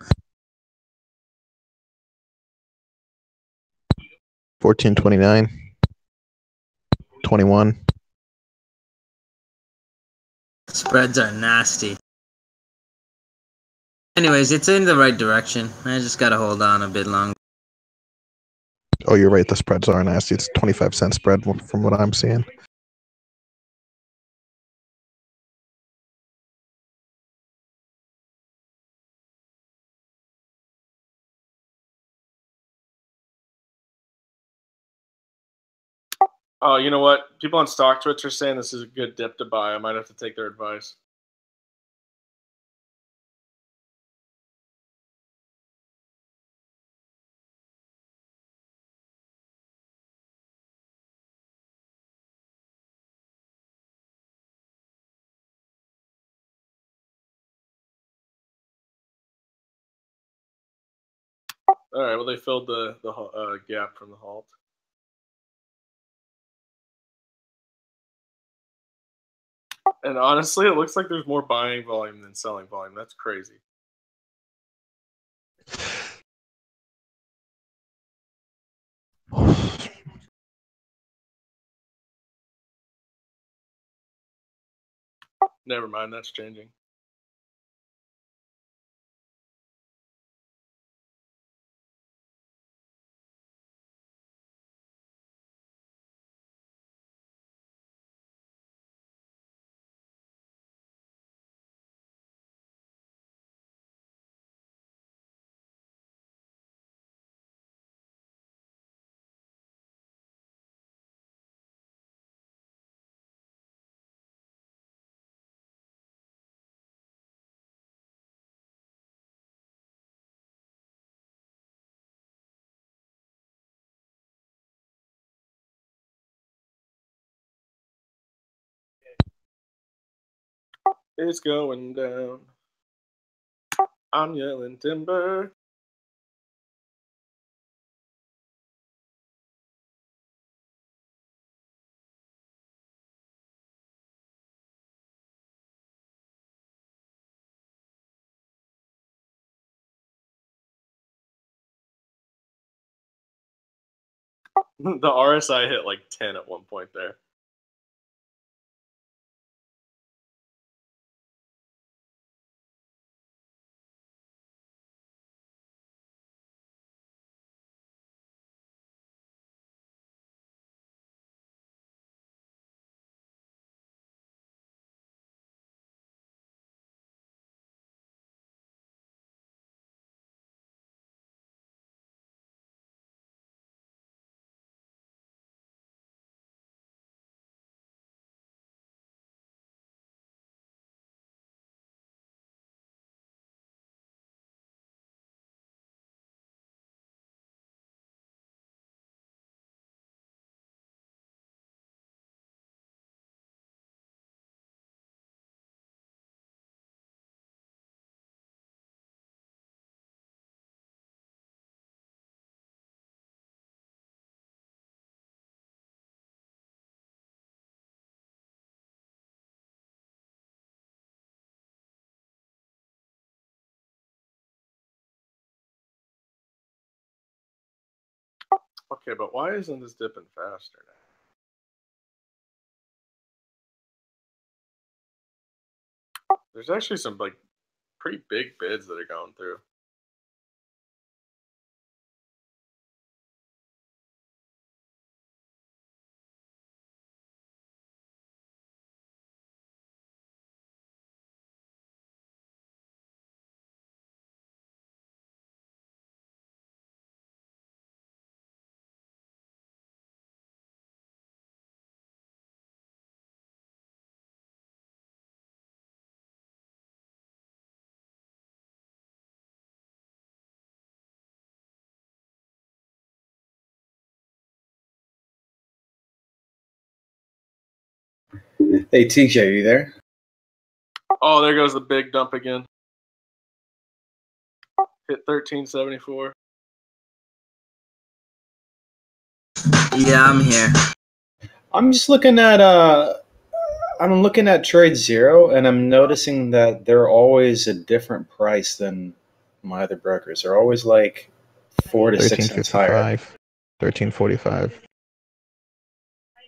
1429. 21. Spreads are nasty. Anyways, it's in the right direction. I just gotta hold on a bit longer. Oh, you're right. The spreads are nasty. It's 25-cent spread from what I'm seeing. Oh, you know what? People on Stock Twitch are saying this is a good dip to buy. I might have to take their advice. All right. Well, they filled the gap from the halt. And honestly, it looks like there's more buying volume than selling volume. That's crazy. Never mind. That's changing. It's going down. I'm yelling timber. The RSI hit like 10 at one point there. Okay, but why isn't this dipping faster now? There's actually some like pretty big bids that are going through. Hey TJ, are you there? Oh, there goes the big dump again. Hit 1374. Yeah, I'm here. I'm just looking at I'm looking at Trade Zero, and I'm noticing that they're always a different price than my other brokers. They're always like 4 to 6 cents higher. 1345.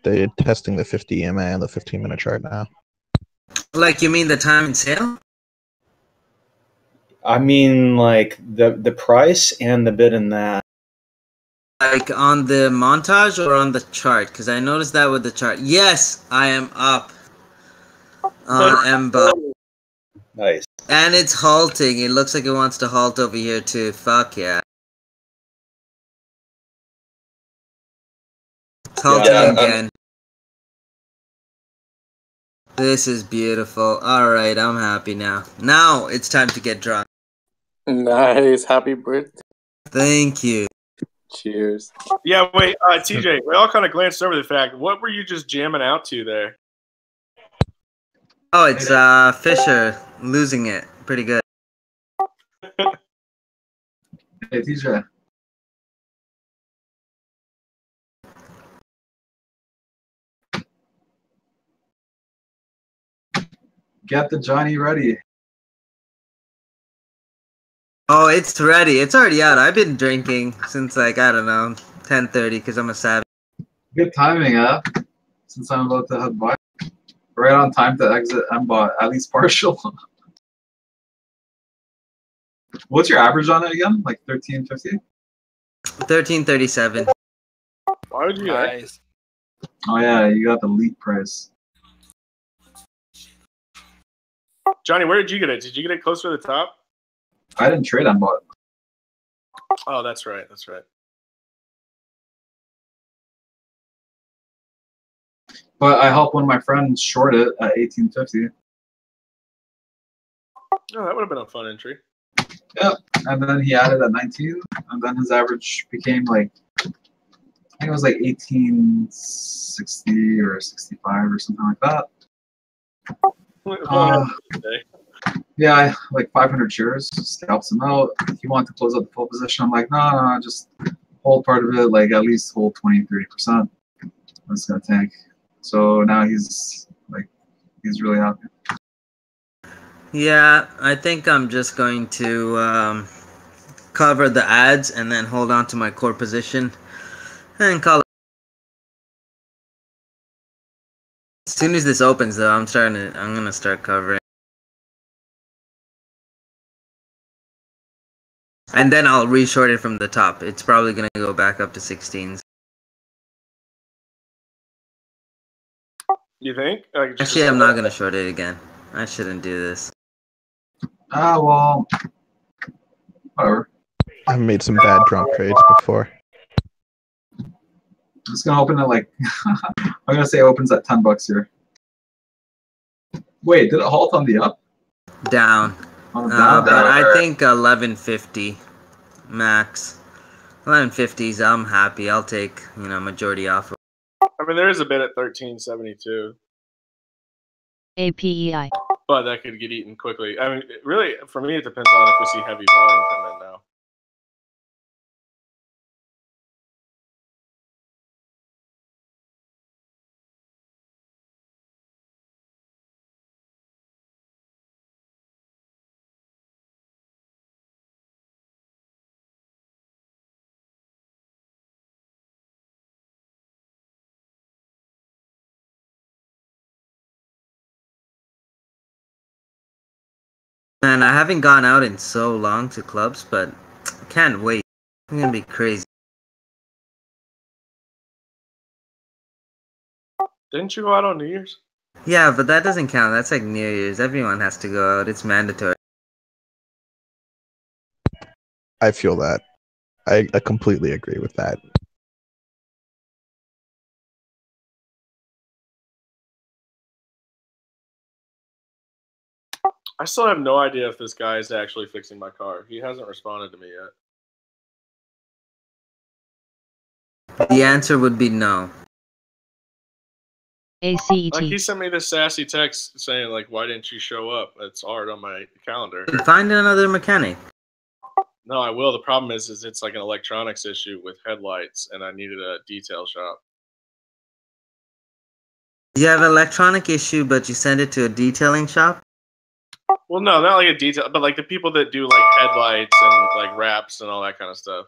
They're testing the 50 EMA and the 15-minute chart now. Like, you mean the time and sale? I mean, like the price and the bid in that. Like on the montage or on the chart? Because I noticed that with the chart. Yes, I am up on MBA. Nice. And it's halting. It looks like it wants to halt over here too. Fuck yeah. It's halting again. This is beautiful. Alright, I'm happy now. Now it's time to get drunk. Nice. Happy birthday. Thank you. Cheers. Yeah, wait, TJ, we all kind of glanced over the fact. What were you just jamming out to there? Oh, it's Fisher losing it. Pretty good. Hey, TJ. Get the Johnny ready. Oh, it's ready. It's already out. I've been drinking since like, I don't know, 10:30 because I'm a savage. Good timing, huh? Since I'm about to head by. Right on time to exit MBOT, at least partial. What's your average on it again? Like 1350? 1337. Why would you Nice. Oh yeah, you got the leap price. Johnny, where did you get it? Did you get it closer to the top? I didn't trade MBOT. Oh, that's right. That's right. But I helped one of my friends short it at 1850. Oh, that would have been a fun entry. Yeah, and then he added at 19, and then his average became like, I think it was like 1860 or 65 or something like that. Yeah, like 500 shares, scalps him out. If you want to close out the full position, I'm like, no, just hold part of it, like at least hold 20-30%. That's gonna tank. So now he's really happy. Yeah, I think I'm just going to cover the ads and then hold on to my core position and call it. As soon as this opens, though, I'm gonna start covering, and then I'll reshort it from the top. It's probably gonna go back up to 16s. You think? Actually, I'm not gonna short it again. I shouldn't do this. Well, whatever. I've made some bad drunk trades before. It's gonna open at like, I'm gonna say it opens at $10 here. Wait, did it halt on the up? Down. On the down? But I think 1150 max. 1150s. I'm happy. I'll take majority off. I mean, there is a bit at 1372. APEI. But that could get eaten quickly. I mean, really, for me, it depends on if we see heavy volume come in now. Man, I haven't gone out in so long to clubs, but can't wait. It's gonna be crazy. Didn't you go out on New Year's? Yeah, but that doesn't count. That's like New Year's. Everyone has to go out. It's mandatory. I feel that. I completely agree with that. I still have no idea if this guy is actually fixing my car. He hasn't responded to me yet. The answer would be no. ACET. Like, he sent me this sassy text saying, like, why didn't you show up? It's hard on my calendar. Find another mechanic. No, I will. The problem is it's like an electronics issue with headlights, and I needed a detail shop. You have an electronic issue, but you send it to a detailing shop? Well, no, not like a detail, but like the people that do like headlights and like wraps and all that kind of stuff.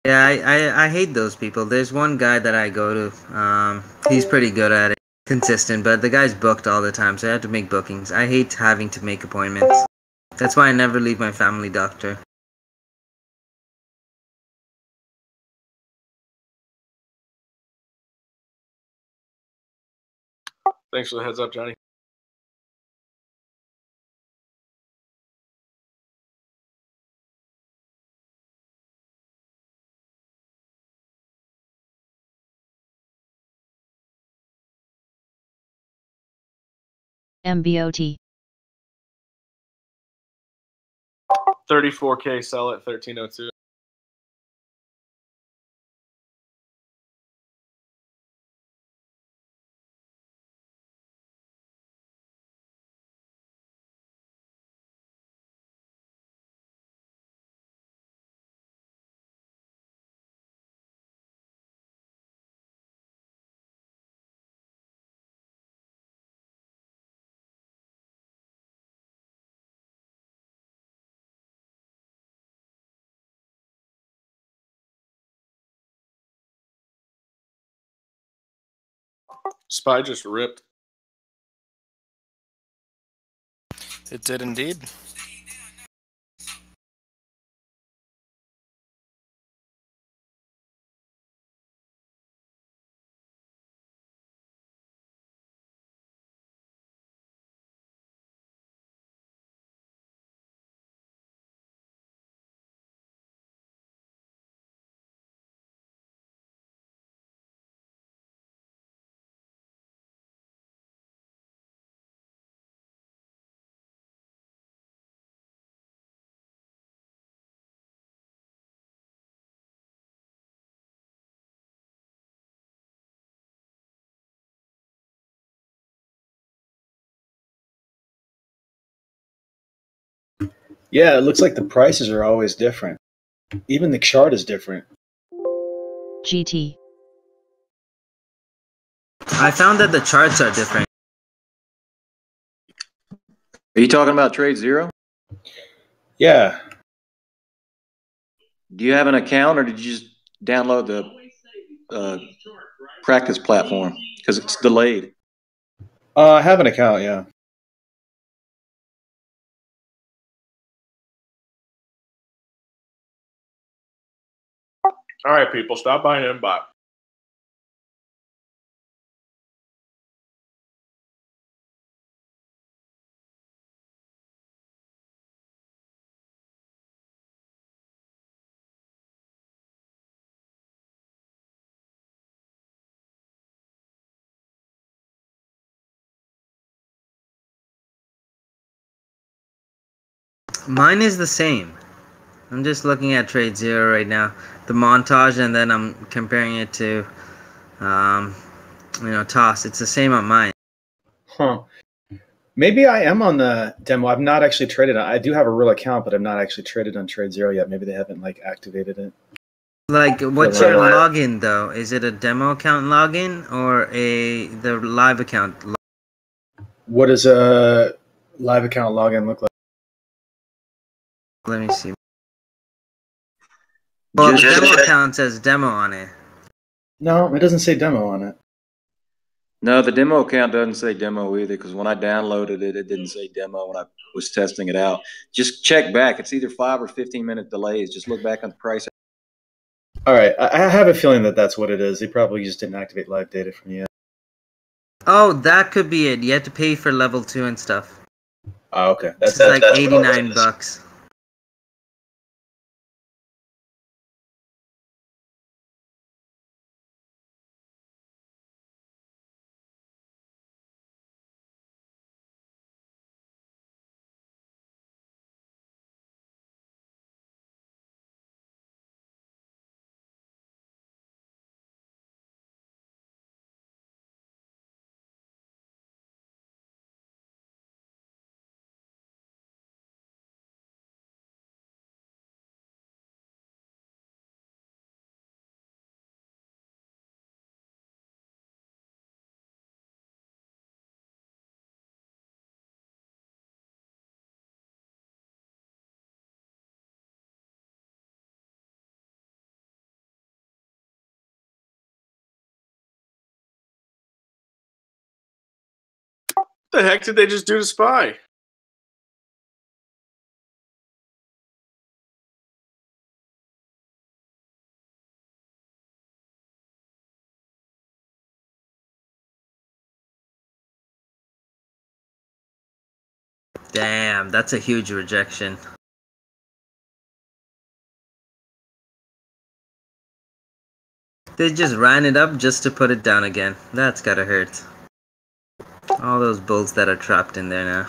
Yeah, I hate those people. There's one guy that I go to. He's pretty good at it. Consistent, but the guy's booked all the time, so I have to make bookings. I hate having to make appointments. That's why I never leave my family doctor. Thanks for the heads up, Johnny. MBOT. 34K sell at 1302. Spy just ripped. It did indeed. Yeah, it looks like the prices are always different. Even the chart is different. GT. I found that the charts are different. Are you talking about Trade Zero? Yeah. Do you have an account, or did you just download the practice platform? Because it's delayed. I have an account, yeah. All right, people, stop buying MBOT. Mine is the same. I'm just looking at Trade Zero right now. The montage, and then I'm comparing it to, TOS. It's the same on mine. Huh. Maybe I am on the demo. I've not actually traded on. I do have a real account, but I've not actually traded on Trade Zero yet. Maybe they haven't activated it. Like, what's your login though? Is it a demo account login or the live account? What does a live account login look like? Let me see. Well, the demo account says demo on it. No, it doesn't say demo on it. No, the demo account doesn't say demo either, because when I downloaded it, it didn't say demo when I was testing it out. Just check back. It's either 5 or 15-minute delays. Just look back on the price. All right, I have a feeling that that's what it is. They probably just didn't activate live data from you. Oh, that could be it. You had to pay for level 2 and stuff. Oh, okay. That's like $89. The heck did they just do to Spy? Damn, that's a huge rejection. They just ran it up just to put it down again. That's gotta hurt. All those bulls that are trapped in there now.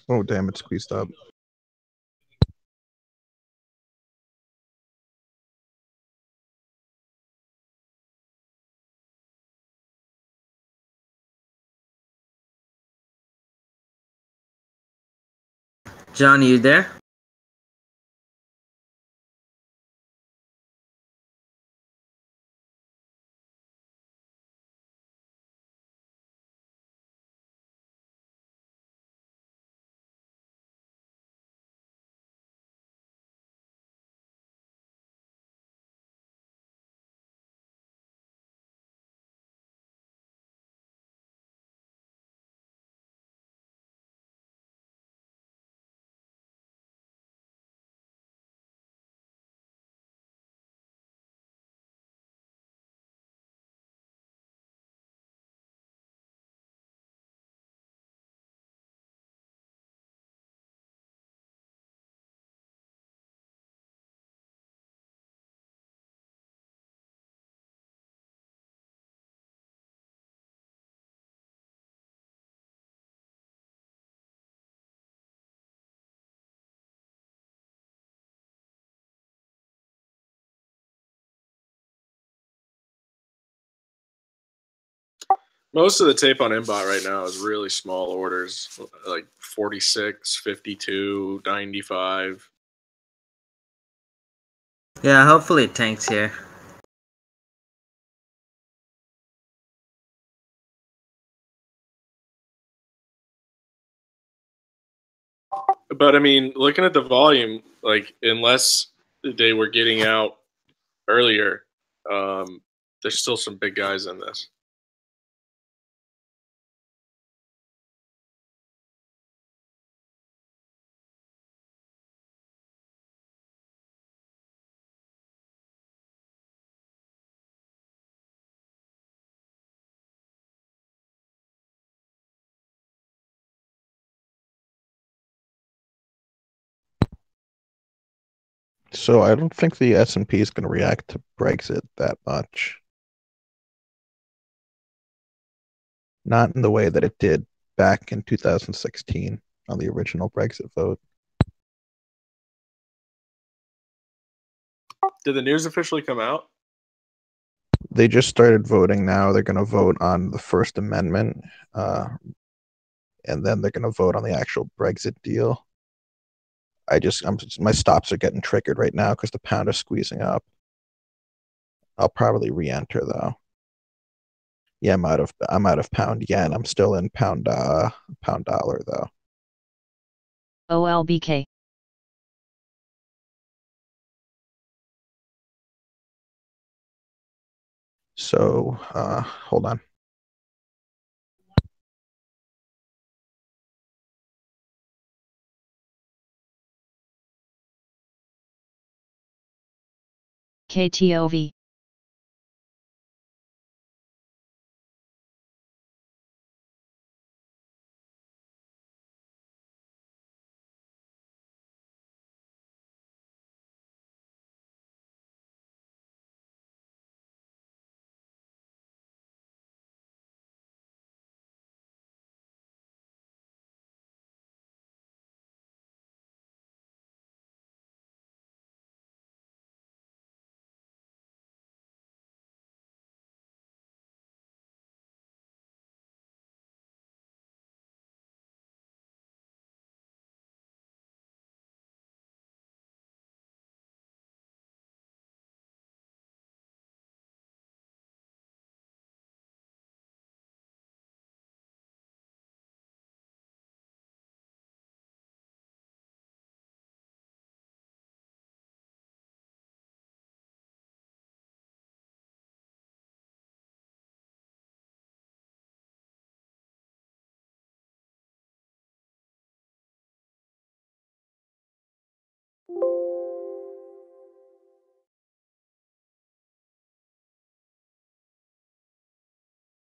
Oh, damn, it squeezed up. John, you there? Most of the tape on Inbot right now is really small orders, like 46, 52, 95. Yeah, hopefully it tanks here. But I mean, looking at the volume, like unless they were getting out earlier, there's still some big guys in this. So I don't think the S&P is going to react to Brexit that much. Not in the way that it did back in 2016 on the original Brexit vote. Did the news officially come out? They just started voting now. They're going to vote on the First Amendment, and then they're going to vote on the actual Brexit deal. My stops are getting triggered right now because the pound is squeezing up. I'll probably re-enter though. Yeah, I'm out of pound yen. I'm still in pound dollar though. OLBK. So hold on. KTOV.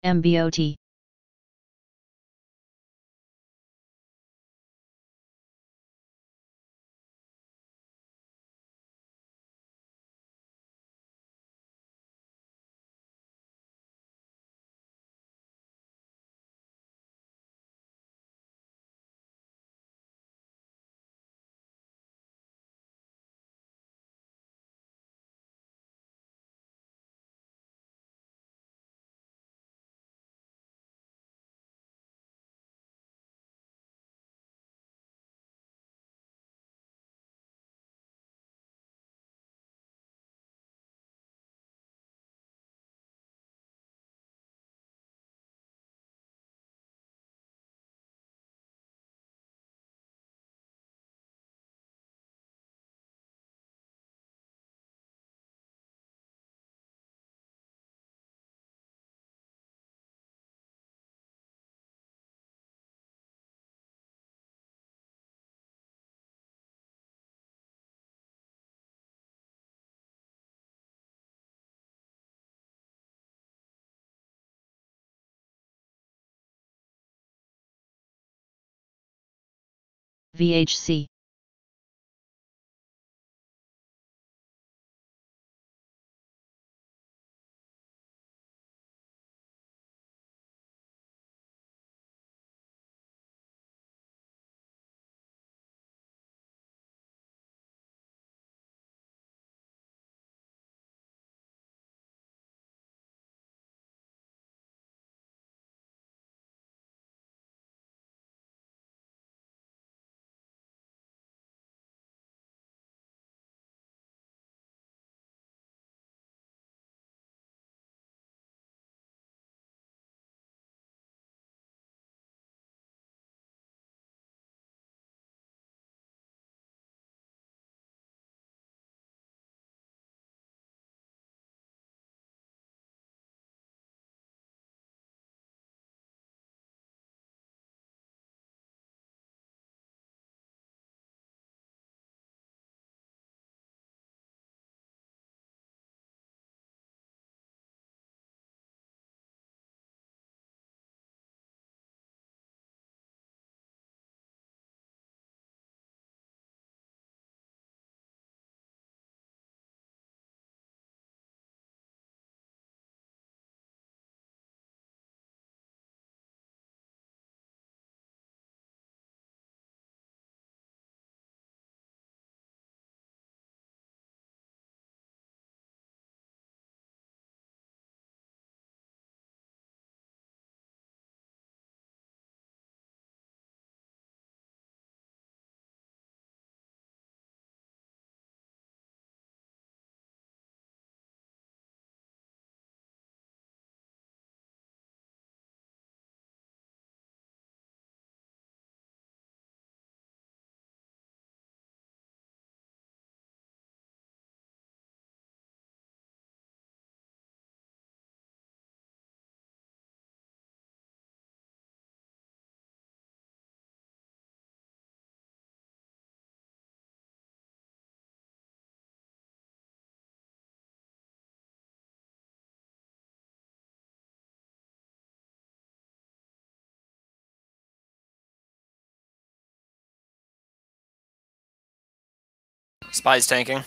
MBOT. VHC. SPY's tanking.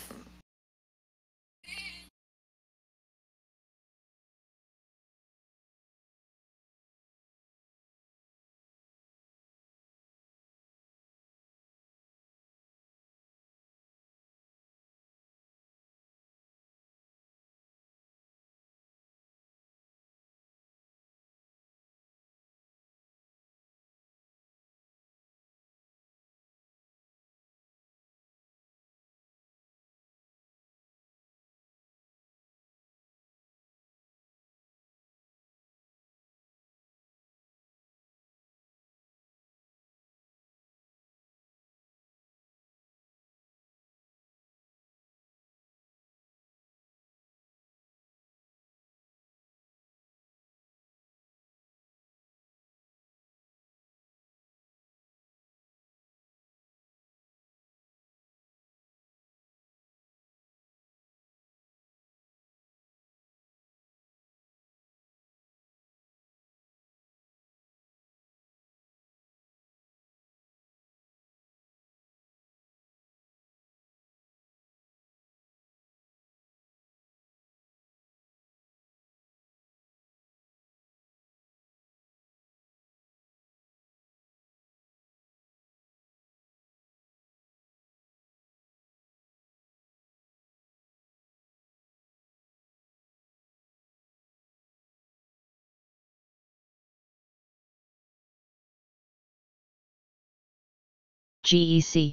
GEC.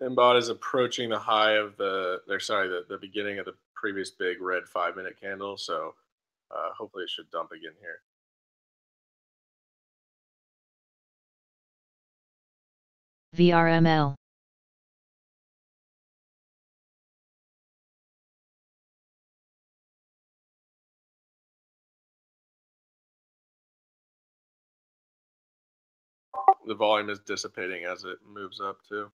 Mbot is approaching the high of the beginning of the previous big red 5-minute candle. So hopefully it should dump again here. VRML. The volume is dissipating as it moves up too.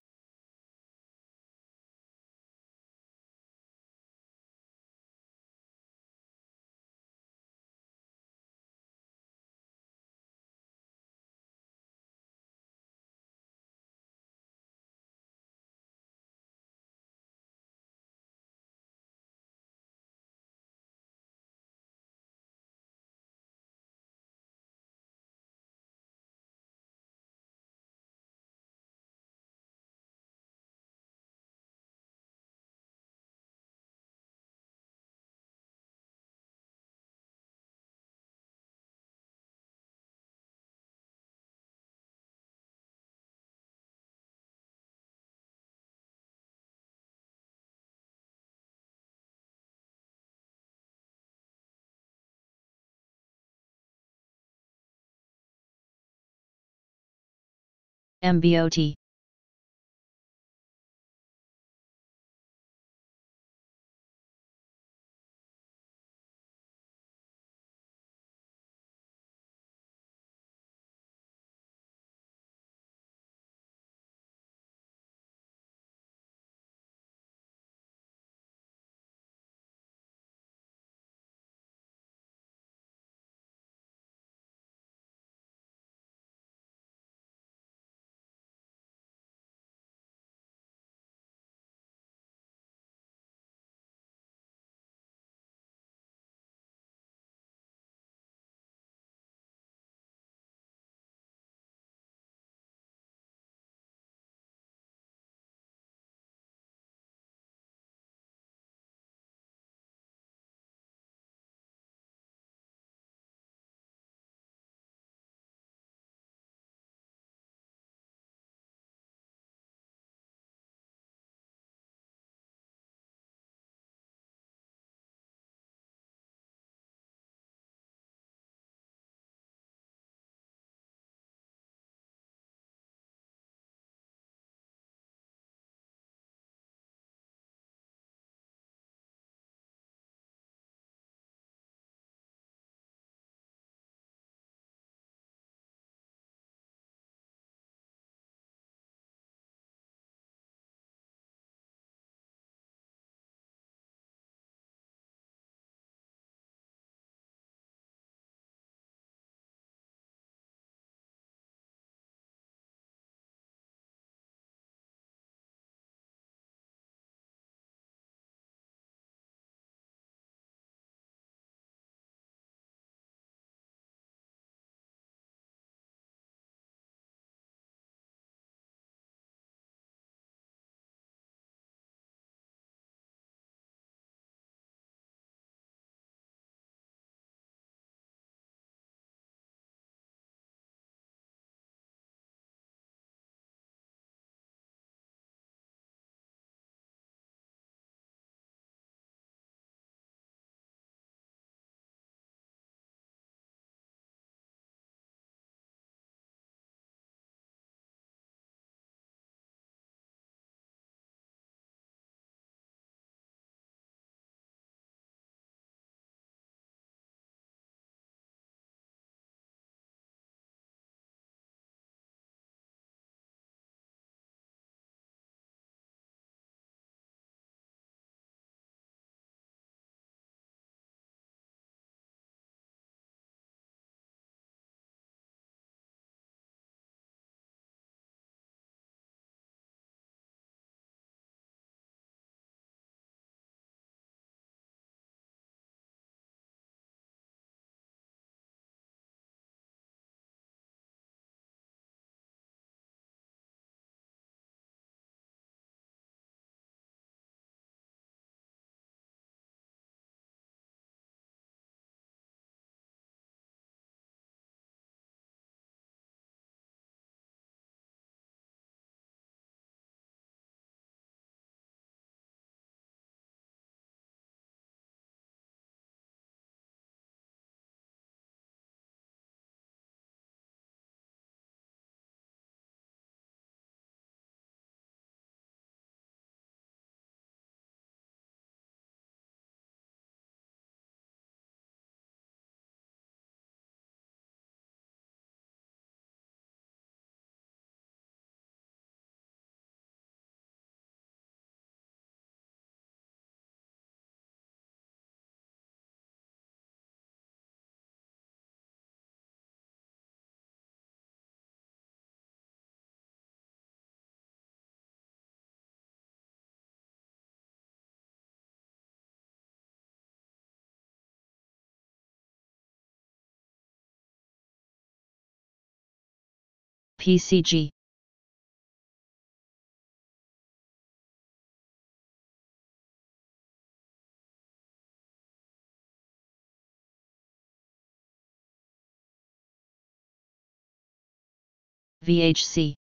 MBOT. PCG. VHC.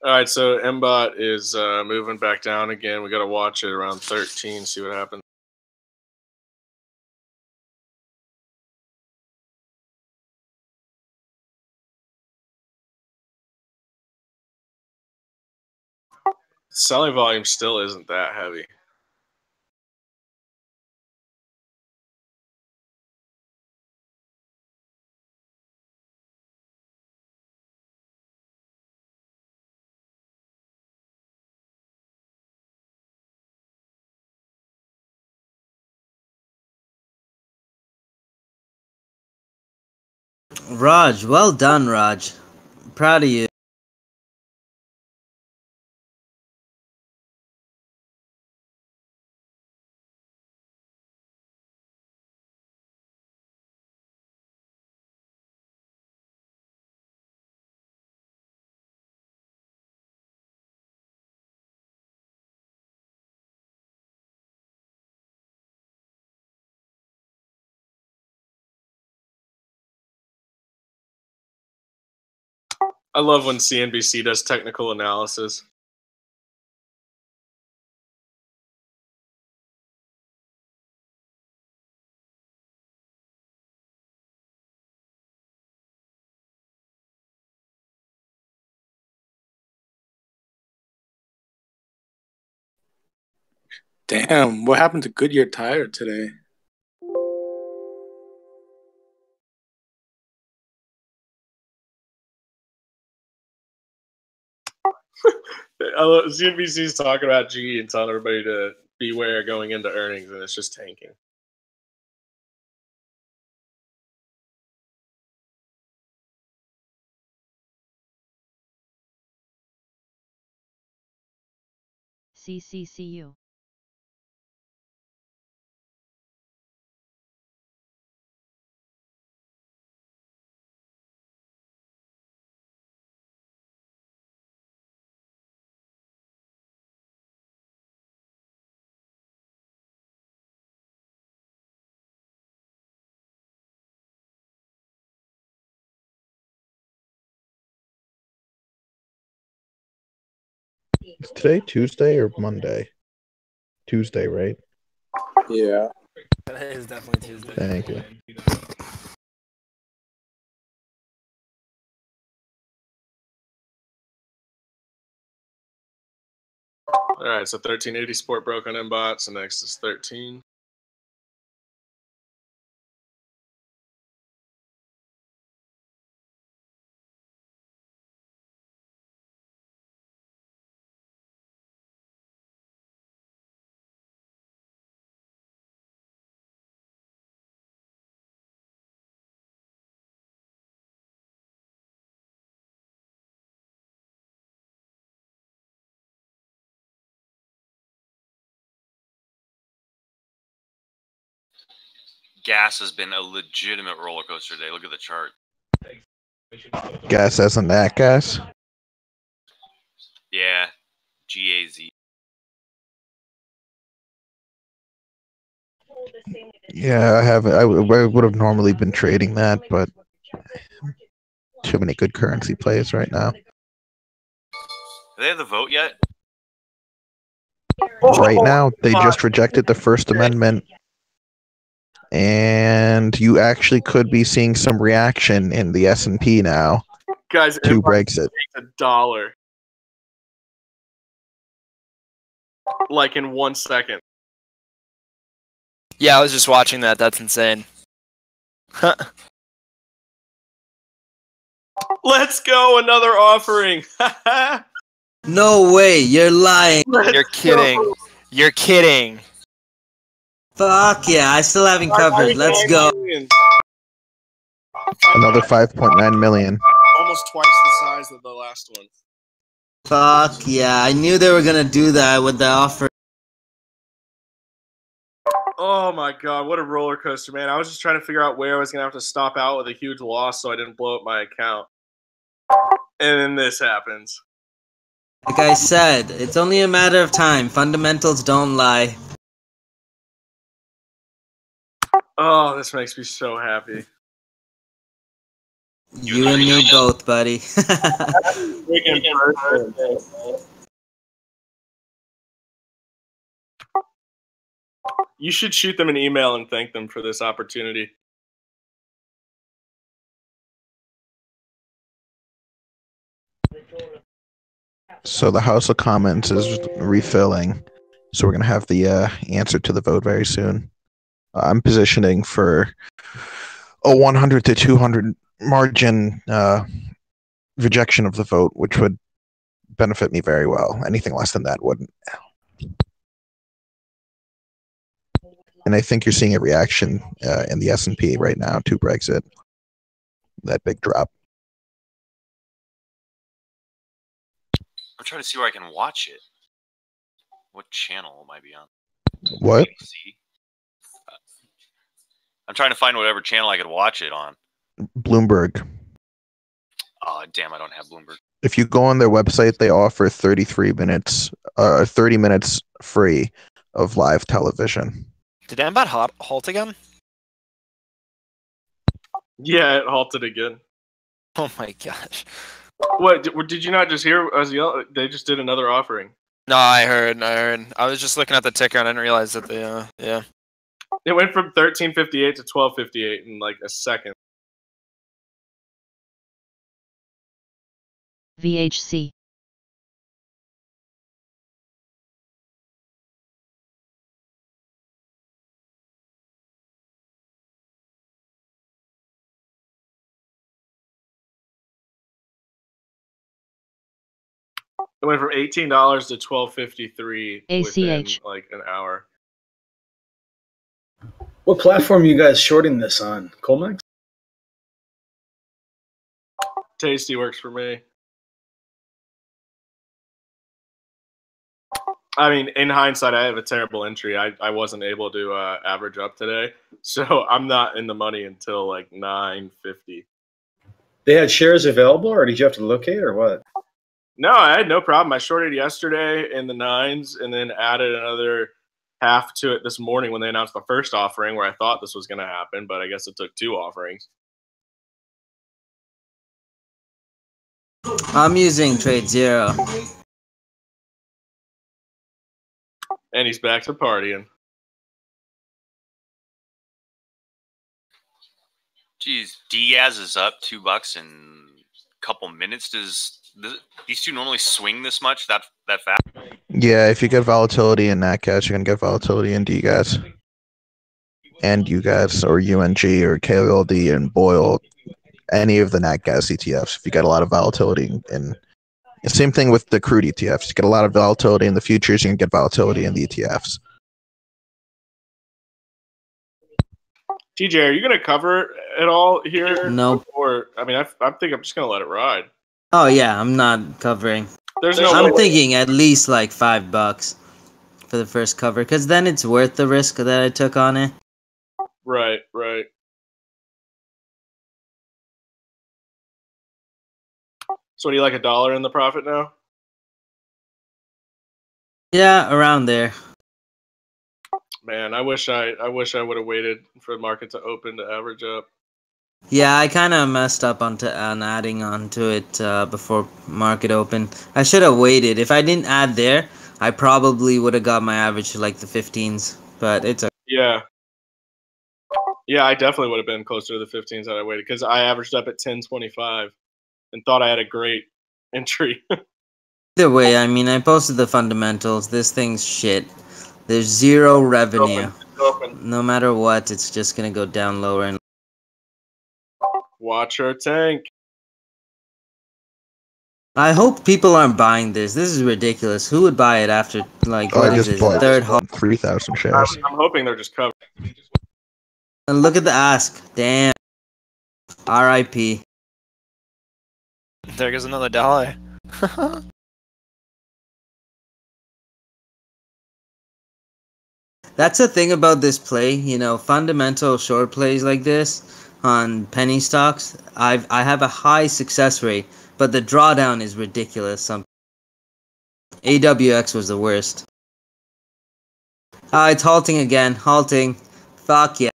All right, so MBOT is moving back down again. We got to watch it around 13, see what happens. Selling volume still isn't that heavy. Raj, well done, Raj. Proud of you. I love when CNBC does technical analysis. Damn, what happened to Goodyear Tire today? CNBC's talking about GE and telling everybody to beware going into earnings, and it's just tanking. CCCU. Is today Tuesday or Monday? Tuesday, right? Yeah. It is definitely Tuesday. Thank you. All right, so 1380 support broke on MBOT, so next is 13. Gas has been a legitimate roller coaster today. Look at the chart. Gas as in that gas. Yeah, GAZ. Yeah, I haven't. I would have normally been trading that, but too many good currency plays right now. Do they have the vote yet? Right now, they just rejected the First Amendment, and you actually could be seeing some reaction in the S&P now Guys, to Brexit. $1, like in 1 second. Yeah, I was just watching that. That's insane. Let's go, another offering. No way, you're lying. You're kidding. You're kidding. Fuck yeah, I still haven't covered. Let's go. Another 5.9 million. Almost twice the size of the last one. Fuck yeah, I knew they were gonna do that with the offer. Oh my god, what a roller coaster, man. I was just trying to figure out where I was going to have to stop out with a huge loss so I didn't blow up my account. And then this happens. Like I said, it's only a matter of time. Fundamentals don't lie. Oh, this makes me so happy. You and me both, buddy. You should shoot them an email and thank them for this opportunity. So the House of Commons is refilling. So we're going to have the answer to the vote very soon. I'm positioning for a 100 to 200 margin rejection of the vote, which would benefit me very well. Anything less than that wouldn't. And I think you're seeing a reaction in the S&P right now to Brexit. That big drop. I'm trying to see where I can watch it. What channel am I be on? What? I'm trying to find whatever channel I could watch it on. Bloomberg. Oh, damn, I don't have Bloomberg. If you go on their website, they offer 30 minutes free of live television. Did Ambot halt again? Yeah, it halted again. Oh my gosh. What, did you not just hear us yell? They just did another offering. No, I heard. I was just looking at the ticker and I didn't realize that they, yeah. It went from 1358 to 1258 in like a second. VHC. It went from $18 to $12.53 within like an hour. What platform are you guys shorting this on? Colmex? Tasty works for me. I mean, in hindsight, I have a terrible entry. I wasn't able to average up today, so I'm not in the money until like 9:50. They had shares available, or did you have to locate, or what? No, I had no problem. I shorted yesterday in the 9s and then added another half to it this morning when they announced the first offering, where I thought this was going to happen, but I guess it took 2 offerings. I'm using Trade Zero. And he's back to partying. Geez, Diaz is up $2 in a couple minutes. Does these two normally swing this much that fast? Yeah, if you get volatility in nat gas, you're gonna get volatility in DGAS and UGAS or UNG or KLD and Boyle, any of the nat gas ETFs. If you get a lot of volatility in same thing with the crude ETFs. You get a lot of volatility in the futures, you can get volatility in the ETFs. TJ, are you going to cover it all here? Nope. Or I mean, I think I'm just going to let it ride. Oh yeah, I'm not covering. There's no I'm way. thinking at least like $5 for the first cover, because then it's worth the risk that I took on it. Right, right. So, what do you like, $1 in the profit now? Yeah, around there. Man, I wish I would have waited for the market to open to average up. Yeah, I kind of messed up on adding onto it before market open. I should have waited. If I didn't add there, I probably would have got my average to like the 15s. But it's a Yeah. Yeah, I definitely would have been closer to the 15s had I waited, because I averaged up at 10.25 and thought I had a great entry. either way. I mean, I posted the fundamentals. This thing's shit. There's zero revenue. Open. No matter what, it's just gonna go down lower and. Watch her tank. I hope people aren't buying this. This is ridiculous. Who would buy it after like Oh, what I is just this? bought Third hole. 3,000 shares. I'm hoping they're just covered. And look at the ask. Damn. R.I.P. There goes another dollar. That's the thing about this play, you know, fundamental short plays like this on penny stocks. I have a high success rate, but the drawdown is ridiculous. AWX was the worst. It's halting again. Halting. Fuck yeah.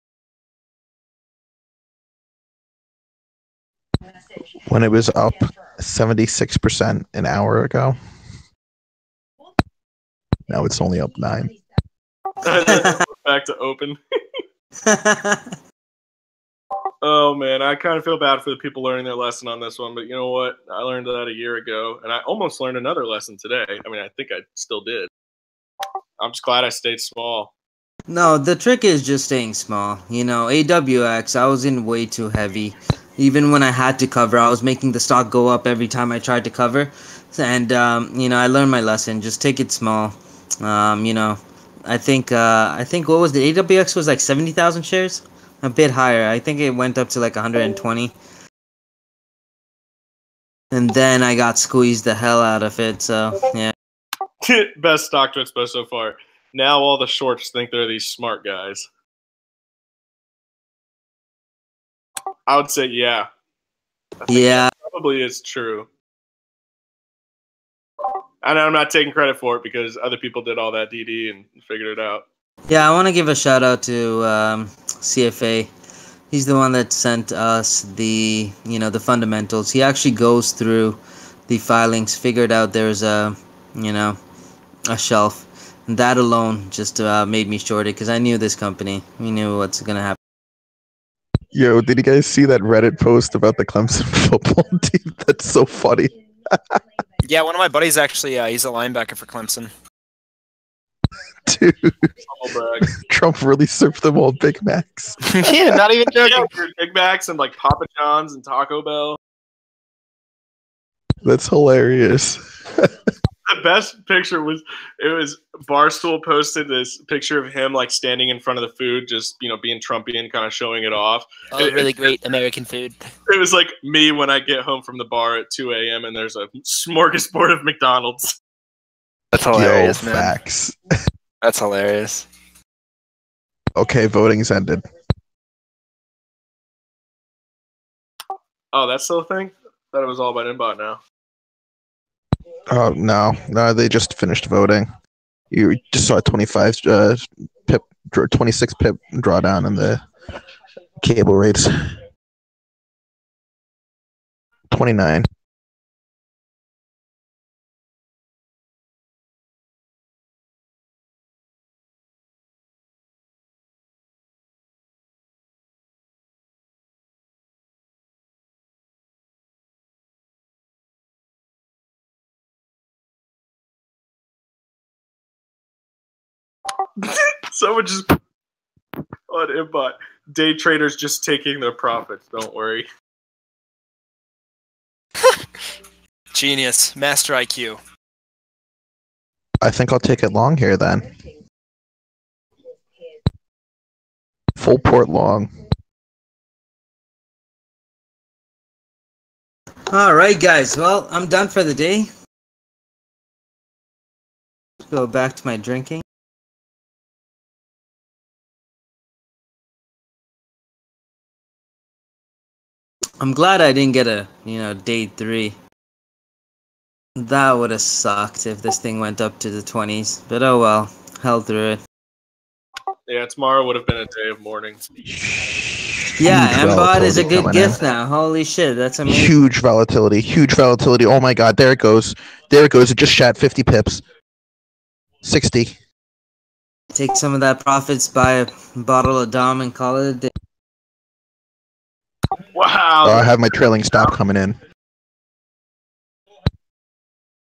When it was up 76% an hour ago. Now it's only up 9. Back to open. Oh man, I kind of feel bad for the people learning their lesson on this one, but you know what? I learned that a year ago, and I almost learned another lesson today. I mean, I think I still did. I'm just glad I stayed small. No, the trick is just staying small. You know, AWX, I was in way too heavy. Even when I had to cover, I was making the stock go up every time I tried to cover. And, you know, I learned my lesson. Just take it small. You know, I think what was the AWX was like 70,000 shares? A bit higher. I think it went up to like 120. And then I got squeezed the hell out of it, so, yeah. Best stock to expo so far. Now all the shorts think they're these smart guys. I would say yeah. Yeah. That probably is true. And I'm not taking credit for it because other people did all that DD and figured it out. Yeah, I want to give a shout out to CFA. He's the one that sent us the, you know, the fundamentals. He actually goes through the filings, figured out there's a, you know, a shelf. And that alone just made me short it because I knew this company. We knew what's going to happen. Yo, did you guys see that Reddit post about the Clemson football team? That's so funny. Yeah, one of my buddies actually, he's a linebacker for Clemson. Dude, Trump really served them all Big Macs. Yeah, not even joking. Yeah, Big Macs and like Papa John's and Taco Bell. That's hilarious. The best picture was Barstool posted this picture of him like standing in front of the food, just being Trumpian, kind of showing it off. Oh, really great American food. It was like me when I get home from the bar at 2 a.m. and there's a smorgasbord of McDonald's. That's hilarious, Yo, man. facts. That's hilarious. Okay, voting's ended. Oh, that's still a thing? Thought it was all about Inbot now. Oh no, they just finished voting. You just saw a 25 pip, 26 pip drawdown in the cable rates. 29. Someone just on Imbot. Day traders just taking their profits. Don't worry. Genius. Master IQ. I think I'll take it long here then. Full port long. All right, guys. Well, I'm done for the day. Go back to my drinking. I'm glad I didn't get a, day 3. That would have sucked if this thing went up to the 20s. But oh well. Held through it. Yeah, tomorrow would have been a day of mourning. Yeah, Mbot is a volatility good gift now. Holy shit, that's amazing. Huge volatility. Huge volatility. Oh my god, there it goes. There it goes. It just shat 50 pips. 60. Take some of that profits, buy a bottle of Dom and call it a day. Wow. I have my trailing stop coming in.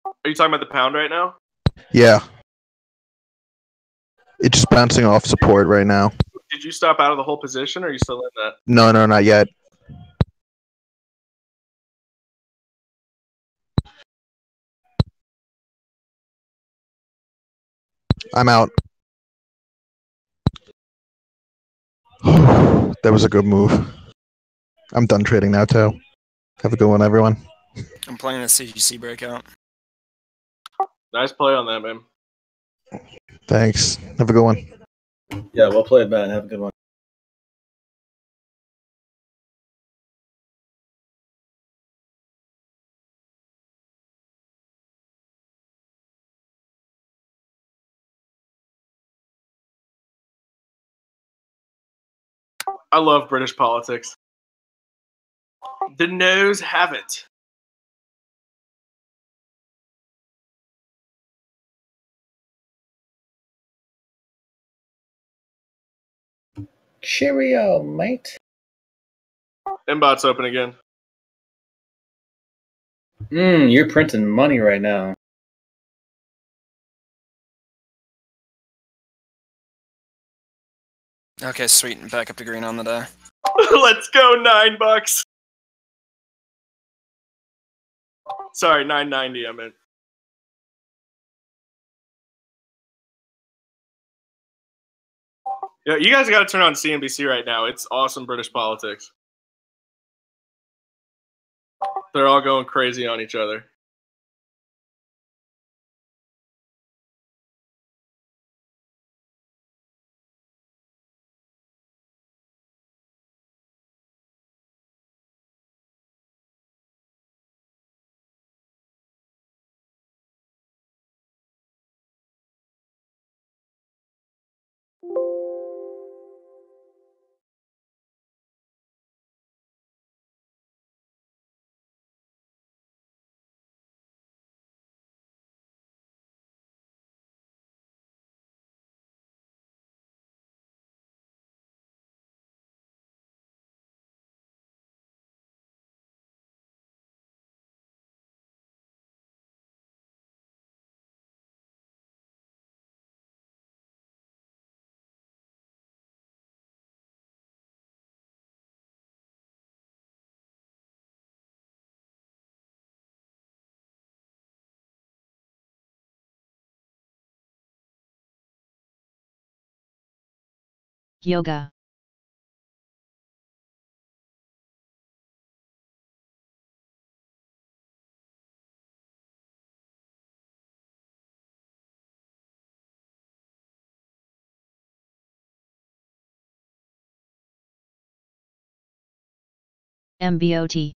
Are you talking about the pound right now? Yeah. It's just bouncing off support right now. Did you stop out of the whole position, or are you still in that? No, not yet. I'm out. That was a good move. I'm done trading now, too. Have a good one, everyone. I'm playing a CGC breakout. Nice play on that, man. Thanks. Have a good one. Yeah, well played, man. Have a good one. I love British politics. The noes have it. Cheerio, mate. Inbot's open again. You're printing money right now. Okay, sweet. And back up to green on the day. Let's go, $9. Sorry, $9.90. I meant. Yeah, you guys got to turn on CNBC right now. It's awesome British politics. They're all going crazy on each other. Yoga. MBOT.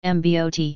MBOT.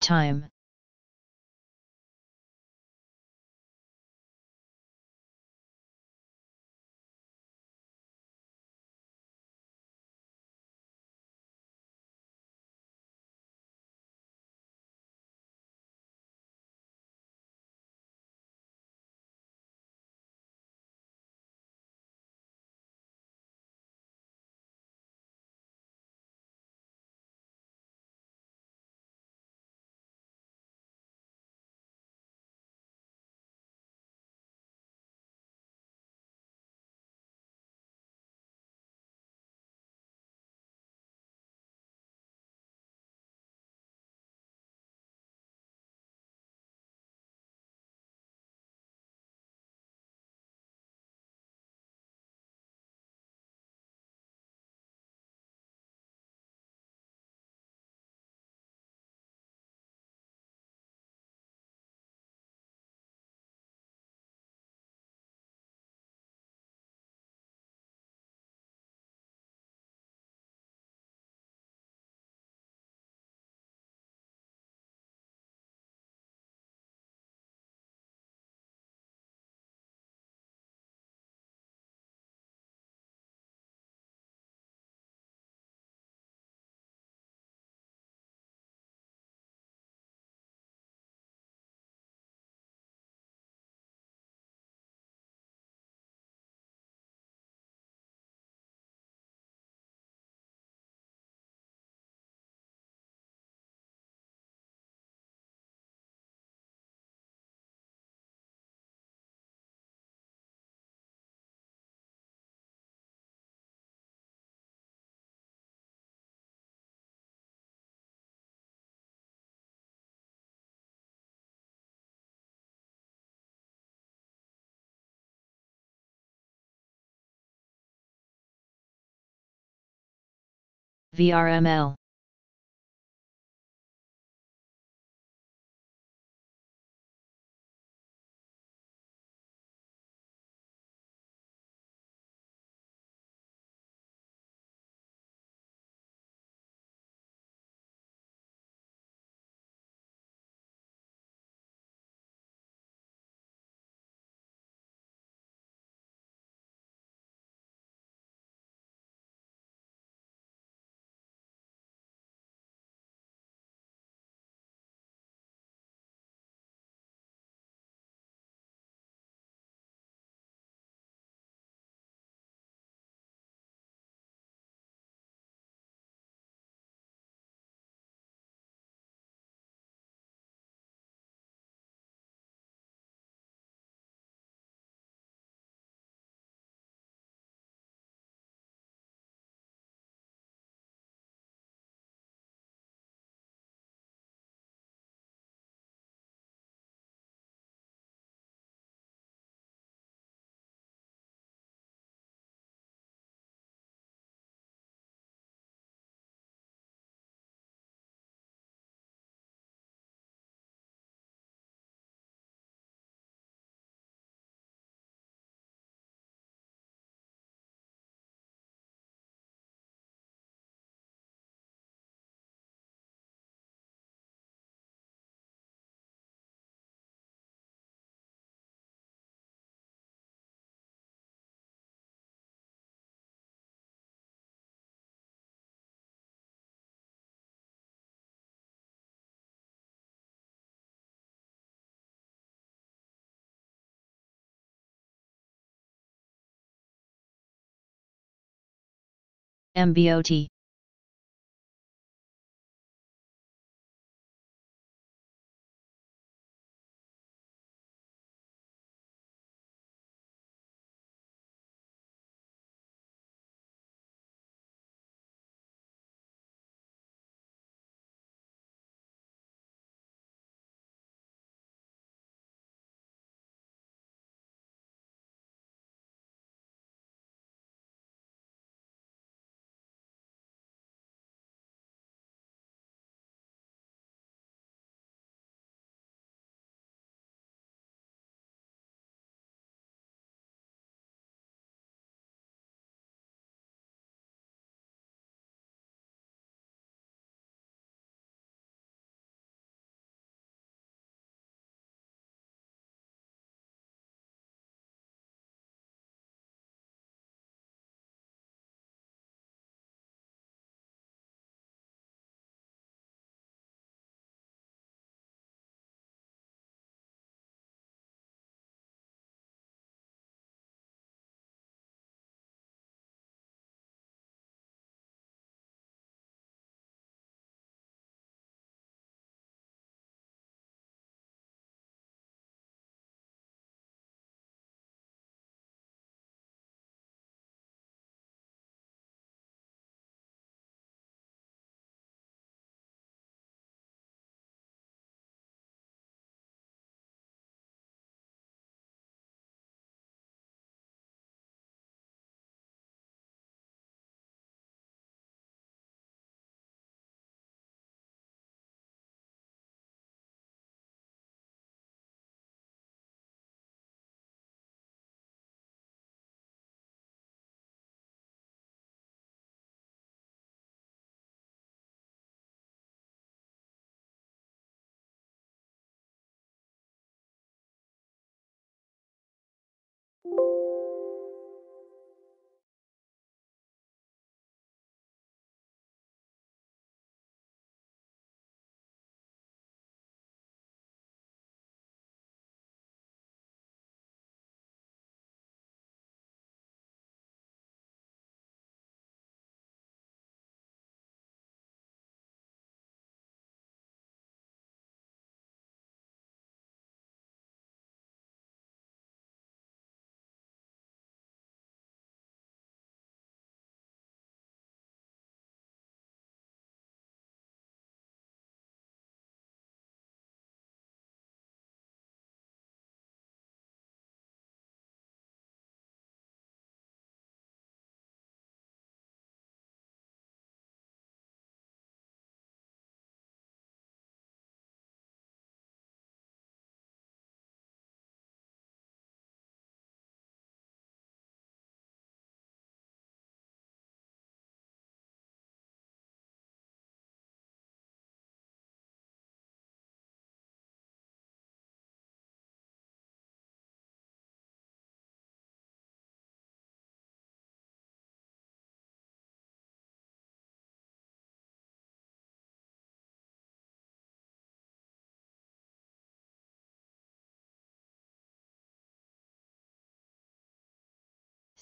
Time. VRML. MBOT.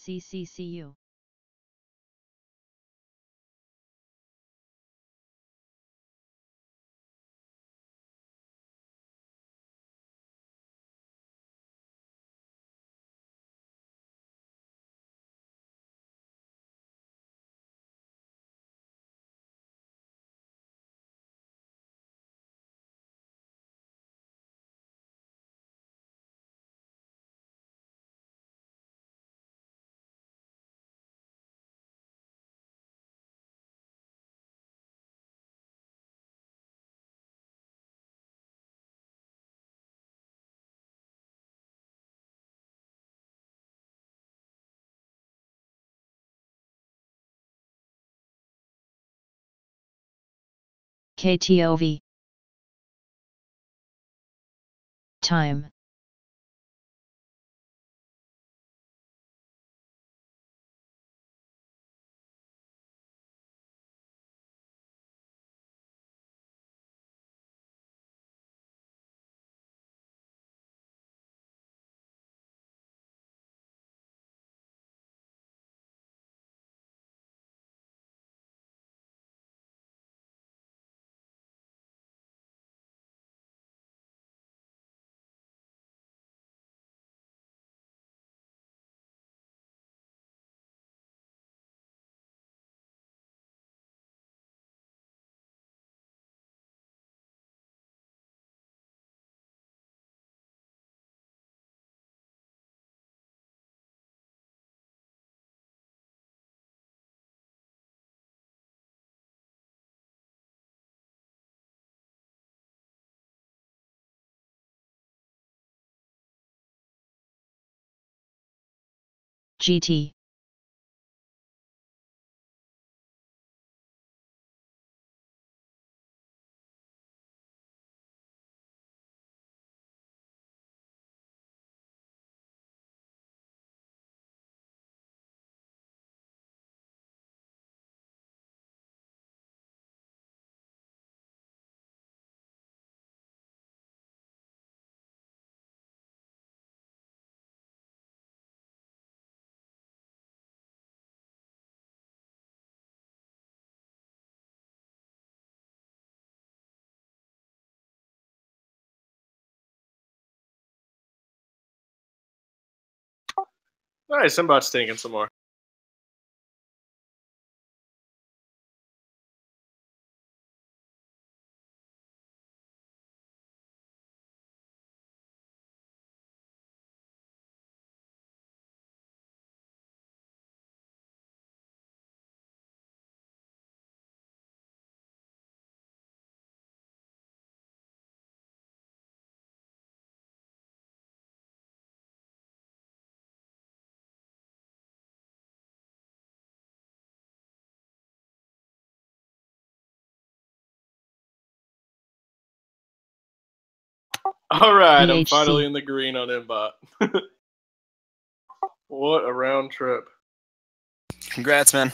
CCCU. KTOV. Time. GT. All right, Simbot's taking some more. All right, I'm BHC. finally in the green on Mbot. What a round trip. Congrats, man.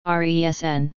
RESN.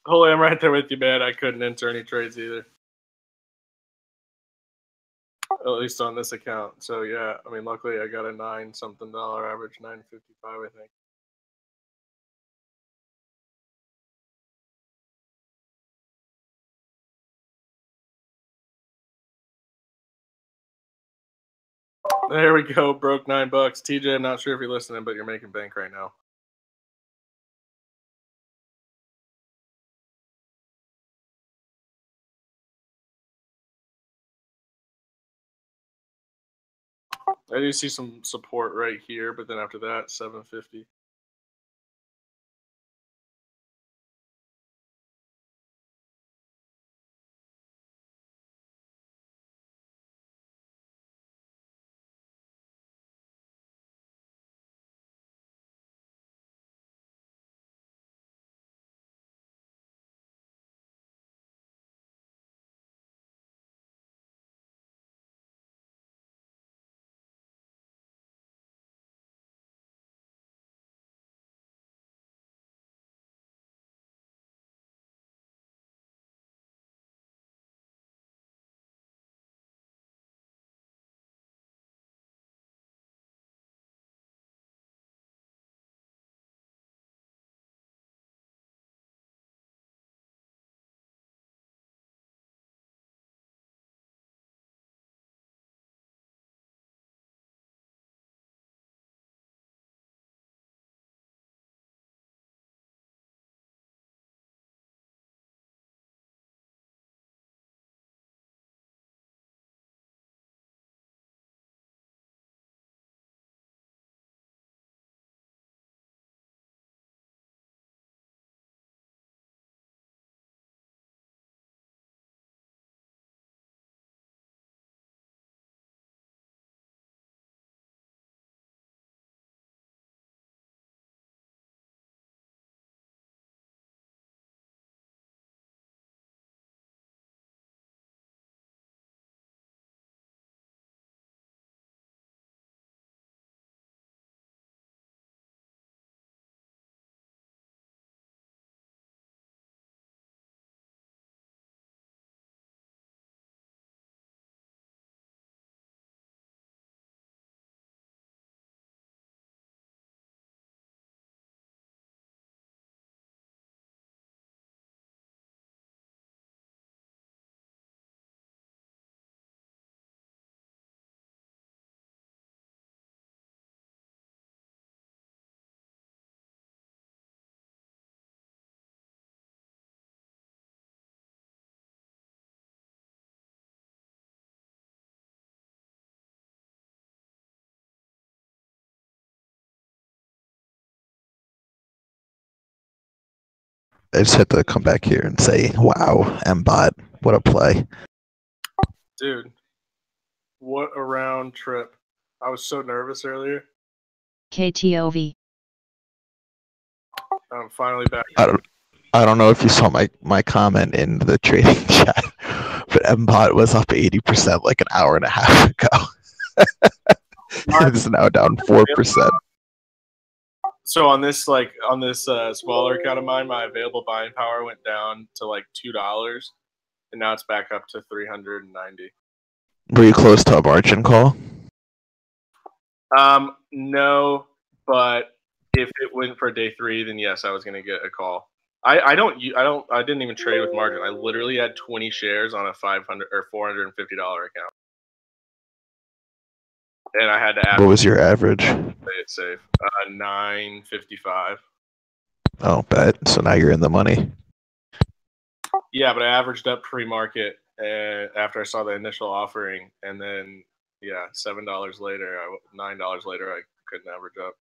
Holy, I'm right there with you, man. I couldn't enter any trades either. At least on this account. So yeah, I mean, luckily I got a $9 something average, 9.55, I think. There we go. Broke $9. TJ, I'm not sure if you're listening, but you're making bank right now. I do see some support right here, but then after that, 750. I just had to come back here and say, wow, M-Bot, what a play. Dude, what a round trip. I was so nervous earlier. KTOV. I'm finally back. I don't know if you saw my comment in the trading chat, but M-Bot was up 80% like an hour and a half ago. It's now down 4%. So on this smaller account of mine, my available buying power went down to like $2, and now it's back up to 390. Were you close to a margin call? No, but if it went for day 3, then yes, I was gonna get a call. I didn't even trade with margin. I literally had 20 shares on a $500 or $450 account, and I had to ask. What was your average? Play it safe. 955. Oh, bet. So now you're in the money. Yeah, but I averaged up pre-market after I saw the initial offering, and then $7 later, $9 later, I couldn't average up.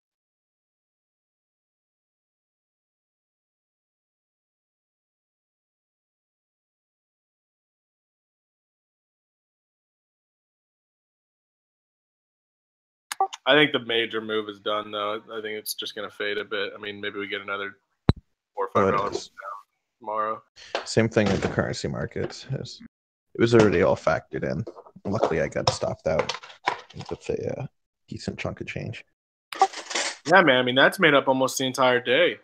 I think the major move is done, though. I think it's just going to fade a bit. I mean, maybe we get another $4 or $5 down tomorrow. Same thing with the currency markets. It was already all factored in. Luckily, I got stopped out with a decent chunk of change. Yeah, man. I mean, that's made up almost the entire day.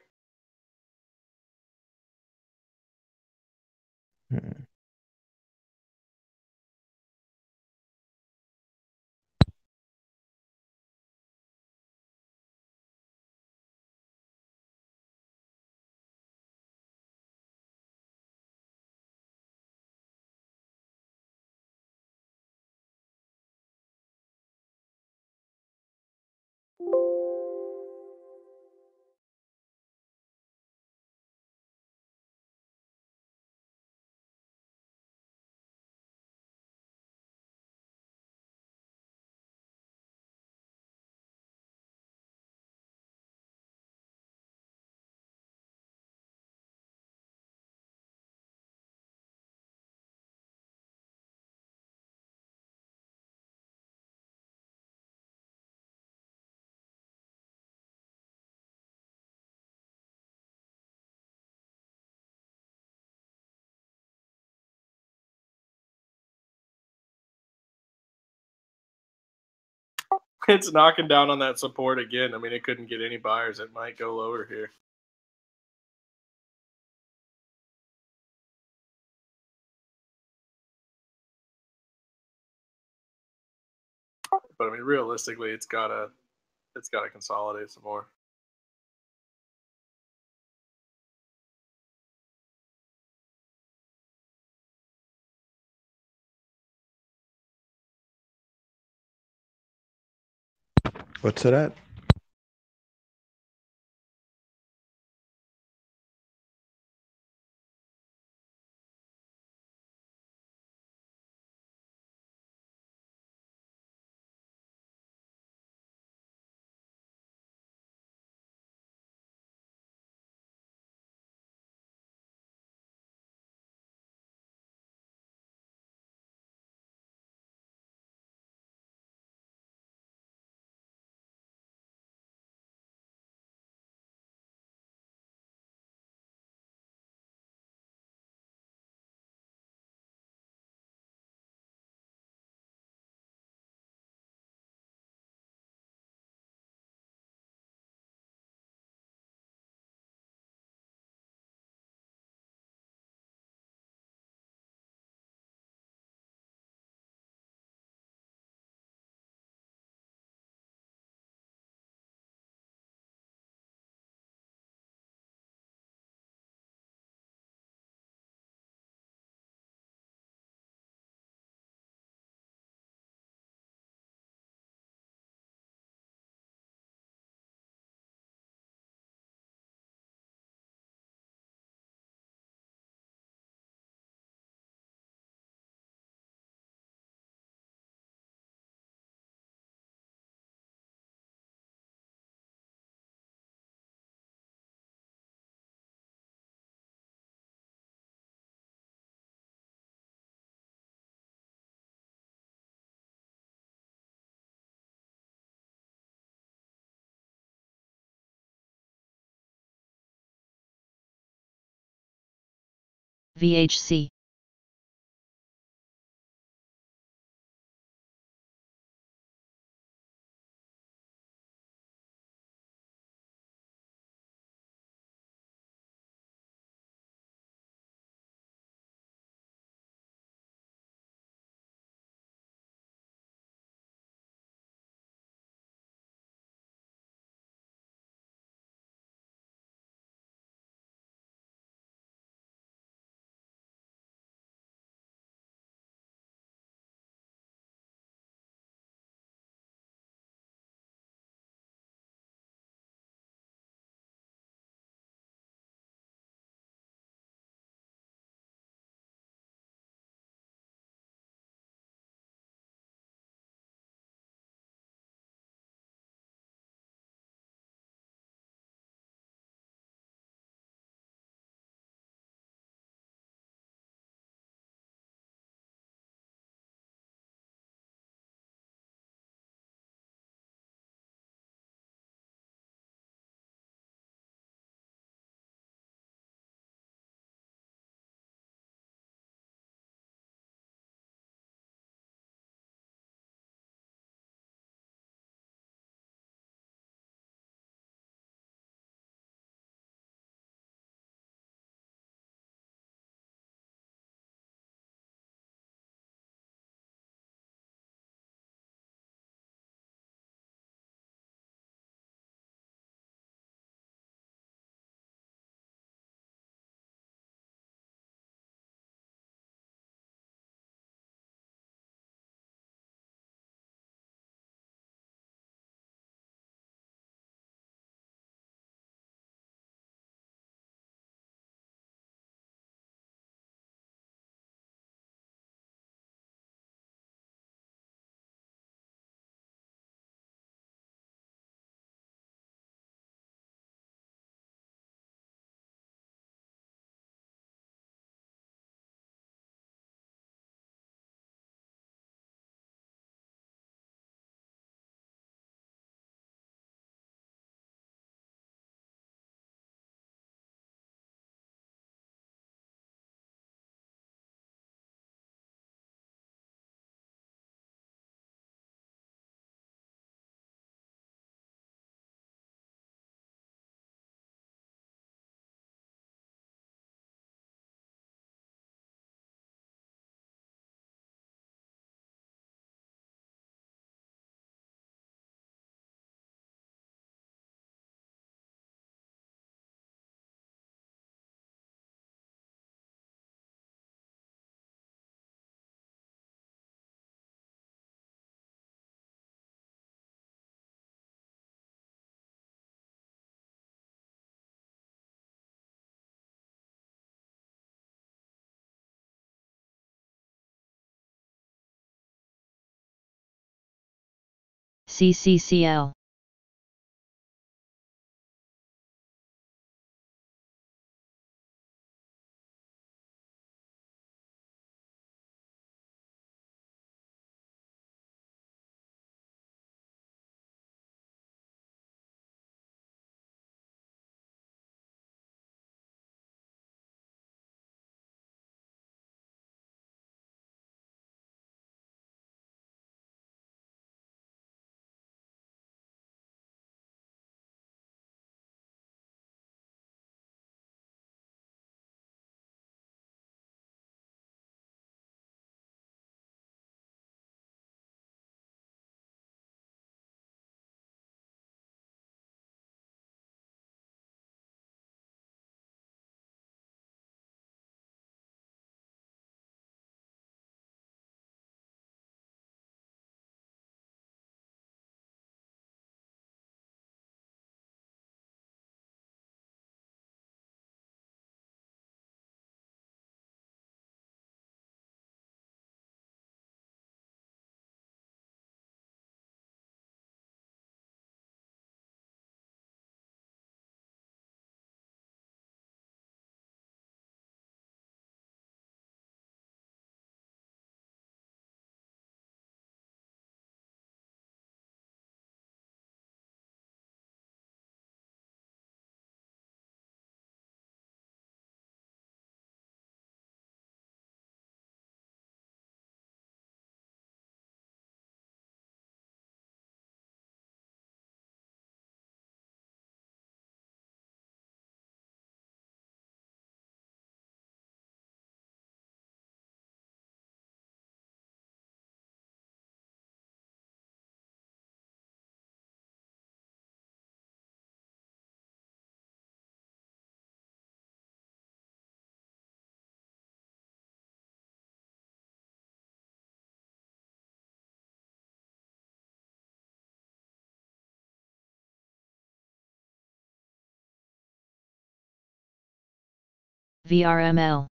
It's knocking down on that support again. I mean, it couldn't get any buyers. It might go lower here. But I mean, realistically, it's gotta consolidate some more. What's it at? VHC. CCCL. VRML.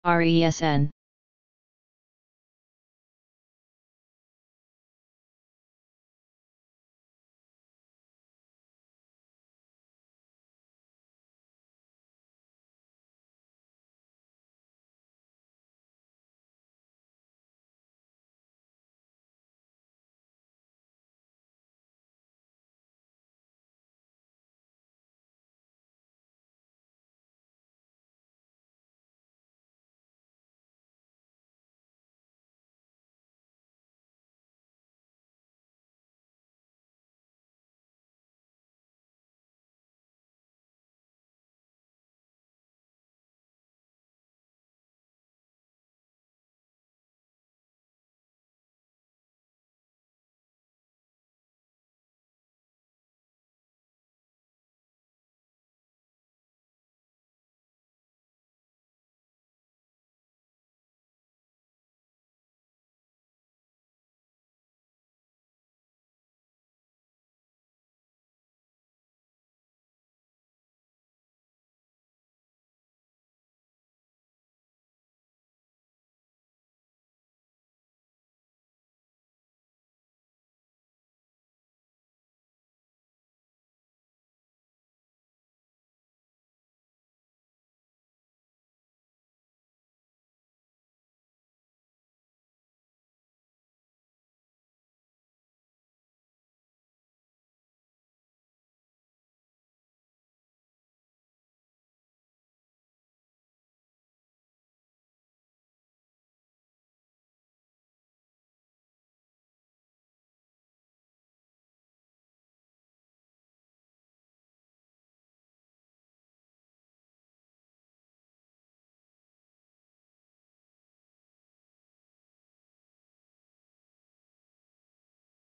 RESN.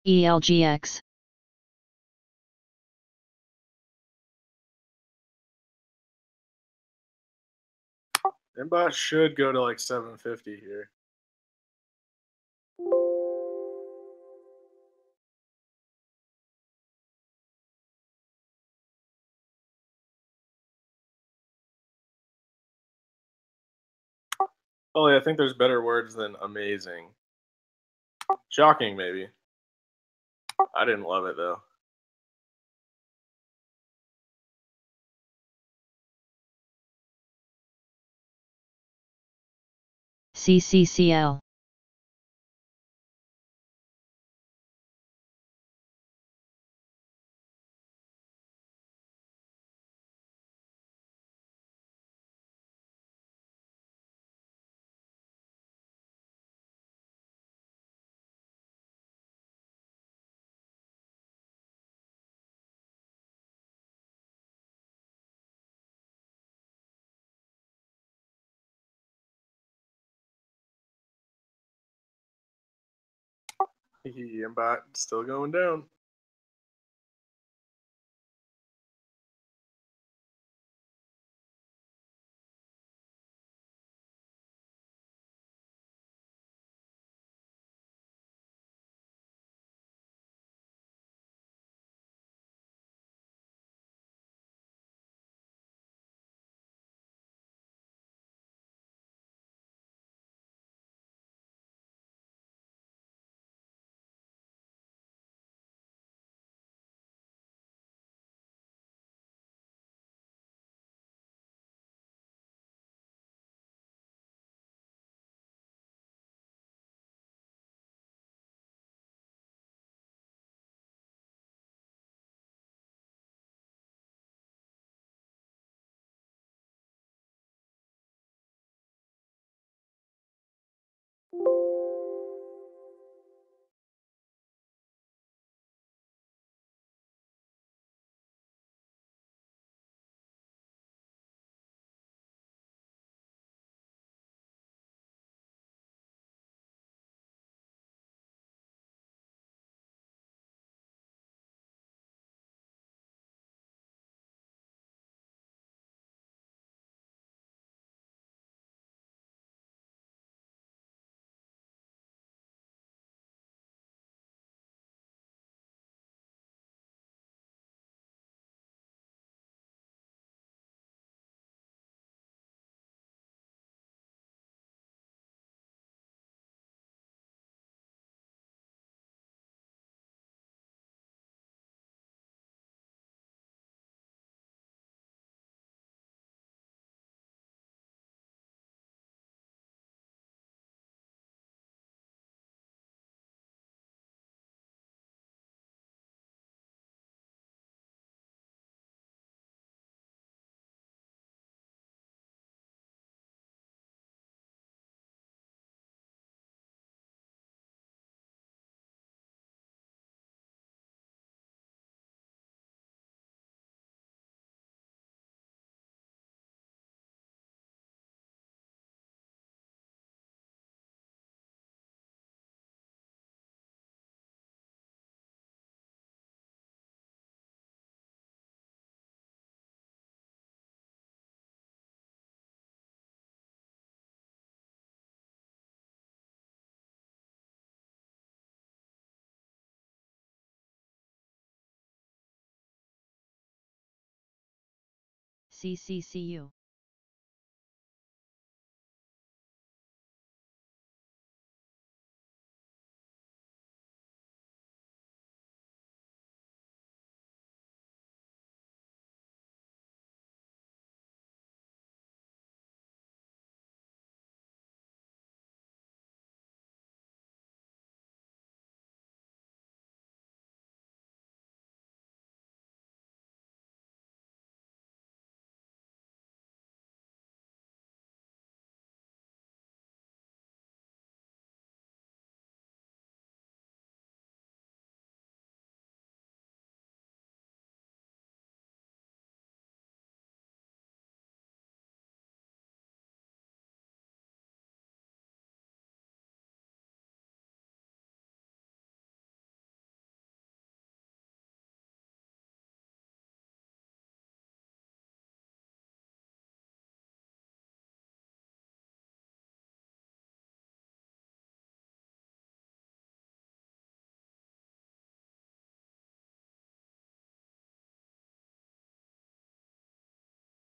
ELGX. Mbot should go to like 750 here. Oh, yeah, I think there's better words than amazing. Shocking, maybe. I didn't love it, though. CCCL. Mbot still going down. CCCU.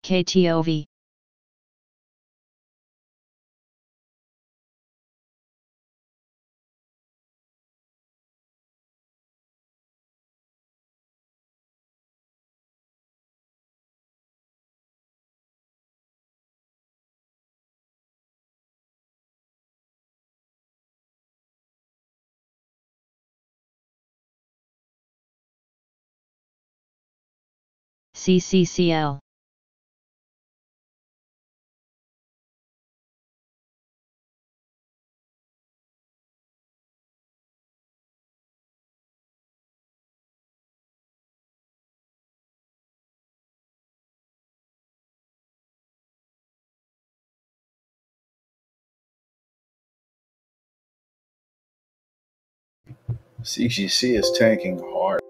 KTOV. CCCL. CGC is tanking hard.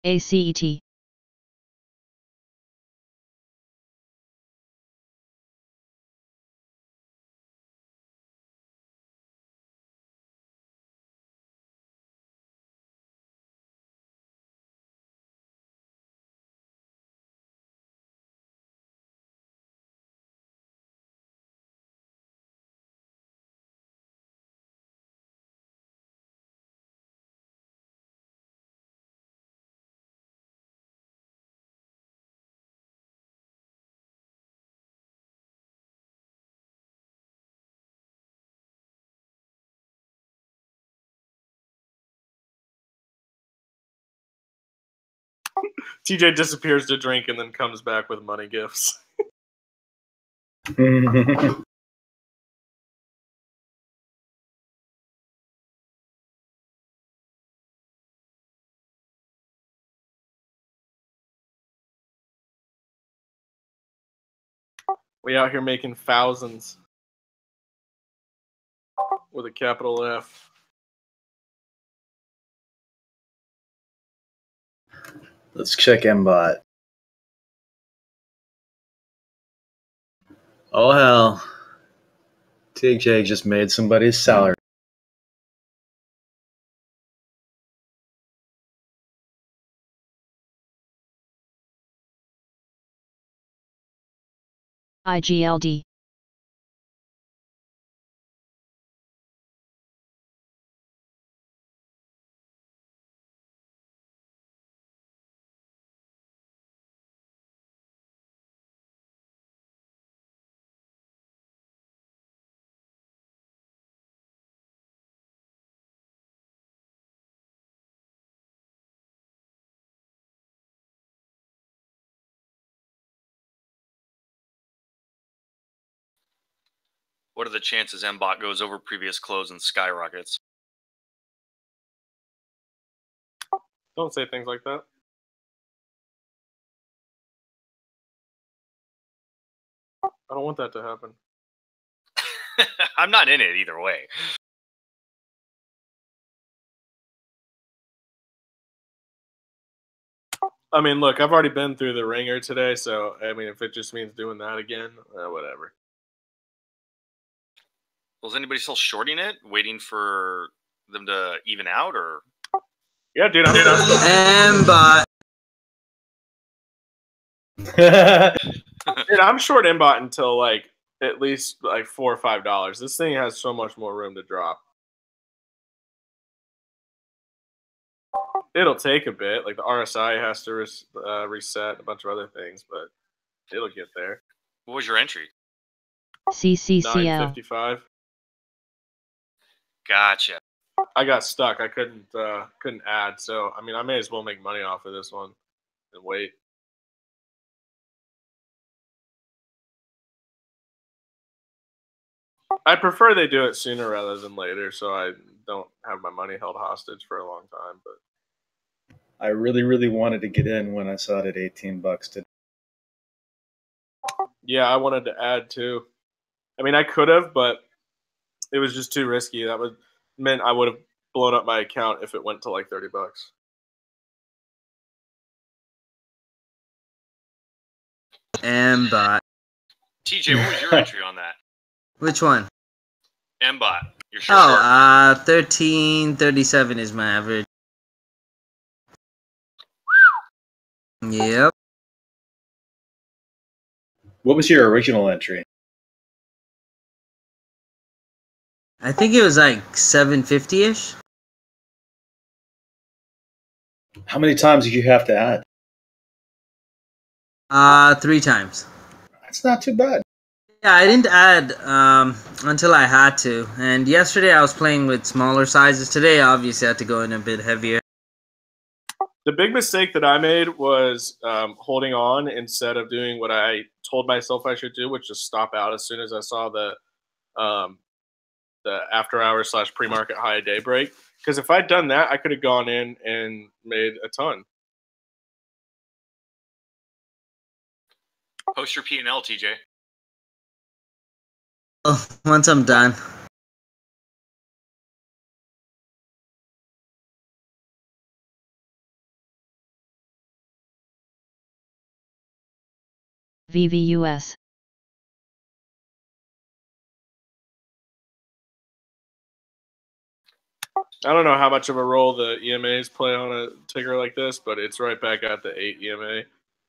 ACET. TJ disappears to drink and then comes back with money gifts. We out here making thousands with a capital F. Let's check MBot. Oh hell. TJ just made somebody's salary. IGLD. What are the chances MBot goes over previous close and skyrockets? Don't say things like that. I don't want that to happen. I'm not in it either way. I mean, look, I've already been through the ringer today, so I mean, if it just means doing that again, whatever. Well, is anybody still shorting it, waiting for them to even out, or? Yeah, dude. Mbot. Dude, I'm short Mbot until like at least like $4 or $5. This thing has so much more room to drop. It'll take a bit. Like the RSI has to reset, a bunch of other things, but it'll get there. What was your entry? CCCL. 955. Gotcha. I got stuck. I couldn't add, so I mean, I may as well make money off of this one and wait. I prefer they do it sooner rather than later, so I don't have my money held hostage for a long time. But I really, really wanted to get in when I saw it at $18 today. yeah, I wanted to add too. I mean, I could have, but it was just too risky. That would meant I would have blown up my account if it went to like $30. Mbot. TJ, what was your entry on that? Which one? Mbot. Your short. Oh, 1337 is my average. Yep. What was your original entry? I think it was like 750-ish. How many times did you have to add? 3 times. That's not too bad. Yeah, I didn't add until I had to. And yesterday I was playing with smaller sizes. Today, obviously, I had to go in a bit heavier. The big mistake that I made was holding on instead of doing what I told myself I should do, which is stop out as soon as I saw the after hours / pre-market high day break. Because if I'd done that, I could have gone in and made a ton. Post your P&L, TJ. Oh, once I'm done. VVUS. I don't know how much of a role the EMAs play on a ticker like this, but it's right back at the 8 EMA,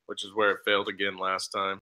which is where it failed again last time.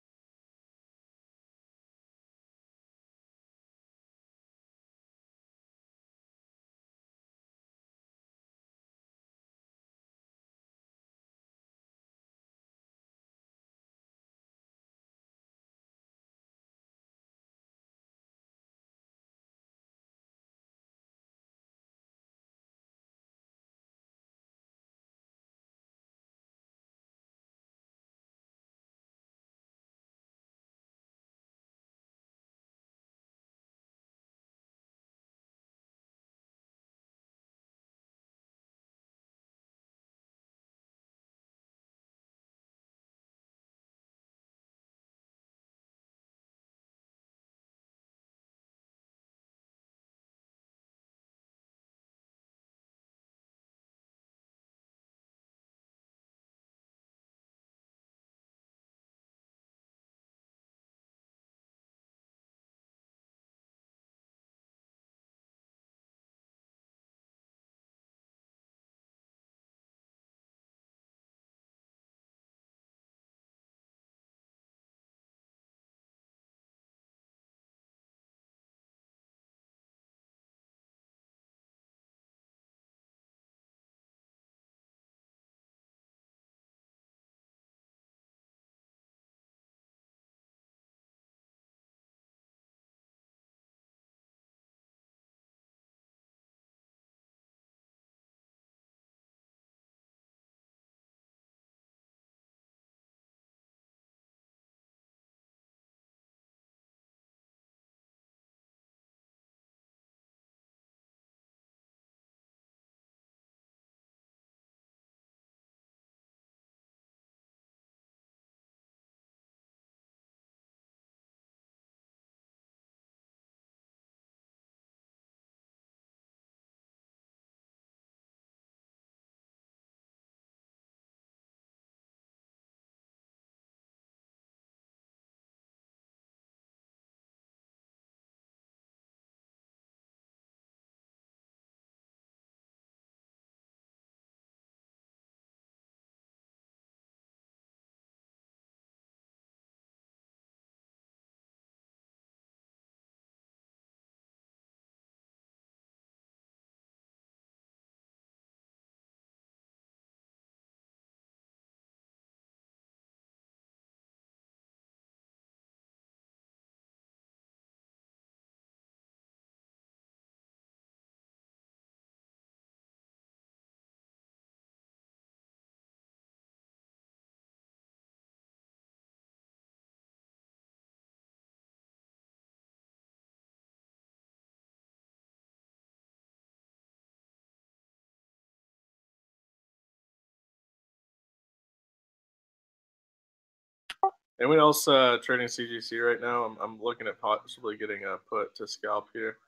Anyone else trading CGC right now? I'm looking at possibly getting a put to scalp here.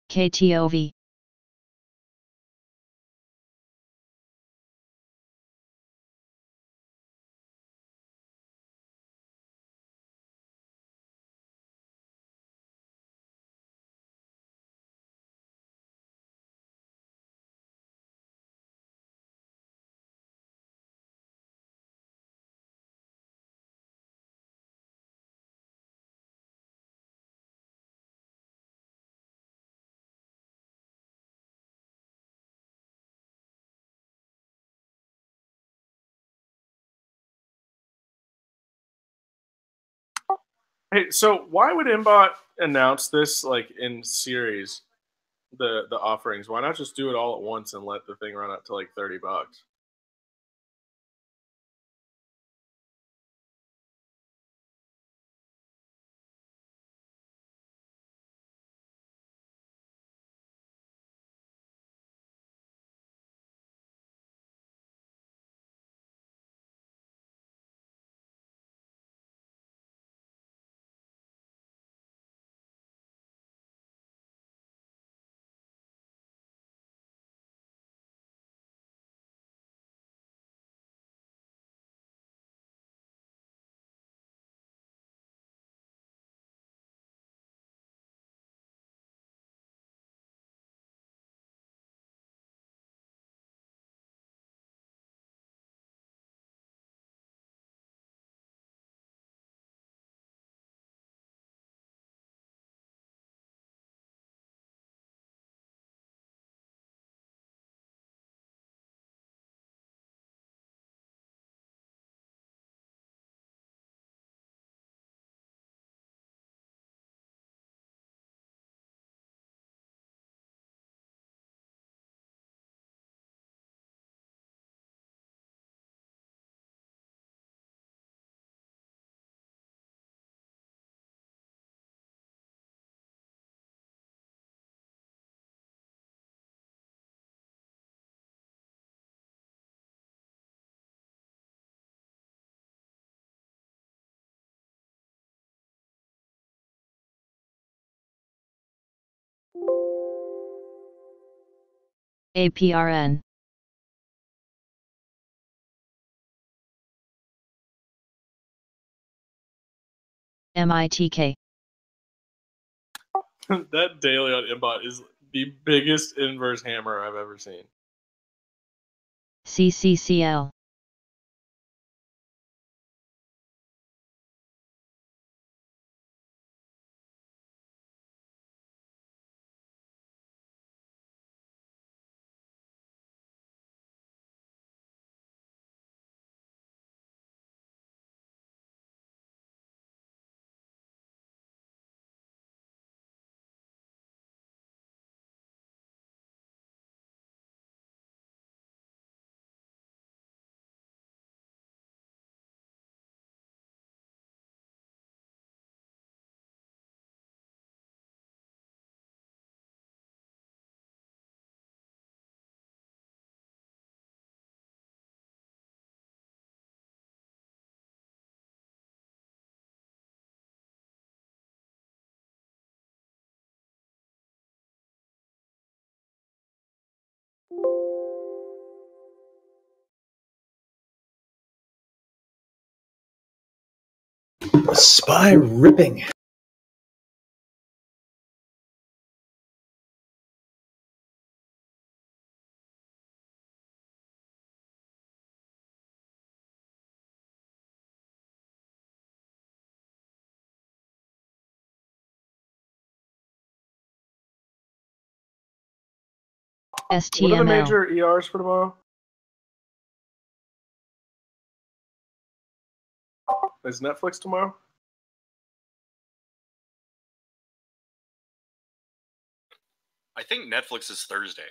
KTOV. Hey, so why would Inbot announce this like in series? The offerings. Why not just do it all at once and let the thing run up to like $30? APRN. MITK. That daily on Inbot is the biggest inverse hammer I've ever seen. CCCL. Spy ripping. What are the STML. major ERs for tomorrow? Is Netflix tomorrow? I think Netflix is Thursday.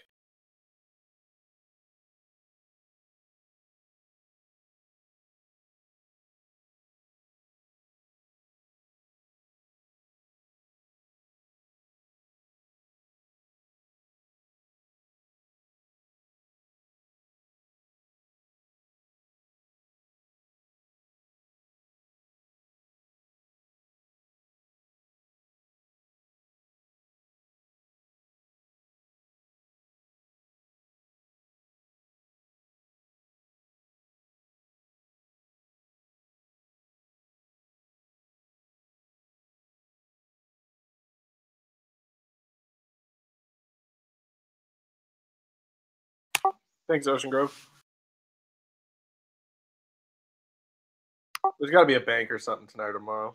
Thanks, Ocean Grove. There's got to be a bank or something tonight or tomorrow.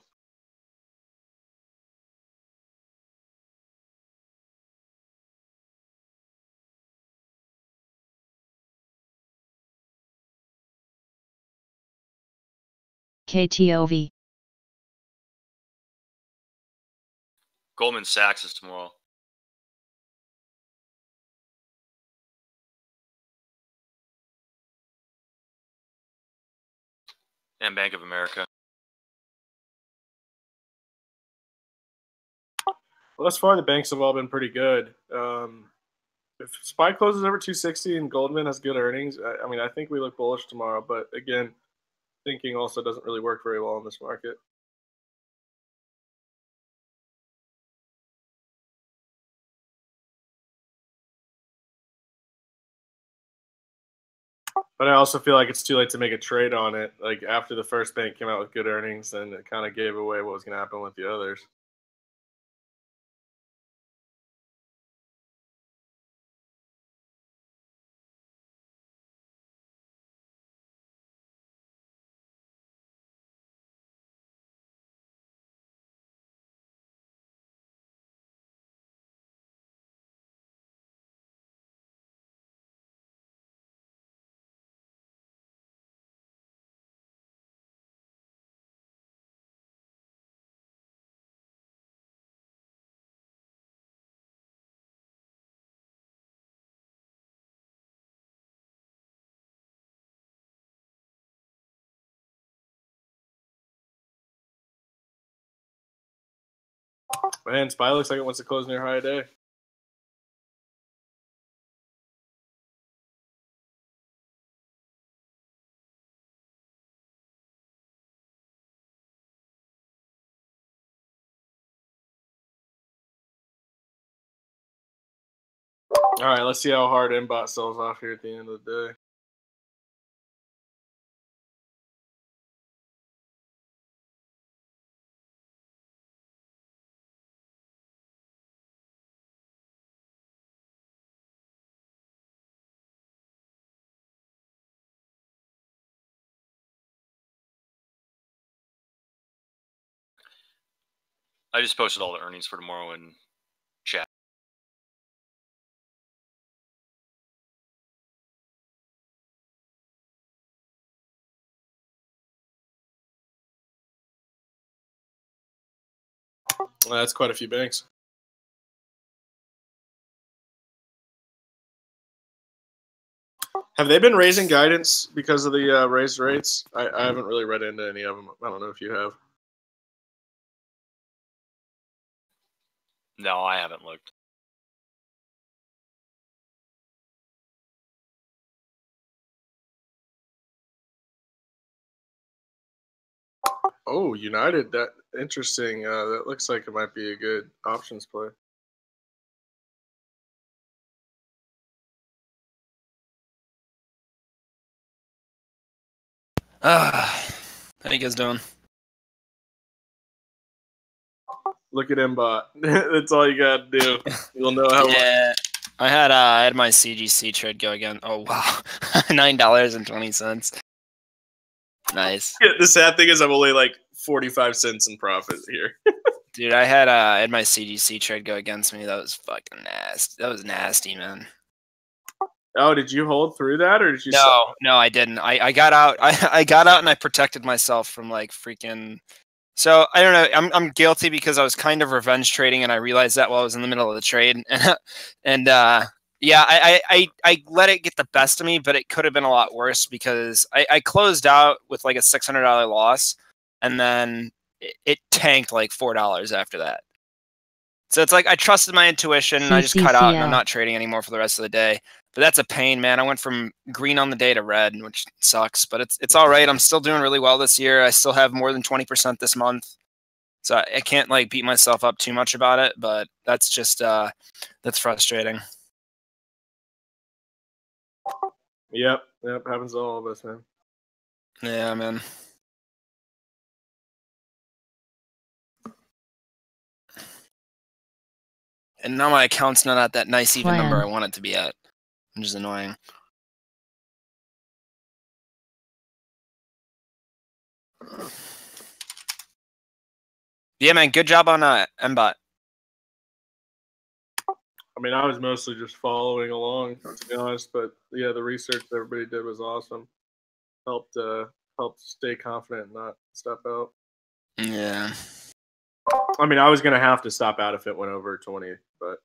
KTOV. Goldman Sachs is tomorrow. And Bank of America. Well, thus far, the banks have all been pretty good. If SPY closes over 260 and Goldman has good earnings, I mean, I think we look bullish tomorrow. But again, thinking also doesn't really work very well in this market. But I also feel like it's too late to make a trade on it. Like after the first bank came out with good earnings, then it kind of gave away what was going to happen with the others. Man, SPY looks like it wants to close near high day. All right, let's see how hard Mbot sells off here at the end of the day. I just posted all the earnings for tomorrow in chat. Well, that's quite a few banks. Have they been raising guidance because of the raised rates? I haven't really read into any of them. I don't know if you have. No, I haven't looked. Oh, United. That interesting. That looks like it might be a good options play. How you guys doing? Look at Mbot. That's all you got to do. You'll know how. Yeah, I had my CGC trade go again. Oh wow, $9.20. Nice. Yeah, the sad thing is I'm only like 45 cents in profit here. Dude, I had my CGC trade go against me. That was fucking nasty. That was nasty, man. Oh, did you hold through that, or did you? No, I didn't. I got out. I got out and I protected myself from like freaking. So I don't know. I'm guilty because I was kind of revenge trading, and I realized that while I was in the middle of the trade, and yeah, I let it get the best of me, but it could have been a lot worse because I closed out with like a $600 loss, and then it tanked like $4 after that. So it's like I trusted my intuition, and I just cut out, and I'm not trading anymore for the rest of the day. But that's a pain, man. I went from green on the day to red, which sucks. But it's all right. I'm still doing really well this year. I still have more than 20% this month, so I can't like beat myself up too much about it. But that's just that's frustrating. Yep, happens to all of us, man. Yeah, man. And now my account's not at that nice even number I want it to be at, which is annoying. Yeah, man. Good job on MBot. I mean, I was mostly just following along, to be honest. But yeah, the research that everybody did was awesome. Helped stay confident and not step out. Yeah. I mean, I was gonna have to stop out if it went over 20, but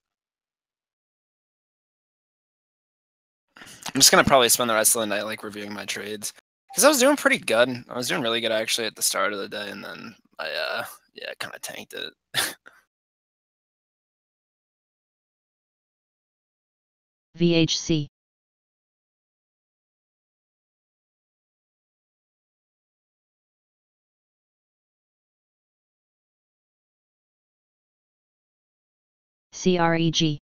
I'm just gonna probably spend the rest of the night like reviewing my trades because I was doing pretty good. I was doing really good actually at the start of the day, and then I yeah, kind of tanked it. VHC. CREG.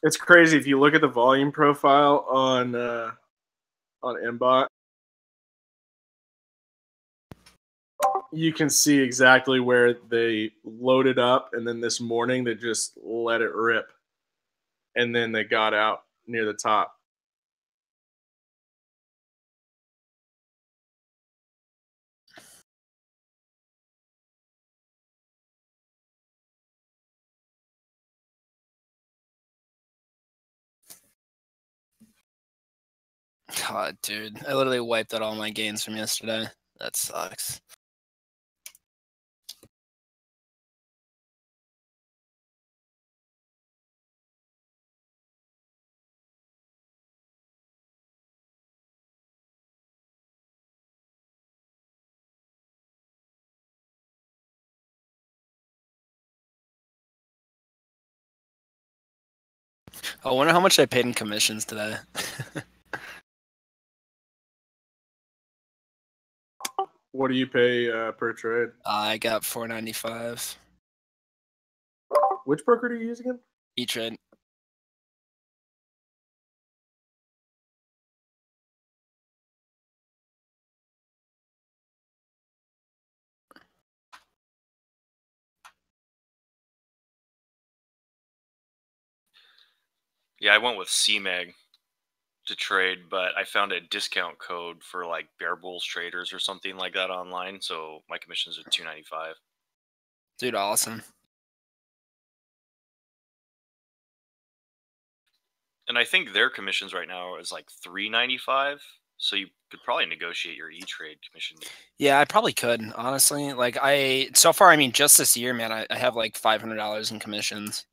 it's crazy if you look at the volume profile on MBot. You can see exactly where they loaded up, and then this morning they just let it rip, and then they got out near the top. God, dude, I literally wiped out all my gains from yesterday. That sucks. I wonder how much I paid in commissions today. What do you pay per trade? I got $4.95. Which broker do you use again? E-Trade. Yeah, I went with CMEG to trade, but I found a discount code for like Bear Bulls traders or something like that online, so my commissions are $2.95. Dude, awesome. And I think their commissions right now is like $3.95, so you could probably negotiate your E-Trade commission. Yeah, I probably could, honestly. Like so far, I mean, just this year, man, I have like $500 in commissions.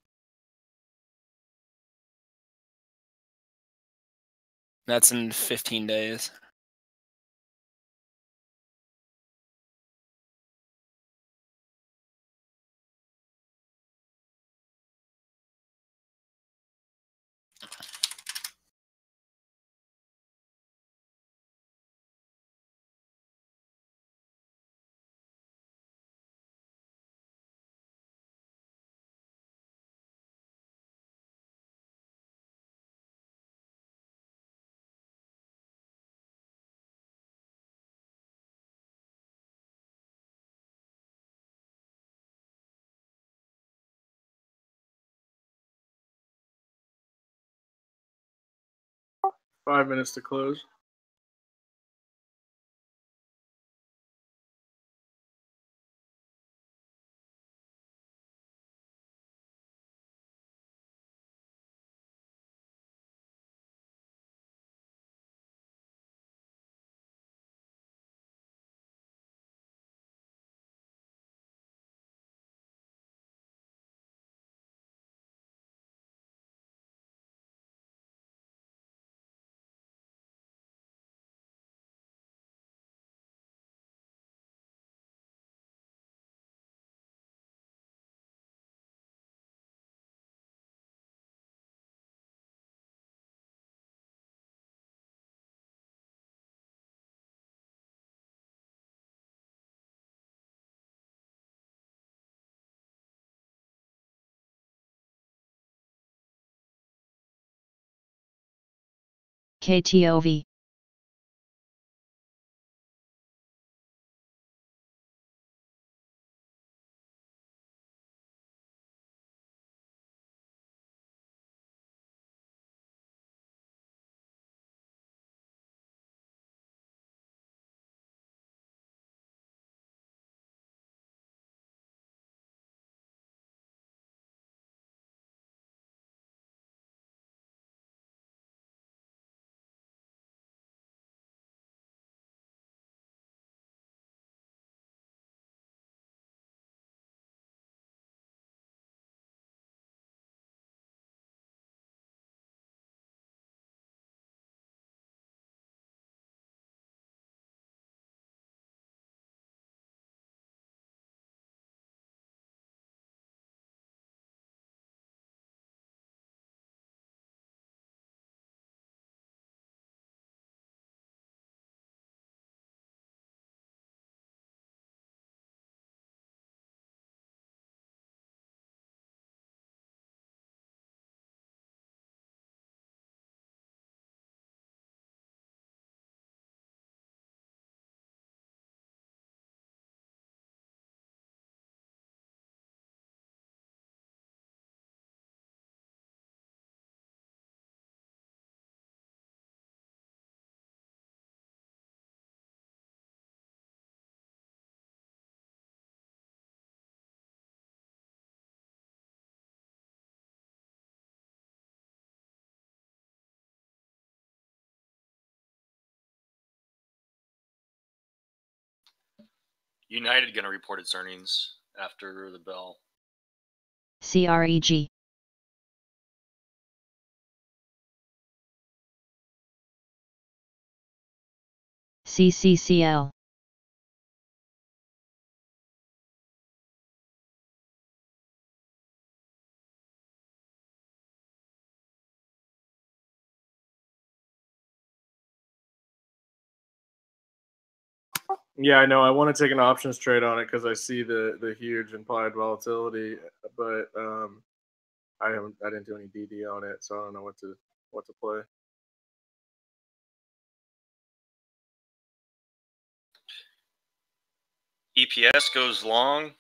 That's in 15 days. Five minutes to close. KTOV. United going to report its earnings after the bell. CREG. CCCL. Yeah, I know. I want to take an options trade on it because I see the huge implied volatility, but I didn't do any DD on it, so I don't know what to play. EPS goes long,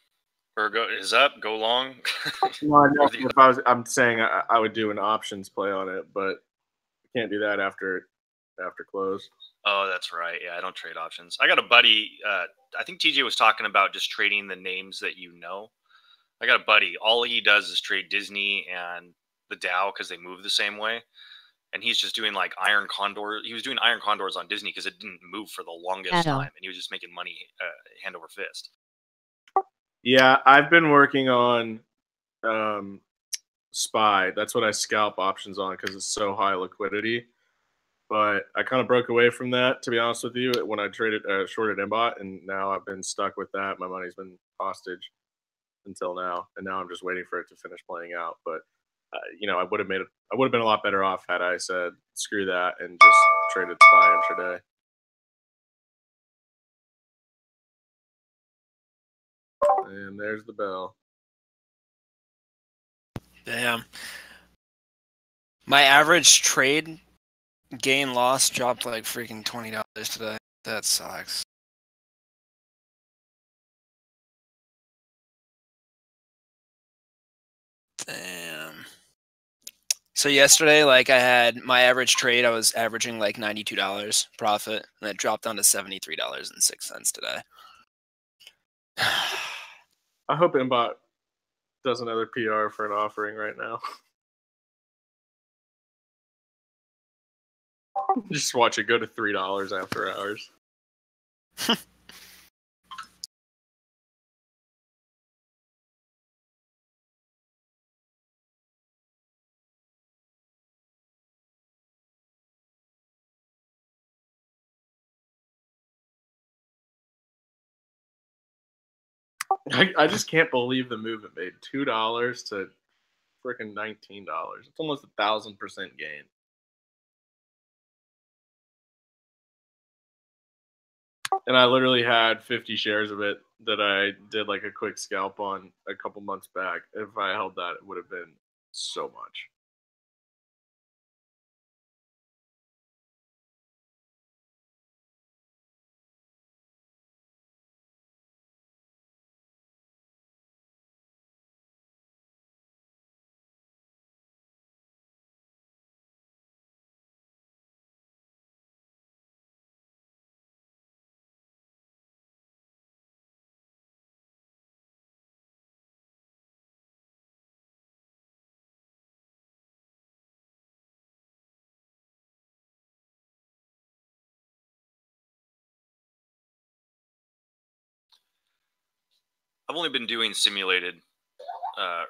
or is up, go long. No, I'm saying I would do an options play on it, but I can't do that after close. Oh, that's right. Yeah, I don't trade options. I got a buddy. I think TJ was talking about just trading the names that you know. I got a buddy. All he does is trade Disney and the Dow because they move the same way. And he's just doing like iron condor. He was doing iron condors on Disney because it didn't move for the longest time, and he was just making money hand over fist. Yeah, I've been working on SPY. That's what I scalp options on because it's so high liquidity. But I kind of broke away from that, to be honest with you, when I traded shorted MBOT, and now I've been stuck with that. My money's been hostage until now, and now I'm just waiting for it to finish playing out. But I would have been a lot better off had I said screw that and just traded SPY intraday. And there's the bell. Damn. My average trade gain loss dropped like freaking $20 today. That sucks. Damn. So yesterday, like I had my average trade, I was averaging like $92 profit, and it dropped down to $73.06 today. I hope MBOT does another PR for an offering right now. Just watch it go to $3 after hours. I just can't believe the move it made. $2 to freaking $19. It's almost 1,000% gain. And I literally had 50 shares of it that I did like a quick scalp on a couple months back. If I held that, it would have been so much. I've only been doing simulated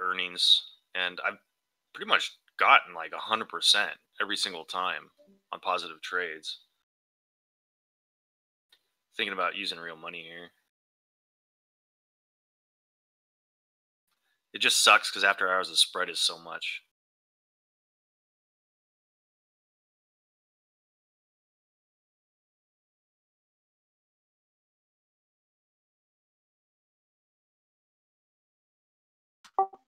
earnings, and I've pretty much gotten like 100% every single time on positive trades. Thinking about using real money here. It just sucks because after hours the spread is so much.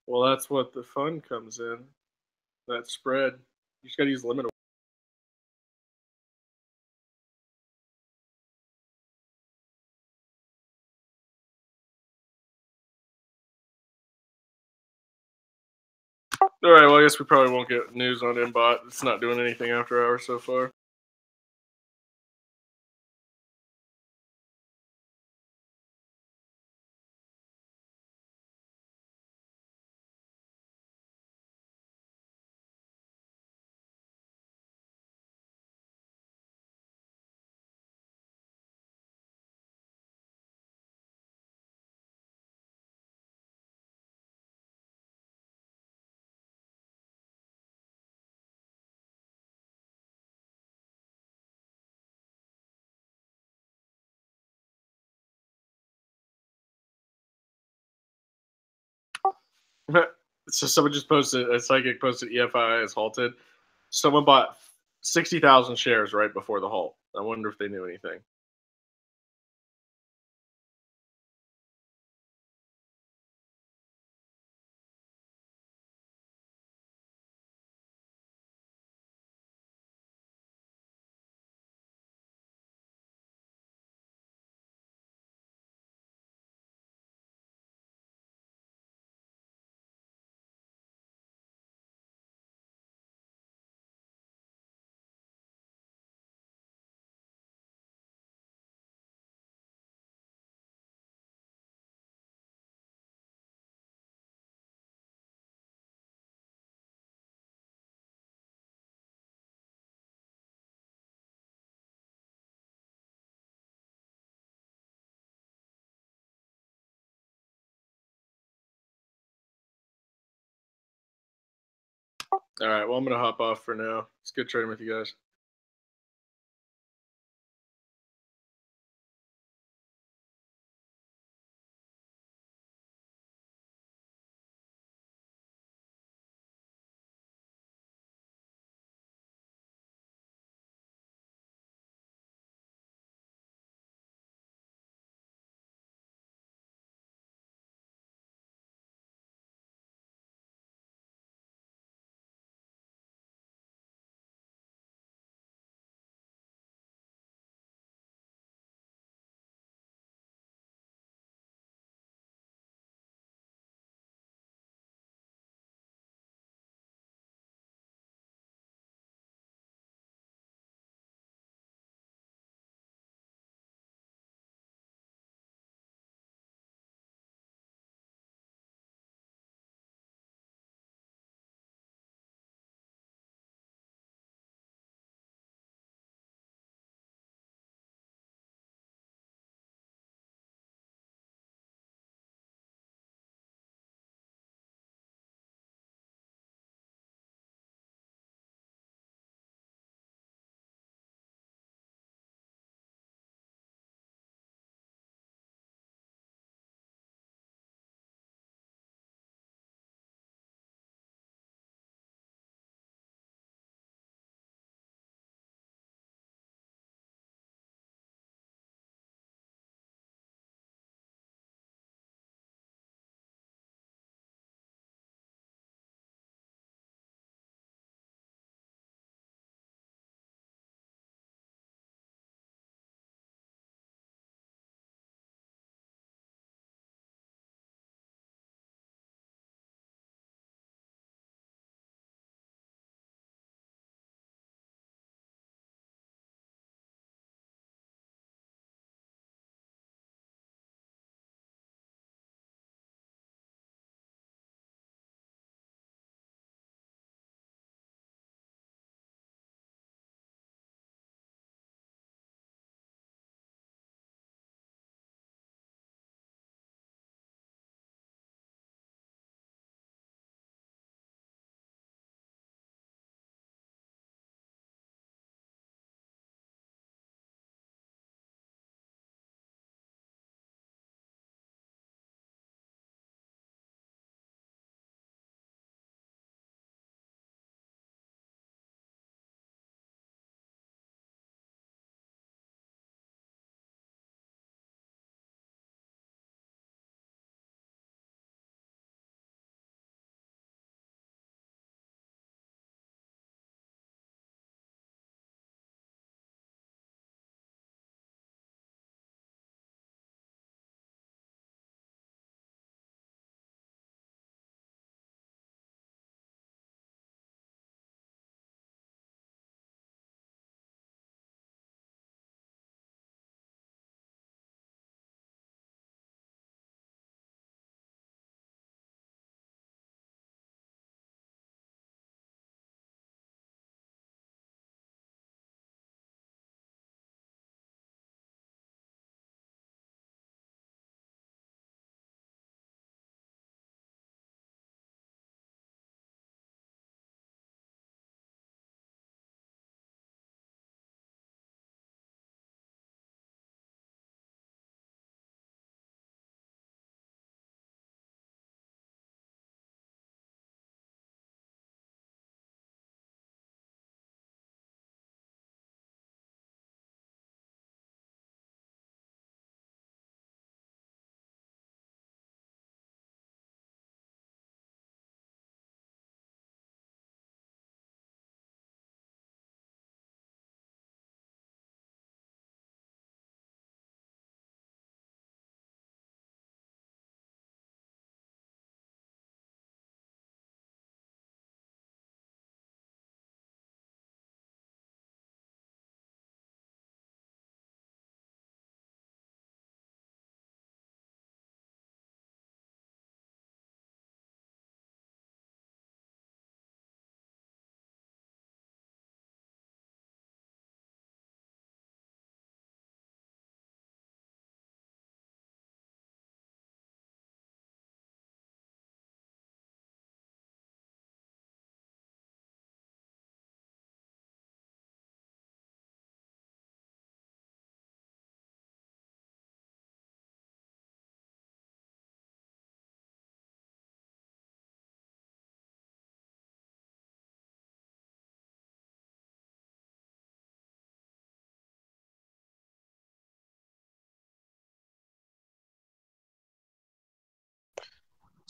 Well, that's what the fun comes in. That spread. You just got to use limit. All right. Well, I guess we probably won't get news on Mbot. It's not doing anything after hours so far. So someone just posted, a psychic posted EFI is halted. Someone bought 60,000 shares right before the halt. I wonder if they knew anything. All right. Well, I'm going to hop off for now. It's good trading with you guys.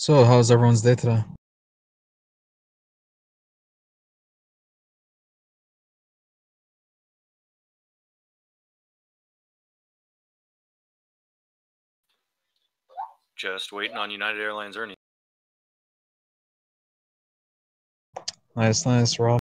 So, how's everyone's day today? Just waiting on United Airlines earnings. Nice, Rob.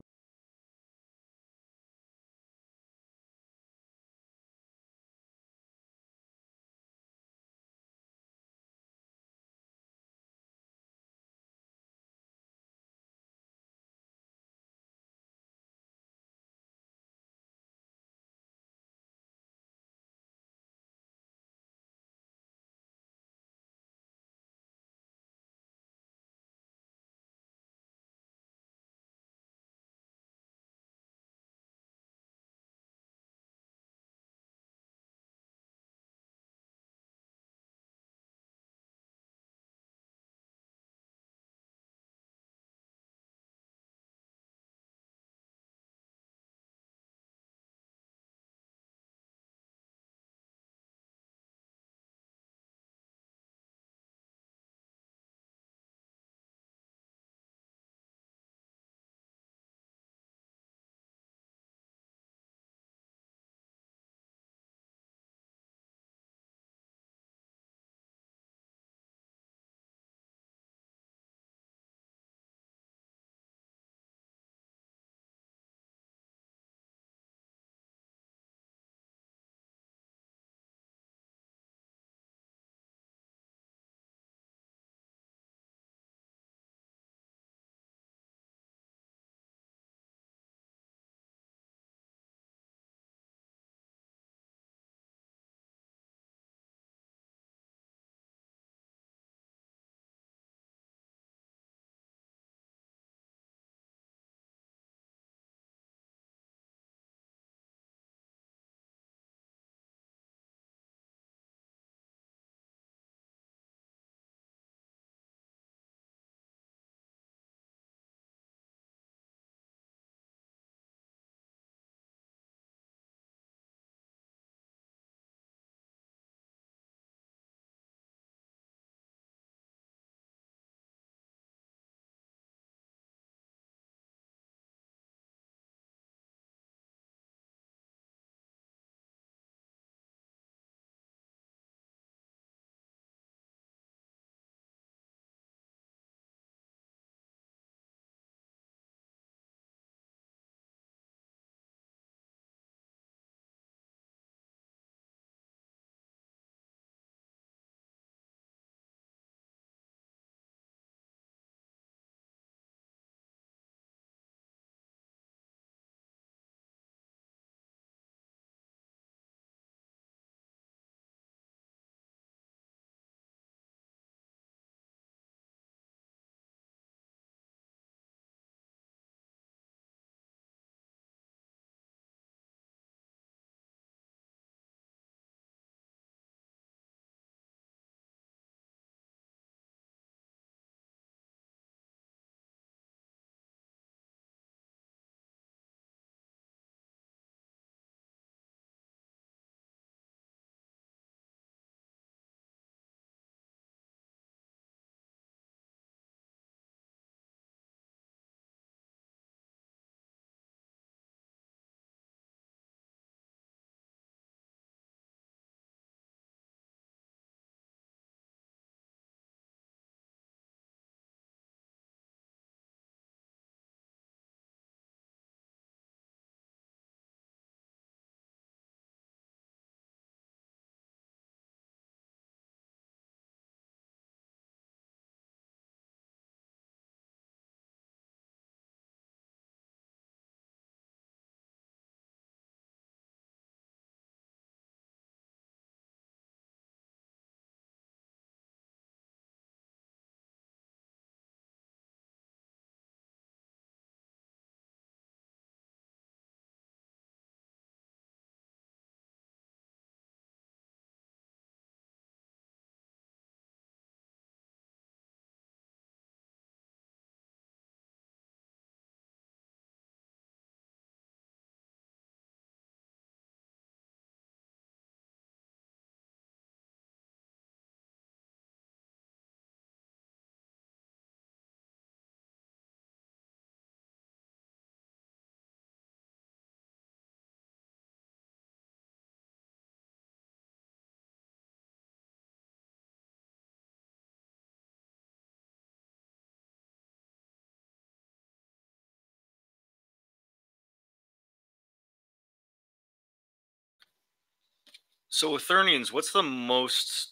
So with earnings, what's the most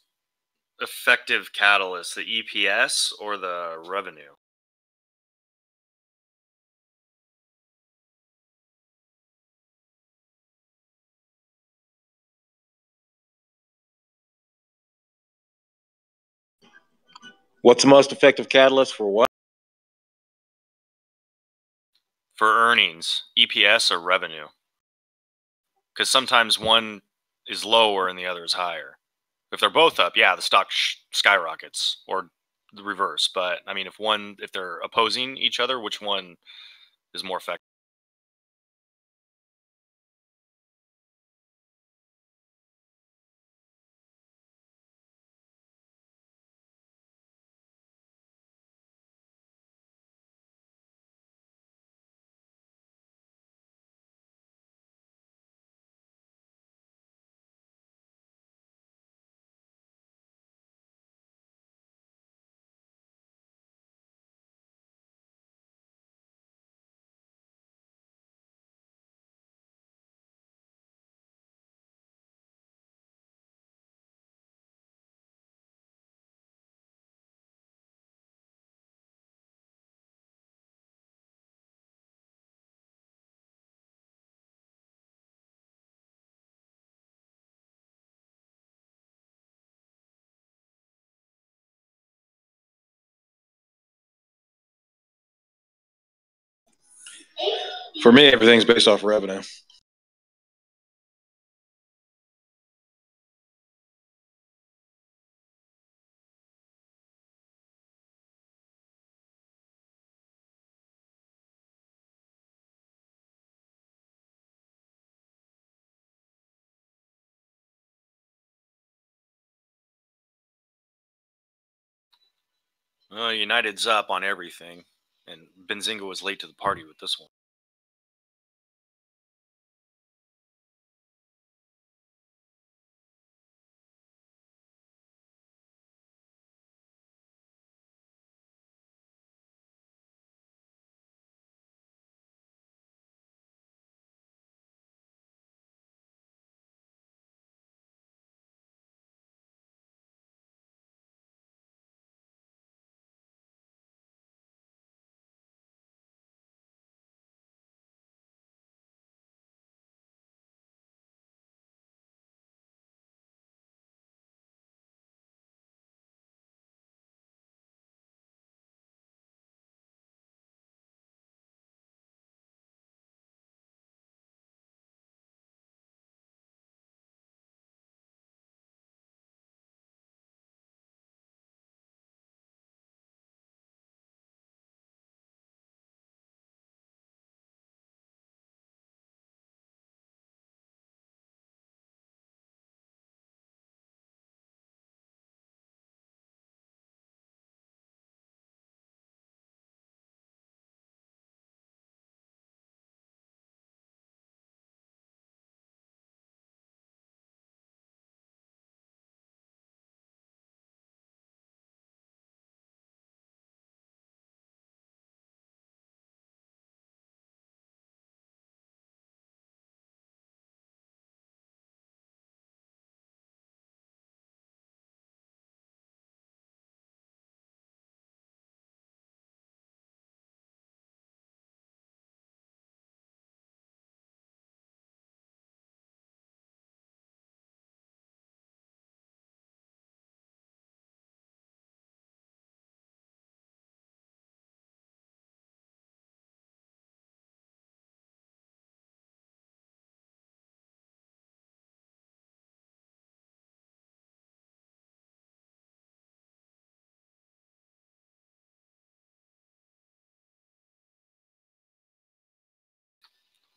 effective catalyst, the EPS or the revenue? What's the most effective catalyst for what? For earnings, EPS or revenue? Because sometimes one is lower and the other is higher. If they're both up, yeah, the stock skyrockets, or the reverse. But I mean, if they're opposing each other, which one is more effective? For me, everything's based off revenue. United's up on everything, and Benzinga was late to the party with this one.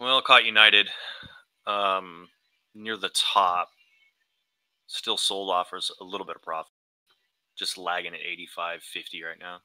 Well, caught United near the top. Still sold offers a little bit of profit. Just lagging at 85.50 right now.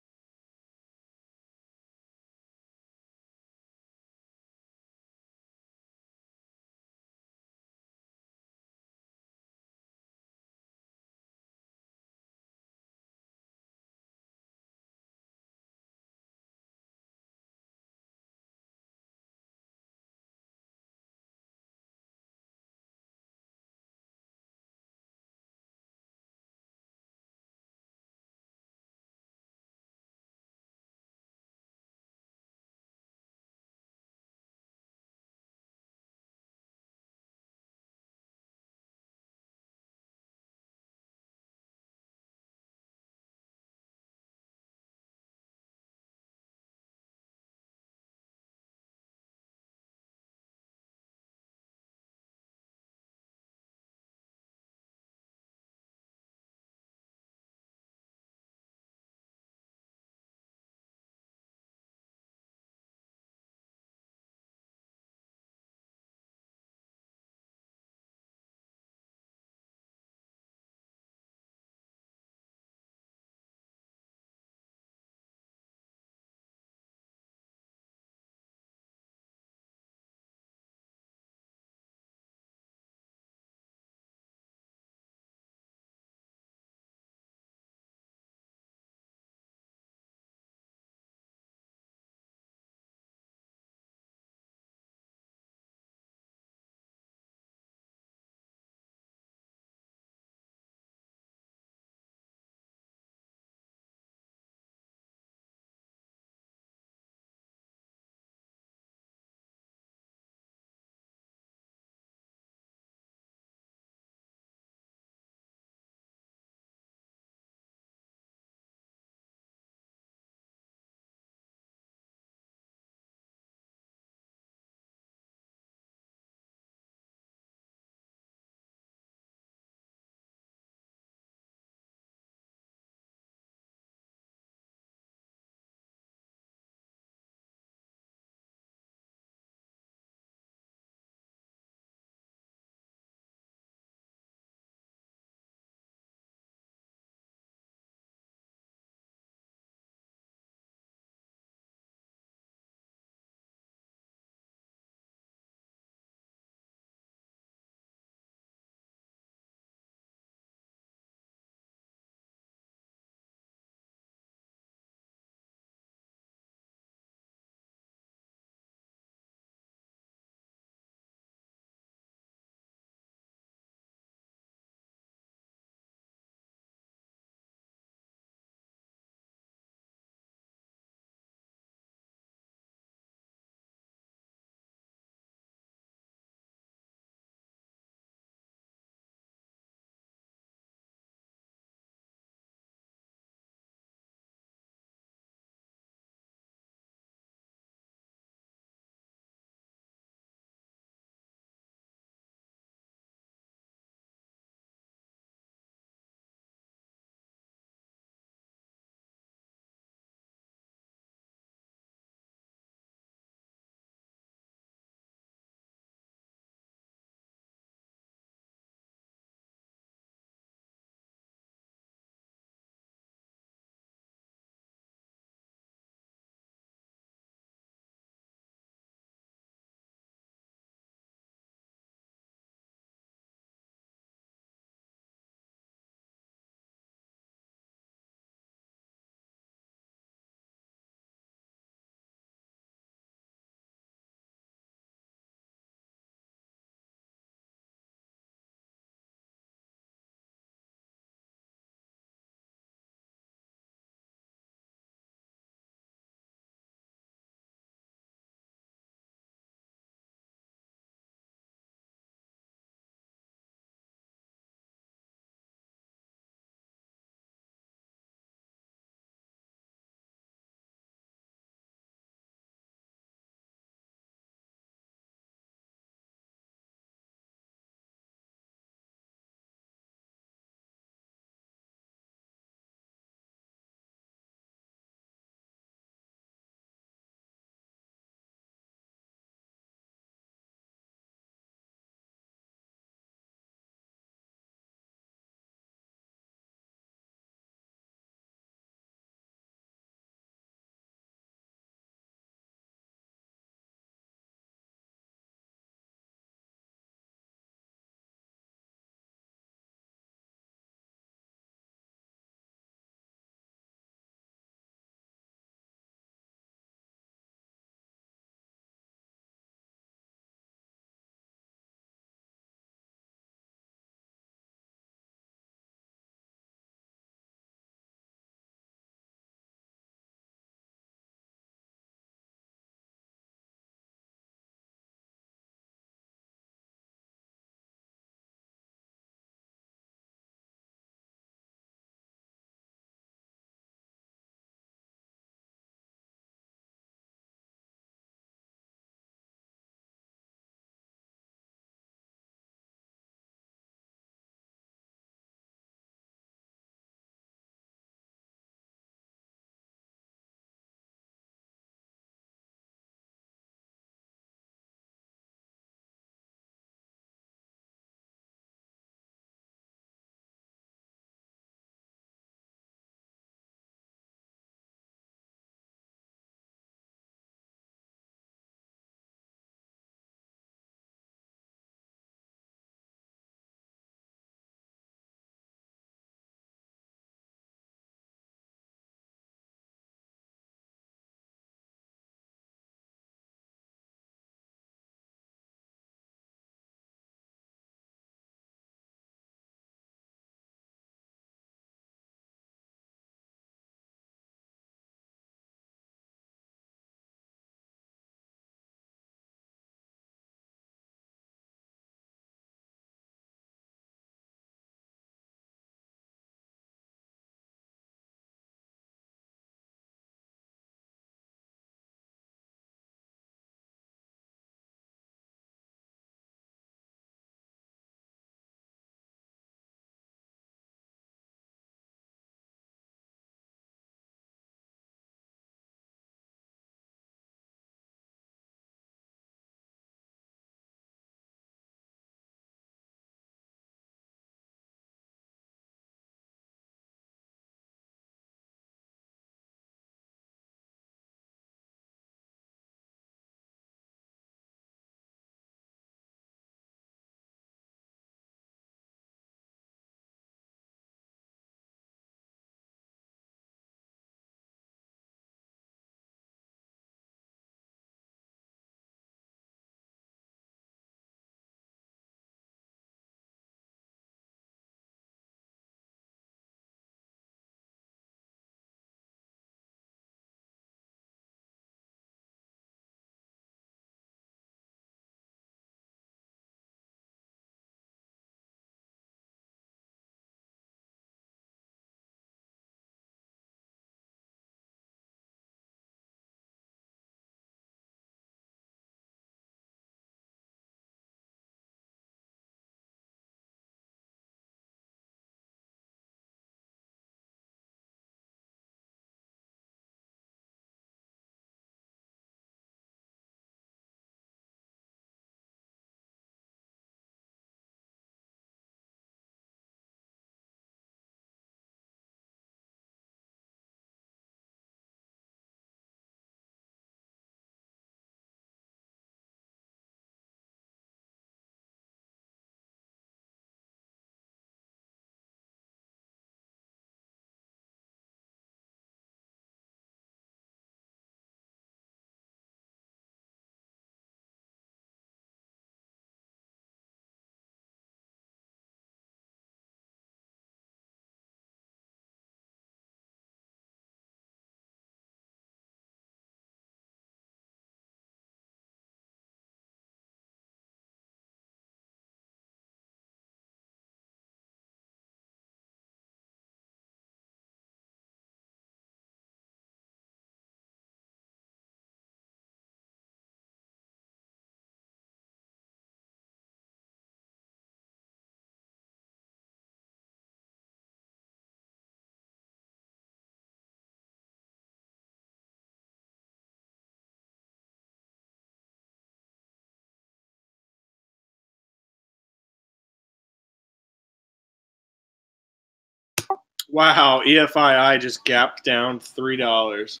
Wow, EFII just gapped down $3.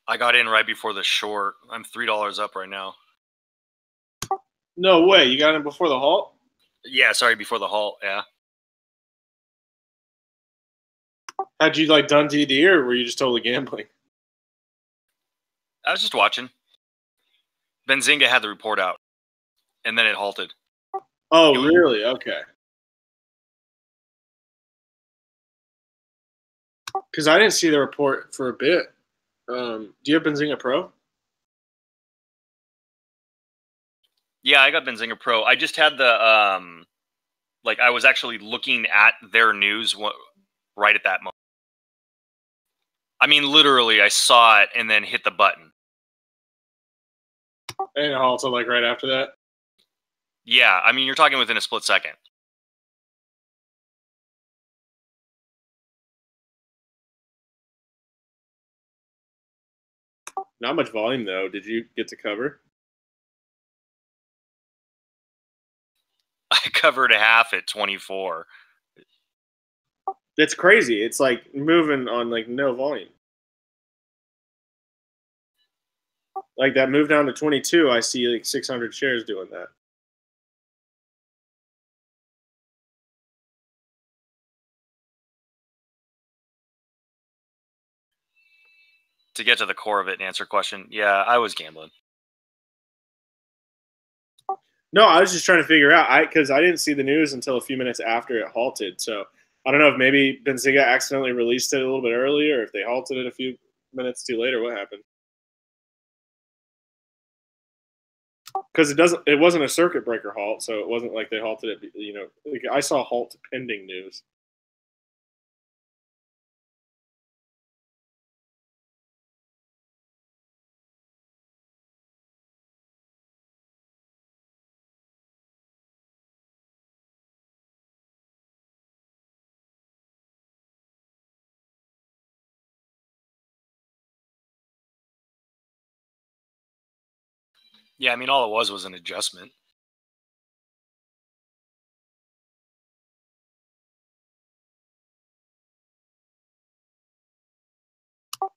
I got in right before the short. I'm $3 up right now. No way, you got in before the halt? Yeah, sorry, before the halt. Yeah. Had you like done TD or were you just totally gambling? I was just watching. Benzinga had the report out, and then it halted. Oh, really? Okay. Because I didn't see the report for a bit. Do you have Benzinga Pro? Yeah, I got Benzinga Pro. I just had the like I was actually looking at their news right at that moment. I mean, literally, I saw it and then hit the button. And it halted like right after that? Yeah, I mean, you're talking within a split second. Not much volume, though. Did you get to cover? I covered a half at 24. It's crazy. It's like moving on like no volume. Like that move down to 22, I see like 600 shares doing that. To get to the core of it and answer a question, yeah, I was gambling. No, I was just trying to figure out because I didn't see the news until a few minutes after it halted. So I don't know if maybe Benzinga accidentally released it a little bit earlier, or if they halted it a few minutes too later. What happened? Because it wasn't a circuit breaker halt, so it wasn't like they halted it. You know, like I saw halt pending news. Yeah, I mean, all it was an adjustment.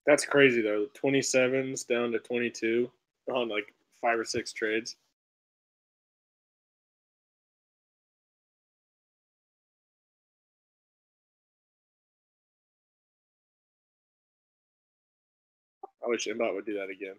That's crazy though. 27s down to 22 on like 5 or 6 trades. I wish Mbot would do that again.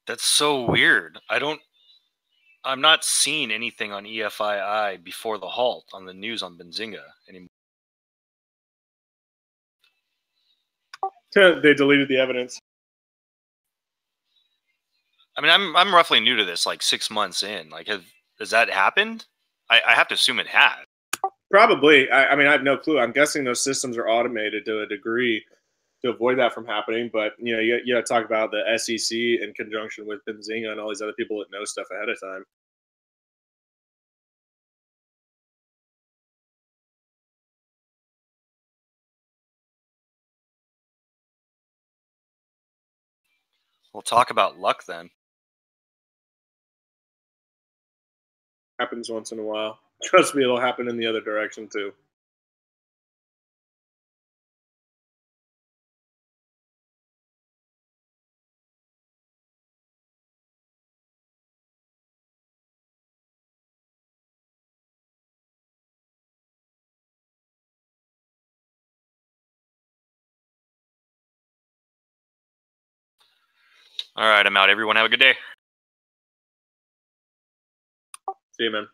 That's so weird. I'm not seeing anything on EFII before the halt on the news on Benzinga anymore. They deleted the evidence. I mean, I'm roughly new to this, like 6 months in. Like, has that happened? I have to assume it has. Probably. I mean, I have no clue. I'm guessing those systems are automated to a degree to avoid that from happening. But you got to talk about the SEC in conjunction with Benzinga and all these other people that know stuff ahead of time. We'll talk about luck then. Happens once in a while. Trust me, it'll happen in the other direction too. All right, I'm out. Everyone have a good day. See you, man.